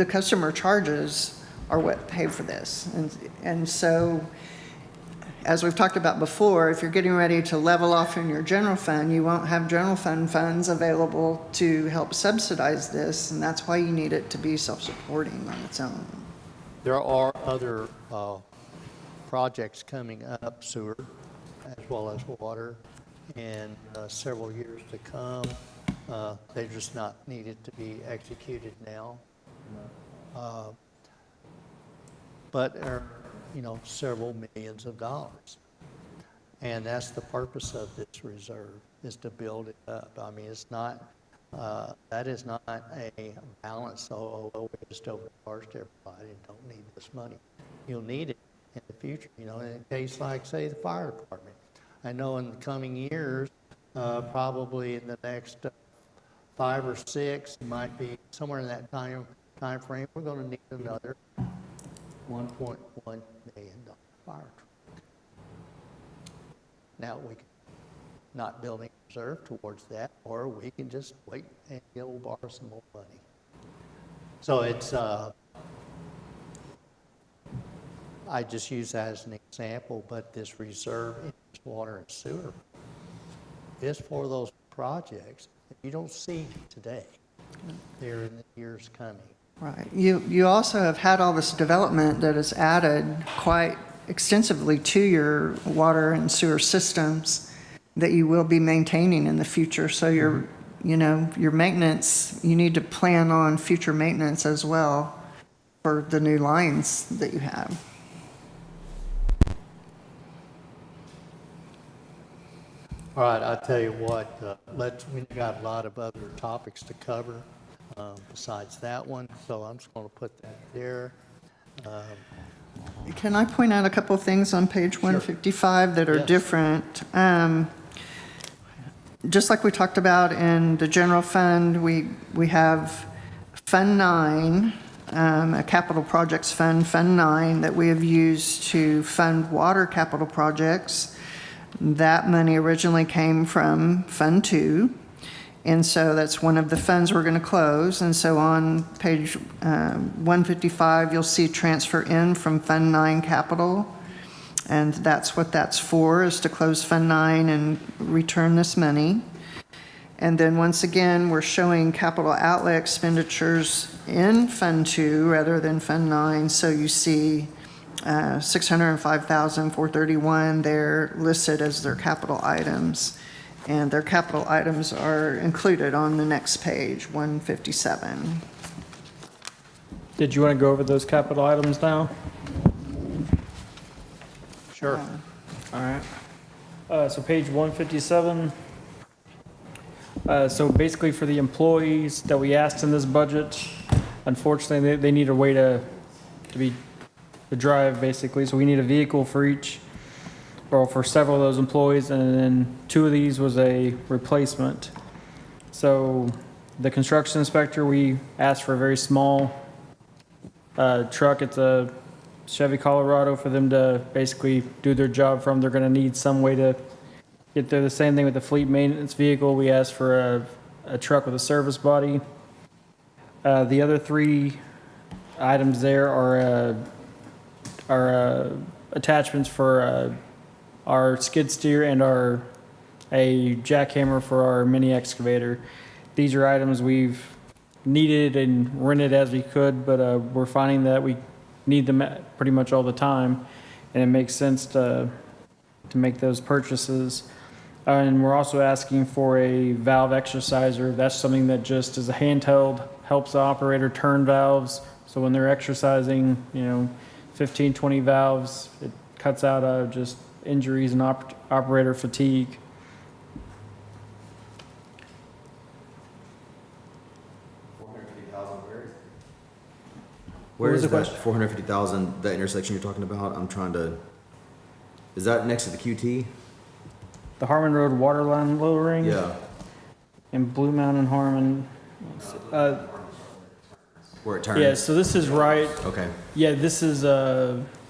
Speaker 3: customer charges are what pay for this. And so, as we've talked about before, if you're getting ready to level off in your general fund, you won't have general fund funds available to help subsidize this, and that's why you need it to be self-supporting on its own.
Speaker 1: There are other projects coming up, sewer as well as water, in several years to come. They're just not needed to be executed now. But are, you know, several millions of dollars. And that's the purpose of this reserve, is to build it up. I mean, it's not, that is not a balance, we just overcharged everybody and don't need this money. You'll need it in the future, you know, in a case like, say, the fire department. I know in the coming years, probably in the next 5 or 6, it might be somewhere in that time frame, we're going to need another $1.1 million fire truck. Now, we can not building a reserve towards that, or we can just wait and we'll borrow some more money. So it's, I just use that as an example, but this reserve in water and sewer is for those projects that you don't see today. They're in the years coming.
Speaker 3: Right. You also have had all this development that has added quite extensively to your water and sewer systems that you will be maintaining in the future. So your maintenance, you need to plan on future maintenance as well for the new lines that you have.
Speaker 1: All right, I'll tell you what, we've got a lot of other topics to cover besides that one, so I'm just going to put that there.
Speaker 3: Can I point out a couple of things on page 155 that are
Speaker 1: Yes.
Speaker 3: different? Just like we talked about in the general fund, we have Fund 9, a capital projects fund, Fund 9, that we have used to fund water capital projects. That money originally came from Fund 2, and so that's one of the funds we're going to close. And so on page 155, you'll see transfer in from Fund 9 capital, and that's what that's for, is to close Fund 9 and return this money. And then once again, we're showing capital outlay expenditures in Fund 2 rather than Fund 9, so you see $605,431 there listed as their capital items. And their capital items are included on the next page, 157.
Speaker 9: Did you want to go over those capital items now?
Speaker 1: Sure.
Speaker 9: All right. So page 157. So basically for the employees that we asked in this budget, unfortunately, they need a way to drive, basically. So we need a vehicle for each, or for several of those employees, and then 2 of these was a replacement. So the construction inspector, we asked for a very small truck. It's a Chevy Colorado for them to basically do their job from. They're going to need some way to get there. The same thing with the fleet maintenance vehicle. We asked for a truck with a service body. The other 3 items there are attachments for our skid steer and a jackhammer for our mini excavator. These are items we've needed and rented as we could, but we're finding that we need them pretty much all the time, and it makes sense to make those purchases. And we're also asking for a valve exerciser. That's something that just is a handheld, helps the operator turn valves. So when they're exercising, 15, 20 valves, it cuts out just injuries and operator fatigue.
Speaker 2: Where
Speaker 9: was
Speaker 2: is
Speaker 9: the
Speaker 2: that
Speaker 9: question?
Speaker 2: 450,000, that intersection you're talking about? I'm trying to, is that next to the QT?
Speaker 9: The Harmon Road water line lowering.
Speaker 2: Yeah,
Speaker 9: And Blue Mountain Harmon.
Speaker 2: where it turns?
Speaker 9: Yeah, so this is right,
Speaker 2: Okay,
Speaker 9: yeah, this is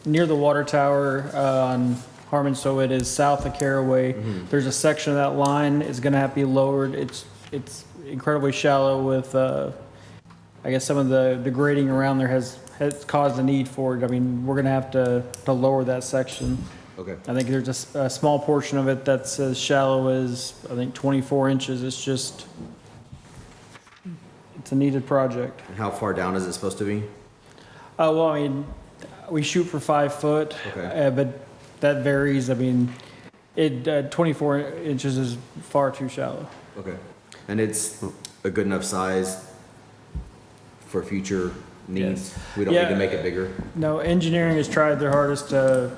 Speaker 9: near the water tower on Harmon, so it is south of Caraway. There's a section of that line is gonna have to be lowered. It's incredibly shallow with, I guess some of the grading around there has caused a need for it. I mean, we're gonna have to lower that section.
Speaker 2: okay.
Speaker 9: I think there's a small portion of it that's as shallow as, I think, 24 inches. It's a needed project.
Speaker 2: And how far down is it supposed to be?
Speaker 9: Well, I mean, we shoot for 5 foot,
Speaker 2: Okay.
Speaker 9: but that varies. I mean, 24 inches is far too shallow.
Speaker 2: Okay. And it's a good enough size for future needs?
Speaker 9: Yes.
Speaker 2: We don't need to
Speaker 9: Yeah.
Speaker 2: make it bigger?
Speaker 9: No, engineering has tried their hardest to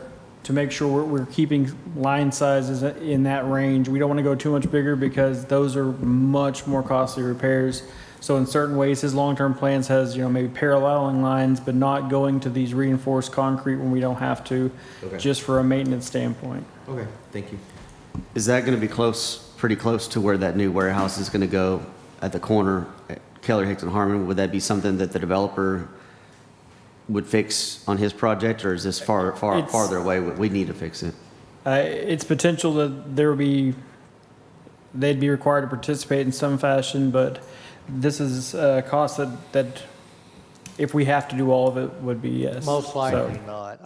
Speaker 9: make sure we're keeping line sizes in that range. We don't want to go too much bigger because those are much more costly repairs. So in certain ways, his long-term plans has, maybe paralleling lines, but not going to these reinforced concrete when we don't have to,
Speaker 2: Okay.
Speaker 9: just for a maintenance standpoint.
Speaker 2: Okay, thank you.
Speaker 8: Is that going to be pretty close to where that new warehouse is going to go at the corner at Keller Hicks and Harmon? Would that be something that the developer would fix on his project, or is this farther away? We need to fix it.
Speaker 9: It's potential that they'd be required to participate in some fashion, but this is a cost that if we have to do all of it, would be yes.
Speaker 1: Most
Speaker 9: So,
Speaker 1: likely not.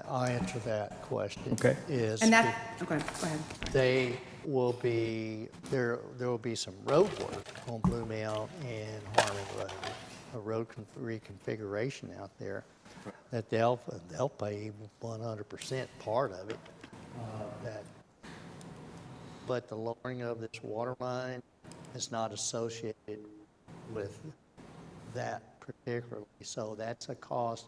Speaker 1: I'll answer that question.
Speaker 9: Okay.
Speaker 1: Is
Speaker 4: And that, okay, go ahead.
Speaker 1: they will be, there will be some road work on Blue Mountain and Harmon Road, a road reconfiguration out there that they'll pay 100% part of it. But the lowering of this water line is not associated with that particularly. So that's a cost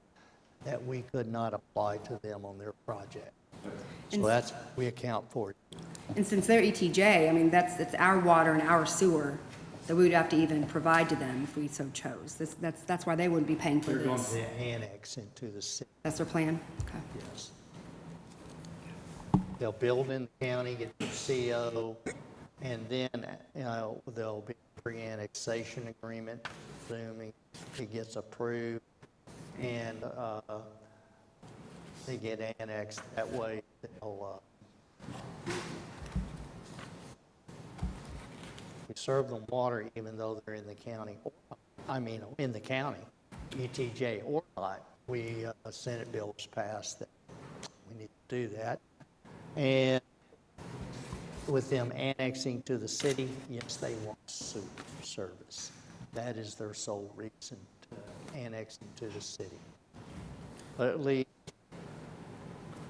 Speaker 1: that we could not apply to them on their project. So we account for it.
Speaker 4: And since they're ETJ, I mean, it's our water and our sewer that we would have to even provide to them if we so chose. That's why they wouldn't be paying for
Speaker 1: They're going
Speaker 4: this.
Speaker 1: to annex into the city.
Speaker 4: That's their plan? Okay.
Speaker 1: Yes. They'll build in the county, get the CO, and then, there'll be a pre-annexation agreement, assuming it gets approved, and, they get annexed. That way, they'll, we serve them water even though they're in the county. In the county, ETJ or not. Senate bills passed that we need to do that. And with them annexing to the city, yes, they want sewer service. That is their sole reason to annex into the city. But at least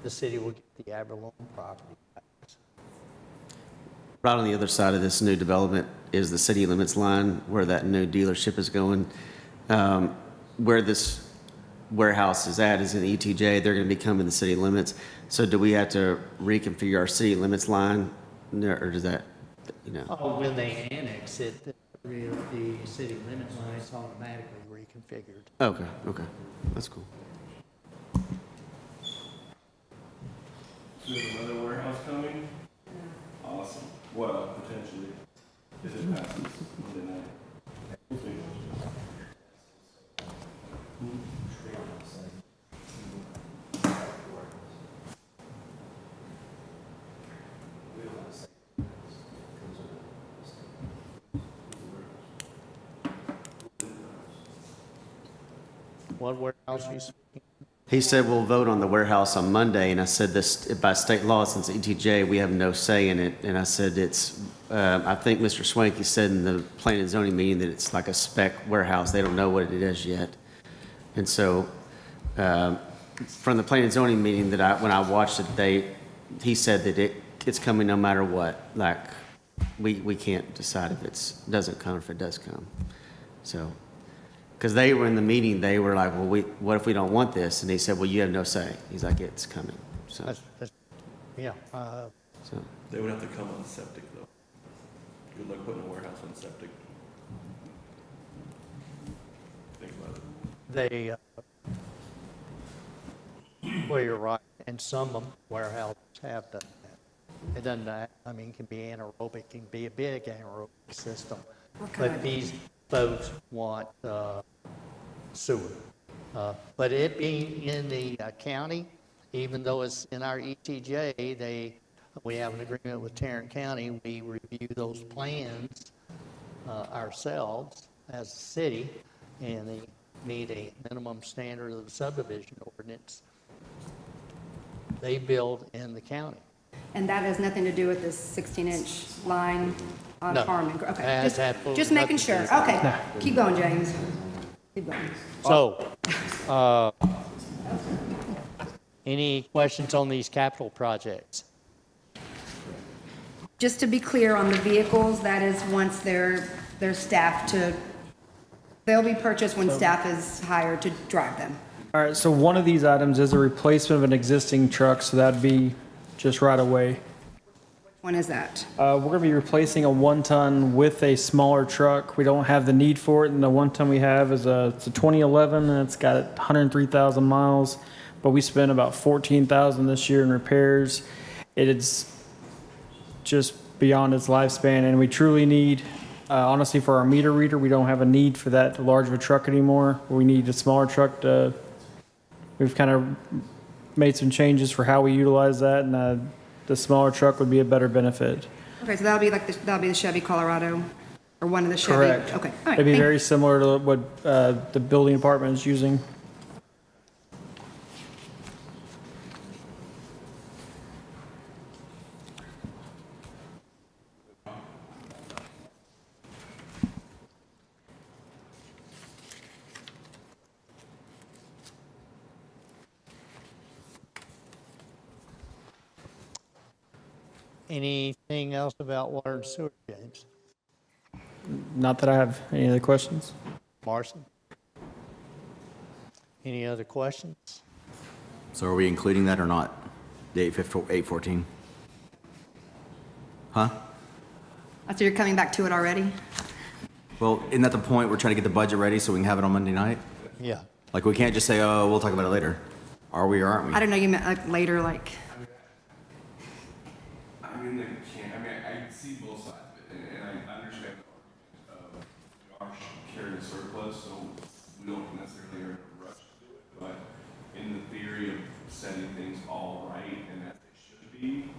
Speaker 1: the city will get the Aberlone property back.
Speaker 8: Right on the other side of this new development is the city limits line where that new dealership is going. Where this warehouse is at is in ETJ. They're going to be coming the city limits. So do we have to reconfigure our city limits line, or does that,
Speaker 1: Oh, when they annex it, the city limit line is automatically reconfigured.
Speaker 8: Okay, that's cool.
Speaker 5: There's another warehouse coming? Awesome. Well, potentially, if it passes Monday night. We'll see.
Speaker 1: What warehouse you speaking?
Speaker 8: He said we'll vote on the warehouse on Monday, and I said this, by state law, since ETJ, we have no say in it. And I said I think Mr. Swanky said in the planning and zoning meeting that it's like a spec warehouse. They don't know what it is yet. And so, from the planning and zoning meeting when I watched it, he said that it's coming no matter what. Like, we can't decide if doesn't come, or if it does come. So, because they were in the meeting, they were like, well, what if we don't want this? And he said, well, you have no say. He's like, it's coming. So,
Speaker 1: Yeah,
Speaker 8: so.
Speaker 5: They would have to come on septic though. Good luck putting a warehouse on septic. Think about it.
Speaker 1: they, well, you're right, and some of them warehouses have done that. It doesn't, I mean, it can be anaerobic, it can be a big anaerobic system. But these folks want sewer. But it being in the county, even though it's in our ETJ, we have an agreement with Tarrant County, we review those plans ourselves as a city, and they meet a minimum standard of the subdivision ordinance. They build in the county.
Speaker 4: And that has nothing to do with this 16-inch line on
Speaker 1: No.
Speaker 4: Harmon?
Speaker 1: It
Speaker 4: Okay,
Speaker 1: has absolutely
Speaker 4: just making
Speaker 1: nothing
Speaker 4: sure.
Speaker 1: to do
Speaker 4: Okay, keep going, James. Keep going.
Speaker 1: So, any questions on these capital projects?
Speaker 4: Just to be clear on the vehicles, that is once they're staffed they'll be purchased when staff is hired to drive them.
Speaker 9: All right, so one of these items is a replacement of an existing truck, so that'd be just right away.
Speaker 4: When is that?
Speaker 9: We're gonna be replacing a 1-ton with a smaller truck. We don't have the need for it, and the 1-ton we have is it's a 2011, and it's got 103,000 miles, but we spent about 14,000 this year in repairs. It is just beyond its lifespan, and we truly need, honestly, for our meter reader, we don't have a need for that large of a truck anymore. We need a smaller truck we've kind of made some changes for how we utilize that, and the smaller truck would be a better benefit.
Speaker 4: Okay, so that'll be the Chevy Colorado, or one of the Chevy?
Speaker 9: Correct.
Speaker 4: Okay, all right.
Speaker 9: It'd be
Speaker 4: thank-
Speaker 9: very similar to what the building department is using.
Speaker 1: Anything else about water and sewer, James?
Speaker 9: Not that I have any other questions.
Speaker 1: Marcy? Any other questions?
Speaker 2: So are we including that or not? The 814? Huh?
Speaker 4: So you're coming back to it already?
Speaker 2: Well, isn't that the point? We're trying to get the budget ready so we can have it on Monday night?
Speaker 1: Yeah.
Speaker 2: Like, we can't just say, oh, we'll talk about it later. Are we or aren't we?
Speaker 4: I don't know, you meant like later, like,
Speaker 5: I mean, I see both sides of it, and I understand the argument of we are carrying a surplus, so we don't necessarily are in a rush to do it, but in the theory of setting things all right and as they should be,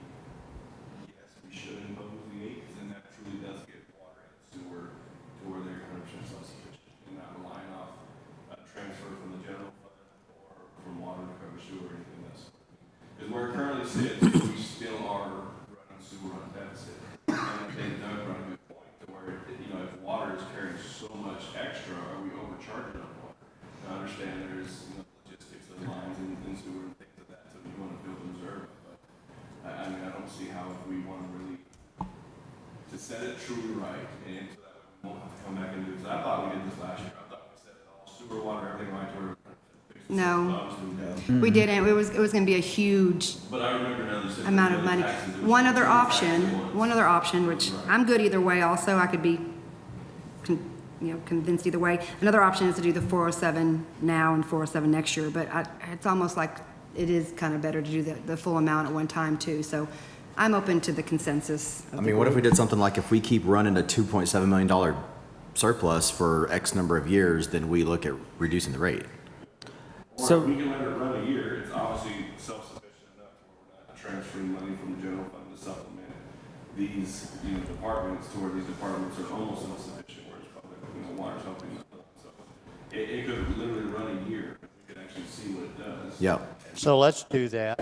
Speaker 5: yes, we should impose the 8, because then that truly does get water and sewer to where they're 100% self-sufficient and not relying off a transfer from the general fund or from water to cover sewer or anything else. Because where it currently sits, we still are running sewer on deficit. And I think Doug brought a good point to where, if water is carrying so much extra, are we overcharging on water? I understand there's, logistics of lines and sewer and things like that, so you want to build and reserve it, but I don't see how if we want to really, to set it truly right, and so that we won't have to come back and do this. I thought we did this last year. I thought we set it all, sewer, water, everything right to where.
Speaker 4: No. We didn't. It was going to be a huge
Speaker 5: But I remember now they said.
Speaker 4: amount of money. One other option, which I'm good either way also, I could be, convinced either way. Another option is to do the 407 now and 407 next year, but it's almost like it is kind of better to do the full amount at one time too. So I'm open to the consensus.
Speaker 2: I mean, what if we did something like if we keep running a $2.7 million surplus for X number of years, then we look at reducing the rate?
Speaker 9: So-
Speaker 5: Or we can let it run a year, it's obviously self-sufficient enough where we're not transferring money from the general fund to supplement these, departments to where these departments are almost self-sufficient, whereas public, water's helping them. So it could literally run a year, we could actually see what it does.
Speaker 2: Yep.
Speaker 1: So let's do that.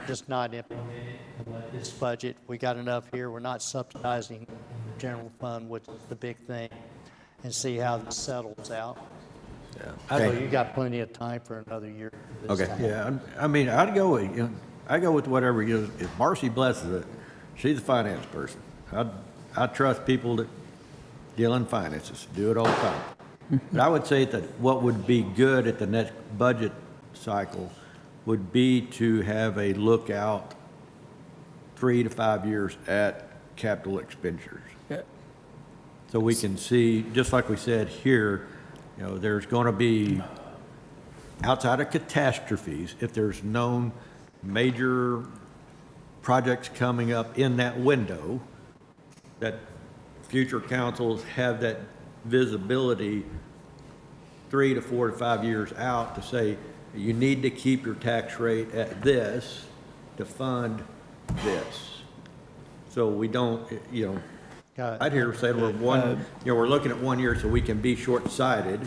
Speaker 1: Just not implement this budget. We got enough here. We're not subsidizing the general fund, which is the big thing, and see how this settles out. So you got plenty of time for another year. this
Speaker 2: Okay.
Speaker 1: time.
Speaker 6: Yeah, I mean, I'd go with, I go with whatever you, if Marcy blesses it, she's a finance person. I trust people that deal in finances, do it all the time. But I would say that what would be good at the next budget cycle would be to have a look out 3 to 5 years at capital expenditures. So we can see, just like we said here, you know, there's going to be, outside of catastrophes, if there's known major projects coming up in that window, that future councils have that visibility 3 to 4 to 5 years out to say, you need to keep your tax rate at this to fund this. So we don't, you know,
Speaker 1: Got it.
Speaker 6: I'd hear say we're we're looking at 1 year so we can be short-sighted.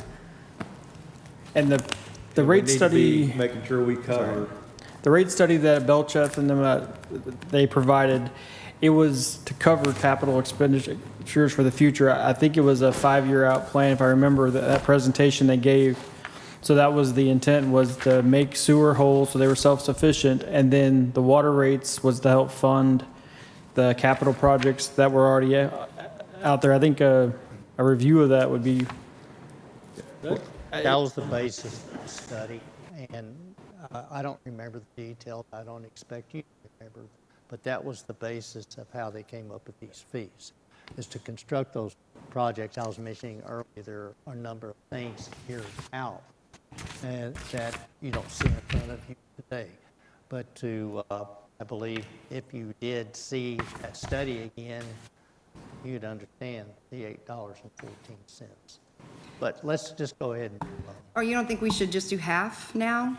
Speaker 9: And the
Speaker 6: We
Speaker 9: rate
Speaker 6: need to
Speaker 9: study.
Speaker 6: be making sure we cover.
Speaker 9: The rate study that Belcheth and them, they provided, it was to cover capital expenditures for the future. I think it was a 5-year out plan, if I remember that presentation they gave. So that was the intent, was to make sewer whole so they were self-sufficient, and then the water rates was to help fund the capital projects that were already out there. I think a review of that would be.
Speaker 1: That was the basis of the study, and I don't remember the details. I don't expect you to remember, but that was the basis of how they came up with these fees, is to construct those projects. I was mentioning earlier, there are a number of things here out and that you don't see in front of you today. But to, I believe, if you did see that study again, you'd understand the $8.14. But let's just go ahead and move on.
Speaker 4: Or you don't think we should just do half now?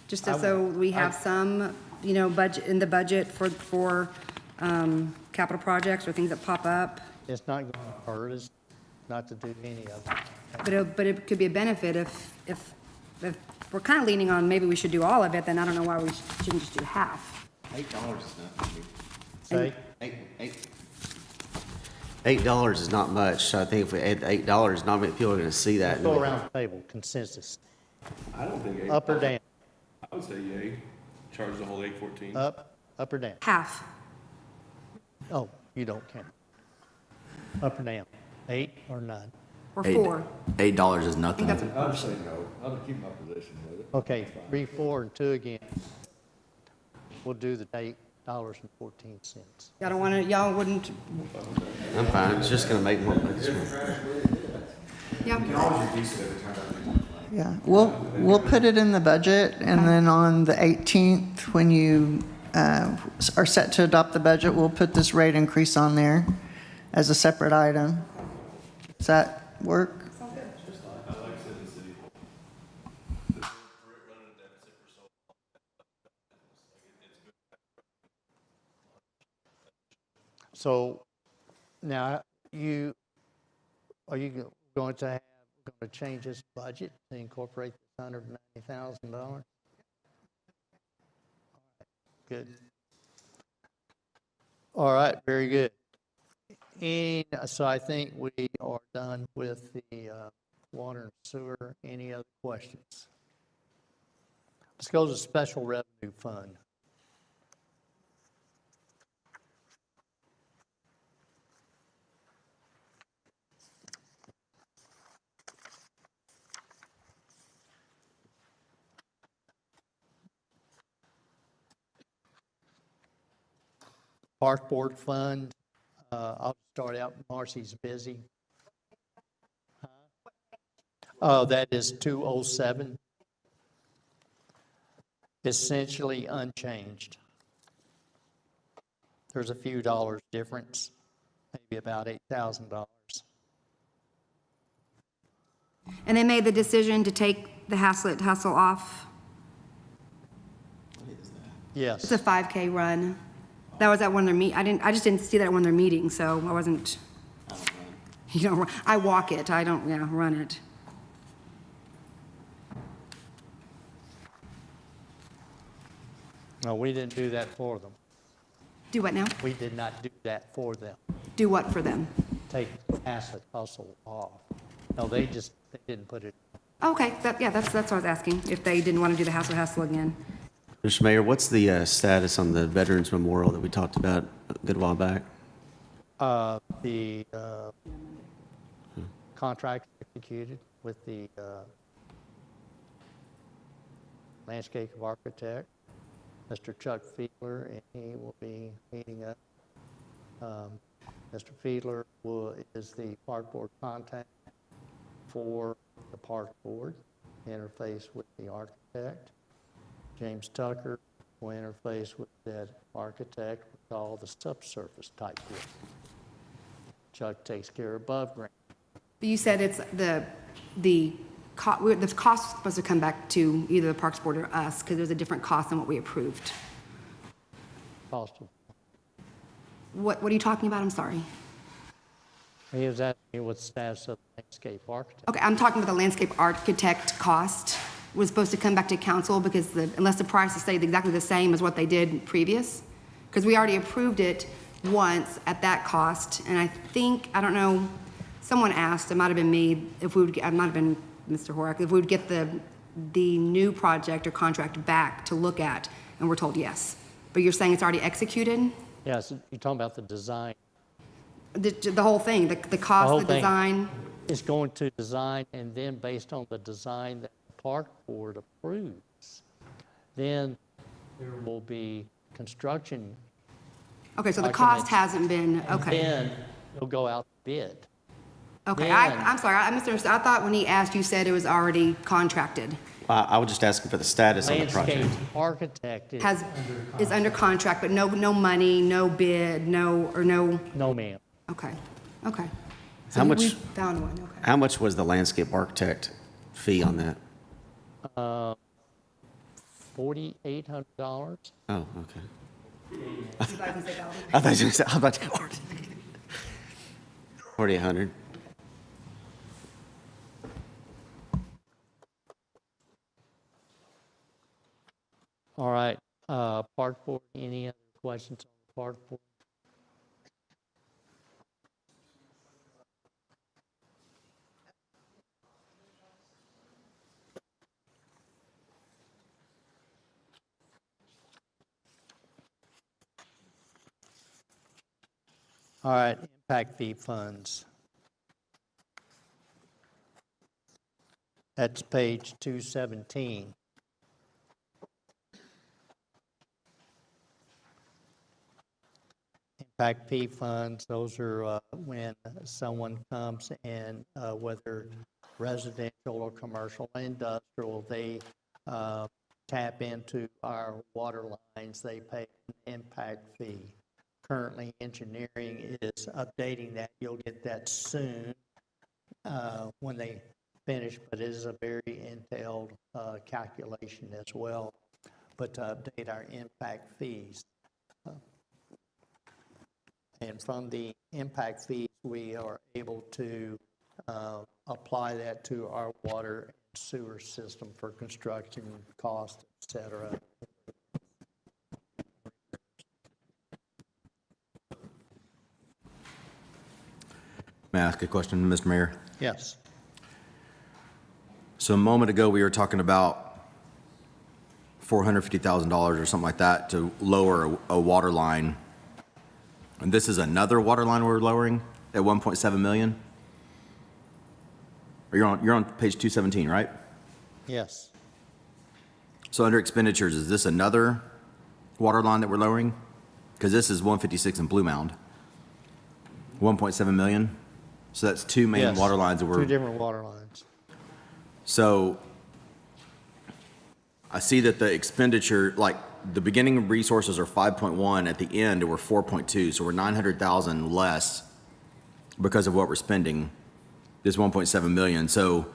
Speaker 4: Just as though we have some, you know, budget, in the budget for capital projects or things that pop up?
Speaker 1: It's not going to hurt us not to do any of it.
Speaker 4: But it could be a benefit if we're kind of leaning on maybe we should do all of it, then I don't know why we shouldn't just do half.
Speaker 8: $8 is nothing.
Speaker 1: Say,
Speaker 8: $8 is not much, so I think if we add $8, not many people are gonna see that.
Speaker 1: let's go around the table, consensus,
Speaker 5: I don't think eight.
Speaker 1: up or down,
Speaker 5: I would say yay. Charge the whole 814.
Speaker 1: up or down?
Speaker 4: Half.
Speaker 1: Oh, you don't count. Up or down, 8 or none?
Speaker 4: Or 4.
Speaker 2: $8 is
Speaker 4: I
Speaker 2: nothing.
Speaker 4: think that's a
Speaker 6: I'd say no. I'll keep my position with it.
Speaker 1: Okay, 3, 4, and 2 again. We'll do the $8.14.
Speaker 4: Y'all don't want to, y'all wouldn't,
Speaker 8: I'm fine, it's just gonna make more money.
Speaker 4: yeah.
Speaker 3: Yeah, we'll put it in the budget, and then on the 18th, when you are set to adopt the budget, we'll put this rate increase on there as a separate item. Does that work?
Speaker 1: So now are you going to change this budget to incorporate this $190,000? Good. All right, very good. So I think we are done with the water and sewer. Any other questions? Let's go to the special revenue fund. Park Board Fund, I'll start out, Marcy's busy. Oh, that is 207. Essentially unchanged. There's a few dollars difference, maybe about $8,000.
Speaker 4: And they made the decision to take the Haslett Hustle off.
Speaker 1: Yes.
Speaker 4: It's a 5K run. That was at one of their I just didn't see that at one of their meetings, so I wasn't. You know, I walk it, I don't, run it.
Speaker 1: No, we didn't do that for them.
Speaker 4: Do what now?
Speaker 1: We did not do that for them.
Speaker 4: Do what for them?
Speaker 1: Take Haslett Hustle off. No, they didn't put it.
Speaker 4: Okay, that's what I was asking, if they didn't want to do the Haslett Hustle again.
Speaker 8: Mr. Mayor, what's the status on the Veterans Memorial that we talked about a good while back?
Speaker 1: The contract executed with the landscape architect, Mr. Chuck Fiedler, and he will be meeting up. Mr. Fiedler is the park board contact for the park board, interface with the architect. James Tucker will interface with that architect with all the subsurface type work. Chuck takes care of above ground.
Speaker 4: But you said it's the cost is supposed to come back to either the Parks Board or us, because there's a different cost than what we approved.
Speaker 1: Cost of,
Speaker 4: What are you talking about? I'm sorry.
Speaker 1: he was asking me what the status of the landscape architect.
Speaker 4: Okay, I'm talking about the landscape architect cost was supposed to come back to council because unless the prices stayed exactly the same as what they did previous, because we already approved it once at that cost, and I think, I don't know, someone asked, it might have been me, if we would, it might have been Mr. Horak, if we would get the new project or contract back to look at, and we're told yes. But you're saying it's already executed?
Speaker 1: Yes, you're talking about the design.
Speaker 4: The whole thing, the cost,
Speaker 1: whole
Speaker 4: the
Speaker 1: thing.
Speaker 4: design?
Speaker 1: Is going to design, and then based on the design that the park board approves, then there will be construction.
Speaker 4: Okay, so the cost
Speaker 1: documents,
Speaker 4: hasn't been,
Speaker 1: and
Speaker 4: okay.
Speaker 1: then it'll go out to bid.
Speaker 4: Okay,
Speaker 1: then-
Speaker 4: I'm sorry, I misunderstood. I thought when he asked, you said it was already contracted.
Speaker 8: I was just asking for the status on the project.
Speaker 1: Landscape architect
Speaker 4: Is under contract, but no money, no bid, no.
Speaker 1: no ma'am.
Speaker 4: Okay. So
Speaker 8: How much-
Speaker 4: we found one, okay.
Speaker 8: How much was the landscape architect fee on that?
Speaker 1: $4,800.
Speaker 8: Oh, okay.
Speaker 4: I was gonna say that.
Speaker 8: I thought you said, how about 4,800?
Speaker 1: All right, park board, any other questions on the park board? All right, impact fee funds. That's page 217. Impact fee funds, those are when someone comes and whether residential or commercial, industrial, they tap into our water lines, they pay an impact fee. Currently, engineering is updating that. You'll get that soon when they finish, but it is a very entailed calculation as well. But to update our impact fees. And from the impact fees, we are able to apply that to our water and sewer system for construction costs, et cetera.
Speaker 2: May I ask a question, Mr. Mayor?
Speaker 1: Yes.
Speaker 2: So a moment ago, we were talking about $450,000 or something like that to lower a water line. And this is another water line we're lowering at 1.7 million? Or you're on page 217, right?
Speaker 1: Yes.
Speaker 2: So under expenditures, is this another water line that we're lowering? Because this is 156 in Blue Mound. 1.7 million? So that's two main
Speaker 1: Yes.
Speaker 2: water lines that
Speaker 1: Two
Speaker 2: we're,
Speaker 1: different water lines.
Speaker 2: so I see that the expenditure, like the beginning resources are 5.1, at the end we're 4.2, so we're 900,000 less because of what we're spending, this 1.7 million. So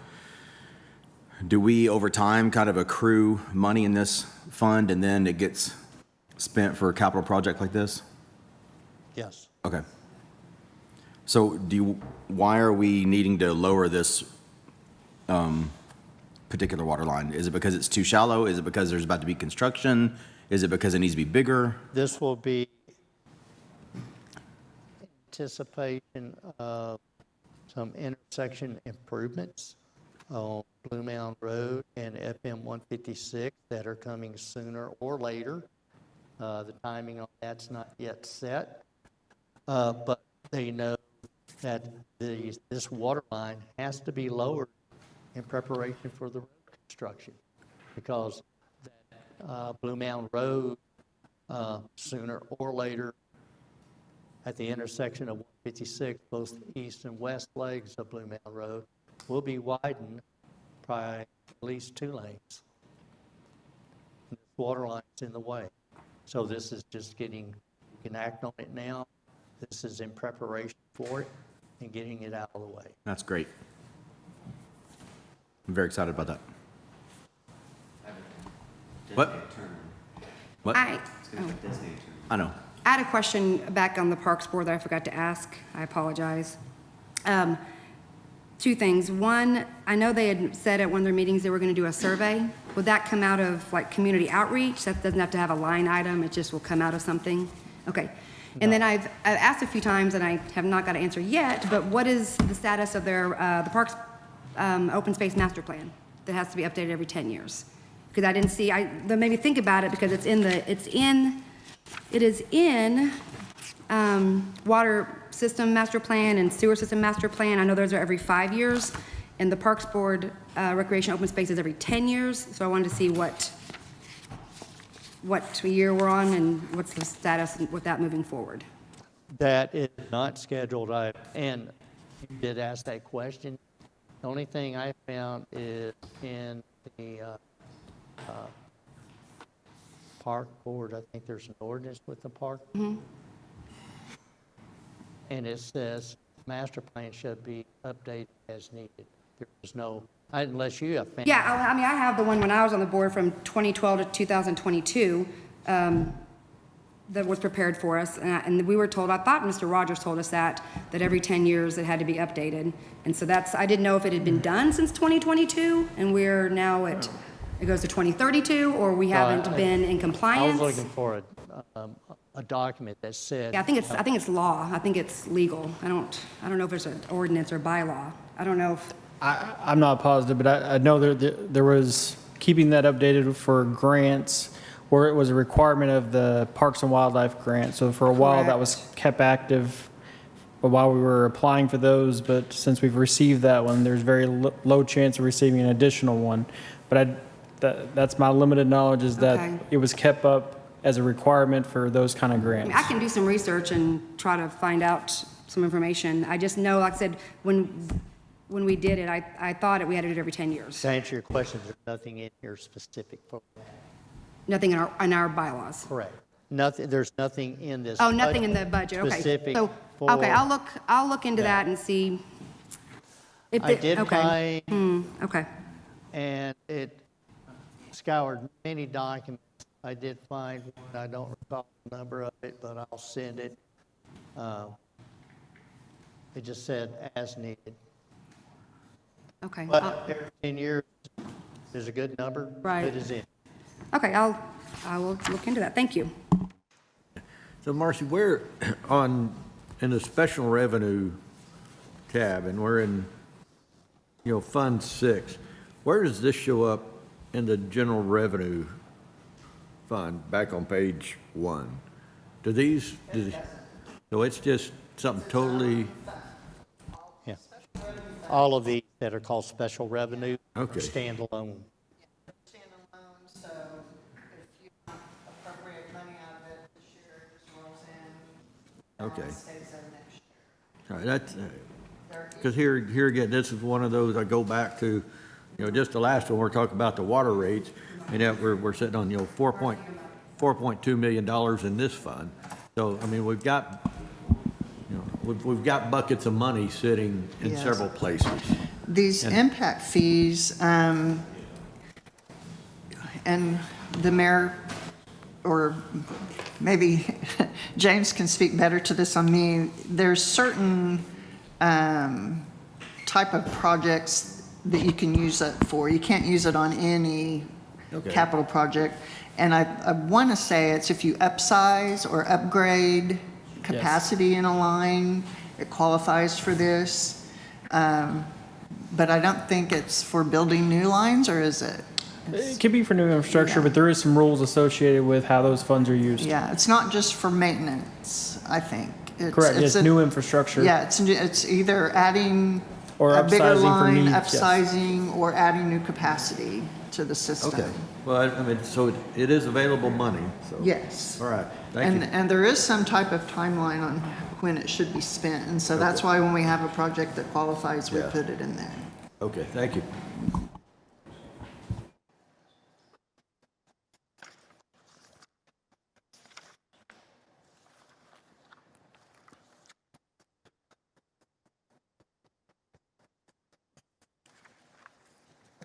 Speaker 2: do we over time kind of accrue money in this fund and then it gets spent for a capital project like this?
Speaker 1: Yes.
Speaker 2: Okay. So why are we needing to lower this particular water line? Is it because it's too shallow? Is it because there's about to be construction? Is it because it needs to be bigger?
Speaker 1: This will be anticipation of some intersection improvements on Blue Mound Road and FM 156 that are coming sooner or later. The timing on that's not yet set, but they know that this water line has to be lowered in preparation for the road construction, because that Blue Mound Road, sooner or later, at the intersection of 156, both east and west legs of Blue Mound Road, will be widened by at least 2 lanes. And this water line's in the way. So this is just getting, you can act on it now. This is in preparation for it and getting it out of the way.
Speaker 2: That's great. I'm very excited about that. What? What? I know.
Speaker 4: I had a question back on the Parks Board that I forgot to ask. I apologize. 2 things. One, I know they had said at one of their meetings they were going to do a survey. Would that come out of like community outreach? That doesn't have to have a line item, it just will come out of something? Okay. And then I've asked a few times and I have not got an answer yet, but what is the status of their, the Parks Open Space Master Plan that has to be updated every 10 years? Because I didn't see, that made me think about it because it is in Water System Master Plan and Sewer System Master Plan. I know those are every 5 years, and the Parks Board Recreation Open Space is every 10 years. So I wanted to see what year we're on and what's the status with that moving forward.
Speaker 1: That is not scheduled, and you did ask that question. The only thing I found is in the Park Board, I think there's an ordinance with the park.
Speaker 4: Mm-hmm.
Speaker 1: And it says master plan should be updated as needed. There's no, unless you have found.
Speaker 4: Yeah, I mean, I have the one when I was on the board from 2012 to 2022 that was prepared for us. And we were told, I thought Mr. Rogers told us that every 10 years it had to be updated. And so I didn't know if it had been done since 2022 and we're now it goes to 2032 or we haven't been in compliance.
Speaker 1: I was looking for a document that said.
Speaker 4: Yeah, I think it's law. I think it's legal. I don't know if it's an ordinance or bylaw. I don't know if.
Speaker 9: I'm not positive, but I know there was keeping that updated for grants where it was a requirement of the Parks and Wildlife grant. So for a while that was kept active while we were applying for those, but since we've received that one, there's very low chance of receiving an additional one. But that's my limited knowledge is that it was kept up as a requirement for those kind of grants.
Speaker 4: I can do some research and try to find out some information. I just know, like I said, when we did it, I thought we had to do it every 10 years.
Speaker 1: To answer your question, there's nothing in here specific for that.
Speaker 4: Nothing in our bylaws.
Speaker 1: Correct. Nothing, there's nothing in this.
Speaker 4: Oh, nothing in the budget, okay.
Speaker 1: Specific
Speaker 4: So,
Speaker 1: for.
Speaker 4: okay, I'll look into that and see.
Speaker 1: I did
Speaker 4: okay.
Speaker 1: find,
Speaker 4: Okay,
Speaker 1: and it scoured many documents. I did find one, I don't recall the number of it, but I'll send it. It just said as needed.
Speaker 4: okay.
Speaker 1: But every 10 years, there's a good number.
Speaker 4: Right.
Speaker 1: It is in.
Speaker 4: Okay, I will look into that. Thank you.
Speaker 6: So Marcy, we're in the special revenue tab, and we're in, Fund 6. Where does this show up in the general revenue fund, back on page 1? So it's just something totally,
Speaker 1: Yeah. All of these that are called special revenue are
Speaker 6: Okay.
Speaker 1: standalone.
Speaker 3: Standalone, so if you appropriate money out of it this year, it just rolls in.
Speaker 6: Okay.
Speaker 3: And stays there next year.
Speaker 6: all right, that's, because here again, this is one of those I go back to, just the last one, we're talking about the water rates, and yet we're sitting on, $4.2 million in this fund. So, I mean, we've got buckets of money sitting in
Speaker 3: Yes.
Speaker 6: several places.
Speaker 3: These impact fees, and the mayor, or maybe James can speak better to this on me, there's certain type of projects that you can use it for. You can't use it on any capital project. And I want to say it's if you upsize or upgrade capacity in a line, it qualifies for this. But but I don't think it's for building new lines, or is it?
Speaker 9: It could be for new infrastructure,
Speaker 3: Yeah.
Speaker 9: but there is some rules associated with how those funds are used.
Speaker 3: Yeah, it's not just for maintenance, I think.
Speaker 9: Correct, it's
Speaker 3: a-
Speaker 9: new infrastructure.
Speaker 3: Yeah, it's either adding
Speaker 9: Or
Speaker 3: a bigger
Speaker 9: upsizing for
Speaker 3: line,
Speaker 9: needs, yes.
Speaker 3: upsizing, or adding new capacity to the system.
Speaker 6: Okay, well, I mean, so it is available money, so.
Speaker 3: Yes.
Speaker 6: All right, thank you.
Speaker 3: And there is some type of timeline on when it should be spent, and so that's why when we have a project that qualifies, we
Speaker 6: Yeah.
Speaker 3: put it in there.
Speaker 6: Okay, thank you.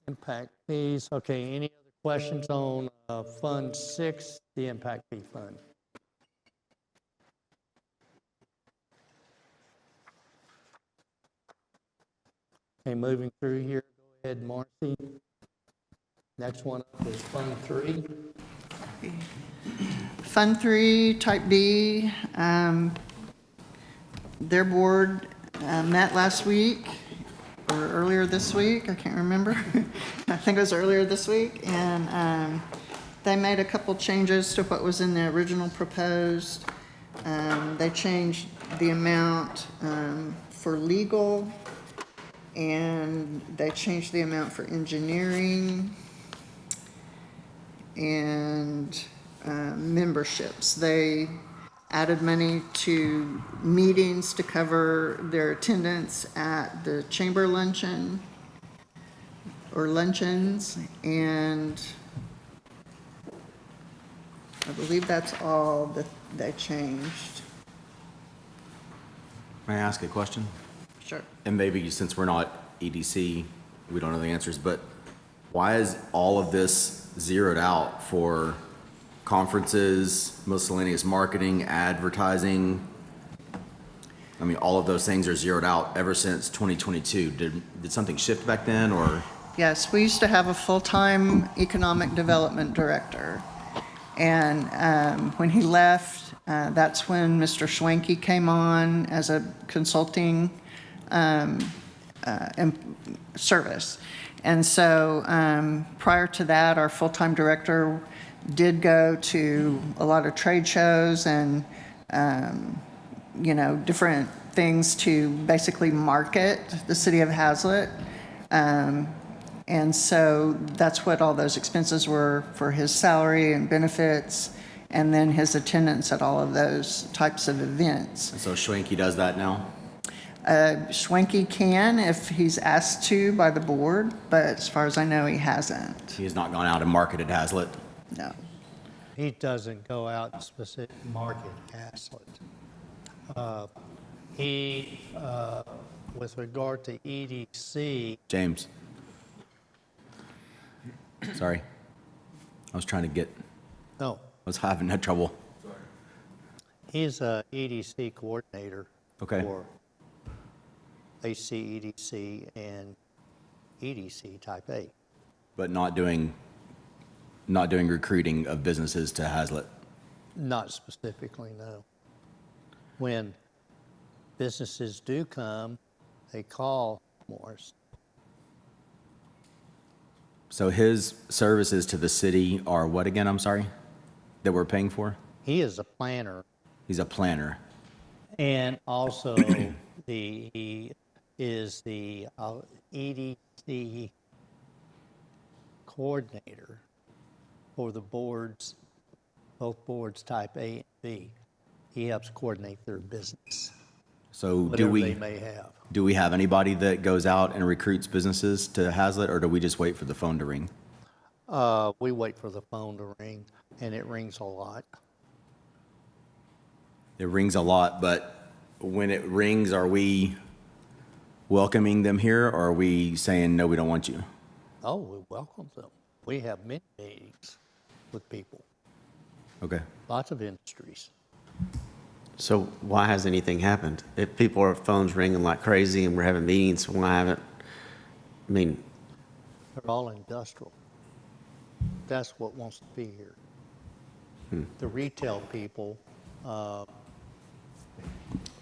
Speaker 1: Impact fees, okay, any other questions on Fund 6, the impact fee fund? Okay, moving through here, go ahead, Marcy. Next one up is Fund 3.
Speaker 3: Fund 3, Type B, their board met last week, or earlier this week, I can't remember. I think it was earlier this week, and they made a couple changes to what was in the original proposed. They changed the amount for legal, and they changed the amount for engineering and memberships. They added money to meetings to cover their attendance at the chamber luncheon or luncheons, and I believe that's all that they changed.
Speaker 2: May I ask a question?
Speaker 3: Sure.
Speaker 2: And maybe since we're not EDC, we don't know the answers, but why is all of this zeroed out for conferences, miscellaneous marketing, advertising? I mean, all of those things are zeroed out ever since 2022. Did something shift back then, or?
Speaker 3: Yes, we used to have a full-time economic development director. And when he left, that's when Mr. Schwenke came on as a consulting service. And so prior to that, our full-time director did go to a lot of trade shows and, different things to basically market the city of Hazlet. And so that's what all those expenses were for his salary and benefits, and then his attendance at all of those types of events.
Speaker 2: So Schwenke does that now?
Speaker 3: Schwenke can if he's asked to by the board, but as far as I know, he hasn't.
Speaker 2: He has not gone out and marketed Hazlet?
Speaker 3: No.
Speaker 1: He doesn't go out and specific market Hazlet. With regard to EDC,
Speaker 2: James? Sorry. I was trying to get,
Speaker 1: no,
Speaker 2: I was having that trouble.
Speaker 1: he's a EDC coordinator
Speaker 2: Okay.
Speaker 1: for HCEDC and EDC Type A.
Speaker 2: But not doing recruiting of businesses to Hazlet?
Speaker 1: Not specifically, no. When businesses do come, they call Morris.
Speaker 2: So his services to the city are what again, I'm sorry, that we're paying for?
Speaker 1: He is a planner,
Speaker 2: He's a planner.
Speaker 1: and also he is the EDC coordinator for the boards, both boards Type A and B. He helps coordinate their business,
Speaker 2: So
Speaker 1: whatever they may have.
Speaker 2: do we have anybody that goes out and recruits businesses to Hazlet, or do we just wait for the phone to ring?
Speaker 1: We wait for the phone to ring, and it rings a lot.
Speaker 2: It rings a lot, but when it rings, are we welcoming them here, or are we saying, no, we don't want you?
Speaker 1: Oh, we welcome them. We have many meetings with people,
Speaker 2: Okay.
Speaker 1: lots of industries.
Speaker 8: So why has anything happened? If people are phones ringing like crazy and we're having meetings, why haven't, I mean,
Speaker 1: They're all industrial. That's what wants to be here. The retail people,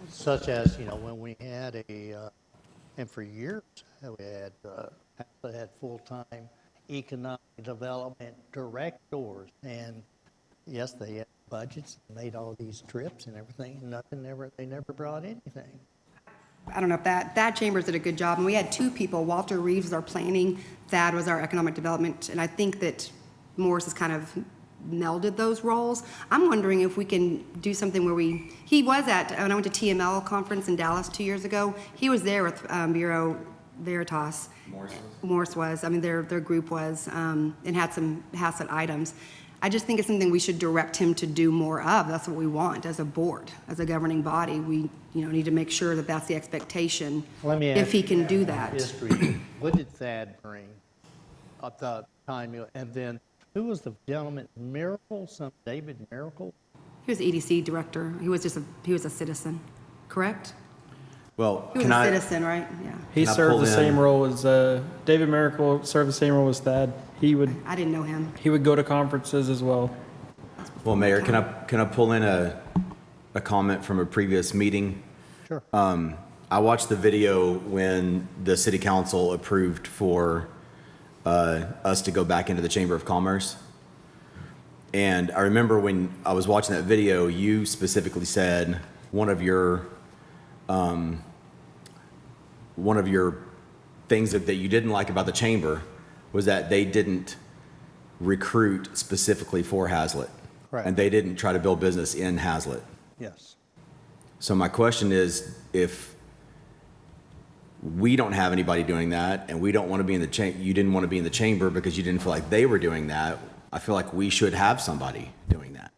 Speaker 1: such as, when we had a And for years, we had full-time economic development directors. And yes, they had budgets, made all these trips and everything, and they never brought anything.
Speaker 4: I don't know if Thad Chambers did a good job, and we had two people. Walter Reeves was our planning, Thad was our economic development, and I think that Morris has kind of melded those roles. I'm wondering if we can do something where he was at, when I went to TML conference in Dallas 2 years ago, he was there with Bureau Veritas. Morris was, I mean, their group was, and had some Haslett items. I just think it's something we should direct him to do more of. That's what we want as a board, as a governing body. We, need to make sure that that's the expectation.
Speaker 1: Let me
Speaker 4: if
Speaker 1: ask
Speaker 4: he
Speaker 1: you
Speaker 4: can do that.
Speaker 1: History. What did Thad bring at the time? And then who was the gentleman? Miracle? David Miracle?
Speaker 4: He was the EDC director. He was a citizen, correct?
Speaker 2: Well,
Speaker 4: He was a citizen, right? Yeah.
Speaker 9: He
Speaker 2: Can I
Speaker 9: served
Speaker 2: pull
Speaker 9: the
Speaker 2: in?
Speaker 9: same role as David Miracle served the same role as Thad.
Speaker 4: I didn't know him.
Speaker 9: He would go to conferences as well.
Speaker 2: Well, Mayor, can I pull in a comment from a previous meeting?
Speaker 1: Sure.
Speaker 2: I watched the video when the city council approved for us to go back into the Chamber of Commerce. And I remember when I was watching that video, you specifically said one of your things that you didn't like about the chamber was that they didn't recruit specifically for Haslett.
Speaker 1: Correct.
Speaker 2: And they didn't try to build business in Haslett.
Speaker 1: Yes.
Speaker 2: So my question is, if we don't have anybody doing that and we don't want to be in you didn't want to be in the chamber because you didn't feel like they were doing that, I feel like we should have somebody doing that.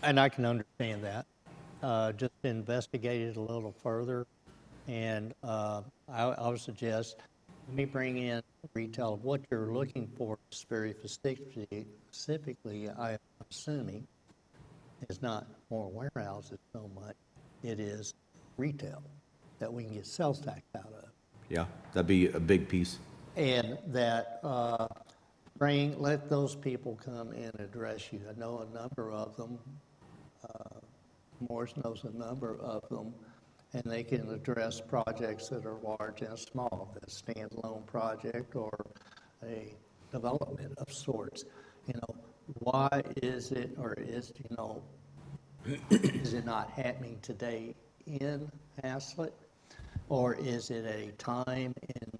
Speaker 1: And I can understand that. Just investigate it a little further. And I would suggest, let me bring in retail. What you're looking for very specifically, I'm assuming, is not more warehouses so much. It is retail that we can get sales tax out of.
Speaker 2: Yeah, that'd be a big piece.
Speaker 1: And that let those people come and address you. I know a number of them. Morris knows a number of them, and they can address projects that are large and small, a standalone project or a development of sorts. Why is it, or is it not happening today in Haslett? Or is it a time in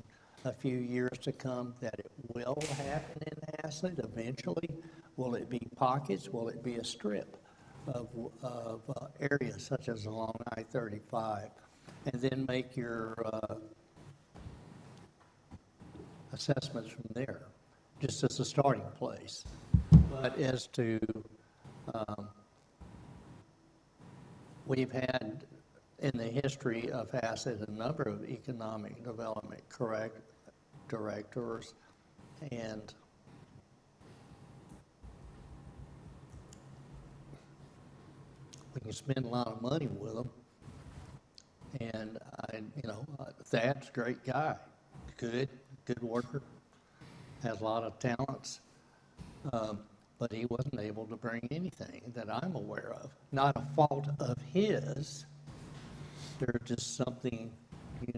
Speaker 1: a few years to come that it will happen in Haslett eventually? Will it be pockets? Will it be a strip of areas such as along I-35? And then make your assessments from there, just as a starting place. But as to, we've had in the history of Haslett a number of economic development directors, and we can spend a lot of money with them. And Thad's a great guy, good worker, has a lot of talents, but he wasn't able to bring anything that I'm aware of. Not a fault of his. There's just something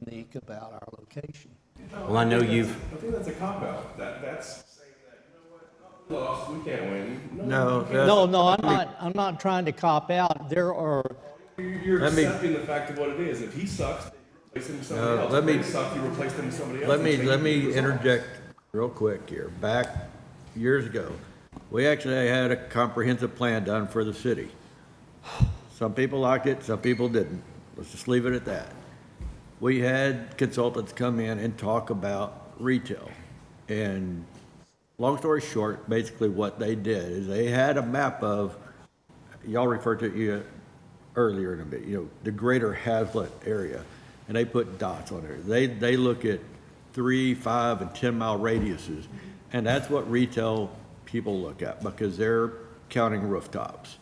Speaker 1: unique about our location.
Speaker 2: Well, I know
Speaker 5: I think that's a cop-out. That's saying that, lost, we can't win.
Speaker 1: No, I'm not trying to cop out. There are.
Speaker 5: You're accepting the fact of what it is. If he sucks, then you replace him with somebody else. If they suck, you replace them with somebody else.
Speaker 6: Let me interject real quick here. Back years ago, we actually had a comprehensive plan done for the city. Some people liked it, some people didn't. Let's just leave it at that. We had consultants come in and talk about retail. And long story short, basically what they did is they had a map of, y'all referred to it earlier in a bit, the greater Haslett area. And they put dots on there. They look at 3, 5, and 10 mile radiuses. And that's what retail people look at because they're counting rooftops.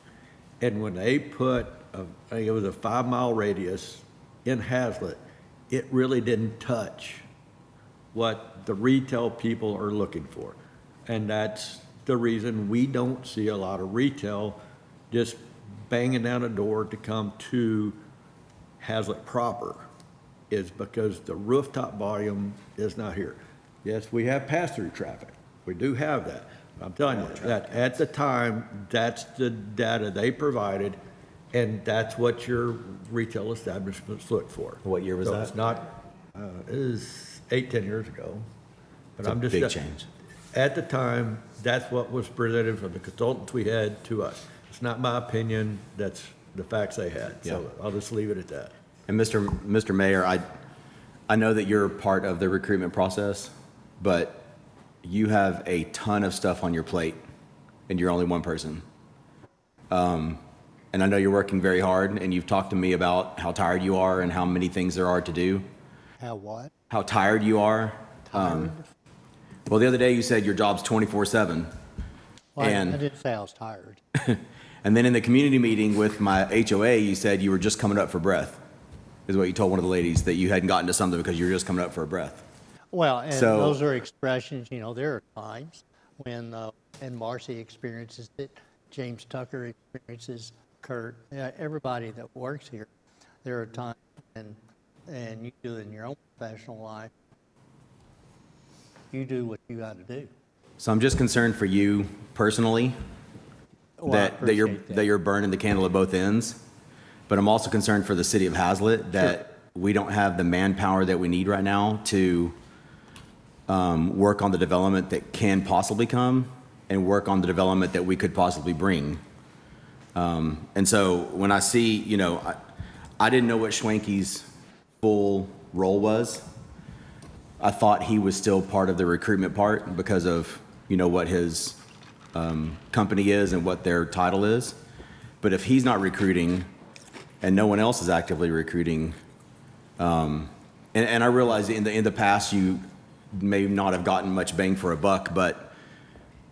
Speaker 6: And when they put, I think it was a 5 mile radius in Haslett, it really didn't touch what the retail people are looking for. And that's the reason we don't see a lot of retail just banging down a door to come to Hazlet proper is because the rooftop volume is not here. Yes, we have pass-through traffic. We do have that. I'm telling you that at the time, that's the data they provided, and that's what your retail establishments look for.
Speaker 2: What year was
Speaker 6: So
Speaker 2: that?
Speaker 6: it's not, it is 8-10 years ago. But
Speaker 2: It's a
Speaker 6: I'm just
Speaker 2: big change.
Speaker 6: At the time, that's what was presented from the consultants we had to us. It's not my opinion, that's the facts they had. So
Speaker 2: Yeah.
Speaker 6: I'll just leave it at that.
Speaker 2: And Mr. Mayor, I know that you're part of the recruitment process, but you have a ton of stuff on your plate, and you're only one person. And I know you're working very hard, and you've talked to me about how tired you are and how many things there are to do,
Speaker 1: How what?
Speaker 2: how tired you are. Well, the other day you said your job's 24/7.
Speaker 1: Well, I
Speaker 2: And,
Speaker 1: didn't say I was tired.
Speaker 2: and then in the community meeting with my HOA, you said you were just coming up for breath, is what you told one of the ladies, that you hadn't gotten to something because you were just coming up for a breath.
Speaker 1: Well, and
Speaker 2: So-
Speaker 1: those are expressions, there are times when, and Marcy experiences it, James Tucker experiences, Kurt, everybody that works here, there are times, and you do it in your own professional life, you do what you got to do.
Speaker 2: So I'm just concerned for you personally,
Speaker 1: Well, I
Speaker 2: that you're,
Speaker 1: appreciate
Speaker 2: that you're burning the candle at both ends. But I'm also concerned for the city of Hazlet that we don't have the manpower that we need right now to work on the development that can possibly come and work on the development that we could possibly bring. And so when I see, I didn't know what Schwenke's full role was. I thought he was still part of the recruitment part because of, what his company is and what their title is. But if he's not recruiting and no one else is actively recruiting, and I realize in the past you may not have gotten much bang for a buck, but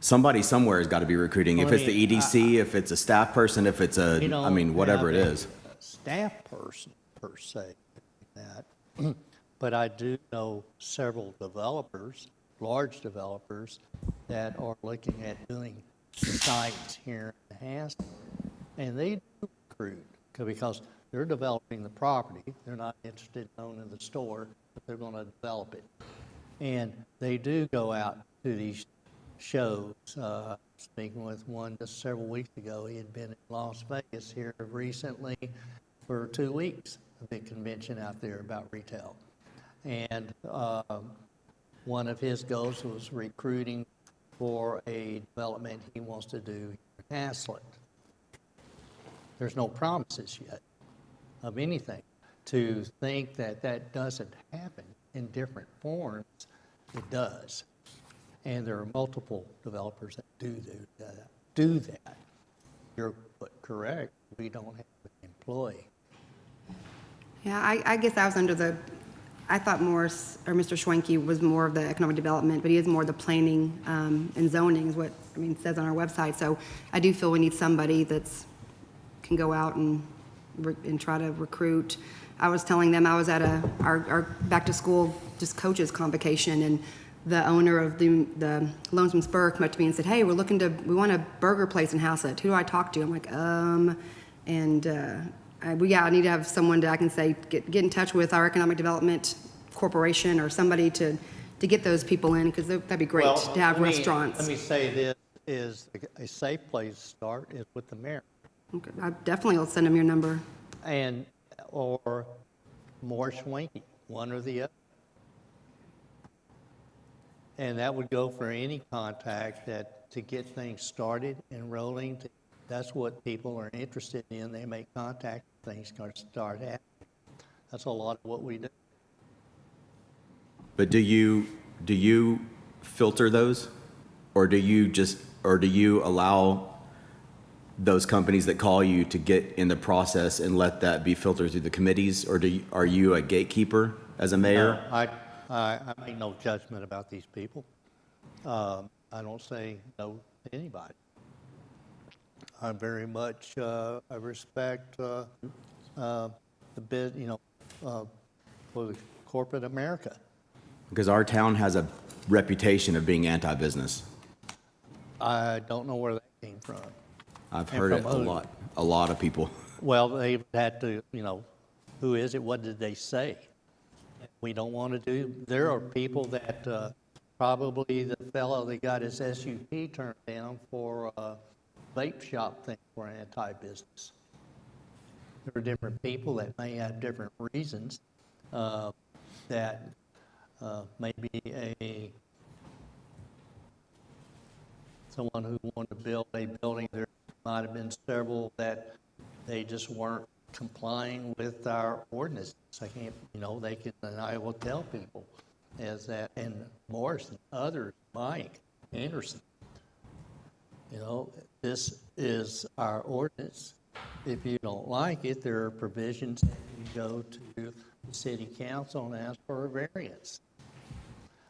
Speaker 2: somebody somewhere has got to be recruiting. If it's the EDC, if it's a staff person, if it's whatever it is.
Speaker 1: Staff person per se, that, but I do know several developers, large developers, that are looking at doing sites here in Haskell, and they do recruit because they're developing the property. They're not interested in owning the store, but they're going to develop it, and they do go out to these shows. Speaking with one just several weeks ago, he had been in Las Vegas here recently for 2 weeks, a big convention out there about retail. And one of his goals was recruiting for a development he wants to do in Haslett. There's no promises yet of anything. To think that that doesn't happen in different forms, it does. And there are multiple developers that do that. You're correct, we don't have an employee.
Speaker 4: Yeah, I guess I was I thought Morris, or Mr. Schwenke was more of the economic development, but he is more the planning and zoning is what, it says on our website. So I do feel we need somebody that's, can go out and try to recruit. I was telling them I was at our back to school just coaches convocation, and the owner of the Lonesome Spur came up to me and said, "Hey, we want a burger place in Haslett. Who do I talk to?" I'm like, I need to have someone that I can say, get in touch with our economic development corporation or somebody to get those people in, because that'd be great to have restaurants.
Speaker 1: Let me say this, is a safe place to start is with the mayor.
Speaker 4: Okay, I definitely will send them your number.
Speaker 1: Or Morris Schwenke, one or the other. And that would go for any contact to get things started and rolling. That's what people are interested in. They make contact, things can start happening. That's a lot of what we do.
Speaker 2: But do you filter those, or do you allow those companies that call you to get in the process and let that be filtered through the committees, or are you a gatekeeper as a mayor?
Speaker 1: I make no judgment about these people. I don't say no to anybody. I very much I respect the bid, for the corporate America.
Speaker 2: Because our town has a reputation of being anti-business.
Speaker 1: I don't know where that came from.
Speaker 2: I've
Speaker 1: And
Speaker 2: heard it
Speaker 1: from who?
Speaker 2: a lot of people.
Speaker 1: Well, they've had to, Who is it? What did they say? We don't want to do, there are people that, probably the fellow that got his SUP turned down for a vape shop thing for anti-business. There are different people that may have different reasons, that, maybe someone who wanted to build a building, there might have been several that they just weren't complying with our ordinances. I can't, they can, and I will tell people is that, and Morris and others, Mike Anderson, this is our ordinance. If you don't like it, there are provisions that you go to the city council and ask for a variance.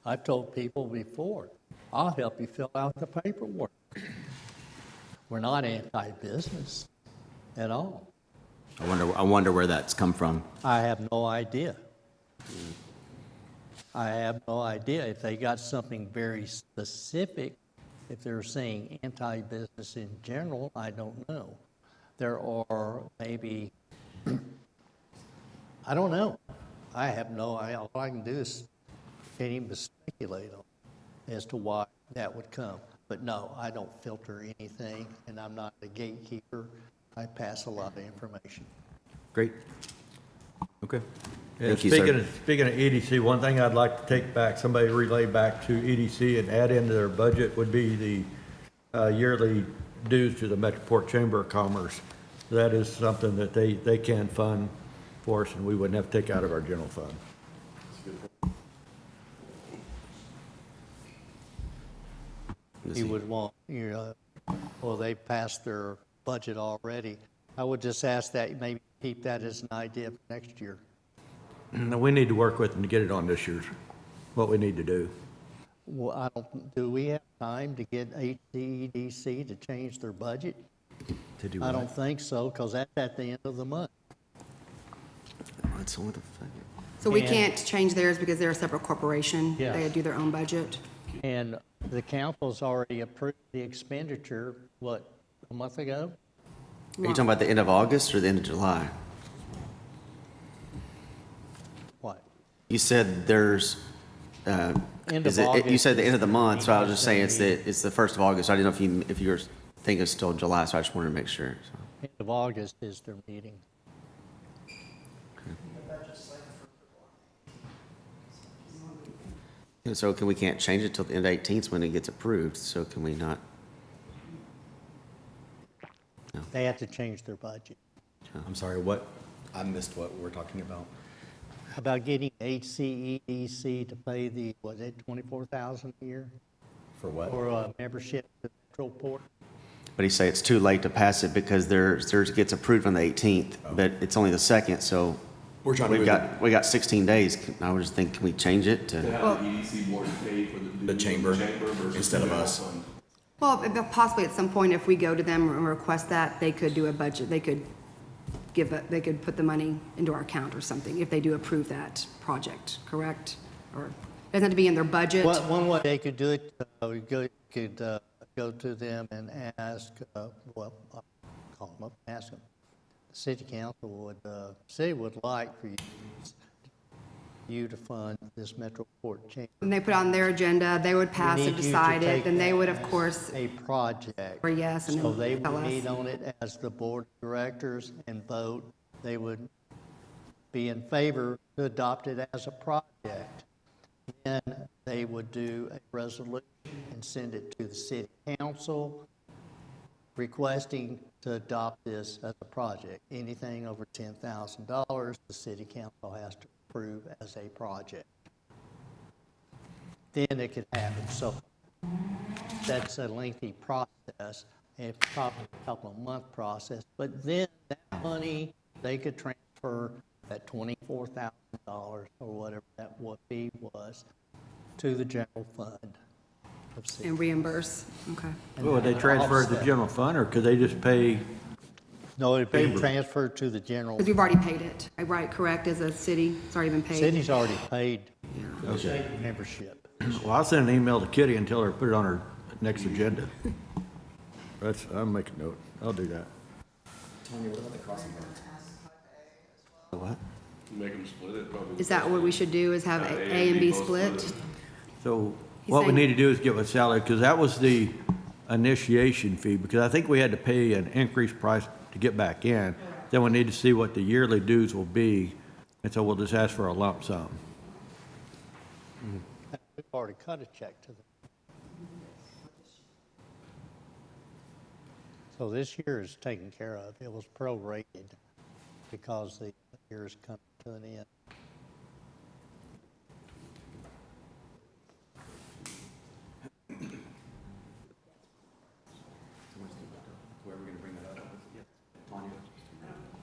Speaker 1: I've told people before, I'll help you fill out the paperwork. We're not anti-business at all.
Speaker 2: I wonder where that's come from.
Speaker 1: I have no idea. I have no idea. If they got something very specific, if they're saying anti-business in general, I don't know. There are maybe, I don't know. I have no idea. All I can do is can't even speculate on as to why that would come. But no, I don't filter anything, and I'm not a gatekeeper. I pass a lot of information.
Speaker 2: Great. Okay.
Speaker 6: Yeah,
Speaker 2: Thank you, sir.
Speaker 6: Speaking of EDC, one thing I'd like to take back, somebody relay back to EDC and add into their budget would be the yearly dues to the Metroport Chamber of Commerce. That is something that they can fund for us, and we wouldn't have to take out of our general fund.
Speaker 1: You would want, well, they passed their budget already. I would just ask that you maybe keep that as an idea for next year.
Speaker 6: And we need to work with them to get it on this year's, what we need to do.
Speaker 1: Well, do we have time to get HCEDC to change their budget?
Speaker 2: To do
Speaker 1: I
Speaker 2: what?
Speaker 1: don't think so, because that's at the end of the month.
Speaker 2: That's only the
Speaker 4: So we
Speaker 1: And-
Speaker 4: can't change theirs because they're a sepeparate corporation?
Speaker 1: Yes.
Speaker 4: They do their own budget?
Speaker 1: And the council's already approved the expenditure, what, a month ago?
Speaker 8: Are you talking about the end of August or the end of July?
Speaker 1: What?
Speaker 8: You said there's,
Speaker 1: End of
Speaker 8: you
Speaker 1: August
Speaker 8: said the end of the
Speaker 1: is
Speaker 8: month, so I was just saying
Speaker 1: meeting.
Speaker 8: it's the 1st of August. I didn't know if you were thinking it's still July, so I just wanted to make sure. So.
Speaker 1: End of August is their meeting.
Speaker 8: And so we can't change it till the end of 18th when it gets approved, so can we not?
Speaker 1: They have to change their budget.
Speaker 2: I'm sorry, what? I missed what we're talking about.
Speaker 1: About getting HCEDC to pay the, was it $24,000 a year
Speaker 2: For what?
Speaker 1: for a membership to Metroport?
Speaker 8: But he say it's too late to pass it because theirs gets approved on the 18th, but it's only the 2nd, so
Speaker 2: We're trying to
Speaker 8: we got 16 days. I was just thinking, can we change it
Speaker 5: To
Speaker 8: to?
Speaker 5: have the EDC board pay for
Speaker 2: The chamber
Speaker 5: versus
Speaker 2: instead of
Speaker 5: the general
Speaker 2: us.
Speaker 5: fund.
Speaker 4: Well, possibly at some point, if we go to them and request that, they could do a budget. They could they could put the money into our account or something if they do approve that project, correct? Or it doesn't have to be in their budget?
Speaker 1: Well, one way they could do it, we could go to them and ask, I'll call them up and ask them. The city council would like for you to fund this Metroport chamber.
Speaker 4: When they put on their agenda, they would pass
Speaker 1: We
Speaker 4: it,
Speaker 1: need you to
Speaker 4: decide it,
Speaker 1: take
Speaker 4: then they
Speaker 1: that
Speaker 4: would, of
Speaker 1: as
Speaker 4: course,
Speaker 1: a project.
Speaker 4: or yes, and
Speaker 1: So they
Speaker 4: then tell
Speaker 1: would
Speaker 4: us.
Speaker 1: meet on it as the board of directors and vote. They would be in favor to adopt it as a project. Then they would do a resolution and send it to the city council requesting to adopt this as a project. Anything over $10,000, the city council has to approve as a project. Then it could happen. So that's a lengthy process, and probably a couple of month process. But then that money, they could transfer that $24,000 or whatever that fee was to the general fund of city.
Speaker 4: And reimburse, okay.
Speaker 6: Well, would they transfer it to the general fund, or could they just pay?
Speaker 1: No, it'd be
Speaker 6: Favor.
Speaker 1: transferred to the general.
Speaker 4: Because we've already paid it, right, correct, as a city? It's already been paid?
Speaker 1: City's already paid the membership.
Speaker 6: Well, I'll send an email to Kitty and tell her to put it on her next agenda. I'll make a note. I'll do that.
Speaker 2: Tanya, what about the crossing guards?
Speaker 8: What?
Speaker 5: Make them split it, probably.
Speaker 4: Is that what we should do, is have A and B split?
Speaker 6: So
Speaker 4: He's
Speaker 6: what we
Speaker 4: saying-
Speaker 6: need to do is get with Sally, because that was the initiation fee, because I think we had to pay an increased price to get back in. Then we need to see what the yearly dues will be, and so we'll just ask for a lump sum.
Speaker 1: We've already cut a check to them. So this year is taken care of. It was prorated because the year's come to an end.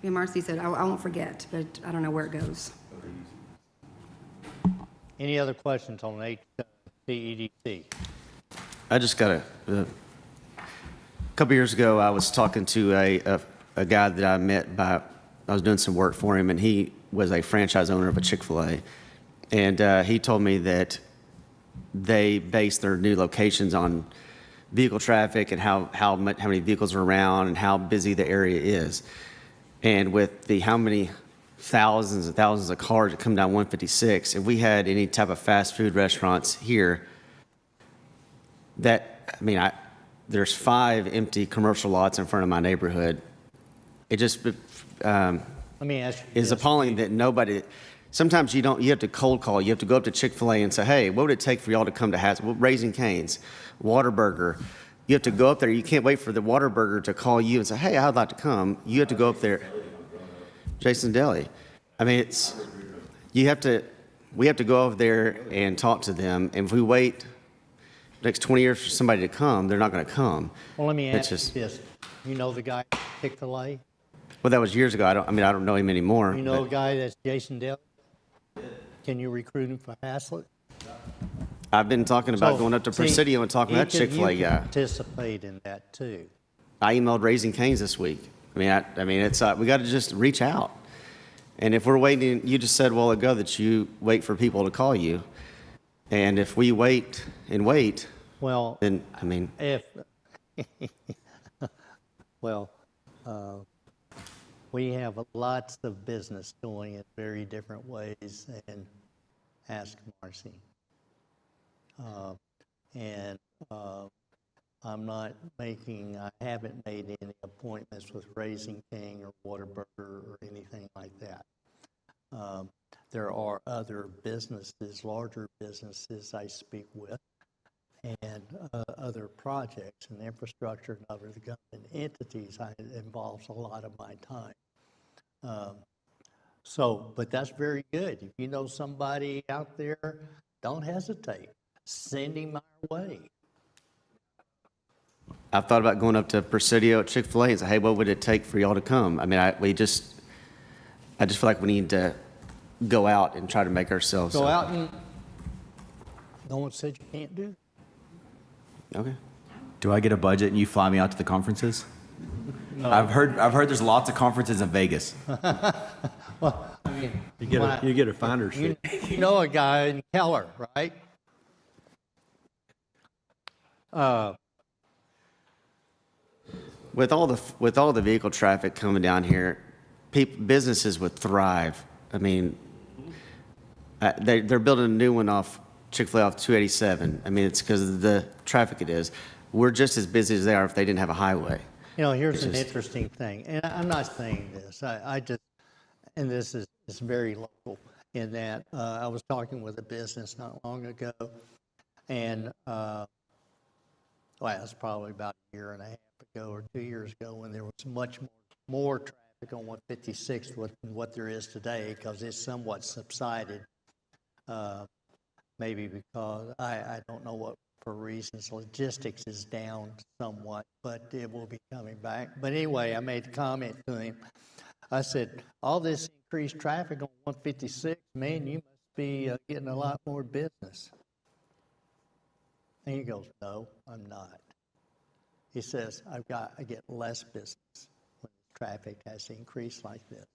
Speaker 4: Yeah, Marcy said, I won't forget, but I don't know where it goes.
Speaker 1: Any other questions on HDEDC?
Speaker 8: I just got a couple years ago, I was talking to a guy that I met I was doing some work for him, and he was a franchise owner of a Chick-fil-A. And he told me that they base their new locations on vehicle traffic and how many vehicles are around and how busy the area is. And with how many thousands and thousands of cars that come down 156, if we had any type of fast food restaurants here, there's 5 empty commercial lots in front of my neighborhood. It just
Speaker 1: Let me ask you
Speaker 8: is
Speaker 1: this.
Speaker 8: appalling that nobody. Sometimes you have to cold call. You have to go up to Chick-fil-A and say, "Hey, what would it take for y'all to come to Raising Cane's, Whataburger?" You have to go up there. You can't wait for the Whataburger to call you and say, "Hey, I'd like to come." You have to go up there. Jason Deli. I mean, we have to go over there and talk to them. And if we wait next 20 years for somebody to come, they're not going to come.
Speaker 1: Well, let me
Speaker 8: It's
Speaker 1: ask you this. You know the guy at Chick-fil-A?
Speaker 8: Well, that was years ago. I don't know him anymore.
Speaker 1: You know
Speaker 8: but
Speaker 1: a guy that's Jason Deli? Can you recruit him for Haslett?
Speaker 8: I've been talking about
Speaker 1: So,
Speaker 8: going up to
Speaker 1: see,
Speaker 8: Presidio and talking to that
Speaker 1: you can-
Speaker 8: Chick-fil-A
Speaker 1: you can
Speaker 8: guy.
Speaker 1: Participate in that too.
Speaker 8: I emailed Raising Cane's this week. I mean, it's we got to just reach out. And if we're waiting, you just said a while ago that you wait for people to call you. And if we wait and wait,
Speaker 1: Well,
Speaker 8: then, I mean,
Speaker 1: if, well, we have lots of business doing it very different ways, and ask Marcy. I haven't made any appointments with Raising King or Whataburger or anything like that. There are other businesses, larger businesses I speak with, and other projects and infrastructure and other government entities. It involves a lot of my time. But that's very good. If you know somebody out there, don't hesitate. Send him our way.
Speaker 8: I've thought about going up to Presidio at Chick-fil-A and say, "Hey, what would it take for y'all to come?" I mean, I just feel like we need to go out and try to make ourselves.
Speaker 1: Go out and, no one said you can't do it.
Speaker 8: Okay.
Speaker 2: Do I get a budget and you fly me out to the conferences? I've heard there's lots of conferences in Vegas.
Speaker 1: Well, I mean,
Speaker 6: You get a finder's fee.
Speaker 1: you know a guy in Keller, right?
Speaker 8: With all the vehicle traffic coming down here, businesses would thrive. I mean, they're building a new one off Chick-fil-A off 287. I mean, it's because of the traffic it is. We're just as busy as they are if they didn't have a highway.
Speaker 1: You know, here's an
Speaker 8: It's just-
Speaker 1: interesting thing, and I'm not saying this. I just, and this is very local, in that I was talking with a business not long ago, and well, it was probably about a year and a half ago or 2 years ago, when there was much more traffic on 156 than what there is today, because it's somewhat subsided. Maybe because I don't know what for reasons. Logistics is down somewhat, but it will be coming back. But anyway, I made a comment to him. I said, all this increased traffic on 156, man, you must be getting a lot more business. And he goes, no, I'm not. He says, I get less business when traffic has increased like this.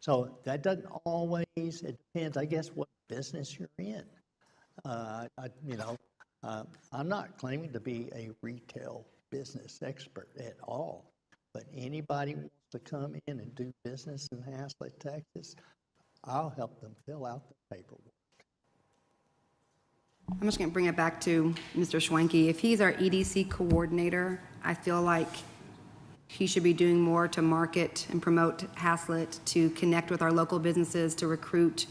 Speaker 1: So that doesn't always, it depends, I guess, what business you're in. I'm not claiming to be a retail business expert at all, but anybody who wants to come in and do business in Haslett, Texas, I'll help them fill out the paperwork.
Speaker 4: I'm just going to bring it back to Mr. Schwenke. If he's our EDC coordinator, I feel like he should be doing more to market and promote Haslett, to connect with our local businesses, to recruit,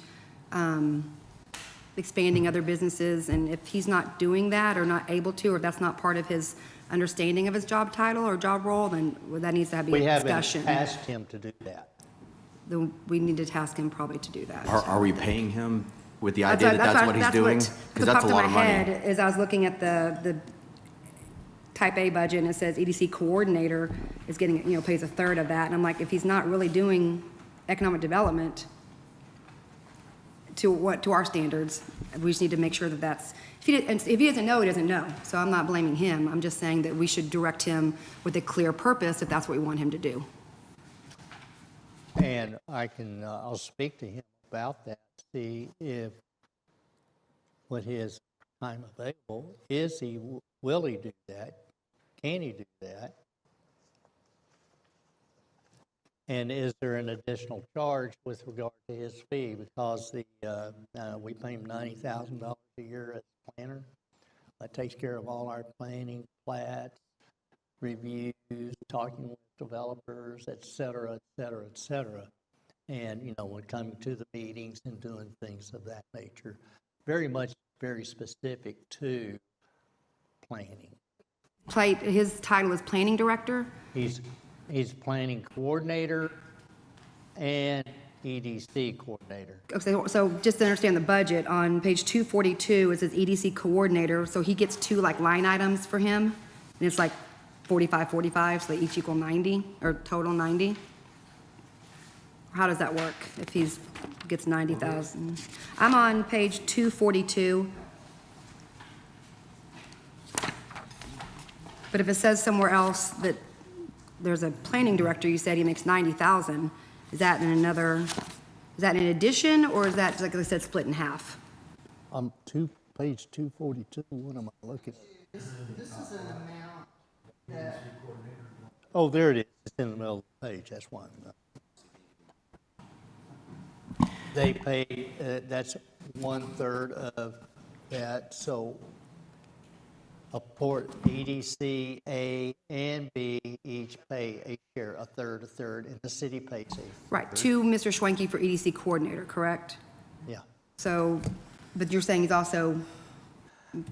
Speaker 4: expanding other businesses. And if he's not doing that or not able to, or if that's not part of his understanding of his job title or job role, then that needs to be
Speaker 1: We
Speaker 4: a
Speaker 1: haven't
Speaker 4: discussion.
Speaker 1: asked him to do that.
Speaker 4: Then we need to task him probably to do that.
Speaker 2: Are we paying him with the idea that that's what he's doing? Because that's a lot of
Speaker 4: popped in my
Speaker 2: money.
Speaker 4: head as I was looking at the type A budget, and it says EDC coordinator is getting, pays a third of that. And I'm like, if he's not really doing economic development to our standards, we just need to make sure that that's, if he doesn't know, he doesn't know. So I'm not blaming him. I'm just saying that we should direct him with a clear purpose if that's what we want him to do.
Speaker 1: And I'll speak to him about that, see if, what his time available, will he do that? Can he do that? And is there an additional charge with regard to his fee? Because we pay him $90,000 a year as planner. That takes care of all our planning, plats, reviews, talking with developers, et cetera, et cetera, et cetera. And, when coming to the meetings and doing things of that nature, very specific to planning.
Speaker 4: His title is planning director?
Speaker 1: He's planning coordinator and EDC coordinator.
Speaker 4: Okay, so just to understand the budget, on page 242, it says EDC coordinator, so he gets two line items for him, and it's 45, 45, so they each equal 90, or total 90? How does that work if he's gets 90,000? I'm on page 242. But if it says somewhere else that there's a planning director, you said he makes 90,000, is that in addition, or is that, like I said, split in half?
Speaker 1: Page 242, what am I looking at?
Speaker 3: This is an amount that,
Speaker 1: Oh, there it is, it's in the middle of the page, that's why. They pay, that's 1/3 of that, so EDC A and B each pay a share, a third, and the city pays a third.
Speaker 4: Right, to Mr. Schwenke for EDC coordinator, correct?
Speaker 1: Yeah.
Speaker 4: So, but you're saying he's also,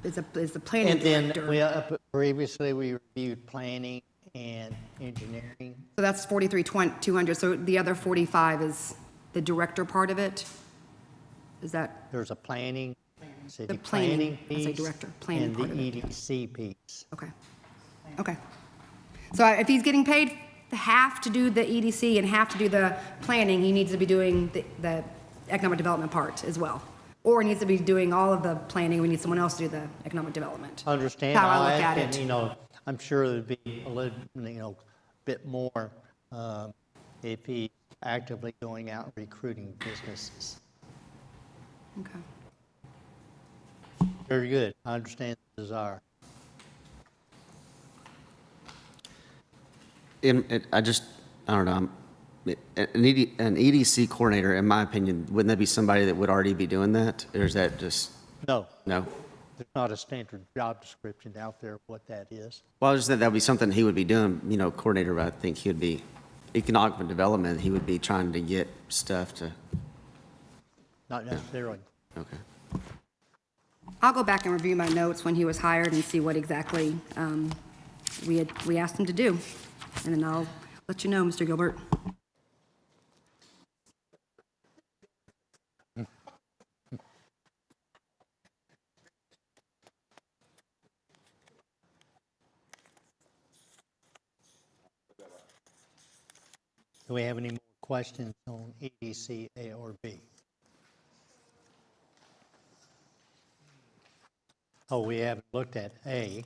Speaker 4: is the planning
Speaker 1: And
Speaker 4: director?
Speaker 1: then previously we reviewed planning and engineering.
Speaker 4: So that's 43,200, so the other 45 is the director part of it? Is that
Speaker 1: There's a planning, city
Speaker 4: the planning?
Speaker 1: planning
Speaker 4: I say
Speaker 1: piece.
Speaker 4: director, planning
Speaker 1: And
Speaker 4: part
Speaker 1: the
Speaker 4: of it.
Speaker 1: EDC piece.
Speaker 4: Okay. Okay. So if he's getting paid half to do the EDC and half to do the planning, he needs to be doing the economic development part as well. Or he needs to be doing all of the planning, we need someone else to do the economic development.
Speaker 1: Understand,
Speaker 4: How I look at
Speaker 1: and,
Speaker 4: it.
Speaker 1: I'm sure there'd be a little, bit more if he's actively going out and recruiting businesses.
Speaker 4: Okay.
Speaker 1: Very good, I understand the desire.
Speaker 8: I don't know, an EDC coordinator, in my opinion, wouldn't that be somebody that would already be doing that? Or is that just,
Speaker 1: No,
Speaker 8: no?
Speaker 1: there's not a standard job description out there of what that is.
Speaker 8: Well, I just said that would be something he would be doing, coordinator, but I think he would be, economic development, he would be trying to get stuff to,
Speaker 1: Not necessarily.
Speaker 8: okay.
Speaker 4: I'll go back and review my notes when he was hired and see what exactly we asked him to do. And then I'll let you know, Mr. Gilbert.
Speaker 1: Do we have any more questions on EDC, A or B? Oh, we haven't looked at A.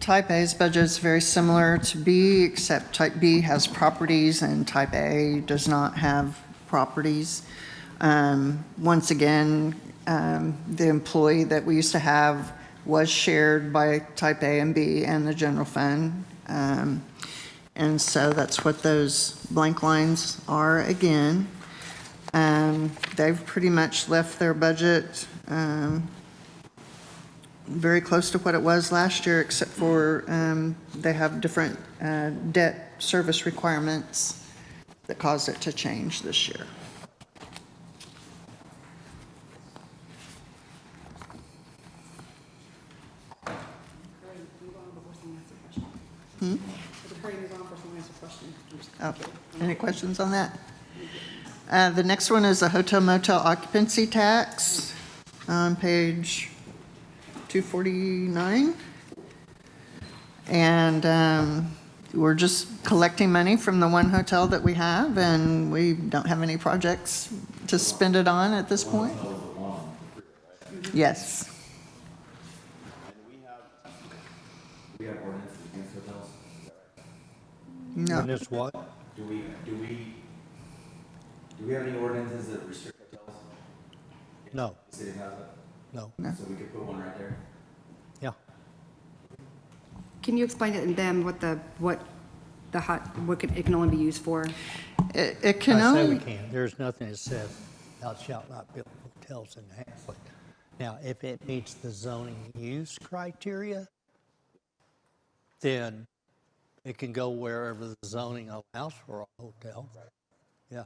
Speaker 3: Type A's budget is very similar to B, except Type B has properties and Type A does not have properties. Once again, the employee that we used to have was shared by type A and B and the general fund. And so that's what those blank lines are again. They've pretty much left their budget very close to what it was last year, except for they have different debt service requirements that caused it to change this year. Oh, any questions on that? The next one is a hotel motel occupancy tax on page 249. And we're just collecting money from the one hotel that we have, and we don't have any projects to spend it on at this point. Yes.
Speaker 2: We have ordinances against hotels?
Speaker 3: No.
Speaker 1: And this what?
Speaker 2: Do we have any ordinances that restrict hotels?
Speaker 1: No,
Speaker 2: The city has it?
Speaker 1: no,
Speaker 2: So we could put one right there?
Speaker 1: yeah.
Speaker 4: Can you explain it in them what it can only be used for?
Speaker 3: It can
Speaker 1: I say we
Speaker 3: only,
Speaker 1: can. There's nothing that says thou shalt not build hotels in Hamlet. Now, if it meets the zoning use criteria, then it can go wherever the zoning allows for a hotel. Yeah.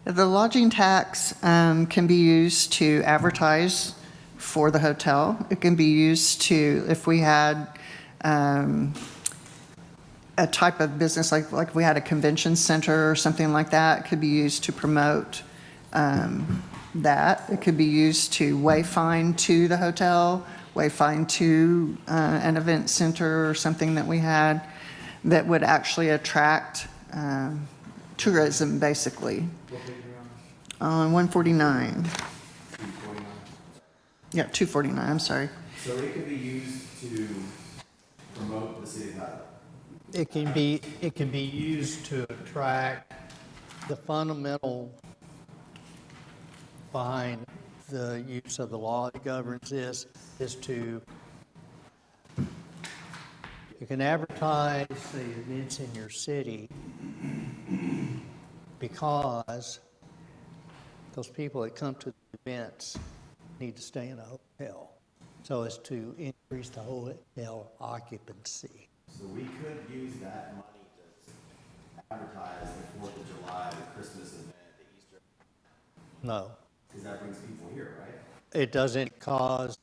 Speaker 3: the lodging tax can be used to advertise for the hotel. It can be used to, if we had a type of business, like if we had a convention center or something like that, it could be used to promote that. It could be used to wayfind to the hotel, wayfind to an event center or something that we had that would actually attract tourism, basically. On 149. Yeah, 249, I'm sorry.
Speaker 2: So it could be used to promote the city highway?
Speaker 1: It can be used to attract. The fundamental behind the use of the law that governs this is to, you can advertise the events in your city because those people that come to the events need to stay in a hotel, so as to increase the hotel occupancy.
Speaker 2: So we could use that money to advertise the 4th of July, the Christmas event, the Easter,
Speaker 1: No,
Speaker 2: because that brings people here, right?
Speaker 1: it doesn't cause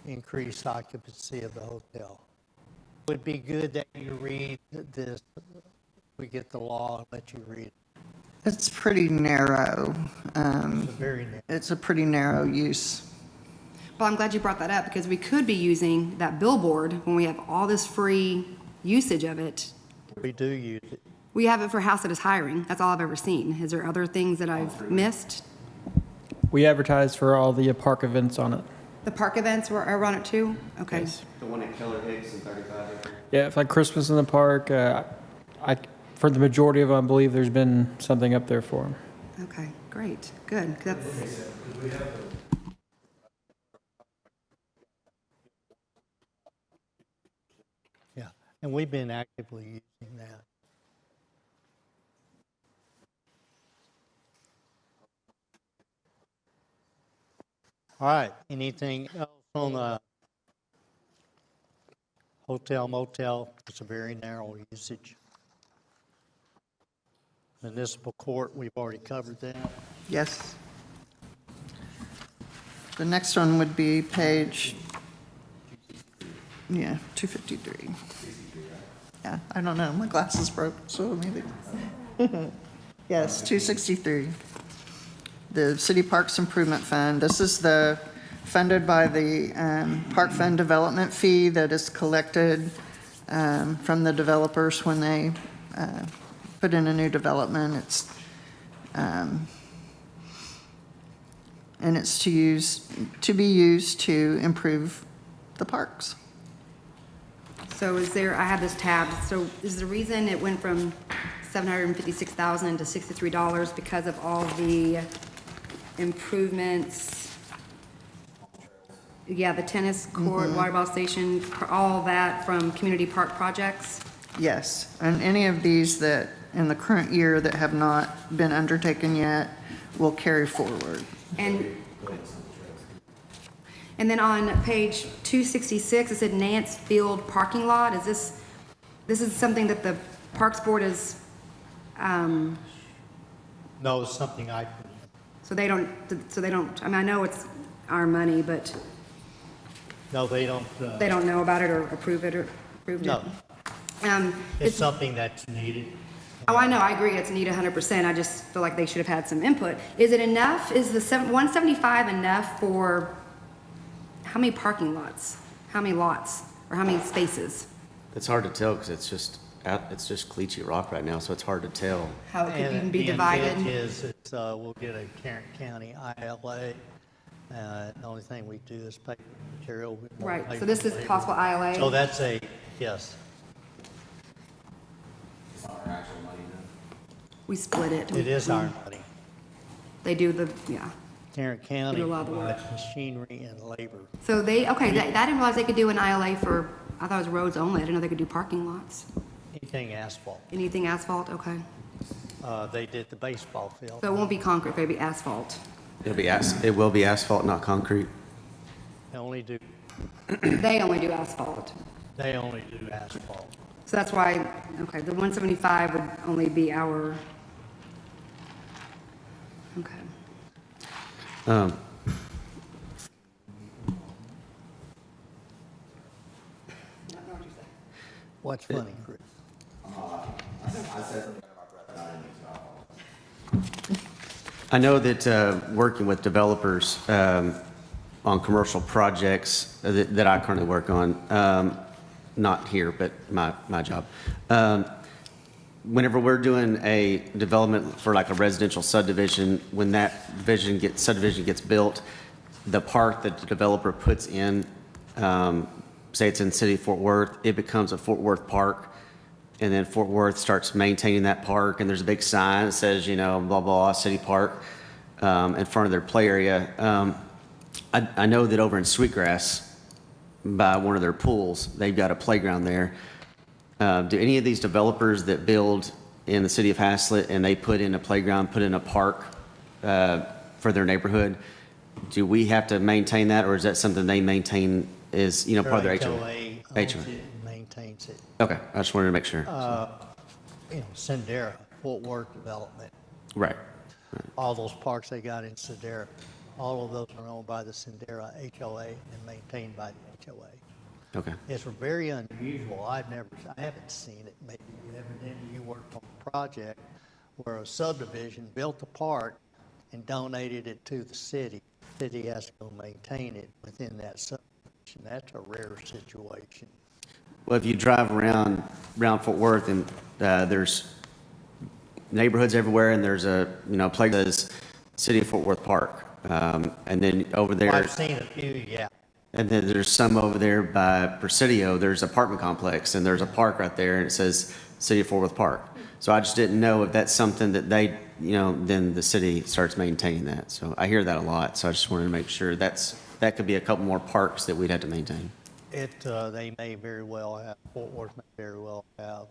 Speaker 1: increased occupancy of the hotel. Would be good that you read this, we get the law and let you read it.
Speaker 3: It's pretty narrow.
Speaker 1: It's very narrow.
Speaker 3: It's a pretty narrow use.
Speaker 4: Well, I'm glad you brought that up because we could be using that billboard when we have all this free usage of it.
Speaker 1: We do use it.
Speaker 4: We have it for House That Is Hiring. That's all I've ever seen. Is there other things that I've missed?
Speaker 9: We advertise for all the park events on it.
Speaker 4: The park events are on it too? Okay.
Speaker 8: The one at Keller Hicks and 35 acre.
Speaker 9: Yeah, it's like Christmas in the park. For the majority of them, I believe there's been something up there for them.
Speaker 4: Okay, great, good. That's,
Speaker 1: Yeah, and we've been actively using that. All right, anything else on the hotel motel? It's a very narrow usage. Municipal court, we've already covered that.
Speaker 3: Yes. The next one would be page, 253. Yeah, I don't know, my glasses broke, so maybe. Yes, 263. The City Parks Improvement Fund. This is funded by the Park Fund Development Fee that is collected from the developers when they put in a new development. And it's to be used to improve the parks.
Speaker 4: so I have this tab. So is the reason it went from $756,000 to $63 because of all the improvements Yeah, the tennis court, water ball station, all that from community park projects.
Speaker 3: Yes, and any of these that in the current year that have not been undertaken yet will carry forward.
Speaker 4: And then on page 266, it said Nance Field parking lot. This is something that the Parks Board is,
Speaker 1: No, it's something I put in.
Speaker 4: so they don't, I mean, I know it's our money, but
Speaker 1: No, they don't.
Speaker 4: they don't know about it or approve it or approved it.
Speaker 1: No.
Speaker 4: Um,
Speaker 1: It's something that's needed.
Speaker 4: Oh, I know, I agree, it's neat 100%, I just feel like they should have had some input. Is it enough, is the 175 enough for, how many parking lots? How many lots, or how many spaces?
Speaker 8: It's hard to tell because it's just Cleachy Rock right now, so it's hard to tell.
Speaker 4: How it could
Speaker 1: And
Speaker 4: even be
Speaker 1: the
Speaker 4: divided?
Speaker 1: intent is, we'll get a Tarrant County ILA. The only thing we do is pay for material. We won't
Speaker 4: Right,
Speaker 1: pay
Speaker 4: so this
Speaker 1: for
Speaker 4: is
Speaker 1: labor.
Speaker 4: possible ILA?
Speaker 1: So that's yes,
Speaker 11: It's not our actual money then.
Speaker 4: We split it.
Speaker 1: it is our money.
Speaker 4: They do the, yeah.
Speaker 1: Tarrant County
Speaker 4: do a lot of the work.
Speaker 1: provides machinery and labor.
Speaker 4: So they, okay, I didn't realize they could do an ILA for, I thought it was roads only, I didn't know they could do parking lots.
Speaker 1: Anything asphalt.
Speaker 4: Anything asphalt, okay.
Speaker 1: They did the baseball field.
Speaker 4: So it won't be concrete, it'll be asphalt.
Speaker 8: It will be asphalt, not concrete.
Speaker 1: They only do
Speaker 4: Asphalt.
Speaker 1: asphalt.
Speaker 4: So that's why, okay, the 175 would only be our, okay.
Speaker 1: What's funny, Chris?
Speaker 8: I know that working with developers on commercial projects that I currently work on, not here, but my job. Whenever we're doing a development for like a residential subdivision, when that subdivision gets built, the park that the developer puts in, say it's in City of Fort Worth, it becomes a Fort Worth park. And then Fort Worth starts maintaining that park, and there's a big sign that says, blah, blah, City Park, in front of their play area. I know that over in Sweetgrass, by one of their pools, they've got a playground there. Do any of these developers that build in the city of Haslett and they put in a playground, put in a park for their neighborhood, do we have to maintain that, or is that something they maintain as, part of their HOA?
Speaker 1: HOA owns it and maintains it.
Speaker 8: Okay, I just wanted to make sure.
Speaker 1: Sendera, Fort Worth Development,
Speaker 8: Right.
Speaker 1: all those parks they got in Sendera, all of those are owned by the Sendera HOA and maintained by the HOA.
Speaker 8: Okay.
Speaker 1: It's very unusual. I haven't seen it. Maybe evidently you worked on a project where a subdivision built a park and donated it to the city. The city has to go maintain it within that subdivision. That's a rare situation.
Speaker 8: Well, if you drive around Fort Worth and there's neighborhoods everywhere, and there's a place that says City of Fort Worth Park, and then over there,
Speaker 1: I've seen a few, yeah.
Speaker 8: and then there's some over there by Presidio. There's an apartment complex, and there's a park right there, and it says City of Fort Worth Park. So I just didn't know if that's something that they, then the city starts maintaining that. So I hear that a lot. So I just wanted to make sure that could be a couple more parks that we'd have to maintain.
Speaker 1: They may very well have, Fort Worth may very well have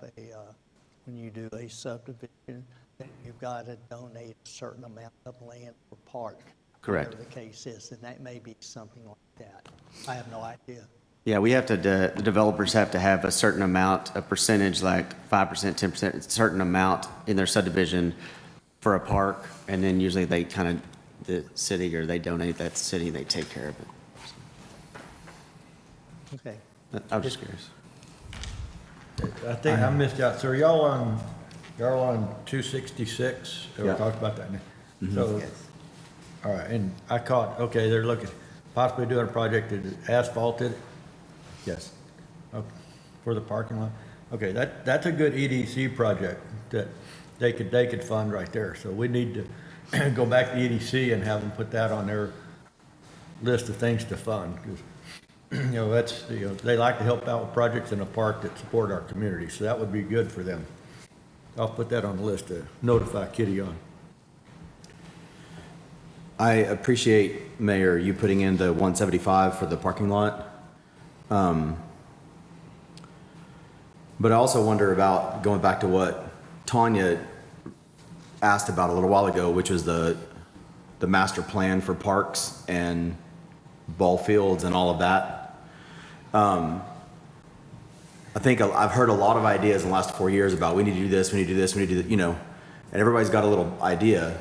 Speaker 1: when you do a subdivision, that you've got to donate a certain amount of land for park.
Speaker 8: Correct.
Speaker 1: Whatever the case is, and that may be something like that. I have no idea.
Speaker 8: Yeah, we have to, the developers have to have a certain amount, a percentage, like 5%, 10%, a certain amount in their subdivision for a park, and then usually they the city, or they donate that to the city, they take care of it.
Speaker 1: Okay.
Speaker 8: I was just curious.
Speaker 6: I think I missed out. So y'all on 266? We
Speaker 8: Yeah.
Speaker 6: talked about that. So, all right, and I caught, okay, they're looking, possibly doing a project that is asphalted? Yes. Okay, for the parking lot? Okay, that's a good EDC project that they could fund right there. So we need to go back to EDC and have them put that on their list of things to fund. 'Cause, they like to help out with projects in a park that support our community, so that would be good for them. I'll put that on the list to notify Kitty on.
Speaker 2: I appreciate, Mayor, you putting in the 175 for the parking lot. But I also wonder about, going back to what Tanya asked about a little while ago, which was the master plan for parks and ball fields and all of that. I think I've heard a lot of ideas in the last 4 years about we need to do this, we need to do this, we need to do that, you know, and everybody's got a little idea.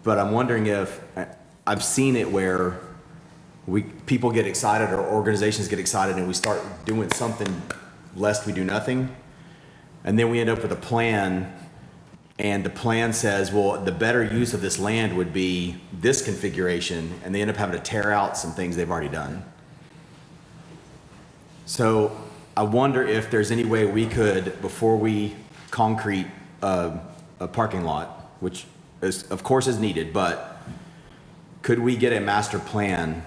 Speaker 2: But I'm wondering if, I've seen it where people get excited or organizations get excited and we start doing something lest we do nothing. And then we end up with a plan, and the plan says, well, the better use of this land would be this configuration, and they end up having to tear out some things they've already done. So I wonder if there's any way we could, before we concrete a parking lot, which is, of course is needed, but could we get a master plan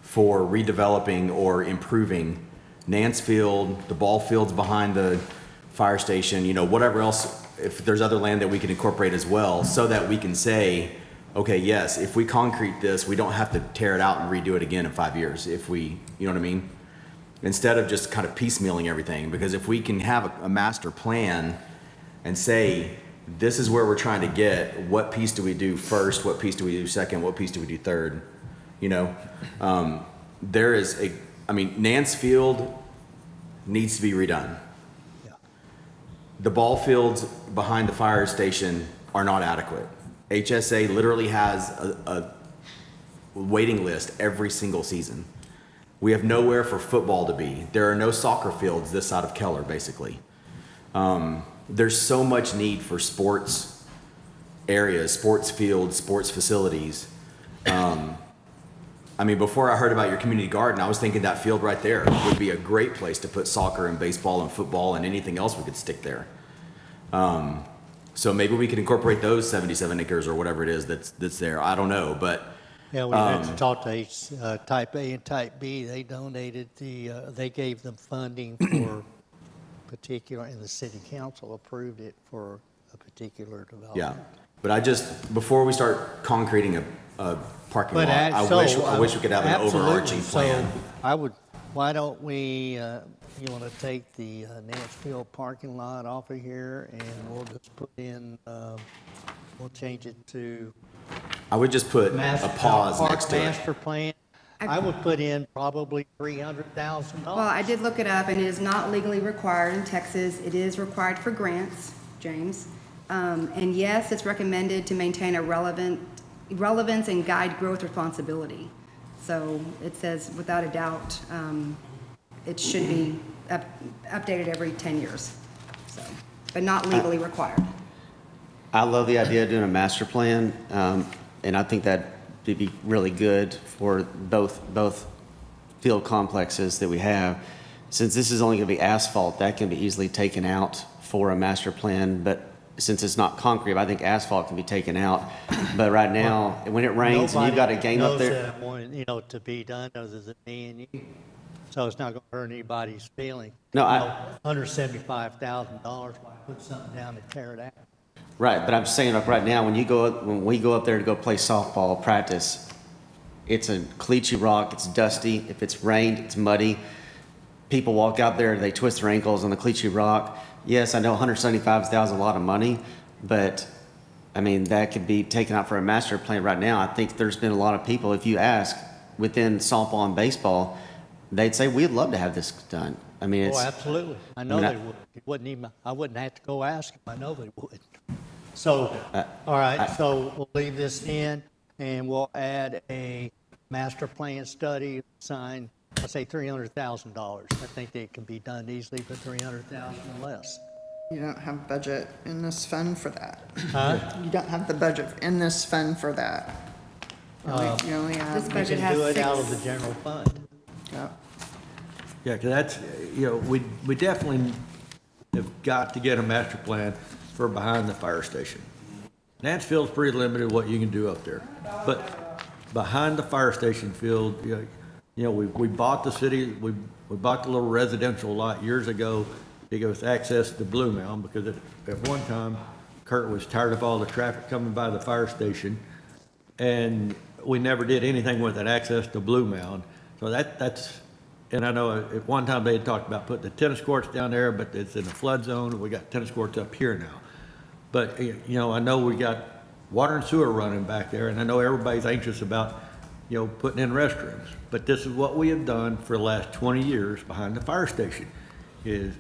Speaker 2: for redeveloping or improving Nance Field, the ball fields behind the fire station, you know, whatever else, if there's other land that we can incorporate as well, so that we can say, okay, yes, if we concrete this, we don't have to tear it out and redo it again in 5 years, if we, you know what I mean? Instead of just kind of piecemealing everything, because if we can have a master plan and say, this is where we're trying to get, what piece do we do first, what piece do we do second, what piece do we do third, you know? There is Nance Field needs to be redone. The ball fields behind the fire station are not adequate. HSA literally has a waiting list every single season. We have nowhere for football to be. There are no soccer fields this side of Keller, basically. There's so much need for sports areas, sports fields, sports facilities. Before I heard about your community garden, I was thinking that field right there would be a great place to put soccer and baseball and football and anything else we could stick there. So maybe we could incorporate those 77 acres or whatever it is that's there. I don't know, but
Speaker 1: Yeah, we had to talk to Type A and Type B. They donated they gave them funding for particular, and the city council approved it for a particular development.
Speaker 2: yeah. But before we start concreting a parking lot, I wish we could have an overarching plan.
Speaker 1: So why don't we, you want to take the Nancefield parking lot off of here, and we'll just put in, we'll change it to
Speaker 2: I would just put a pause
Speaker 1: Park
Speaker 2: next to it.
Speaker 1: Master Plan. I would put in probably $300,000.
Speaker 4: Well, I did look it up, and it is not legally required in Texas. It is required for grants, James. And yes, it's recommended to maintain a relevance and guide growth responsibility. So it says, without a doubt, it should be updated every 10 years, so, but not legally required.
Speaker 8: I love the idea of doing a master plan, and I think that would be really good for both field complexes that we have. Since this is only going to be asphalt, that can be easily taken out for a master plan, but since it's not concrete, I think asphalt can be taken out. But right now, when it rains and you've got a game up there.
Speaker 1: Nobody knows that I want, to be done other than me and you. So it's not going to hurt anybody's feelings.
Speaker 8: No,
Speaker 1: $175,000, why put something down and tear it out?
Speaker 8: Right, but I'm saying like right now, when we go up there to go play softball practice, it's a cliche rock, it's dusty. If it's rained, it's muddy. People walk out there, they twist their ankles on the cliche rock. Yes, I know $175,000 is a lot of money, but that could be taken out for a master plan right now. I think there's been a lot of people, if you ask within softball and baseball, they'd say, we'd love to have this done.
Speaker 1: Oh, absolutely. I know they would. I wouldn't have to go ask them. I know they would. So, all right, so we'll leave this in, and we'll add a master plan study, sign, I'll say $300,000. I think they can be done easily, but $300,000 or less.
Speaker 3: You don't have budget in this fund for that.
Speaker 1: Huh?
Speaker 3: You don't have the budget in this fund for that. You only have.
Speaker 4: This
Speaker 1: We
Speaker 4: budget
Speaker 1: can
Speaker 4: has
Speaker 1: do it out of
Speaker 4: six.
Speaker 1: the general fund.
Speaker 3: Yeah.
Speaker 6: Yeah, because that's, we definitely have got to get a master plan for behind the fire station. Nancefield's pretty limited what you can do up there. But behind the fire station field, we bought the city, we bought the little residential lot years ago to give us access to Blue Mound, because at one time, Kurt was tired of all the traffic coming by the fire station. And we never did anything with that access to Blue Mound. So that's, and I know at one time they had talked about putting the tennis courts down there, but it's in a flood zone, and we got tennis courts up here now. But, you know, I know we got water and sewer running back there, and I know everybody's anxious about, you know, putting in restrooms. But this is what we have done for the last 20 years behind the fire station, is,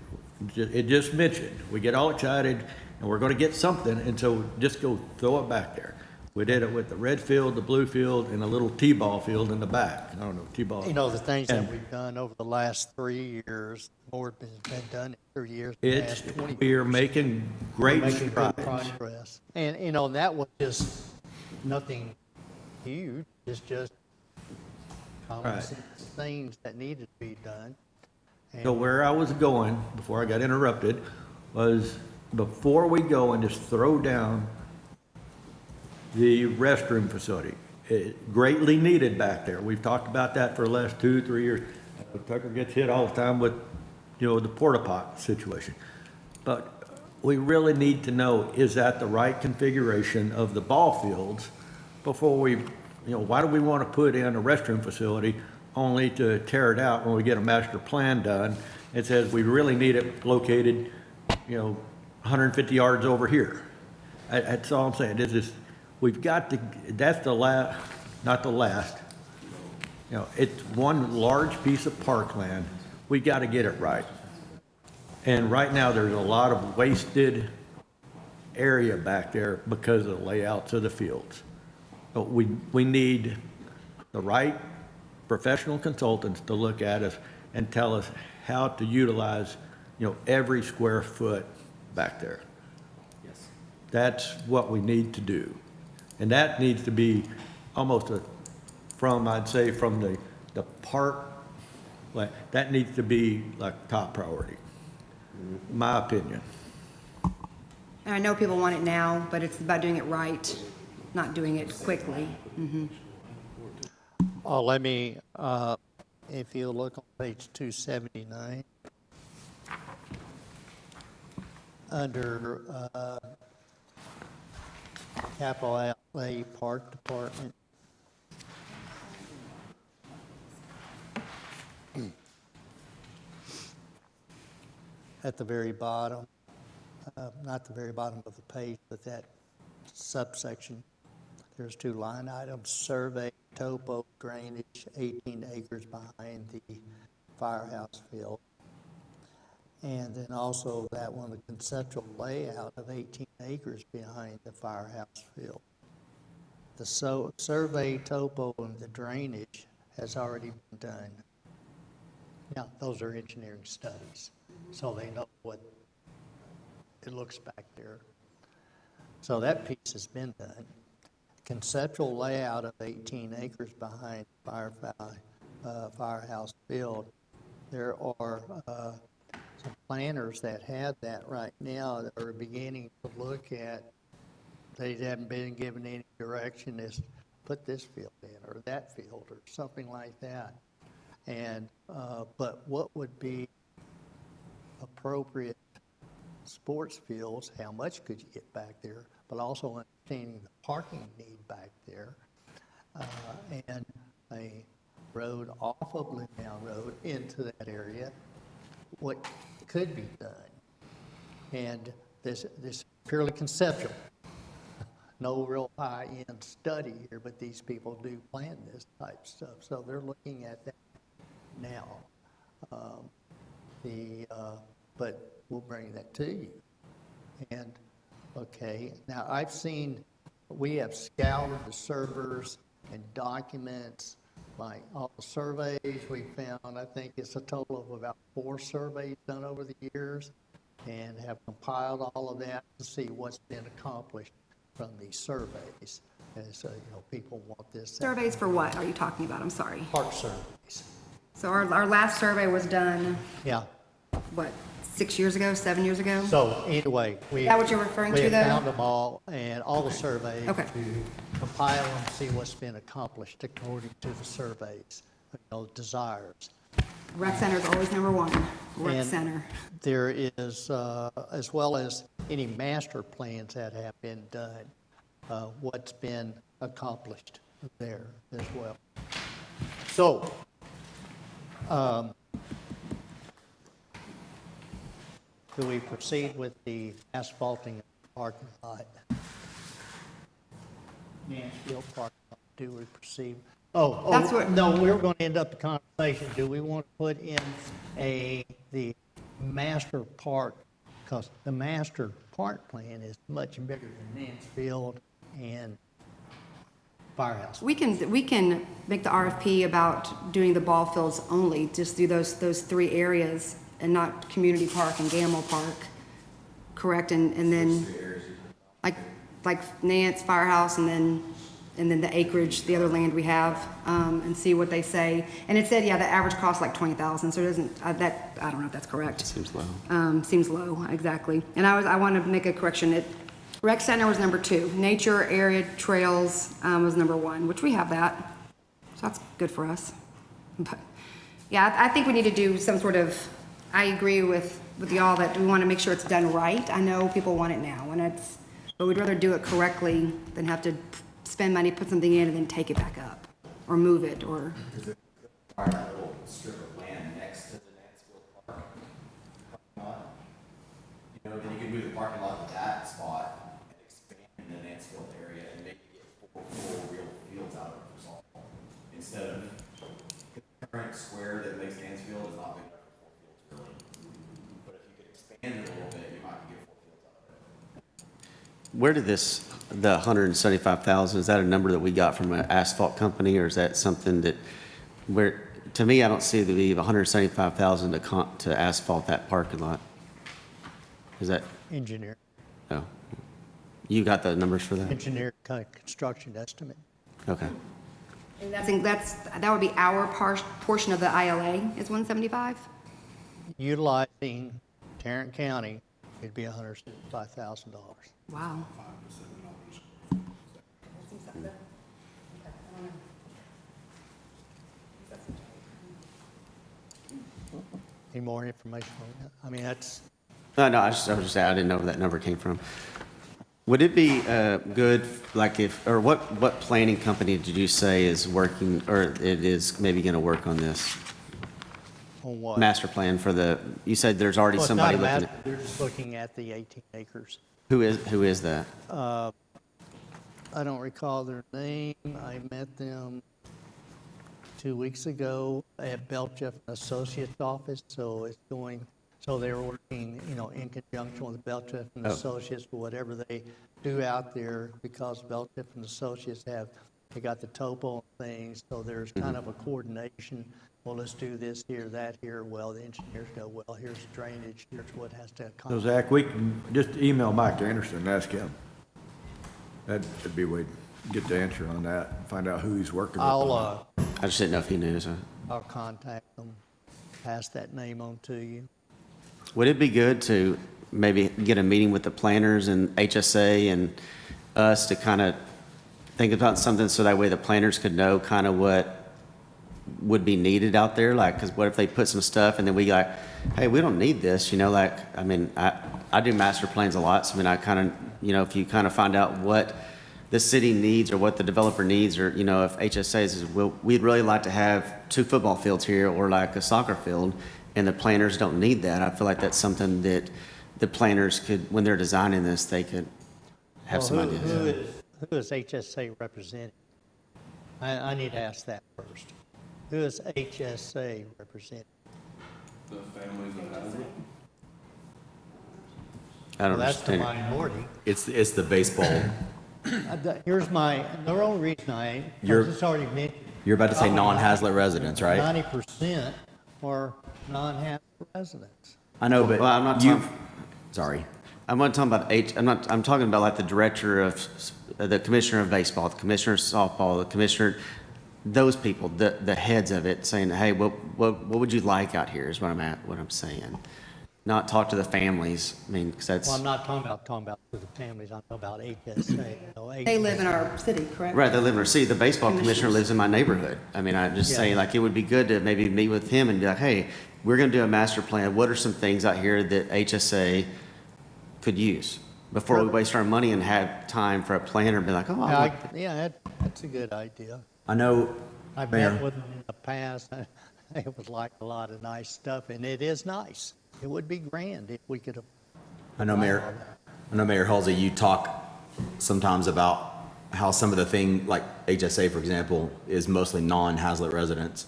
Speaker 6: it just mentioned, we get all excited, and we're gonna get something, and so just go throw it back there. We did it with the red field, the blue field, and a little T-ball field in the back. I don't know, T-ball.
Speaker 1: You know, the things that
Speaker 6: And
Speaker 1: we've done over the last 3 years, more has been done in 3 years. the
Speaker 6: It's,
Speaker 1: last 20
Speaker 6: we are making great
Speaker 1: making good
Speaker 6: strides.
Speaker 1: progress. And, you know, that was just nothing huge, it's just common
Speaker 6: Right.
Speaker 1: sense things that needed to be done.
Speaker 6: So where I was going, before I got interrupted, was before we go and just throw down the restroom facility, it greatly needed back there. We've talked about that for the last 2, 3 years. Tucker gets hit all the time with, you know, the porta pot situation. But we really need to know, is that the right configuration of the ball fields before we, you know, why do we want to put in a restroom facility only to tear it out when we get a master plan done? It says we really need it located, you know, 150 yards over here. That's all I'm saying. This is, we've got to, that's the last, not the last. You know, it's one large piece of parkland. We got to get it right. And right now, there's a lot of wasted area back there because of the layouts of the fields. But we need the right professional consultants to look at us and tell us how to utilize, you know, every square foot back there.
Speaker 8: Yes.
Speaker 6: That's what we need to do. And that needs to be almost I'd say, from the park, like, that needs to be like top priority, my opinion.
Speaker 4: And I know people want it now, but it's about doing it right, not doing it quickly.
Speaker 1: Oh, let me, if you look on page 279, under capital outlay park department. At the very bottom, not the very bottom of the page, but that subsection, there's 2 line items: survey, topo, drainage, 18 acres behind the firehouse field. And then also that one, the conceptual layout of 18 acres behind the firehouse field. The survey, topo, and the drainage has already been done. Yeah, those are engineering studies, so they know what it looks back there. So that piece has been done. Conceptual layout of 18 acres behind firehouse field. There are some planners that have that right now that are beginning to look at. They haven't been given any direction as put this field in or that field or something like that. And but what would be appropriate sports fields? How much could you get back there? But also understanding the parking need back there, and a road off of Blue Mound Road into that area. What could be done? And this purely conceptual. No real high-end study here, but these people do plan this type stuff, so they're looking at that now. But we'll bring that to you. And, okay, now I've seen, we have scoured the servers and documents, like all the surveys we found. I think it's a total of about 4 surveys done over the years, and have compiled all of that to see what's been accomplished from these surveys. And so, you know, people want this.
Speaker 4: Surveys for what are you talking about? I'm sorry.
Speaker 1: Park surveys.
Speaker 4: So our last survey was done,
Speaker 1: Yeah.
Speaker 4: what, 6 years ago, 7 years ago?
Speaker 1: So anyway, we.
Speaker 4: Is that what you're referring to,
Speaker 1: We
Speaker 4: though?
Speaker 1: have found them all, and all the surveys.
Speaker 4: Okay.
Speaker 1: To compile them, see what's been accomplished according to the surveys, you know, desires.
Speaker 4: Rec center's always number one, rec
Speaker 1: And
Speaker 4: center.
Speaker 1: There is, as well as any master plans that have been done, what's been accomplished there as well. So, do we proceed with the asphalting of the parking lot? Mansfield parking lot, do we proceed?
Speaker 4: That's what-
Speaker 1: No, we're going to end up the conversation. Do we want to put in the master park? Because the master park plan is much bigger than Mansfield and Firehouse.
Speaker 4: We can make the RFP about doing the ball fields only, just do those three areas and not Community Park and Gamble Park, correct? And then, like Nance, Firehouse, and then the acreage, the other land we have, and see what they say. And it said, yeah, the average cost like 20,000, so it doesn't, I don't know if that's correct.
Speaker 8: Seems low.
Speaker 4: Seems low, exactly. And I want to make a correction. Rec Center was number 2. Nature, area, trails was number 1, which we have that. So that's good for us. But, yeah, I think we need to do some sort of, I agree with y'all that we want to make sure it's done right. I know people want it now, but we'd rather do it correctly than have to spend money, put something in, and then take it back up, or move it, or.
Speaker 2: Our little strip of land next to the Mansfield Park lot. You know, then you could move the parking lot to that spot and expand in the Mansfield area and maybe get four real fields out of it for softball. Instead of the current square that makes Mansfield is not big enough for 4 fields really. But if you could expand it a little bit, you might get 4 fields out of it.
Speaker 8: Where did the 175,000, is that a number that we got from an asphalt company, or is that something that, to me, I don't see the need of 175,000 to asphalt that parking lot? Is that,
Speaker 1: Engineer
Speaker 8: oh, you got the numbers for that?
Speaker 1: kind of construction estimate.
Speaker 8: Okay.
Speaker 4: And that would be our portion of the ILA is 175?
Speaker 1: Utilizing Tarrant County, it'd be $175,000.
Speaker 4: Wow.
Speaker 1: Any more information on that? I mean, that's,
Speaker 8: No, I was just saying, I didn't know where that number came from. Would it be good, like what planning company did you say is working, or it is maybe going to work on this
Speaker 1: on what?
Speaker 8: master plan you said there's already
Speaker 1: Well, it's
Speaker 8: somebody
Speaker 1: not a
Speaker 8: looking
Speaker 1: master,
Speaker 8: at,
Speaker 1: they're just looking at the 18 acres.
Speaker 8: who is that?
Speaker 1: I don't recall their name. I met them 2 weeks ago at Belcheff and Associates office, so they were working, in conjunction with Belcheff and Associates for whatever they do out there, because Belcheff and Associates they got the topo and things, so there's kind of a coordination. Well, let's do this here, that here. Well, the engineers go, well, here's drainage, here's what has to
Speaker 6: So
Speaker 1: accomplish.
Speaker 6: Zach, we can just email Mike Anderson and ask him. That'd be a way to get the answer on that, and find out who he's working with.
Speaker 1: I'll
Speaker 8: I just didn't know if he knew, so.
Speaker 1: I'll contact them, pass that name on to you.
Speaker 8: Would it be good to maybe get a meeting with the planners and HSA and us to kind of think about something so that way the planners could know kind of what would be needed out there? Like, because what if they put some stuff and then we like, hey, we don't need this, I do master plans a lot, so I kind of, if you kind of find out what the city needs or what the developer needs, or, if HSA says, well, we'd really like to have 2 football fields here or like a soccer field, and the planners don't need that, I feel like that's something that the planners could, when they're designing this, they could have some ideas.
Speaker 1: Who is HSA representing? I need to ask that first. Who is HSA representing?
Speaker 5: The families that has it.
Speaker 8: I don't
Speaker 1: Well, that's the
Speaker 8: understand.
Speaker 1: minority.
Speaker 2: It's the baseball.
Speaker 1: Here's the only reason I,
Speaker 2: You're-
Speaker 1: it's already mentioned,
Speaker 2: You're about to say non-Hazlet residents, right?
Speaker 1: 90% are non-Hazlet residents.
Speaker 2: I know, but
Speaker 8: Well, I'm not
Speaker 2: you've,
Speaker 8: talking-
Speaker 2: sorry.
Speaker 8: I'm not talking about I'm talking about like the director of, the commissioner of baseball, the commissioner of softball, the commissioner, those people, the heads of it, saying, hey, what would you like out here is what I'm saying. Not talk to the families, because that's.
Speaker 1: Well, I'm not talking about the families, I'm talking about HSA.
Speaker 4: They live in our city, correct?
Speaker 8: Right, they live in our city. The baseball commissioner
Speaker 4: Commissioners.
Speaker 8: lives in my neighborhood. I'm just
Speaker 1: Yeah.
Speaker 8: saying, like, it would be good to maybe meet with him and be like, hey, we're gonna do a master plan. What are some things out here that HSA could use? before we waste our money and have time for a planner and be like, oh, I want
Speaker 1: Yeah, that's a good idea.
Speaker 2: I know,
Speaker 1: I've
Speaker 2: Mayor.
Speaker 1: met with them in the past. It was like a lot of nice stuff, and it is nice. It would be grand if we could have.
Speaker 2: I know Mayor Halsey, you talk sometimes about how some of the thing, like HSA, for example, is mostly non-Hazlet residents.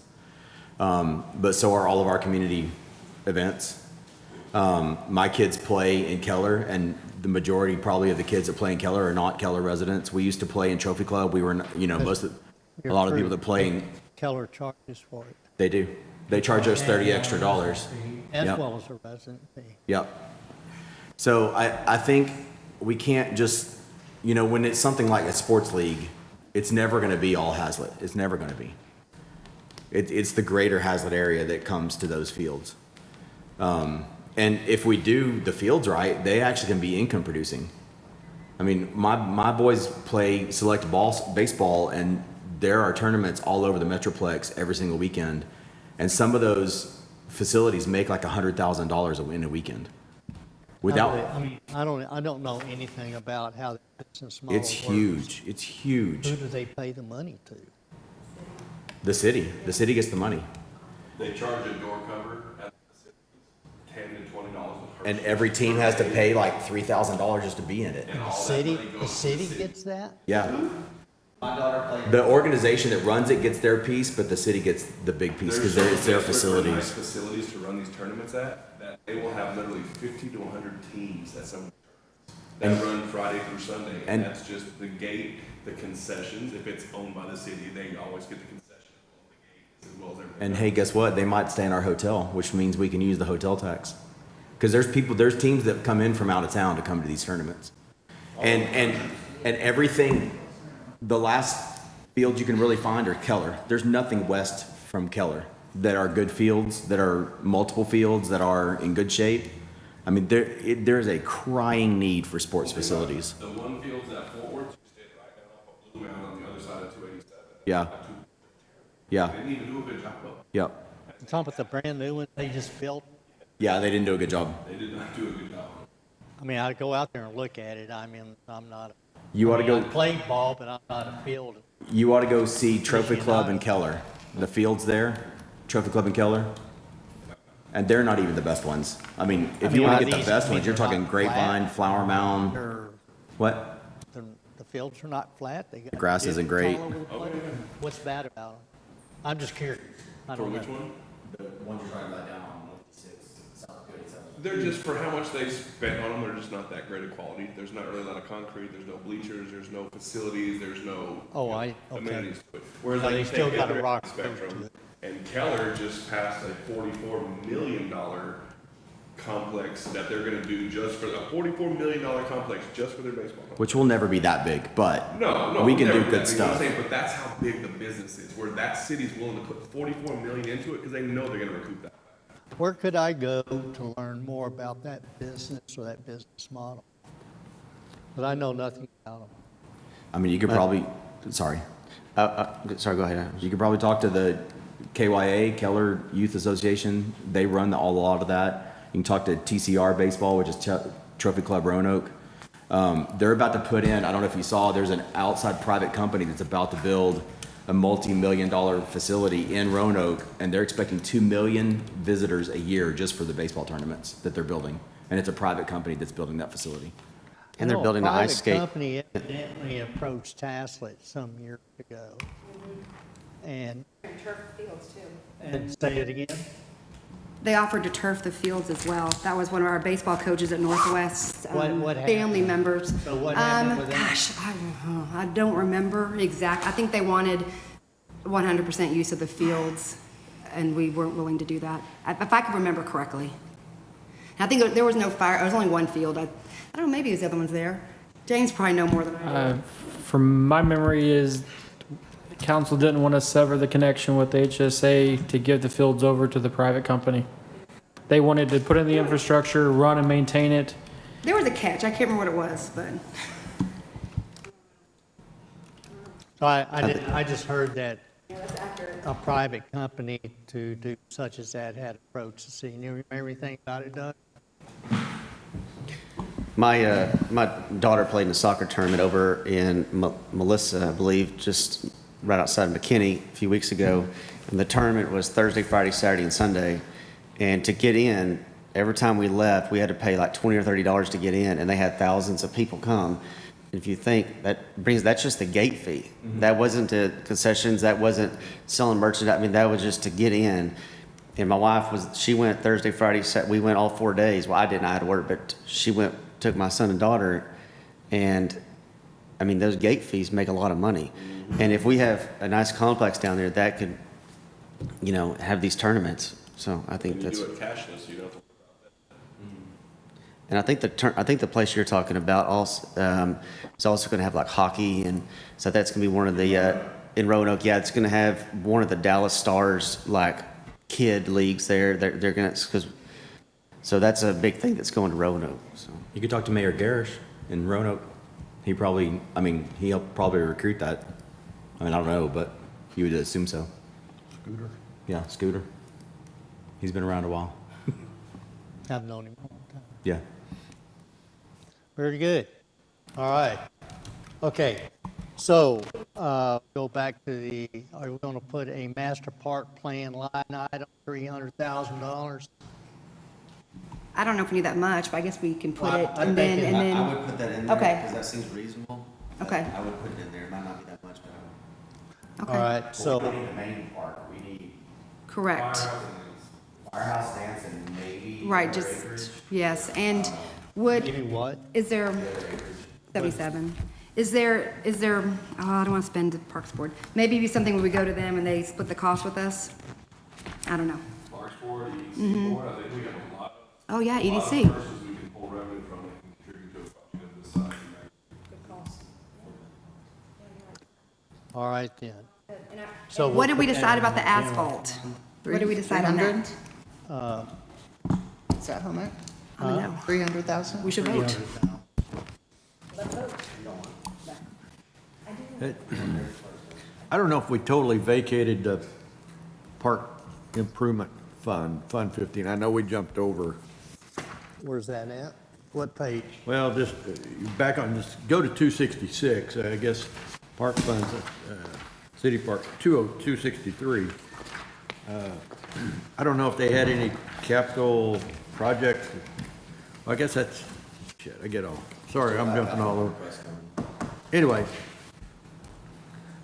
Speaker 2: But so are all of our community events. My kids play in Keller, and the majority probably of the kids that play in Keller are not Keller residents. We used to play in Trophy Club. We were, a lot of the people that play in,
Speaker 1: Keller charges for it,
Speaker 2: they do. They charge us $30 extra.
Speaker 1: as
Speaker 2: Yep.
Speaker 1: well as a resident fee.
Speaker 2: Yep. So I think we can't just, when it's something like a sports league, it's never going to be all Hazlet. It's never going to be. It's the greater Hazlet area that comes to those fields. And if we do the fields right, they actually can be income producing. I mean, my boys play select baseball, and there are tournaments all over the Metroplex every single weekend. And some of those facilities make like $100,000 in a weekend.
Speaker 1: I don't know anything about how the business model
Speaker 2: It's
Speaker 1: works.
Speaker 2: huge. It's huge.
Speaker 1: Who do they pay the money to?
Speaker 2: The city gets the money.
Speaker 5: They charge a door cover at the facilities, $10 to $20 per.
Speaker 2: And every team has to pay like $3,000 just to be in it.
Speaker 5: And all
Speaker 1: The
Speaker 5: that
Speaker 1: city,
Speaker 5: money goes
Speaker 1: the
Speaker 5: to
Speaker 1: city
Speaker 5: city.
Speaker 1: gets that?
Speaker 2: Yeah.
Speaker 8: My daughter played.
Speaker 2: The organization that runs it gets their piece, but the city gets the big piece because it's their
Speaker 5: Nice
Speaker 2: facilities.
Speaker 5: facilities to run these tournaments at, that they will have literally 50 to 100 teams at some that run Friday through Sunday.
Speaker 2: and-
Speaker 5: And that's just the gate, the concessions. If it's owned by the city, they always get the concession as well as everything.
Speaker 2: And hey, guess what? They might stay in our hotel, which means we can use the hotel tax. Because there's teams that come in from out of town to come to these tournaments. And everything, the last fields you can really find are Keller. There's nothing west from Keller that are good fields, that are multiple fields, that are in good shape. I mean, there is a crying need for sports facilities.
Speaker 5: The one field's at Fort Worth, you stayed right down off of Blue Mountain on the other side of 287.
Speaker 2: Yeah. Yeah.
Speaker 5: They didn't even do a good job of it.
Speaker 2: Yep.
Speaker 1: You talking about the brand new one they just built?
Speaker 2: Yeah, they didn't do a good job.
Speaker 5: They did not do a good job.
Speaker 1: I mean, I go out there and look at it. I mean, I'm not.
Speaker 2: You ought to
Speaker 1: I
Speaker 2: go.
Speaker 1: play ball, but I'm not a fielder.
Speaker 2: You ought to go see Trophy Club in Keller. The fields there, Trophy Club in Keller. And they're not even the best ones. I mean, if you want to get the best ones, you're talking Grapevine, Flower Mound.
Speaker 1: They're-
Speaker 2: What?
Speaker 1: The fields are not flat. They got
Speaker 2: The grass isn't great.
Speaker 1: all over the place. What's bad about them? I'm just curious. I
Speaker 5: For
Speaker 1: don't know.
Speaker 5: which one?
Speaker 2: The ones you're talking about down on 56, South Good,
Speaker 5: They're just, for how much they spent on them, they're just not that great a quality. There's not really a lot of concrete, there's no bleachers, there's no facilities, there's no
Speaker 1: Oh, okay.
Speaker 5: amenities to it. Whereas
Speaker 1: So
Speaker 5: like
Speaker 1: they
Speaker 5: you
Speaker 1: still
Speaker 5: take
Speaker 1: got a
Speaker 5: the other
Speaker 1: rock
Speaker 5: spectrum,
Speaker 1: to it.
Speaker 5: and Keller just passed a $44 million complex that they're gonna do just for, a $44 million complex just for their baseball complex.
Speaker 2: which will never be that big, but
Speaker 5: No,
Speaker 2: we can
Speaker 5: never
Speaker 2: do
Speaker 5: that
Speaker 2: good
Speaker 5: big.
Speaker 2: stuff.
Speaker 5: I'm saying, but that's how big the business is, where that city's willing to put $44 million into it because they know they're gonna recoup that.
Speaker 1: Where could I go to learn more about that business or that business model? But I know nothing about them.
Speaker 2: I mean, you could probably, sorry,
Speaker 8: Sorry, go ahead.
Speaker 2: you could probably talk to the KYA, Keller Youth Association. They run a lot of that. You can talk to TCR Baseball, which is Trophy Club Roanoke. They're about to put in, I don't know if you saw, there's an outside private company that's about to build a multi-million-dollar facility in Roanoke, and they're expecting 2 million visitors a year just for the baseball tournaments that they're building. And it's a private company that's building that facility.
Speaker 8: And they're
Speaker 1: I know a
Speaker 8: building the ice skate.
Speaker 1: private company evidently approached Taslet some years ago. And.
Speaker 4: Turf fields too.
Speaker 1: And say it again?
Speaker 4: They offered to turf the fields as well. That was one of our baseball coaches at Northwest,
Speaker 1: What
Speaker 4: family
Speaker 1: happened?
Speaker 4: members.
Speaker 1: So what happened with that?
Speaker 4: Gosh, I don't remember exact. I think they wanted 100% use of the fields, and we weren't willing to do that, if I can remember correctly. I think there was no fire. There was only one field. I don't know. Maybe the other one's there. James probably know more than I do.
Speaker 9: From my memory is council didn't want to sever the connection with HSA to give the fields over to the private company. They wanted to put in the infrastructure, run and maintain it.
Speaker 4: There was a catch. I can't remember what it was, but
Speaker 1: So I just heard that a private company to do such as that had approached the city. You remember anything about it, Doug?
Speaker 8: My daughter played in a soccer tournament over in Melissa, I believe, just right outside of McKinney a few weeks ago. And the tournament was Thursday, Friday, Saturday, and Sunday. And to get in, every time we left, we had to pay like $20 or $30 to get in, and they had thousands of people come. And if you think that's just the gate fee. That wasn't the concessions, that wasn't selling merchandise. I mean, that was just to get in. And my wife she went Thursday, Friday, Saturday. We went all 4 days. Well, I didn't, I had to work, but she took my son and daughter. And I mean, those gate fees make a lot of money. And if we have a nice complex down there, that could, have these tournaments. So I think
Speaker 5: When you
Speaker 8: that's.
Speaker 5: do it cashless, you don't have to worry about that.
Speaker 8: And I think the place you're talking about also is also going to have like hockey, and so that's going to be one of the in Roanoke. Yeah, it's going to have one of the Dallas Stars like kid leagues there. They're going to so that's a big thing that's going to Roanoke. So
Speaker 2: You could talk to Mayor Garish in Roanoke. He'll probably recruit that. I mean, I don't know, but you would assume so.
Speaker 1: Scooter.
Speaker 2: Yeah, Scooter. He's been around a while.
Speaker 1: I've known him a long time.
Speaker 2: Yeah.
Speaker 1: Very good. All right. Okay. So, go back to are we going to put a master park plan line item, $300,000?
Speaker 4: I don't know if we need that much, but I guess we can put
Speaker 1: Well,
Speaker 4: it
Speaker 1: I'm
Speaker 4: and then,
Speaker 1: thinking-
Speaker 4: and then.
Speaker 8: I would put that in there
Speaker 4: Okay.
Speaker 8: because that seems reasonable. but
Speaker 4: Okay.
Speaker 8: I would put it in there. It might not be that much, but
Speaker 1: All right, so,
Speaker 8: we need the main park. We need
Speaker 4: Correct.
Speaker 8: firehouse dance and maybe
Speaker 4: Right, just, yes, and
Speaker 1: give me what?
Speaker 4: is there, 77, is there, I don't want to spend the Parks Board. Maybe it'd be something where we go to them and they split the cost with us? I don't know.
Speaker 5: Parks Board, EDC Board, I think we have a lot of.
Speaker 4: Oh, yeah,
Speaker 5: a lot of
Speaker 4: EDC.
Speaker 5: sources we can pull revenue from that can contribute to a budget of this size.
Speaker 1: All right then. So
Speaker 4: What did we
Speaker 1: we'll put that
Speaker 4: decide
Speaker 1: in
Speaker 4: about the
Speaker 1: general.
Speaker 4: asphalt? What did we decide on
Speaker 3: 300?
Speaker 4: that?
Speaker 3: Is that how much?
Speaker 4: I don't know.
Speaker 3: 300,000?
Speaker 4: We should vote.
Speaker 1: 300,000.
Speaker 6: I don't know if we totally vacated the park improvement fund, Fund 15. I know we jumped over.
Speaker 1: Where's that at? What page?
Speaker 6: Well, just back on this, go to 266, I guess, park funds, city park, 263. I don't know if they had any capital projects. I guess that's, shit, I get all, sorry, I'm jumping all over. Anyway,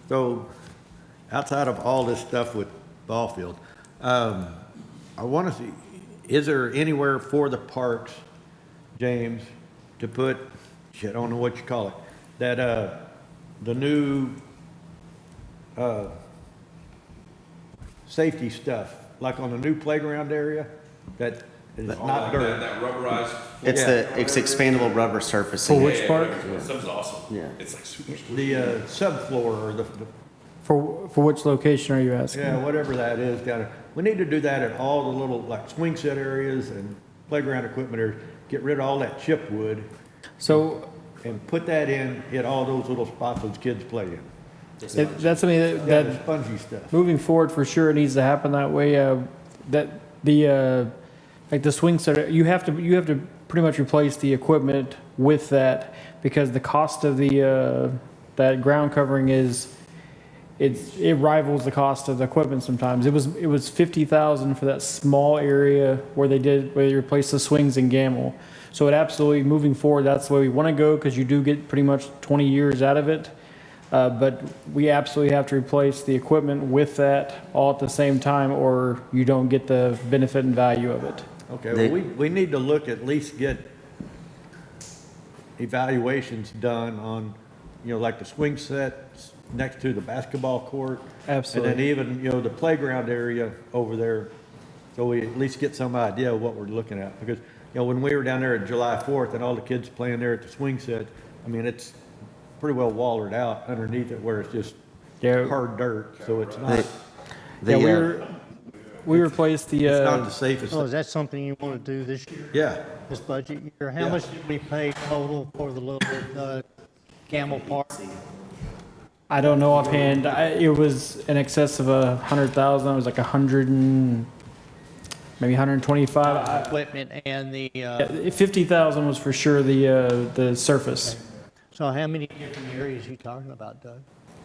Speaker 6: so outside of all this stuff with ball field, I want to see, is there anywhere for the parks, James, to put, shit, I don't know what you call it, that, the new, safety stuff, like on the new playground area, that is not dirt?
Speaker 5: That rubberized.
Speaker 8: It's expandable rubber surfacing.
Speaker 9: For which park?
Speaker 5: Stuff's awesome.
Speaker 8: Yeah.
Speaker 5: It's like super.
Speaker 6: The subfloor or the,
Speaker 9: For which location are you asking?
Speaker 6: yeah, whatever that is down there. We need to do that at all the little, like, swing set areas and playground equipment areas. Get rid of all that chip wood
Speaker 9: So
Speaker 6: and put that in at all those little spots those kids play in.
Speaker 9: that's something
Speaker 6: Yeah, the
Speaker 9: that
Speaker 6: spongy stuff.
Speaker 9: moving forward for sure it needs to happen that way. That the like the swing set, you have to pretty much replace the equipment with that because the cost of the that ground covering it rivals the cost of the equipment sometimes. It was 50,000 for that small area where they replaced the swings in Gamble. So it absolutely, moving forward, that's the way we want to go because you do get pretty much 20 years out of it. But we absolutely have to replace the equipment with that all at the same time or you don't get the benefit and value of it.
Speaker 6: Okay, well, we need to look, at least get evaluations done on, like the swing sets next to the basketball court.
Speaker 9: Absolutely.
Speaker 6: And then even, the playground area over there, so we at least get some idea of what we're looking at. Because, when we were down there at July 4th and all the kids playing there at the swing set, I mean, it's pretty well wallered out underneath it where it's just
Speaker 9: Yeah.
Speaker 6: hard dirt, so it's not,
Speaker 9: We replaced the,
Speaker 6: it's not the safest.
Speaker 1: So is that something you want to do this year,
Speaker 6: Yeah.
Speaker 1: this budget year? How much did we pay total for the little Gamble Park?
Speaker 9: I don't know offhand, it was in excess of 100,000, it was like 100 and, maybe 125.
Speaker 1: Equipment and the,
Speaker 9: 50,000 was for sure the surface.
Speaker 1: so how many different areas you talking about, Doug?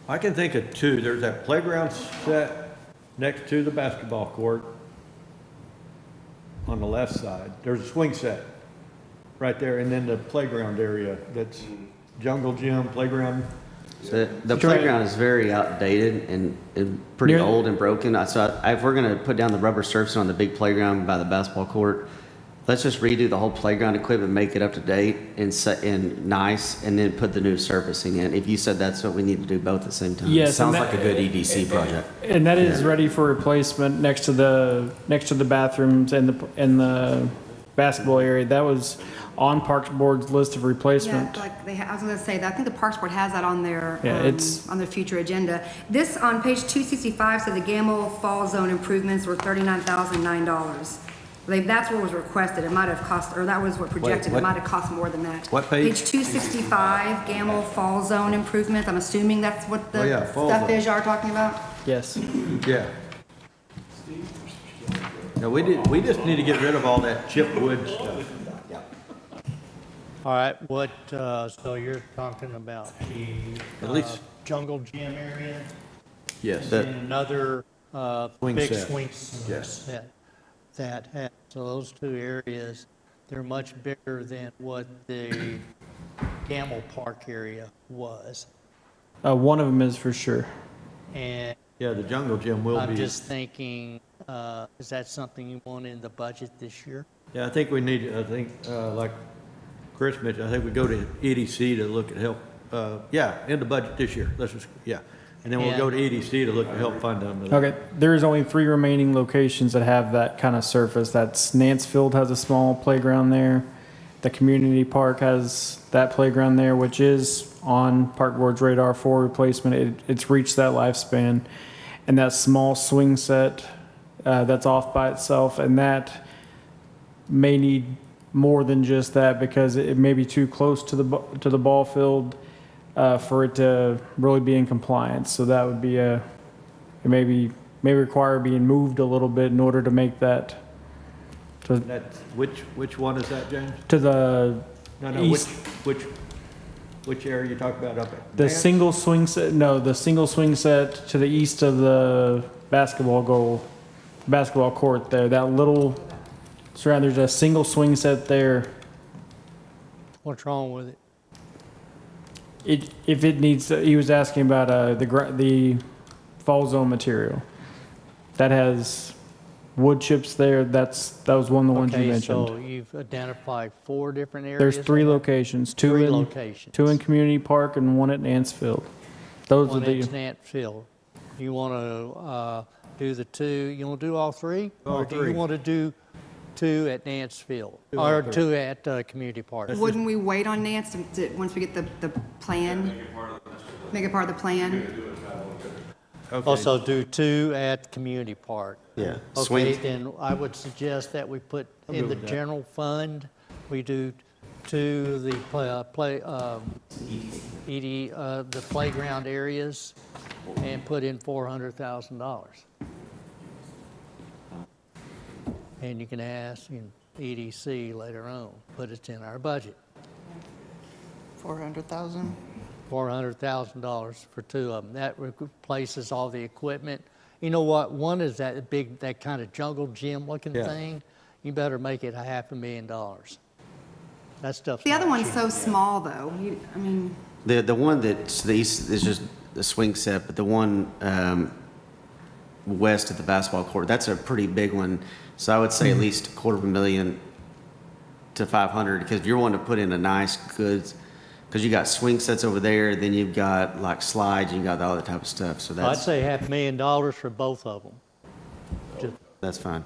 Speaker 6: I can think of two. There's that playground set next to the basketball court on the left side. There's a swing set right there, and then the playground area, that's jungle gym, playground.
Speaker 8: The playground is very outdated and pretty
Speaker 9: Near-
Speaker 8: old and broken. So if we're going to put down the rubber surface on the big playground by the basketball court, let's just redo the whole playground equipment, make it up to date and nice, and then put the new surfacing in. If you said that's what we need to do both at the same time.
Speaker 9: Yes,
Speaker 2: Sounds
Speaker 9: and
Speaker 2: like a good EDC project.
Speaker 9: And that is ready for replacement next to the bathrooms and the basketball area. That was on Parks Board's list of
Speaker 4: Yeah,
Speaker 9: replacement.
Speaker 4: like I was gonna say that, I think the Parks Board has that on their,
Speaker 9: Yeah, it's-
Speaker 4: on their future agenda. This, on page 265, said the Gamble Fall Zone improvements were $39,009. That's what was requested, it might have cost, or that was what projected, it
Speaker 6: what-
Speaker 4: might have cost more than that.
Speaker 6: What page?
Speaker 4: Page 265, Gamble Fall Zone improvement, I'm assuming that's what
Speaker 6: Oh, yeah,
Speaker 4: the
Speaker 6: fall
Speaker 4: stuff
Speaker 6: zone.
Speaker 4: is y'all are talking about?
Speaker 9: Yes.
Speaker 6: Yeah. No, we just need to get rid of all that chip wood stuff.
Speaker 1: All right, what, so you're talking about the
Speaker 6: At least-
Speaker 1: jungle gym area?
Speaker 6: Yes.
Speaker 1: And another
Speaker 6: Swing
Speaker 1: big
Speaker 6: set.
Speaker 1: swing
Speaker 6: Yes.
Speaker 1: set that has, so those two areas, they're much bigger than what the Gamble Park area was.
Speaker 9: One of them is for sure.
Speaker 1: And
Speaker 6: Yeah, the jungle gym will
Speaker 1: I'm
Speaker 6: be.
Speaker 1: just thinking, is that something you want in the budget this year?
Speaker 6: Yeah, I think we need, like Chris mentioned, I think we go to EDC to look at help, in the budget this year, let's just, yeah. And then we'll go to EDC to look at help fund them.
Speaker 9: Okay, there is only 3 remaining locations that have that kind of surface. That's Nancefield has a small playground there. The community park has that playground there, which is on Park Board's radar for replacement. It's reached that lifespan. And that small swing set, that's off by itself, and that may need more than just that because it may be too close to the ball field for it to really be in compliance. So that would be it may require being moved a little bit in order to make that
Speaker 6: That's, which one is that, James?
Speaker 9: to the
Speaker 6: No,
Speaker 9: east.
Speaker 6: which area you talking about up at?
Speaker 9: The
Speaker 6: Nance?
Speaker 9: single swing set, no, the single swing set to the east of the basketball court there. That little surround, there's a single swing set there.
Speaker 1: What's wrong with it?
Speaker 9: If it needs, he was asking about the fall zone material. That has wood chips there. That was one of the ones you
Speaker 1: Okay, so
Speaker 9: mentioned.
Speaker 1: you've identified 4 different areas?
Speaker 9: There's 3
Speaker 1: on that?
Speaker 9: locations,
Speaker 1: 3 locations.
Speaker 9: 2 in Community Park and 1 at Nancefield. Those are
Speaker 1: One at
Speaker 9: the,
Speaker 1: Snapfield. You want to do the 2, you want to do all 3?
Speaker 6: All
Speaker 1: Or do
Speaker 6: 3.
Speaker 1: you want to do 2 at Nancefield?
Speaker 6: Do all
Speaker 1: Or
Speaker 6: 3.
Speaker 1: 2 at Community Park?
Speaker 4: Wouldn't we wait on Nance once we get the plan? Make it part of the plan?
Speaker 1: Also do 2 at Community Park.
Speaker 8: Yeah.
Speaker 1: Okay,
Speaker 8: Swing,
Speaker 1: then I would suggest that we put
Speaker 6: I'm
Speaker 1: in
Speaker 6: good
Speaker 1: the
Speaker 6: with that.
Speaker 1: general fund, we do 2 the the playground areas and put in $400,000. And you can ask in EDC later on, but it's in our budget.
Speaker 3: 400,000?
Speaker 1: $400,000 for 2 of them. That replaces all the equipment. You know what? One is that kind of jungle gym looking
Speaker 6: Yeah.
Speaker 1: thing. You better make it $500,000. That stuff's
Speaker 4: The other
Speaker 1: not
Speaker 4: one's
Speaker 1: cheap.
Speaker 4: so small, though. I mean,
Speaker 8: the one that's the east is just the swing set, but the one west of the basketball court, that's a pretty big one. So I would say at least $250,000 to $500,000, because if you're wanting to put in a nice, good, because you got swing sets over there, then you've got like slides, you got all that type of stuff. So
Speaker 1: I'd
Speaker 8: that's
Speaker 1: say $500,000 for both of them.
Speaker 8: that's fine.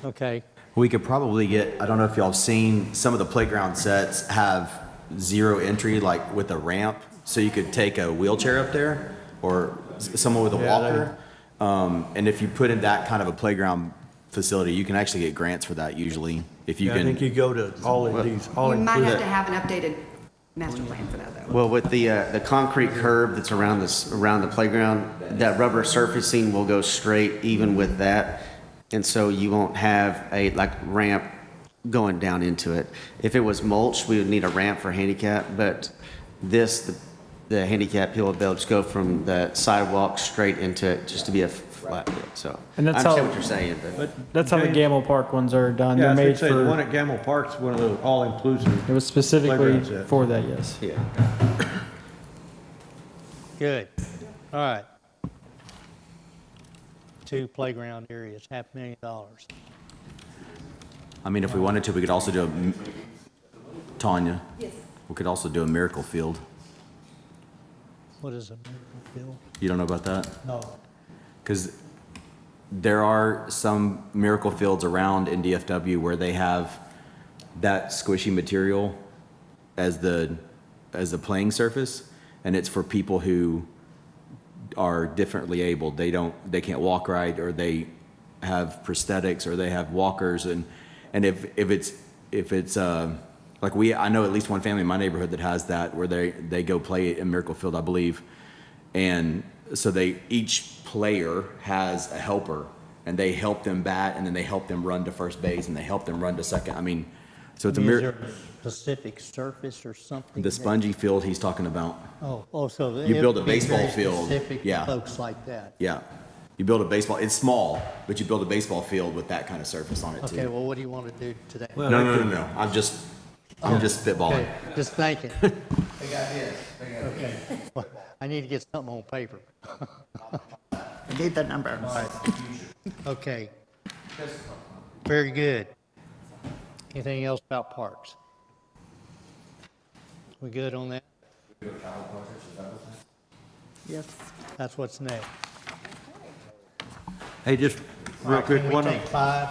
Speaker 1: Okay.
Speaker 2: We could probably get, I don't know if y'all have seen, some of the playground sets have 0 entry, like with a ramp. So you could take a wheelchair up there or someone with a walker. And if you put in that kind of a playground facility, you can actually get grants for that usually. If you
Speaker 6: Yeah, I think
Speaker 2: can,
Speaker 6: you go to all of these, all
Speaker 4: you might have
Speaker 6: include.
Speaker 4: to have an updated master plan for that, though.
Speaker 8: Well, with the concrete curb that's around the playground, that rubber surfacing will go straight even with that. And so you won't have a like ramp going down into it. If it was mulch, we would need a ramp for handicap, but the handicap hill will be able to go from the sidewalk straight into it just to be a flat bit, so.
Speaker 9: And that's
Speaker 8: I understand
Speaker 9: how-
Speaker 8: what you're saying, but.
Speaker 9: That's how the
Speaker 6: James-
Speaker 9: Gamble Park ones are done.
Speaker 6: Yeah, I
Speaker 9: They're
Speaker 6: was gonna
Speaker 9: made
Speaker 6: say, the one
Speaker 9: for,
Speaker 6: at Gamble Park's one of those all-inclusive.
Speaker 9: it was specifically
Speaker 6: Playground set.
Speaker 9: for that, yes.
Speaker 8: Yeah.
Speaker 1: Good. All right. 2 playground areas, $500,000.
Speaker 2: I mean, if we wanted to, we could also do Tanya? Yes. We could also do a miracle field.
Speaker 1: What is a miracle field?
Speaker 2: You don't know about that?
Speaker 1: No.
Speaker 2: Because there are some miracle fields around in DFW where they have that squishy material as the playing surface, and it's for people who are differently abled. They can't walk right, or they have prosthetics, or they have walkers, and if it's like I know at least one family in my neighborhood that has that, where they go play in Miracle Field, I believe, and so each player has a helper, and they help them bat, and then they help them run to first base, and they help them run to second. I mean, so it's a
Speaker 1: Is
Speaker 2: miracle.
Speaker 1: there a specific surface or something?
Speaker 2: The
Speaker 1: that-
Speaker 2: spongy field he's talking about.
Speaker 1: So.
Speaker 2: You build a
Speaker 1: it would be
Speaker 2: baseball
Speaker 1: very
Speaker 2: field,
Speaker 1: Specific
Speaker 2: yeah.
Speaker 1: to folks like that.
Speaker 2: Yeah. You build a baseball, it's small, but you build a baseball field with that kind of surface on it too.
Speaker 1: Okay, well, what do you want to do today?
Speaker 2: No. I'm just spitballing.
Speaker 1: Okay, just thinking. They got his. Okay. Well, I need to get something on paper.
Speaker 3: I need the number.
Speaker 1: Okay. Very good. Anything else about parks? We good on that?
Speaker 3: Yes.
Speaker 1: That's what's next.
Speaker 6: Hey, just
Speaker 1: All
Speaker 6: real
Speaker 1: right,
Speaker 6: quick,
Speaker 1: can we
Speaker 6: one,
Speaker 1: take 5?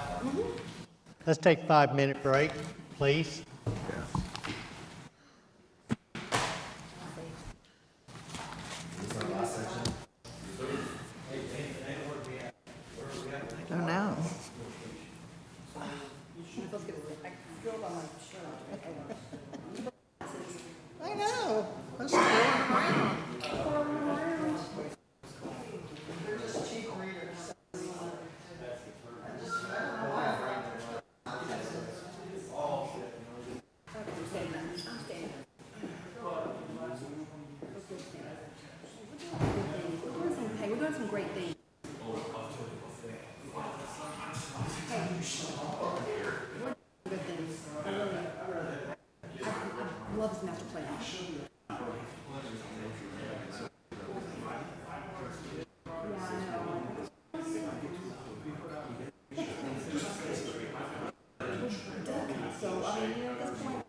Speaker 1: Let's take 5-minute break, please.
Speaker 3: I don't know. I know. Let's throw them around.
Speaker 4: Hey, we're doing some great things. I love this master plan. So, I mean, at this point,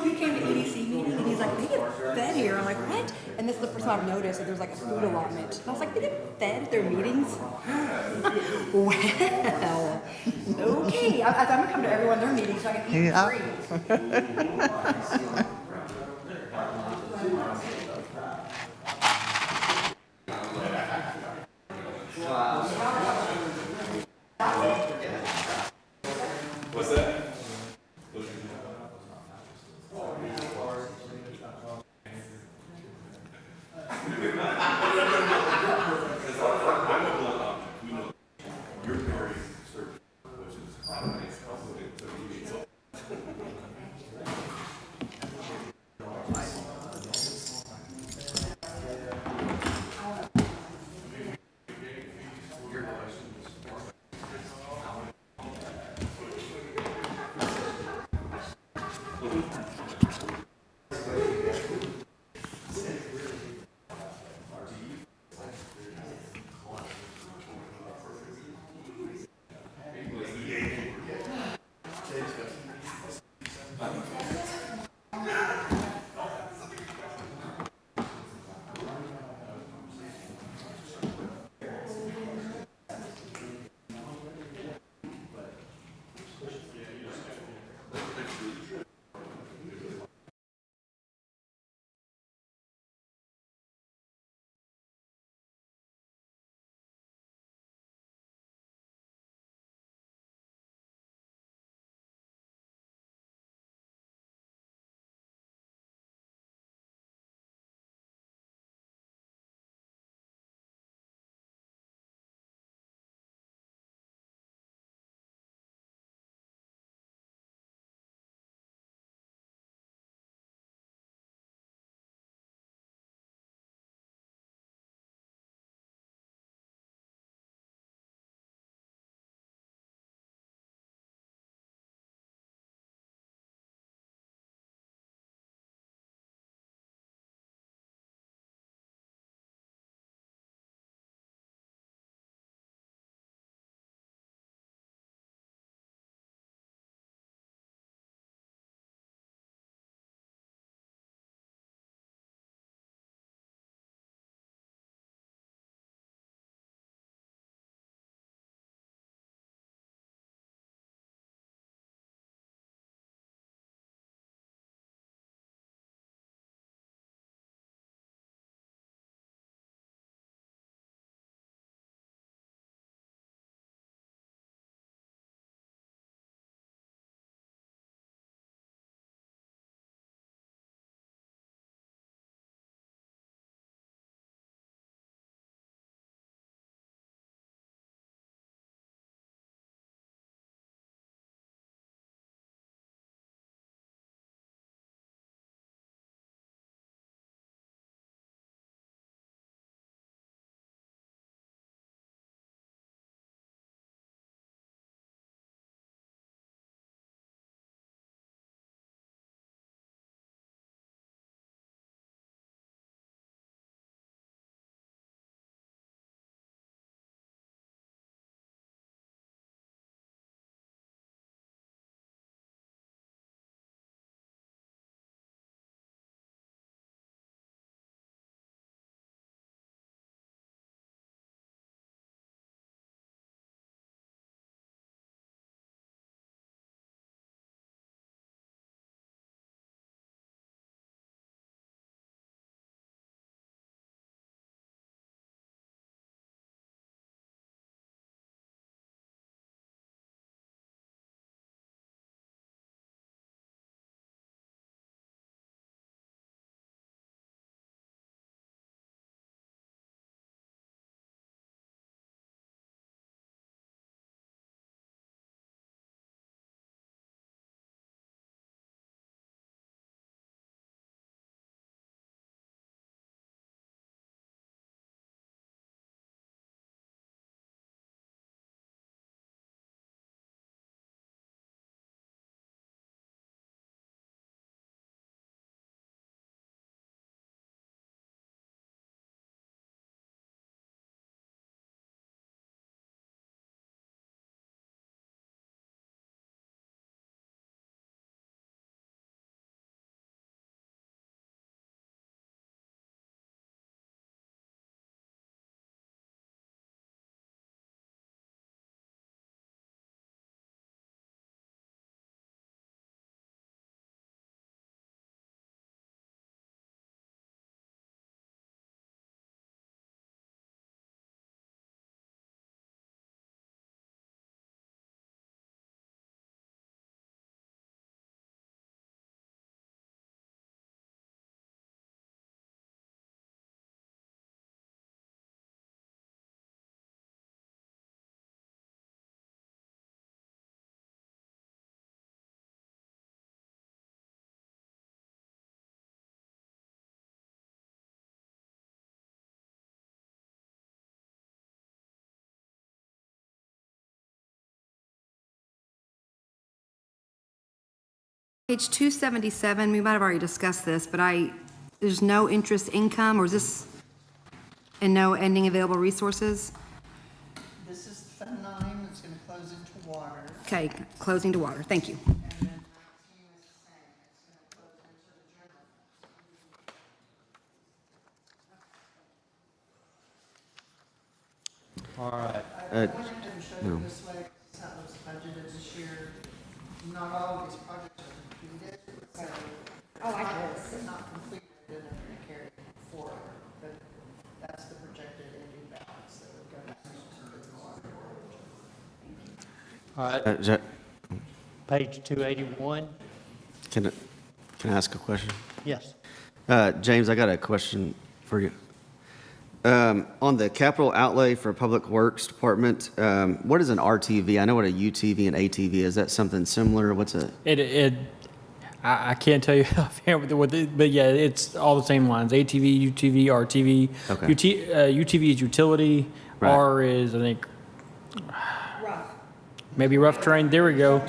Speaker 4: he came to EDC meeting and he's like, they get fed here. I'm like, what? And this is the first time I've noticed that there's like a food allotment. And I was like, they get fed at their meetings? Wow. Okay. I'm gonna come to every one of their meetings so I can eat
Speaker 3: Yeah.
Speaker 4: free.
Speaker 5: Your question.
Speaker 4: Page 277, we might have already discussed this, but there's no interest income, or is this, and no ending available resources?
Speaker 3: This is Fund 9 that's going to close into water.
Speaker 4: Okay, closing to water, thank you.
Speaker 3: And then 19 is the same. It's going to close into the general.
Speaker 1: All right.
Speaker 3: I wanted to show you this way, because that was budgeted this year. Not all of these projects are completed, so. Oh, I guess. They're not completed, and they're going to carry forward, but that's the projected ending balance that would go into the water.
Speaker 1: All right,
Speaker 8: Is that,
Speaker 1: page 281.
Speaker 8: can I ask a question?
Speaker 1: Yes.
Speaker 8: James, I got a question for you. On the capital outlay for Public Works Department, what is an RTV? I know what a UTV and ATV is. Is that something similar? What's a?
Speaker 9: I can't tell you offhand what but yeah, it's all the same lines. ATV, UTV, RTV.
Speaker 8: Okay.
Speaker 9: UTV is utility.
Speaker 8: Right.
Speaker 9: R is, I think, maybe rough terrain. There we go.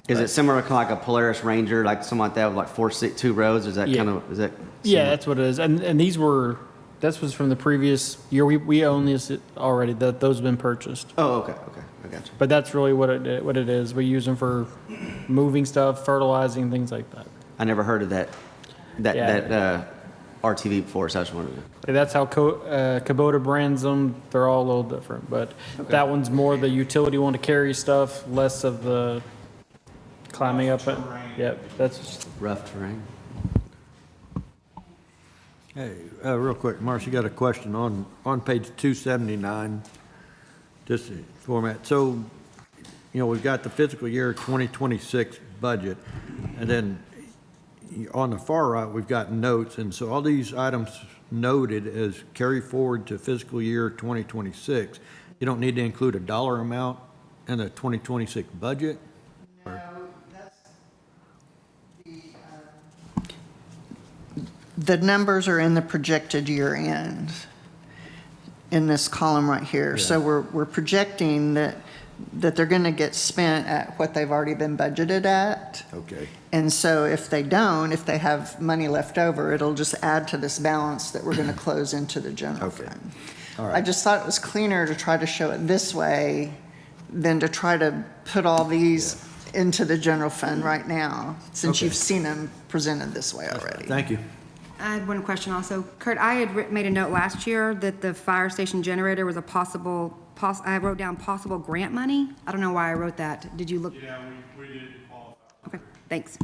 Speaker 8: Is it similar to like a Polaris Ranger, like something like that with like two rows? Is that
Speaker 9: Yeah.
Speaker 8: kind of, is that?
Speaker 9: Yeah,
Speaker 8: similar?
Speaker 9: that's what it is. And these were, this was from the previous year. We own this already. Those have been purchased.
Speaker 8: Oh, okay, I got you.
Speaker 9: But that's really what it is. We use them for moving stuff, fertilizing, things like that.
Speaker 8: I never heard of that
Speaker 9: Yeah.
Speaker 8: RTV before, so I just wanted to.
Speaker 9: That's how Kubota brands them. They're all a little different, but that one's more the utility one to carry stuff, less of the climbing up it. Yep, that's
Speaker 8: Rough terrain.
Speaker 6: Hey, real quick, Marcia, got a question on page 279, just the format. So, we've got the fiscal year 2026 budget, and then on the far right, we've got notes, and so all these items noted as carry forward to fiscal year 2026. You don't need to include a dollar amount in the 2026 budget?
Speaker 3: No, that's the numbers are in the projected year end in this column right here. So we're projecting that they're going to get spent at what they've already been budgeted at.
Speaker 6: Okay.
Speaker 3: And so if they don't, if they have money left over, it'll just add to this balance that we're going to close into the general
Speaker 6: Okay.
Speaker 3: fund.
Speaker 6: All right.
Speaker 3: I just thought it was cleaner to try to show it this way than to try to put all these into the general fund right now, since
Speaker 6: Okay.
Speaker 3: you've seen them presented this way already.
Speaker 6: Thank you.
Speaker 4: I had one question also. Kurt, I had made a note last year that the fire station generator was a possible, I wrote down possible grant money. I don't know why I wrote that. Did you look?
Speaker 7: Yeah, we did qualify.
Speaker 4: Okay, thanks.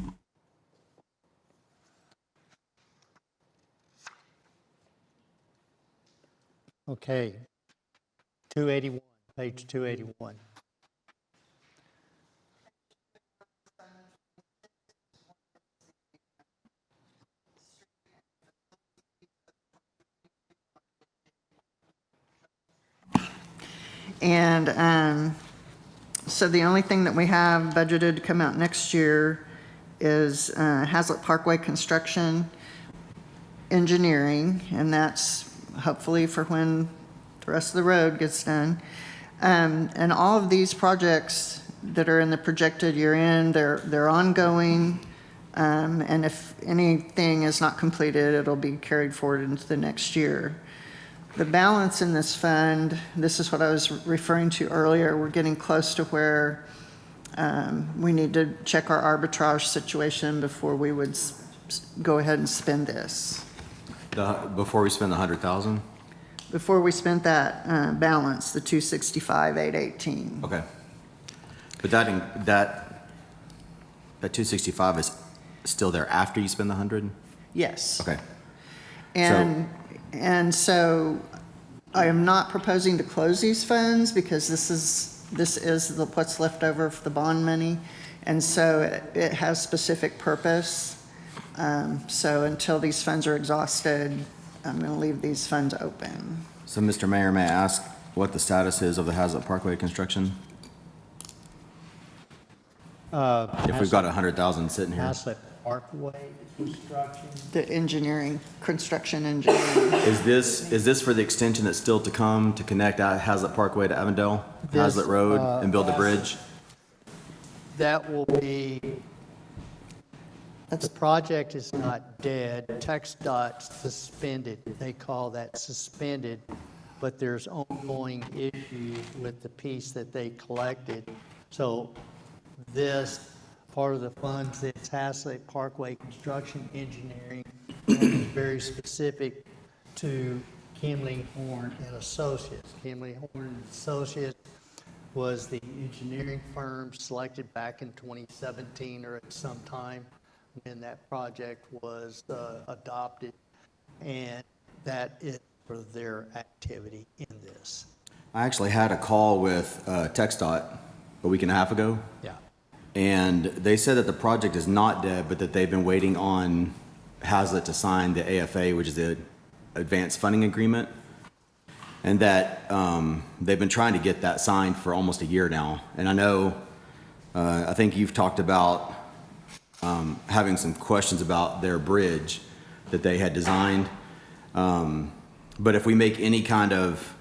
Speaker 1: Okay. 281, page 281.
Speaker 3: And so the only thing that we have budgeted to come out next year is Hazlet Parkway construction, engineering, and that's hopefully for when the rest of the road gets done. And all of these projects that are in the projected year end, they're ongoing. And if anything is not completed, it'll be carried forward into the next year. The balance in this fund, this is what I was referring to earlier, we're getting close to where we need to check our arbitrage situation before we would go ahead and spend this.
Speaker 2: Before we spend the 100,000?
Speaker 3: Before we spent that balance, the 265,818.
Speaker 2: Okay. But that 265 is still there after you spend the 100?
Speaker 3: Yes.
Speaker 2: Okay.
Speaker 3: And so I am not proposing to close these funds because this is what's left over for the bond money. And so it has specific purpose. So until these funds are exhausted, I'm going to leave these funds open.
Speaker 2: So, Mr. Mayor, may I ask what the status is of the Hazlet Parkway construction? If we've got 100,000 sitting here.
Speaker 1: Hazlet Parkway construction.
Speaker 3: The engineering, construction engineering.
Speaker 2: Is this for the extension that's still to come to connect Hazlet Parkway to Avondale,
Speaker 1: This,
Speaker 2: Hazlet Road, and build the bridge?
Speaker 1: That will be The project is not dead. TxDOT suspended. They call that suspended, but there's ongoing issues with the piece that they collected. So this, part of the funds, it's Haslett Parkway Construction Engineering, and it's very specific to Kimley Horn and Associates. Kimley Horn and Associates was the engineering firm selected back in 2017 or at some time when that project was adopted, and that is for their activity in this.
Speaker 2: I actually had a call with TxDOT a week and a half ago,
Speaker 1: Yeah.
Speaker 2: and they said that the project is not dead, but that they've been waiting on Haslett to sign the AFA, which is the Advanced Funding Agreement, and that they've been trying to get that signed for almost a year now. And I know, I think you've talked about having some questions about their bridge that they had designed. But if we make any kind of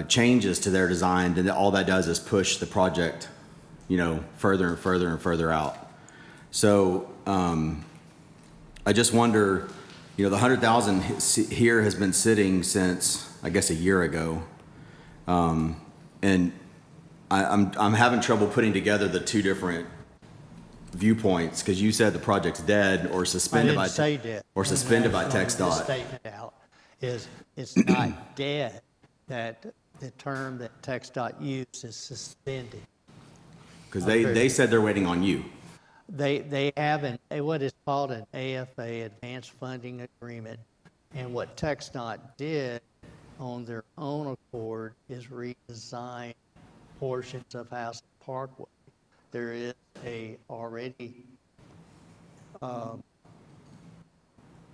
Speaker 2: changes to their design, then all that does is push the project, further and further and further out. So I just wonder, the 100,000 here has been sitting since, I guess, a year ago. And I'm having trouble putting together the two different viewpoints, because you said the project's dead or suspended by
Speaker 1: I didn't say dead.
Speaker 2: or suspended by
Speaker 1: The
Speaker 2: TxDOT.
Speaker 1: statement out is it's not dead, that the term that TxDOT used is suspended.
Speaker 2: Because they said they're waiting on you.
Speaker 1: They have what is called an AFA, Advanced Funding Agreement, and what TxDOT did on their own accord is redesign portions of Haslett Parkway. There is a already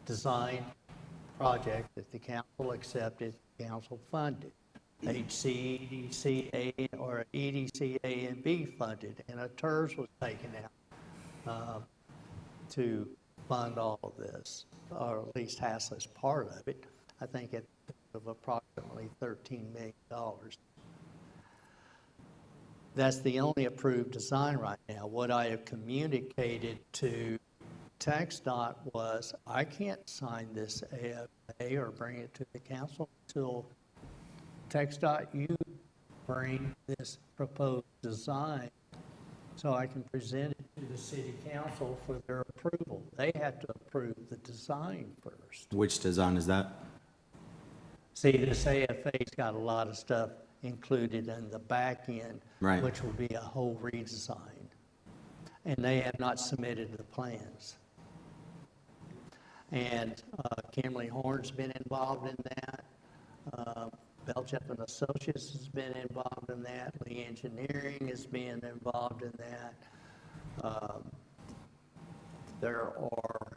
Speaker 1: designed project that the council accepted, council funded. HC, EDCA, or EDCA and B funded, and a TERS was taken out to fund all of this, or at least Haslett's part of it. I think it's of approximately $13 million. That's the only approved design right now. What I have communicated to TxDOT was, I can't sign this AFA or bring it to the council until TxDOT, you bring this proposed design so I can present it to the city council for their approval. They have to approve the design first.
Speaker 2: Which design is that?
Speaker 1: See, this AFA's got a lot of stuff included in the back end,
Speaker 2: Right.
Speaker 1: which will be a whole redesign. And they have not submitted the plans. And Kimley Horn's been involved in that. Belchep and Associates has been involved in that. Lee Engineering is being involved in that. There are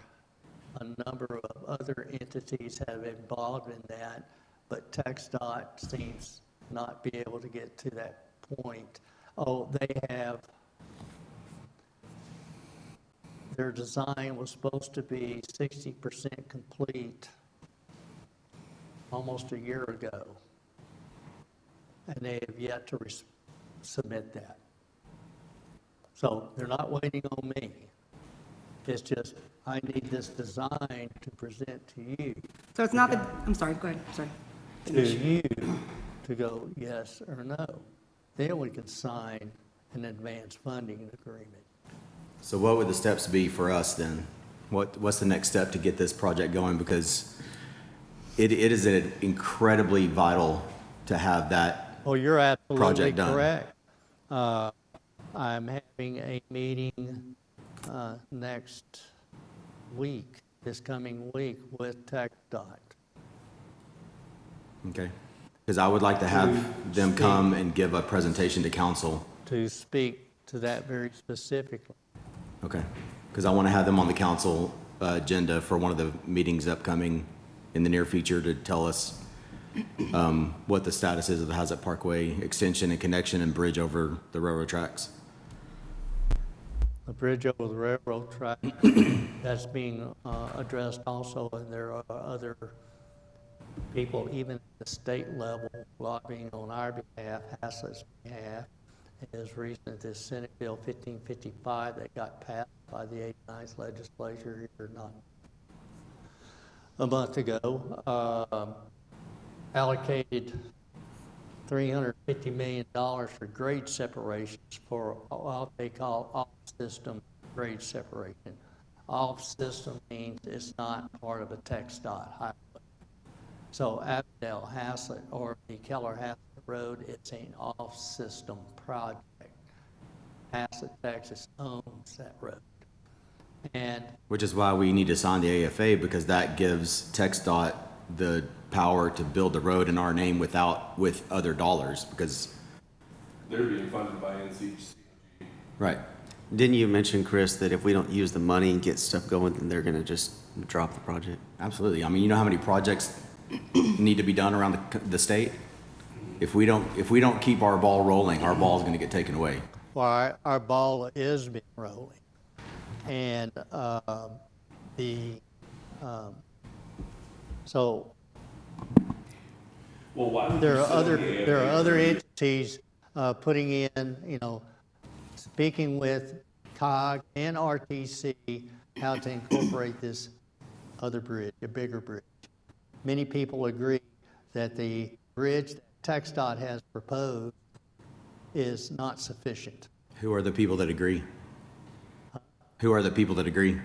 Speaker 1: a number of other entities have been involved in that, but TxDOT seems not be able to get to that point. Oh, they have, their design was supposed to be 60% complete almost a year ago, and they have yet to submit that. So they're not waiting on me. It's just, I need this design to present to you,
Speaker 4: So it's not the, I'm sorry, go ahead, sorry.
Speaker 1: to you to go yes or no. Then we can sign an advanced funding agreement.
Speaker 2: So what would the steps be for us then? What's the next step to get this project going? Because it is incredibly vital to have that.
Speaker 1: Oh, you're absolutely
Speaker 2: Project done.
Speaker 1: correct. I'm having a meeting next week, this coming week, with TxDOT.
Speaker 2: Okay. Because I would like to have them come and give a presentation to council.
Speaker 1: To speak to that very specifically.
Speaker 2: Okay. Because I want to have them on the council agenda for one of the meetings upcoming in the near future to tell us what the status is of the Haslett Parkway extension and connection and bridge over the railroad tracks.
Speaker 1: The bridge over the railroad track, that's being addressed also, and there are other people, even at the state level, lobbying on our behalf, Haslett's behalf, as recent as Senate Bill 1555 that got passed by the 89th legislature here not a month ago, allocated $350 million for grade separations for what they call off-system grade separation. Off-system means it's not part of a TxDOT highway. So Avondale Haslett or the Keller Haslett Road, it's an off-system project. Haslett, Texas owns that road. And
Speaker 2: Which is why we need to sign the AFA, because that gives TxDOT the power to build the road in our name with other dollars, because.
Speaker 5: They're being funded by NCC.
Speaker 2: Right.
Speaker 8: Didn't you mention, Chris, that if we don't use the money and get stuff going, then they're gonna just drop the project?
Speaker 2: Absolutely. I mean, you know how many projects need to be done around the state? If we don't keep our ball rolling, our ball's gonna get taken away.
Speaker 1: well, our ball is been rolling. And so
Speaker 5: Well, why would
Speaker 1: there
Speaker 5: you
Speaker 1: are
Speaker 5: sit on
Speaker 1: other
Speaker 5: the
Speaker 1: there are
Speaker 5: AFA
Speaker 1: other
Speaker 5: for-
Speaker 1: entities putting in, speaking with COG and RTC how to incorporate this other bridge, a bigger bridge. Many people agree that the bridge that TxDOT has proposed is not sufficient.
Speaker 2: Who are the people that agree? Who are the people that agree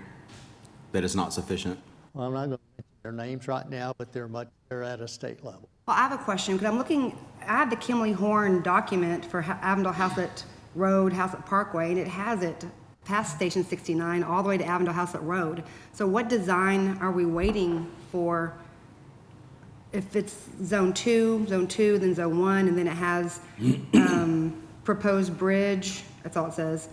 Speaker 2: that it's not sufficient?
Speaker 1: Well, I'm not going to mention their names right now, but they're at a state level.
Speaker 4: Well, I have a question, because I'm looking, I have the Kimley Horn document for Avondale Haslett Road, Haslett Parkway, and it has it past Station 69 all the way to Avondale Haslett Road. So what design are we waiting for? If it's zone 2, then zone 1, and then it has proposed bridge, that's all it says.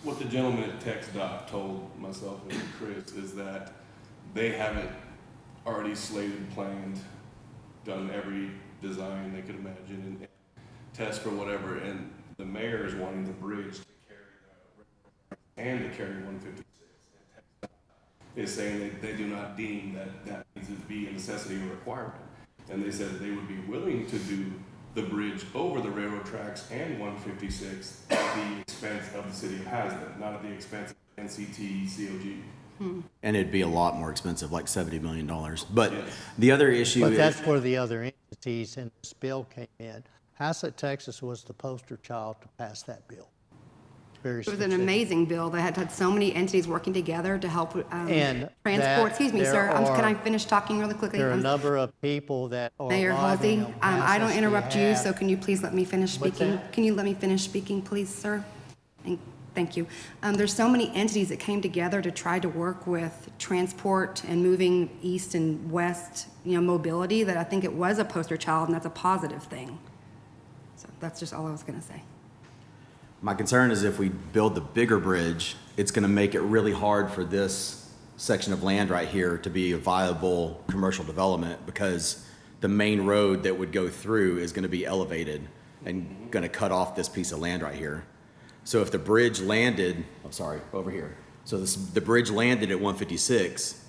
Speaker 5: What the gentleman at TxDOT told myself and Chris is that they have it already slated, planned, done every design they could imagine and test for whatever, and the mayor is wanting the bridge to carry and to carry 156. And TxDOT is saying that they do not deem that needs to be a necessity or requirement. And they said that they would be willing to do the bridge over the railroad tracks and 156 at the expense of the city of Hazlet, not at the expense of NCT, COG.
Speaker 2: And it'd be a lot more expensive, like $70 million. But the other issue
Speaker 1: But
Speaker 2: is.
Speaker 1: that's where the other entities in this bill came in. Haslett, Texas was the poster child to pass that bill. Very
Speaker 4: It was an
Speaker 1: specific.
Speaker 4: amazing bill that had so many entities working together to help
Speaker 1: And
Speaker 4: transport.
Speaker 1: that
Speaker 4: Excuse me,
Speaker 1: there
Speaker 4: sir, can I
Speaker 1: are-
Speaker 4: finish talking really quickly?
Speaker 1: There are a number of people that are
Speaker 4: Mayor
Speaker 1: lobbying
Speaker 4: Halsey,
Speaker 1: on
Speaker 4: I don't
Speaker 1: Haslett
Speaker 4: interrupt you,
Speaker 1: behalf.
Speaker 4: so can you please let me finish
Speaker 1: What's
Speaker 4: speaking?
Speaker 1: that?
Speaker 4: Can you let me finish speaking, please, sir? Thank you. There's so many entities that came together to try to work with transport and moving east and west, mobility, that I think it was a poster child, and that's a positive thing. So that's just all I was gonna say.
Speaker 2: My concern is if we build the bigger bridge, it's gonna make it really hard for this section of land right here to be a viable commercial development, because the main road that would go through is gonna be elevated and gonna cut off this piece of land right here. So if the bridge landed, over here. So the bridge landed at 156,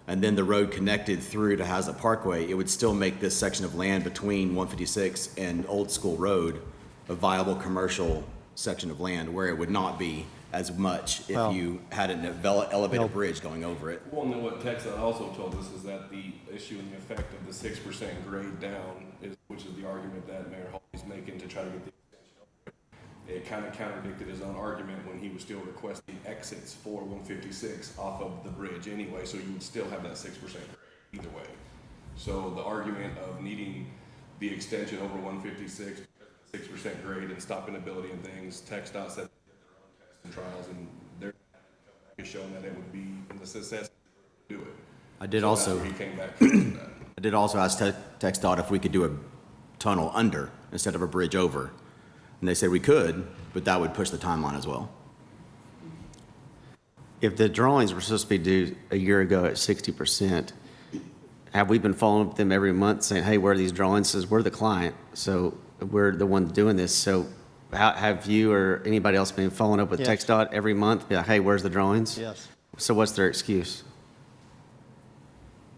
Speaker 2: and then the road connected through to Haslett Parkway, it would still make this section of land between 156 and Old School Road a viable commercial section of land, where it would not be as much if
Speaker 1: Well,
Speaker 2: you had an elevated bridge going over it.
Speaker 5: Well, and then what TxDOT also told us is that the issue and the effect of the 6% grade down which is the argument that Mayor Hawley's making to try to get the extension over it. It kind of contradicted his own argument when he was still requesting exits for 156 off of the bridge anyway, so you would still have that 6% grade either way. So the argument of needing the extension over 156, 6% grade and stopping ability and things, TxDOT said they did their own tests and trials, and they're showing that it would be a necessity to do it.
Speaker 2: I did
Speaker 5: So
Speaker 2: also-
Speaker 5: that's where he came back to that.
Speaker 2: I did also ask TxDOT if we could do a tunnel under instead of a bridge over. And they said we could, but that would push the timeline as well.
Speaker 8: If the drawings were supposed to be due a year ago at 60%, have we been following up with them every month saying, hey, where are these drawings? Says, we're the client, so we're the ones doing this. So how, have you or anybody else been following up with
Speaker 1: Yes.
Speaker 8: TxDOT every month? Be like, hey, where's the drawings?
Speaker 1: Yes.
Speaker 8: So what's their excuse?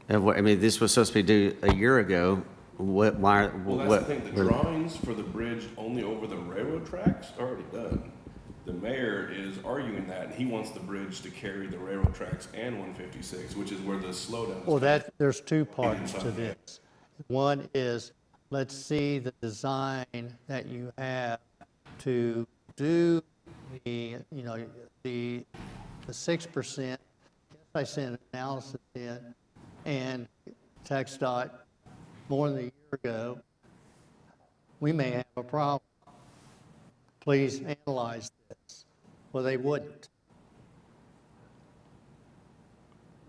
Speaker 8: I mean, this was supposed to be due a year ago. What, why,
Speaker 5: Well, that's
Speaker 8: what?
Speaker 5: the thing, the drawings for the bridge only over the railroad tracks are already done. The mayor is arguing that, and he wants the bridge to carry the railroad tracks and 156, which is where the slowdown is.
Speaker 1: Well, there's two parts to this. One is, let's see the design that you have to do the, you know, the 6%. Yes, I sent an analysis in, and TxDOT, more than a year ago, we may have a problem. Please analyze this. Well, they wouldn't.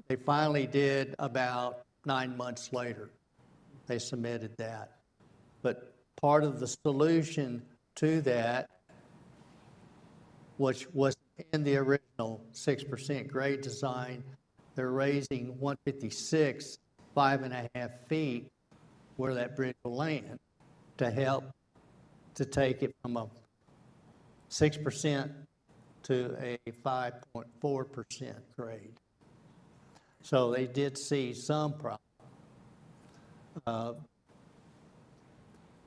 Speaker 1: They finally did about 9 months later. They submitted that. But part of the solution to that, which was in the original 6% grade design, they're raising 156, 5.5 feet where that bridge will land to help to take it from a 6% to a 5.4% grade. So they did see some problem.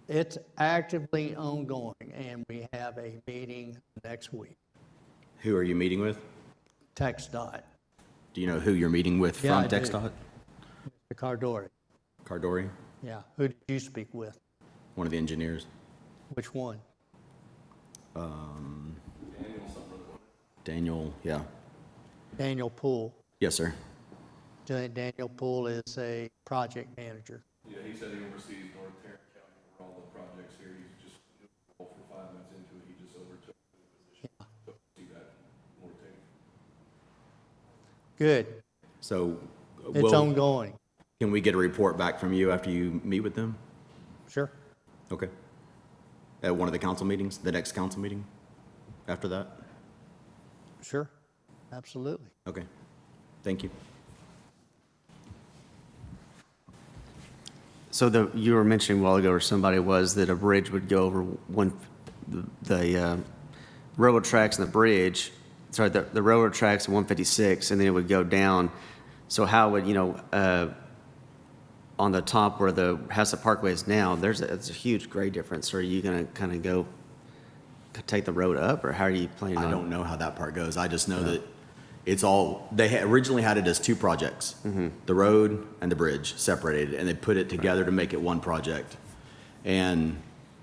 Speaker 1: It's actively ongoing, and we have a meeting next week.
Speaker 2: Who are you meeting with?
Speaker 1: TxDOT,
Speaker 2: Do you know who you're meeting with
Speaker 1: Yeah,
Speaker 2: from
Speaker 1: I do.
Speaker 2: TxDOT?
Speaker 1: Mr. Cardori.
Speaker 2: Cardori,
Speaker 1: Yeah. Who did you speak with?
Speaker 2: one of the engineers.
Speaker 1: Which one?
Speaker 2: Daniel, yeah.
Speaker 1: Daniel Poole.
Speaker 2: Yes, sir.
Speaker 1: Daniel Poole is a project manager.
Speaker 5: Yeah, he said he oversees North Tarrant County for all the projects here. He's just, for 5 months into it, he just overtook the position. So see that more too.
Speaker 1: Good.
Speaker 2: So,
Speaker 1: It's ongoing.
Speaker 2: can we get a report back from you after you meet with them?
Speaker 1: Sure.
Speaker 2: Okay. At one of the council meetings, the next council meeting after that?
Speaker 1: Sure. Absolutely.
Speaker 2: Okay. Thank you.
Speaker 8: So you were mentioning a while ago, or somebody was, that a bridge would go over the railroad tracks and the bridge, sorry, the railroad tracks and 156, and then it would go down. So how would, on the top where the Hassett Parkway is now, it's a huge grade difference. Are you going to kind of go take the road up, or how are you planning on?
Speaker 2: I don't know how that part goes. I just know that it's all, they originally had it as two projects, the road and the bridge separated, and they put it together to make it one project. And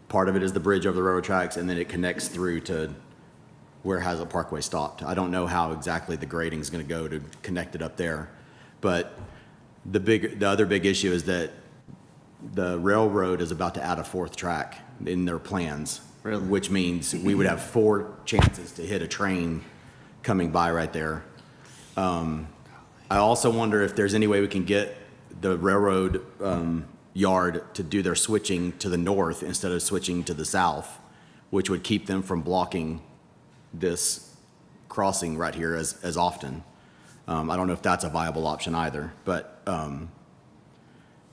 Speaker 2: part of it is the bridge over the railroad tracks, and then it connects through to where Hassett Parkway stopped. I don't know how exactly the grading is going to go to connect it up there. But the other big issue is that the railroad is about to add a fourth track in their plans.
Speaker 8: Really?
Speaker 2: Which means we would have 4 chances to hit a train coming by right there. I also wonder if there's any way we can get the railroad yard to do their switching to the north instead of switching to the south, which would keep them from blocking this crossing right here as often. I don't know if that's a viable option either, but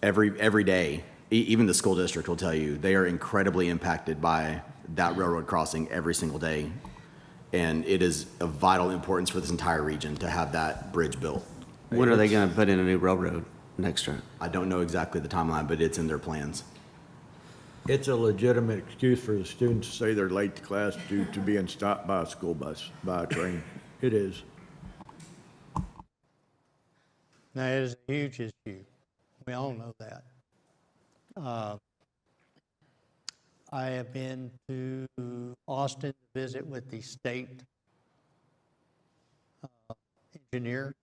Speaker 2: every day, even the school district will tell you, they are incredibly impacted by that railroad crossing every single day. And it is of vital importance for this entire region to have that bridge built.
Speaker 8: When are they going to put in a new railroad next year?
Speaker 2: I don't know exactly the timeline, but it's in their plans.
Speaker 6: It's a legitimate excuse for the students to say they're late to class due to being stopped by a school bus, by a train. It is.
Speaker 1: Now, it is a huge issue. We all know that. I have been to Austin to visit with the state engineer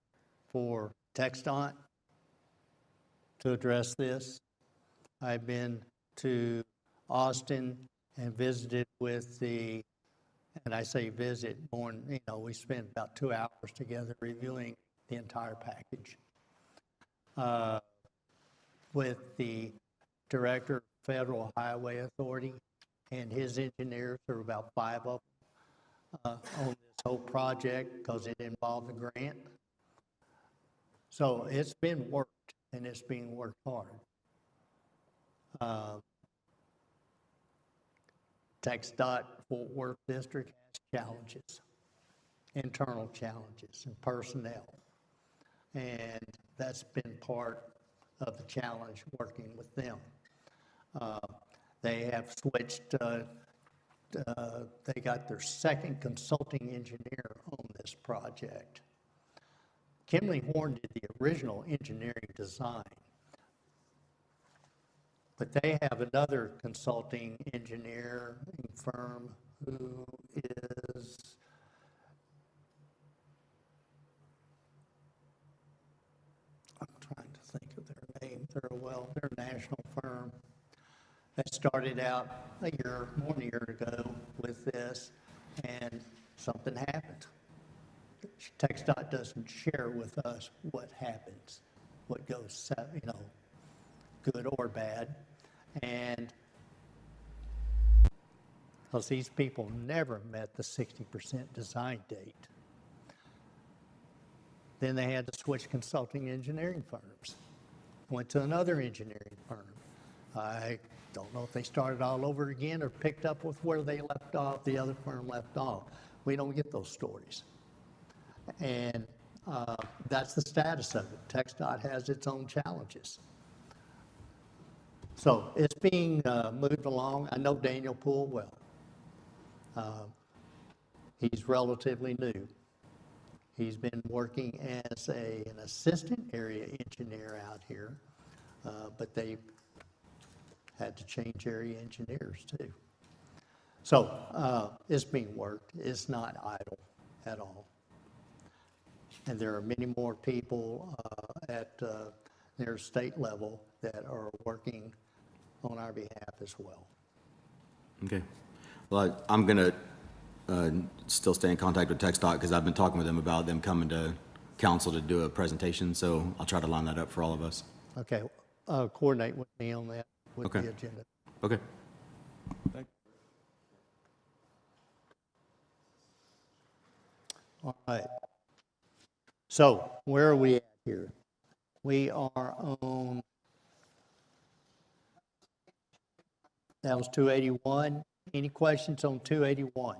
Speaker 1: for TxDOT to address this. I've been to Austin and visited with and I say visit, more, we spent about 2 hours together reviewing the entire package. With the Director of Federal Highway Authority and his engineers, there were about 5 of them on this whole project because it involved a grant. So it's been worked, and it's being worked hard. TxDOT Fort Worth District has challenges, internal challenges and personnel. And that's been part of the challenge working with them. They have switched, they got their second consulting engineer on this project. Kimley Horn did the original engineering design, but they have another consulting engineering firm who is, I'm trying to think of their name. They're a national firm. They started out more than a year ago with this, and something happened. TxDOT doesn't share with us what happens, what goes, good or bad. And because these people never met the 60% design date. Then they had to switch consulting engineering firms. Went to another engineering firm. I don't know if they started all over again or picked up with where they left off, the other firm left off. We don't get those stories. And that's the status of it. TxDOT has its own challenges. So it's being moved along. I know Daniel Poole well. He's relatively new. He's been working as an assistant area engineer out here, but they had to change area engineers too. So it's being worked. It's not idle at all. And there are many more people at their state level that are working on our behalf as well.
Speaker 2: Okay. Well, I'm going to still stay in contact with TxDOT because I've been talking with them about them coming to council to do a presentation, so I'll try to line that up for all of us.
Speaker 1: Okay, coordinate with me on that, with the agenda.
Speaker 2: Okay.
Speaker 1: All right. So where are we at here? We are on, that was 281. Any questions on 281?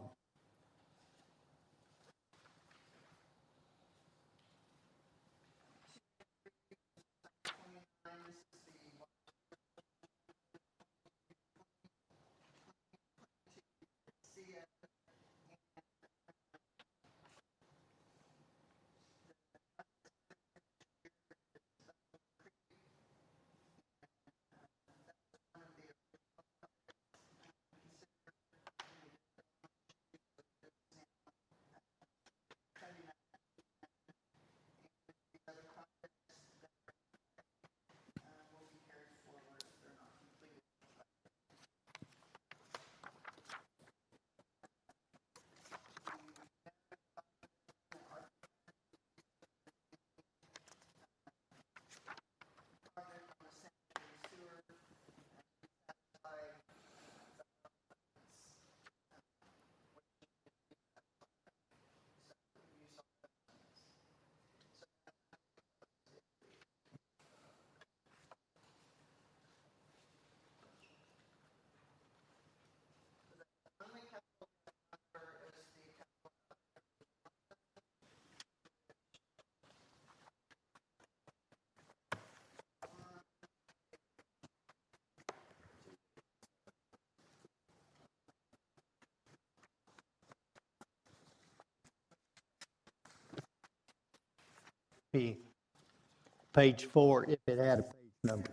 Speaker 1: Be page 4 if it had a page number.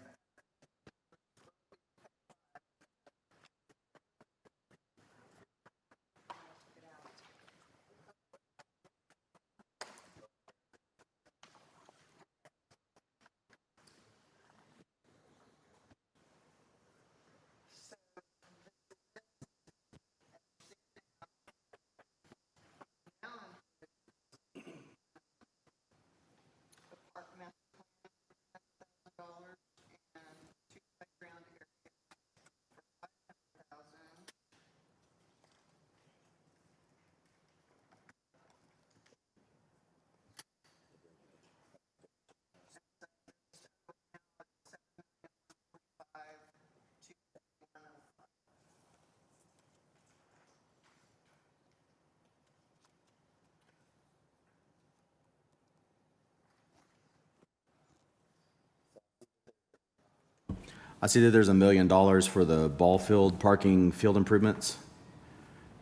Speaker 2: I see that there's $1 million for the ball field parking field improvements.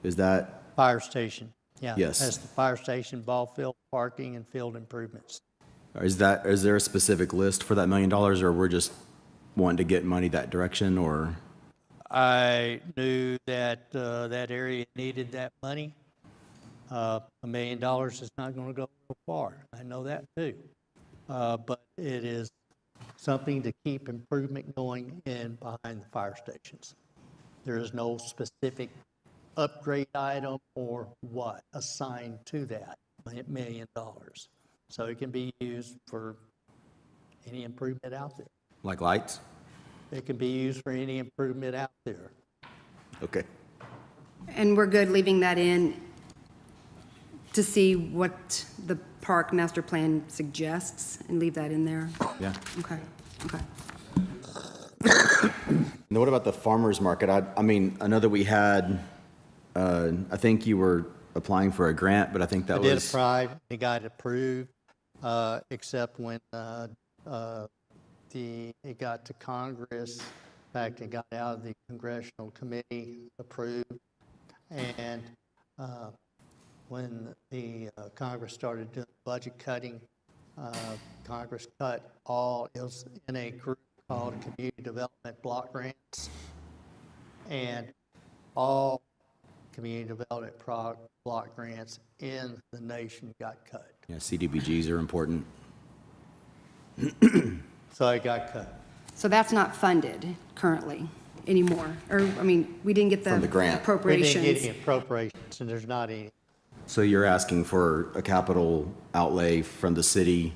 Speaker 2: Is that,
Speaker 1: Fire station, yeah.
Speaker 2: Yes.
Speaker 1: That's the fire station, ball field, parking, and field improvements.
Speaker 2: is there a specific list for that $1 million, or we're just wanting to get money that direction, or?
Speaker 1: I knew that that area needed that money. $1 million is not going to go so far. I know that too. But it is something to keep improvement going in behind the fire stations. There is no specific upgrade item or what assigned to that $1 million. So it can be used for any improvement out there.
Speaker 2: Like lights?
Speaker 1: It can be used for any improvement out there.
Speaker 2: Okay.
Speaker 4: And we're good leaving that in to see what the park master plan suggests and leave that in there?
Speaker 2: Yeah.
Speaker 4: Okay, okay.
Speaker 2: Now, what about the farmer's market? I mean, I know that we had, I think you were applying for a grant, but I think that
Speaker 1: I did
Speaker 2: was.
Speaker 1: apply, it got approved, except when it got to Congress. In fact, it got out of the congressional committee approved. And when the Congress started doing budget cutting, Congress cut all, it was in a group called Community Development Block Grants. And all community development block grants in the nation got cut.
Speaker 2: Yeah, CDBGs are important.
Speaker 1: So it got cut.
Speaker 4: So that's not funded currently anymore? Or, I mean, we didn't get the
Speaker 2: From the grant.
Speaker 1: We
Speaker 4: appropriations?
Speaker 1: didn't get any appropriations, and there's not any.
Speaker 2: So you're asking for a capital outlay from the city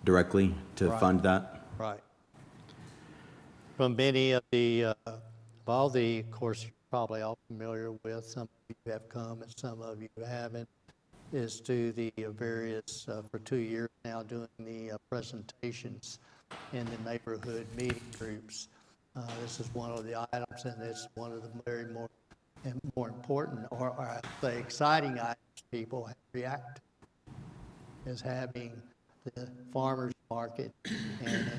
Speaker 2: directly to
Speaker 1: Right.
Speaker 2: fund that?
Speaker 1: Right. From many of the, of course, you're probably all familiar with, some of you have come and some of you haven't, is to the various, for 2 years now, doing the presentations in the neighborhood meeting groups. This is one of the items, and it's one of the very more important, or I say exciting items people react to, is having the farmers market and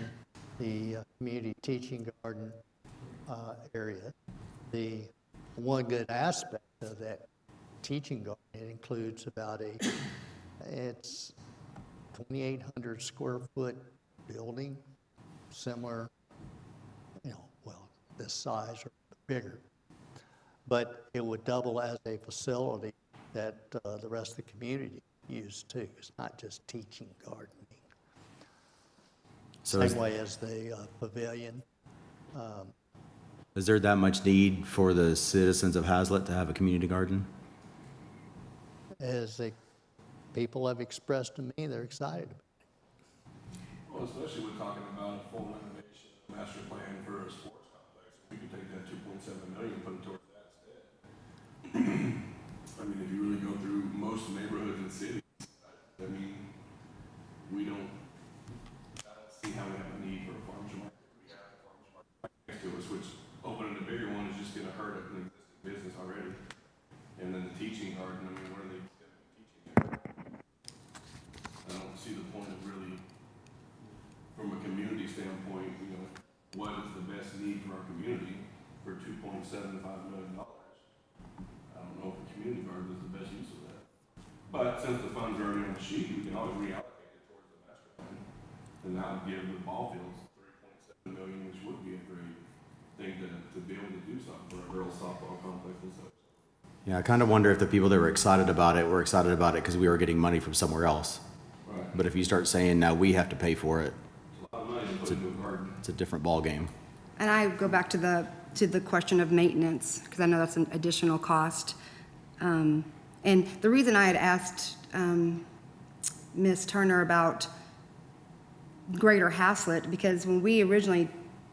Speaker 1: the community teaching garden area. The one good aspect of that teaching garden, it includes it's 2,800 square foot building, similar, this size or bigger. But it would double as a facility that the rest of the community used too. It's not just teaching gardening.
Speaker 2: So
Speaker 1: Same way as the pavilion.
Speaker 2: is there that much need for the citizens of Hazlet to have a community garden?
Speaker 1: As people have expressed to me, they're excited about it.
Speaker 5: Well, especially we're talking about a full renovation master plan for a sports complex. We could take that 2.7 million and put it towards that instead. I mean, if you really go through most neighborhoods and cities, I mean, I don't see how we have a need for a farmer's market. We have a farmer's market next to us, which opening a bigger one is just gonna hurt an existing business already. And then the teaching garden, I mean, what are they gonna be teaching there? I don't see the point of really, from a community standpoint, what is the best need for our community for $2.75 million? I don't know if a community garden is the best use of that. But since the funds are already on the sheet, we can always reallocate it towards the master plan. And that would give the ball fields $3.7 million, which would be a great thing to be able to do something for a girls softball complex and such.
Speaker 2: Yeah, I kind of wonder if the people that were excited about it were excited about it because we were getting money from somewhere else.
Speaker 5: Right.
Speaker 2: But if you start saying now we have to pay for it,
Speaker 5: A lot of money to put into a garden.
Speaker 2: it's a different ballgame.
Speaker 4: And I go back to the question of maintenance, because I know that's an additional cost. And the reason I had asked Ms. Turner about Greater Haslett, because when we originally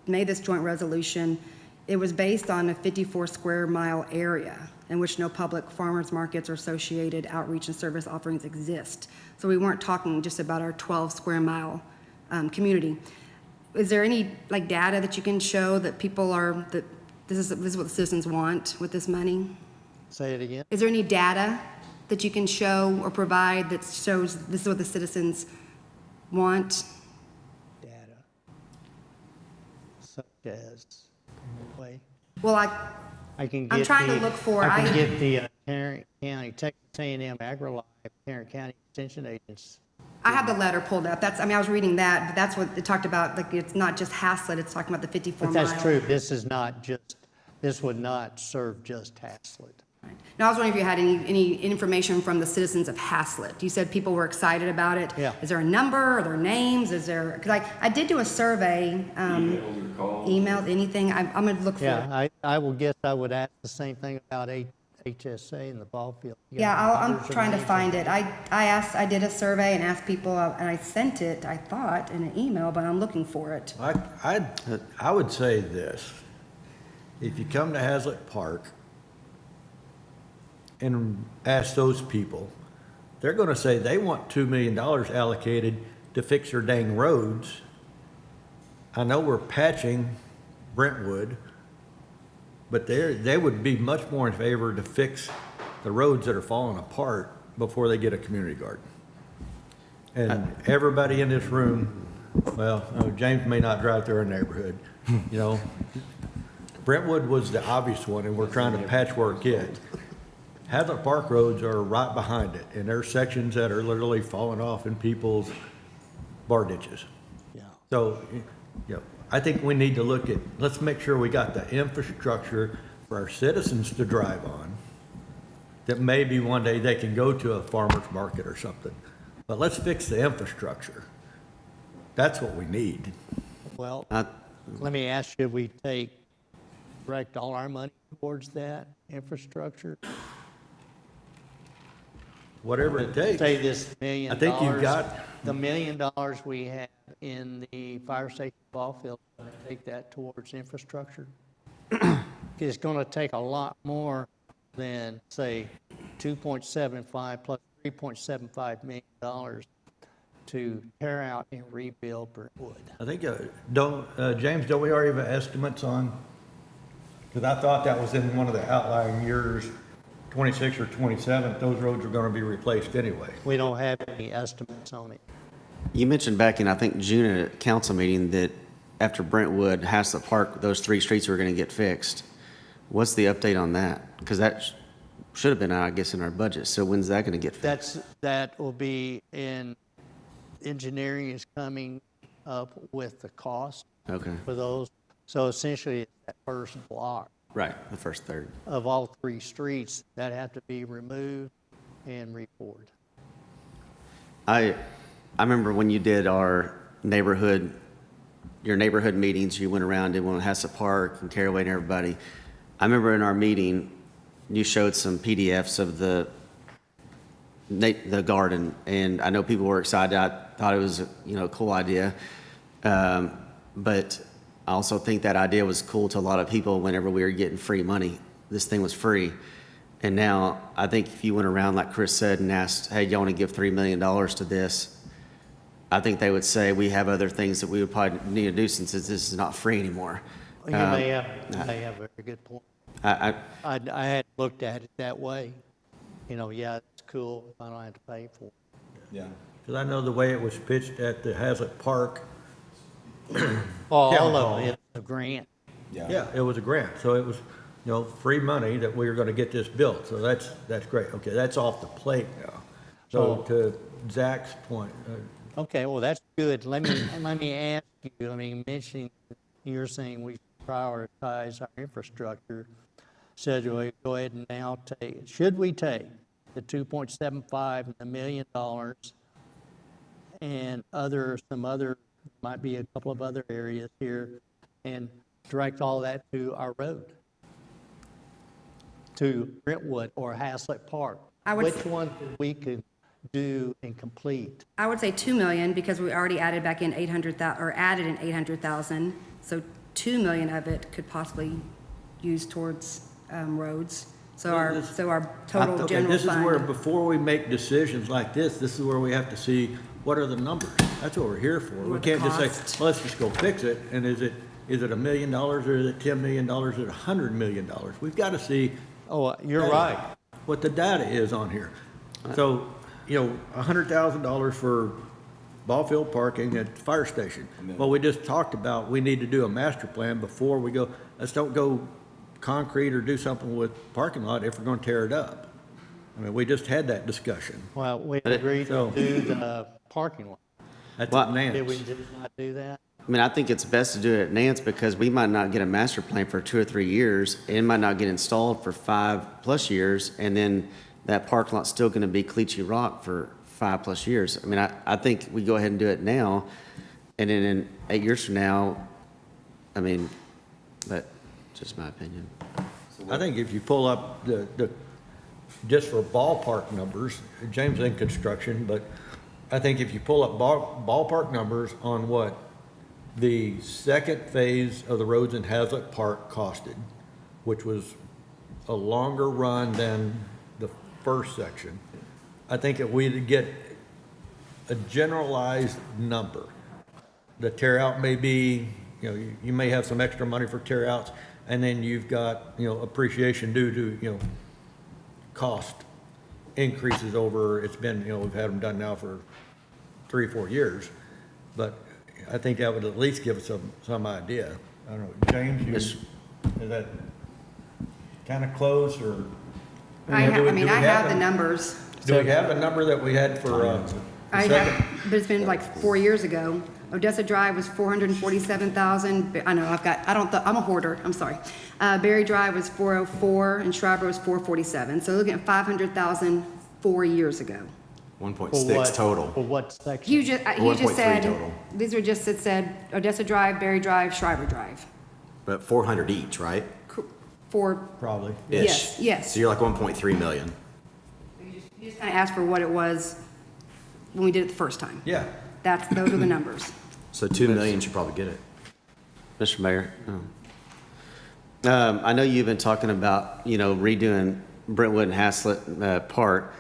Speaker 4: made this joint resolution, it was based on a 54 square mile area in which no public farmers markets or associated outreach and service offerings exist. So we weren't talking just about our 12 square mile community. Is there any data that you can show that people are, that this is what the citizens want with this money?
Speaker 1: Say it again?
Speaker 4: Is there any data that you can show or provide that shows this is what the citizens want?
Speaker 1: Data. as, way.
Speaker 4: Well,
Speaker 1: I can
Speaker 4: I'm
Speaker 1: get
Speaker 4: trying to
Speaker 1: the-
Speaker 4: look for-
Speaker 1: I can
Speaker 4: I-
Speaker 1: get the Tarrant County, Texas A&M AgriLife, Tarrant County Extension agents.
Speaker 4: I have the letter pulled up. I was reading that, but that's what it talked about, like, it's not just Haslett, it's talking about the 54
Speaker 1: But
Speaker 4: mile.
Speaker 1: that's true, this would not serve just Haslett.
Speaker 4: Now, I was wondering if you had any information from the citizens of Haslett. You said people were excited about it.
Speaker 1: Yeah.
Speaker 4: Is there a number? Are there names? Is there, because I did do a survey, emailed, anything. I'm going to look for it.
Speaker 1: Yeah, I will guess I would ask the same thing about HSA and the ball field. You
Speaker 4: Yeah,
Speaker 1: got
Speaker 4: I'm
Speaker 1: numbers or
Speaker 4: trying to
Speaker 1: names?
Speaker 4: find it. I did a survey and asked people, and I sent it, I thought, in an email, but I'm looking for it.
Speaker 6: I would say this. If you come to Hazlitt Park and ask those people, they're gonna say they want $2 million allocated to fix their dang roads. I know we're patching Brentwood, but they would be much more in favor to fix the roads that are falling apart before they get a community garden. And everybody in this room, well, James may not drive through our neighborhood, you know. Brentwood was the obvious one, and we're trying to patchwork it. Hazlitt Park roads are right behind it, and there's sections that are literally falling off in people's bar ditches.
Speaker 1: Yeah.
Speaker 6: So, you know, I think we need to look at, let's make sure we got the infrastructure for our citizens to drive on, that maybe one day they can go to a farmer's market or something. But let's fix the infrastructure. That's what we need.
Speaker 1: Well, let me ask you, we direct all our money towards that infrastructure?
Speaker 6: Whatever it takes.
Speaker 1: Say this $1 million.
Speaker 6: I think you've got-
Speaker 1: The $1 million we have in the fire station ball field, take that towards infrastructure? It's gonna take a lot more than, say, 2.75 plus $3.75 million to tear out and rebuild Brentwood.
Speaker 6: I think, James, don't we already have estimates on, because I thought that was in one of the outlying years, 26 or 27, those roads are gonna be replaced anyway.
Speaker 1: We don't have any estimates on it.
Speaker 8: You mentioned back in, I think, June at a council meeting that after Brentwood, Haslett Park, those 3 streets were going to get fixed. What's the update on that? Because that should have been, I guess, in our budget. So when's that going to get fixed?
Speaker 1: That will be engineering is coming up with the cost
Speaker 8: Okay,
Speaker 1: for those. So essentially, it's that first block
Speaker 8: right, the first third.
Speaker 1: of all 3 streets that have to be removed and repoured.
Speaker 8: I remember when you did your neighborhood meetings, you went around and went to Haslett Park and Caraway and everybody. I remember in our meeting, you showed some PDFs of the garden, and I know people were excited. I thought it was, a cool idea. But I also think that idea was cool to a lot of people whenever we were getting free money. This thing was free. And now I think if you went around, like Chris said, and asked, hey, you want to give $3 million to this? I think they would say we have other things that we would probably need to do since this is not free anymore.
Speaker 1: You may have a very good point.
Speaker 8: I
Speaker 1: I had looked at it that way. Yeah, it's cool if I don't have to pay for it.
Speaker 6: Yeah. Because I know the way it was pitched at the Hazlitt Park.
Speaker 1: All
Speaker 6: Yeah.
Speaker 1: of it, it's a grant.
Speaker 6: Yeah, it was a grant, so it was, free money that we were gonna get this built, so that's great. Okay, that's off the plate now. So to Zach's point,
Speaker 1: Okay, well, that's good. Let me ask you, mentioning, you're saying we prioritize our infrastructure. So do we go ahead and now should we take the 2.75 and the $1 million and might be a couple of other areas here, and direct all that to our road? To Brentwood or Haslett Park? Which one we could do and complete?
Speaker 4: I would say 2 million, because we already added back in 800,000, or added in 800,000. So 2 million of it could possibly use towards roads. So our total
Speaker 6: okay,
Speaker 4: general
Speaker 6: this is where,
Speaker 4: fund.
Speaker 6: before we make decisions like this is where we have to see what are the numbers. That's what we're here for. We
Speaker 4: What the
Speaker 6: can't just say,
Speaker 4: cost.
Speaker 6: well, let's just go fix it, and is it $1 million, or is it $10 million, or is it $100 million? We've got to see
Speaker 1: Oh, you're right.
Speaker 6: what the data is on here. So, $100,000 for ball field parking at the fire station. Well, we just talked about, we need to do a master plan before we go, let's don't go concrete or do something with parking lot if we're gonna tear it up. I mean, we just had that discussion.
Speaker 1: Well, we agreed
Speaker 6: So-
Speaker 1: to do the parking lot.
Speaker 6: That's
Speaker 8: Well,
Speaker 6: at
Speaker 1: Did we
Speaker 6: Nance.
Speaker 1: just not do that?
Speaker 8: I mean, I think it's best to do it at Nance because we might not get a master plan for 2 or 3 years. It might not get installed for 5+ years, and then that parking lot's still gonna be Cleachy Rock for 5+ years. I mean, I think we go ahead and do it now, and then in 8 years from now, I mean, but just my opinion.
Speaker 6: I think if you pull up just for ballpark numbers, James in construction, but I think if you pull up ballpark numbers on what the second phase of the roads in Hazlet Park costed, which was a longer run than the first section, I think if we'd get a generalized number, the tear out may be, you may have some extra money for tear outs, and then you've got, appreciation due to, cost increases over, it's been, we've had them done now for 3 or 4 years. But I think that would at least give us some idea. I don't know, James, is that kind of close or?
Speaker 4: I
Speaker 6: do we-
Speaker 4: mean,
Speaker 6: do we
Speaker 4: I have the
Speaker 6: a-
Speaker 4: numbers.
Speaker 6: Do we have a number that we had for, the
Speaker 4: I
Speaker 6: second?
Speaker 4: have, but it's been like 4 years ago. Odessa Drive was 447,000. I know, I'm a hoarder, I'm sorry. Berry Drive was 404 and Schreiber was 447. So looking at 500,000 4 years ago.
Speaker 2: 1.6 total.
Speaker 1: For what section?
Speaker 4: You just
Speaker 2: 1.3
Speaker 4: said,
Speaker 2: total.
Speaker 4: these are just, it said Odessa Drive, Berry Drive, Schreiber Drive.
Speaker 2: But 400 each, right?
Speaker 4: For,
Speaker 6: Probably.
Speaker 4: yes,
Speaker 2: Ish.
Speaker 4: yes.
Speaker 2: So you're like 1.3 million.
Speaker 4: You just kind of asked for what it was when we did it the first time.
Speaker 6: Yeah.
Speaker 4: Those are the numbers.
Speaker 2: So 2 million should probably get it.
Speaker 8: Mr. Mayor, I know you've been talking about, redoing Brentwood and Haslett Park.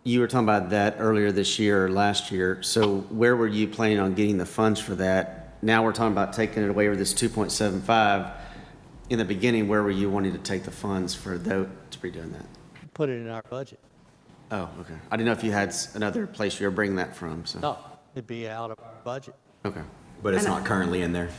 Speaker 8: You were talking about that earlier this year or last year. So where were you planning on getting the funds for that? Now we're talking about taking it away with this 2.75. In the beginning, where were you wanting to take the funds for to be doing that?
Speaker 1: Put it in our budget.
Speaker 8: Oh, okay. I didn't know if you had another place you were bringing that from, so.
Speaker 1: No, it'd be out of our budget.
Speaker 8: Okay.
Speaker 2: But it's not currently in there.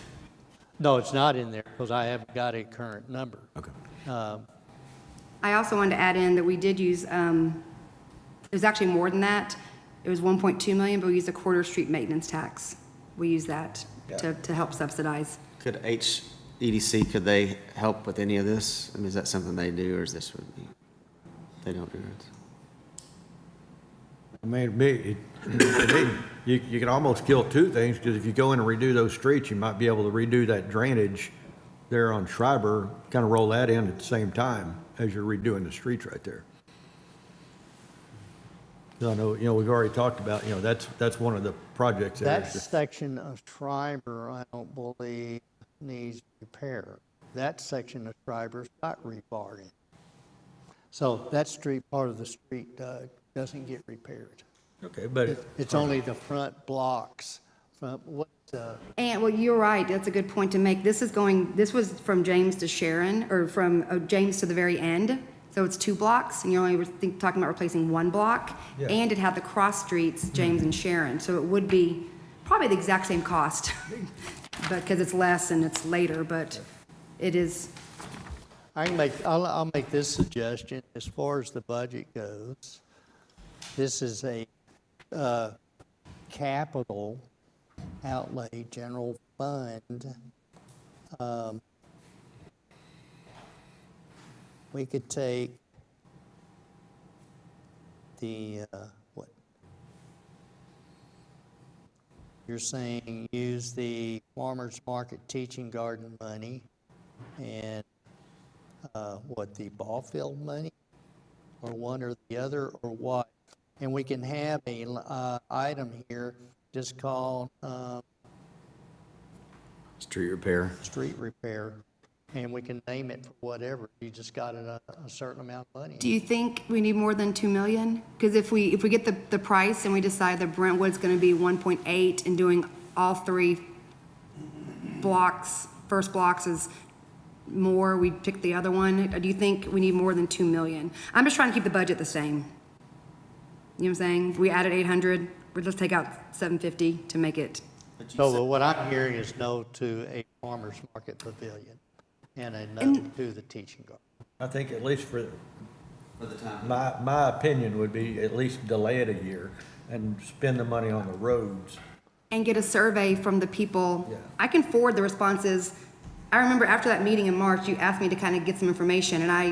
Speaker 1: No, it's not in there because I haven't got a current number.
Speaker 2: Okay.
Speaker 4: I also wanted to add in that we did use, it was actually more than that. It was 1.2 million, but we used a quarter street maintenance tax. We used that to help subsidize.
Speaker 8: Could HEDC, could they help with any of this? I mean, is that something they do, or is this would be, they don't do it?
Speaker 6: I mean, you can almost kill two things, because if you go in and redo those streets, you might be able to redo that drainage there on Schreiber, kind of roll that in at the same time as you're redoing the streets right there. So I know, we've already talked about, that's one of the projects there.
Speaker 1: That section of Schreiber, I don't believe needs repair. That section of Schreiber's got rebar in. So that street, part of the street, doesn't get repaired.
Speaker 6: Okay, but
Speaker 1: It's only the front blocks from
Speaker 4: And, well, you're right, that's a good point to make. This was from James to Sharon, or from James to the very end. So it's 2 blocks, and you're only talking about replacing 1 block.
Speaker 6: Yeah.
Speaker 4: And it had the cross streets, James and Sharon, so it would be probably the exact same cost, but, because it's less and it's later, but it is,
Speaker 1: I'll make this suggestion as far as the budget goes. This is a capital outlay general fund. We could take the, what? You're saying use the farmer's market teaching garden money and the ball field money, or one or the other, or what? And we can have a item here just called
Speaker 2: Street repair.
Speaker 1: street repair, and we can name it for whatever. You just got a certain amount of money.
Speaker 4: do you think we need more than 2 million? Because if we get the price and we decide that Brentwood's gonna be 1.8 and doing all 3 blocks, first blocks is more, we pick the other one, do you think we need more than 2 million? I'm just trying to keep the budget the same. You know what I'm saying? If we added 800, let's take out 750 to make it,
Speaker 1: So what I'm hearing is no to a farmer's market pavilion and a no to the teaching garden.
Speaker 6: I think at least for,
Speaker 8: For the time.
Speaker 6: my opinion would be at least delay it a year and spend the money on the roads.
Speaker 4: and get a survey from the people.
Speaker 6: Yeah.
Speaker 4: I can forward the responses. I remember after that meeting in March, you asked me to kind of get some information, and I